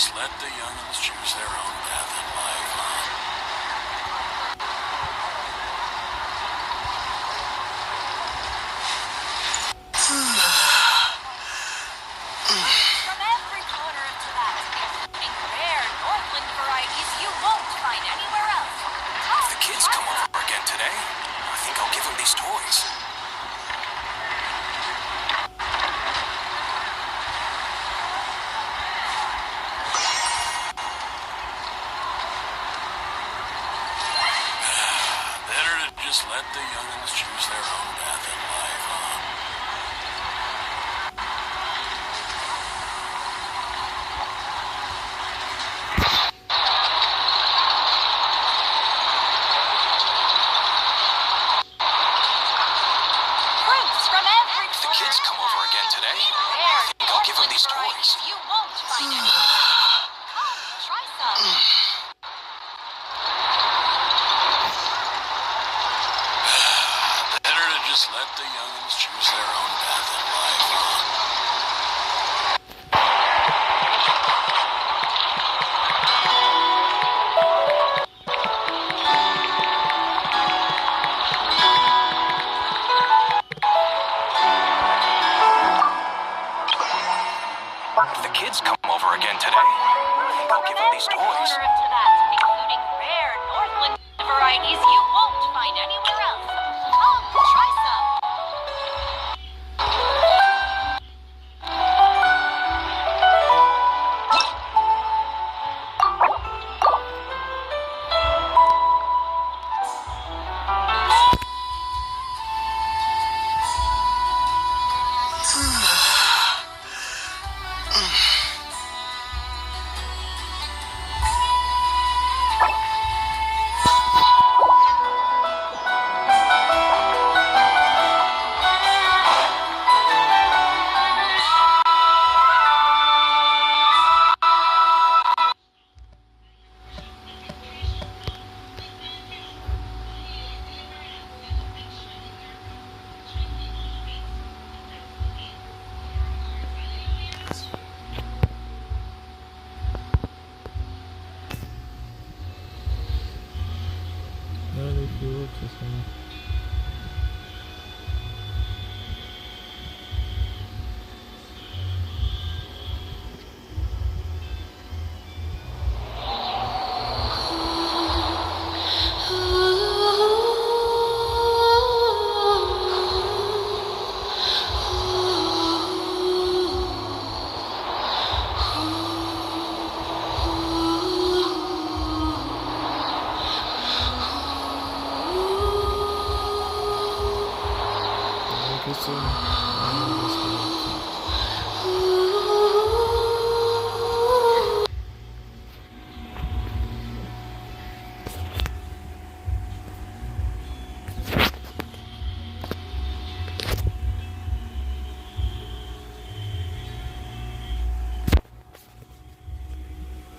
just let the young ones choose their own path in life, huh? From every corner of Tibet, including rare Northland varieties you won't find anywhere else. If the kids come over again today, I think I'll give them these toys. Better to just let the young'uns choose their own path in life, huh? Fruits from every If the kids come over again today, rare I think I'll give them these varieties toys. you won't find anywhere else. Come, try some. Better to just let the young'uns choose their own path in life, huh? If the kids come over again today, I think I'll give them these toys. Corner of Tibet, including rare Northland varieties you won't find anywhere else. Come, try some. Really cool to see.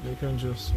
They can just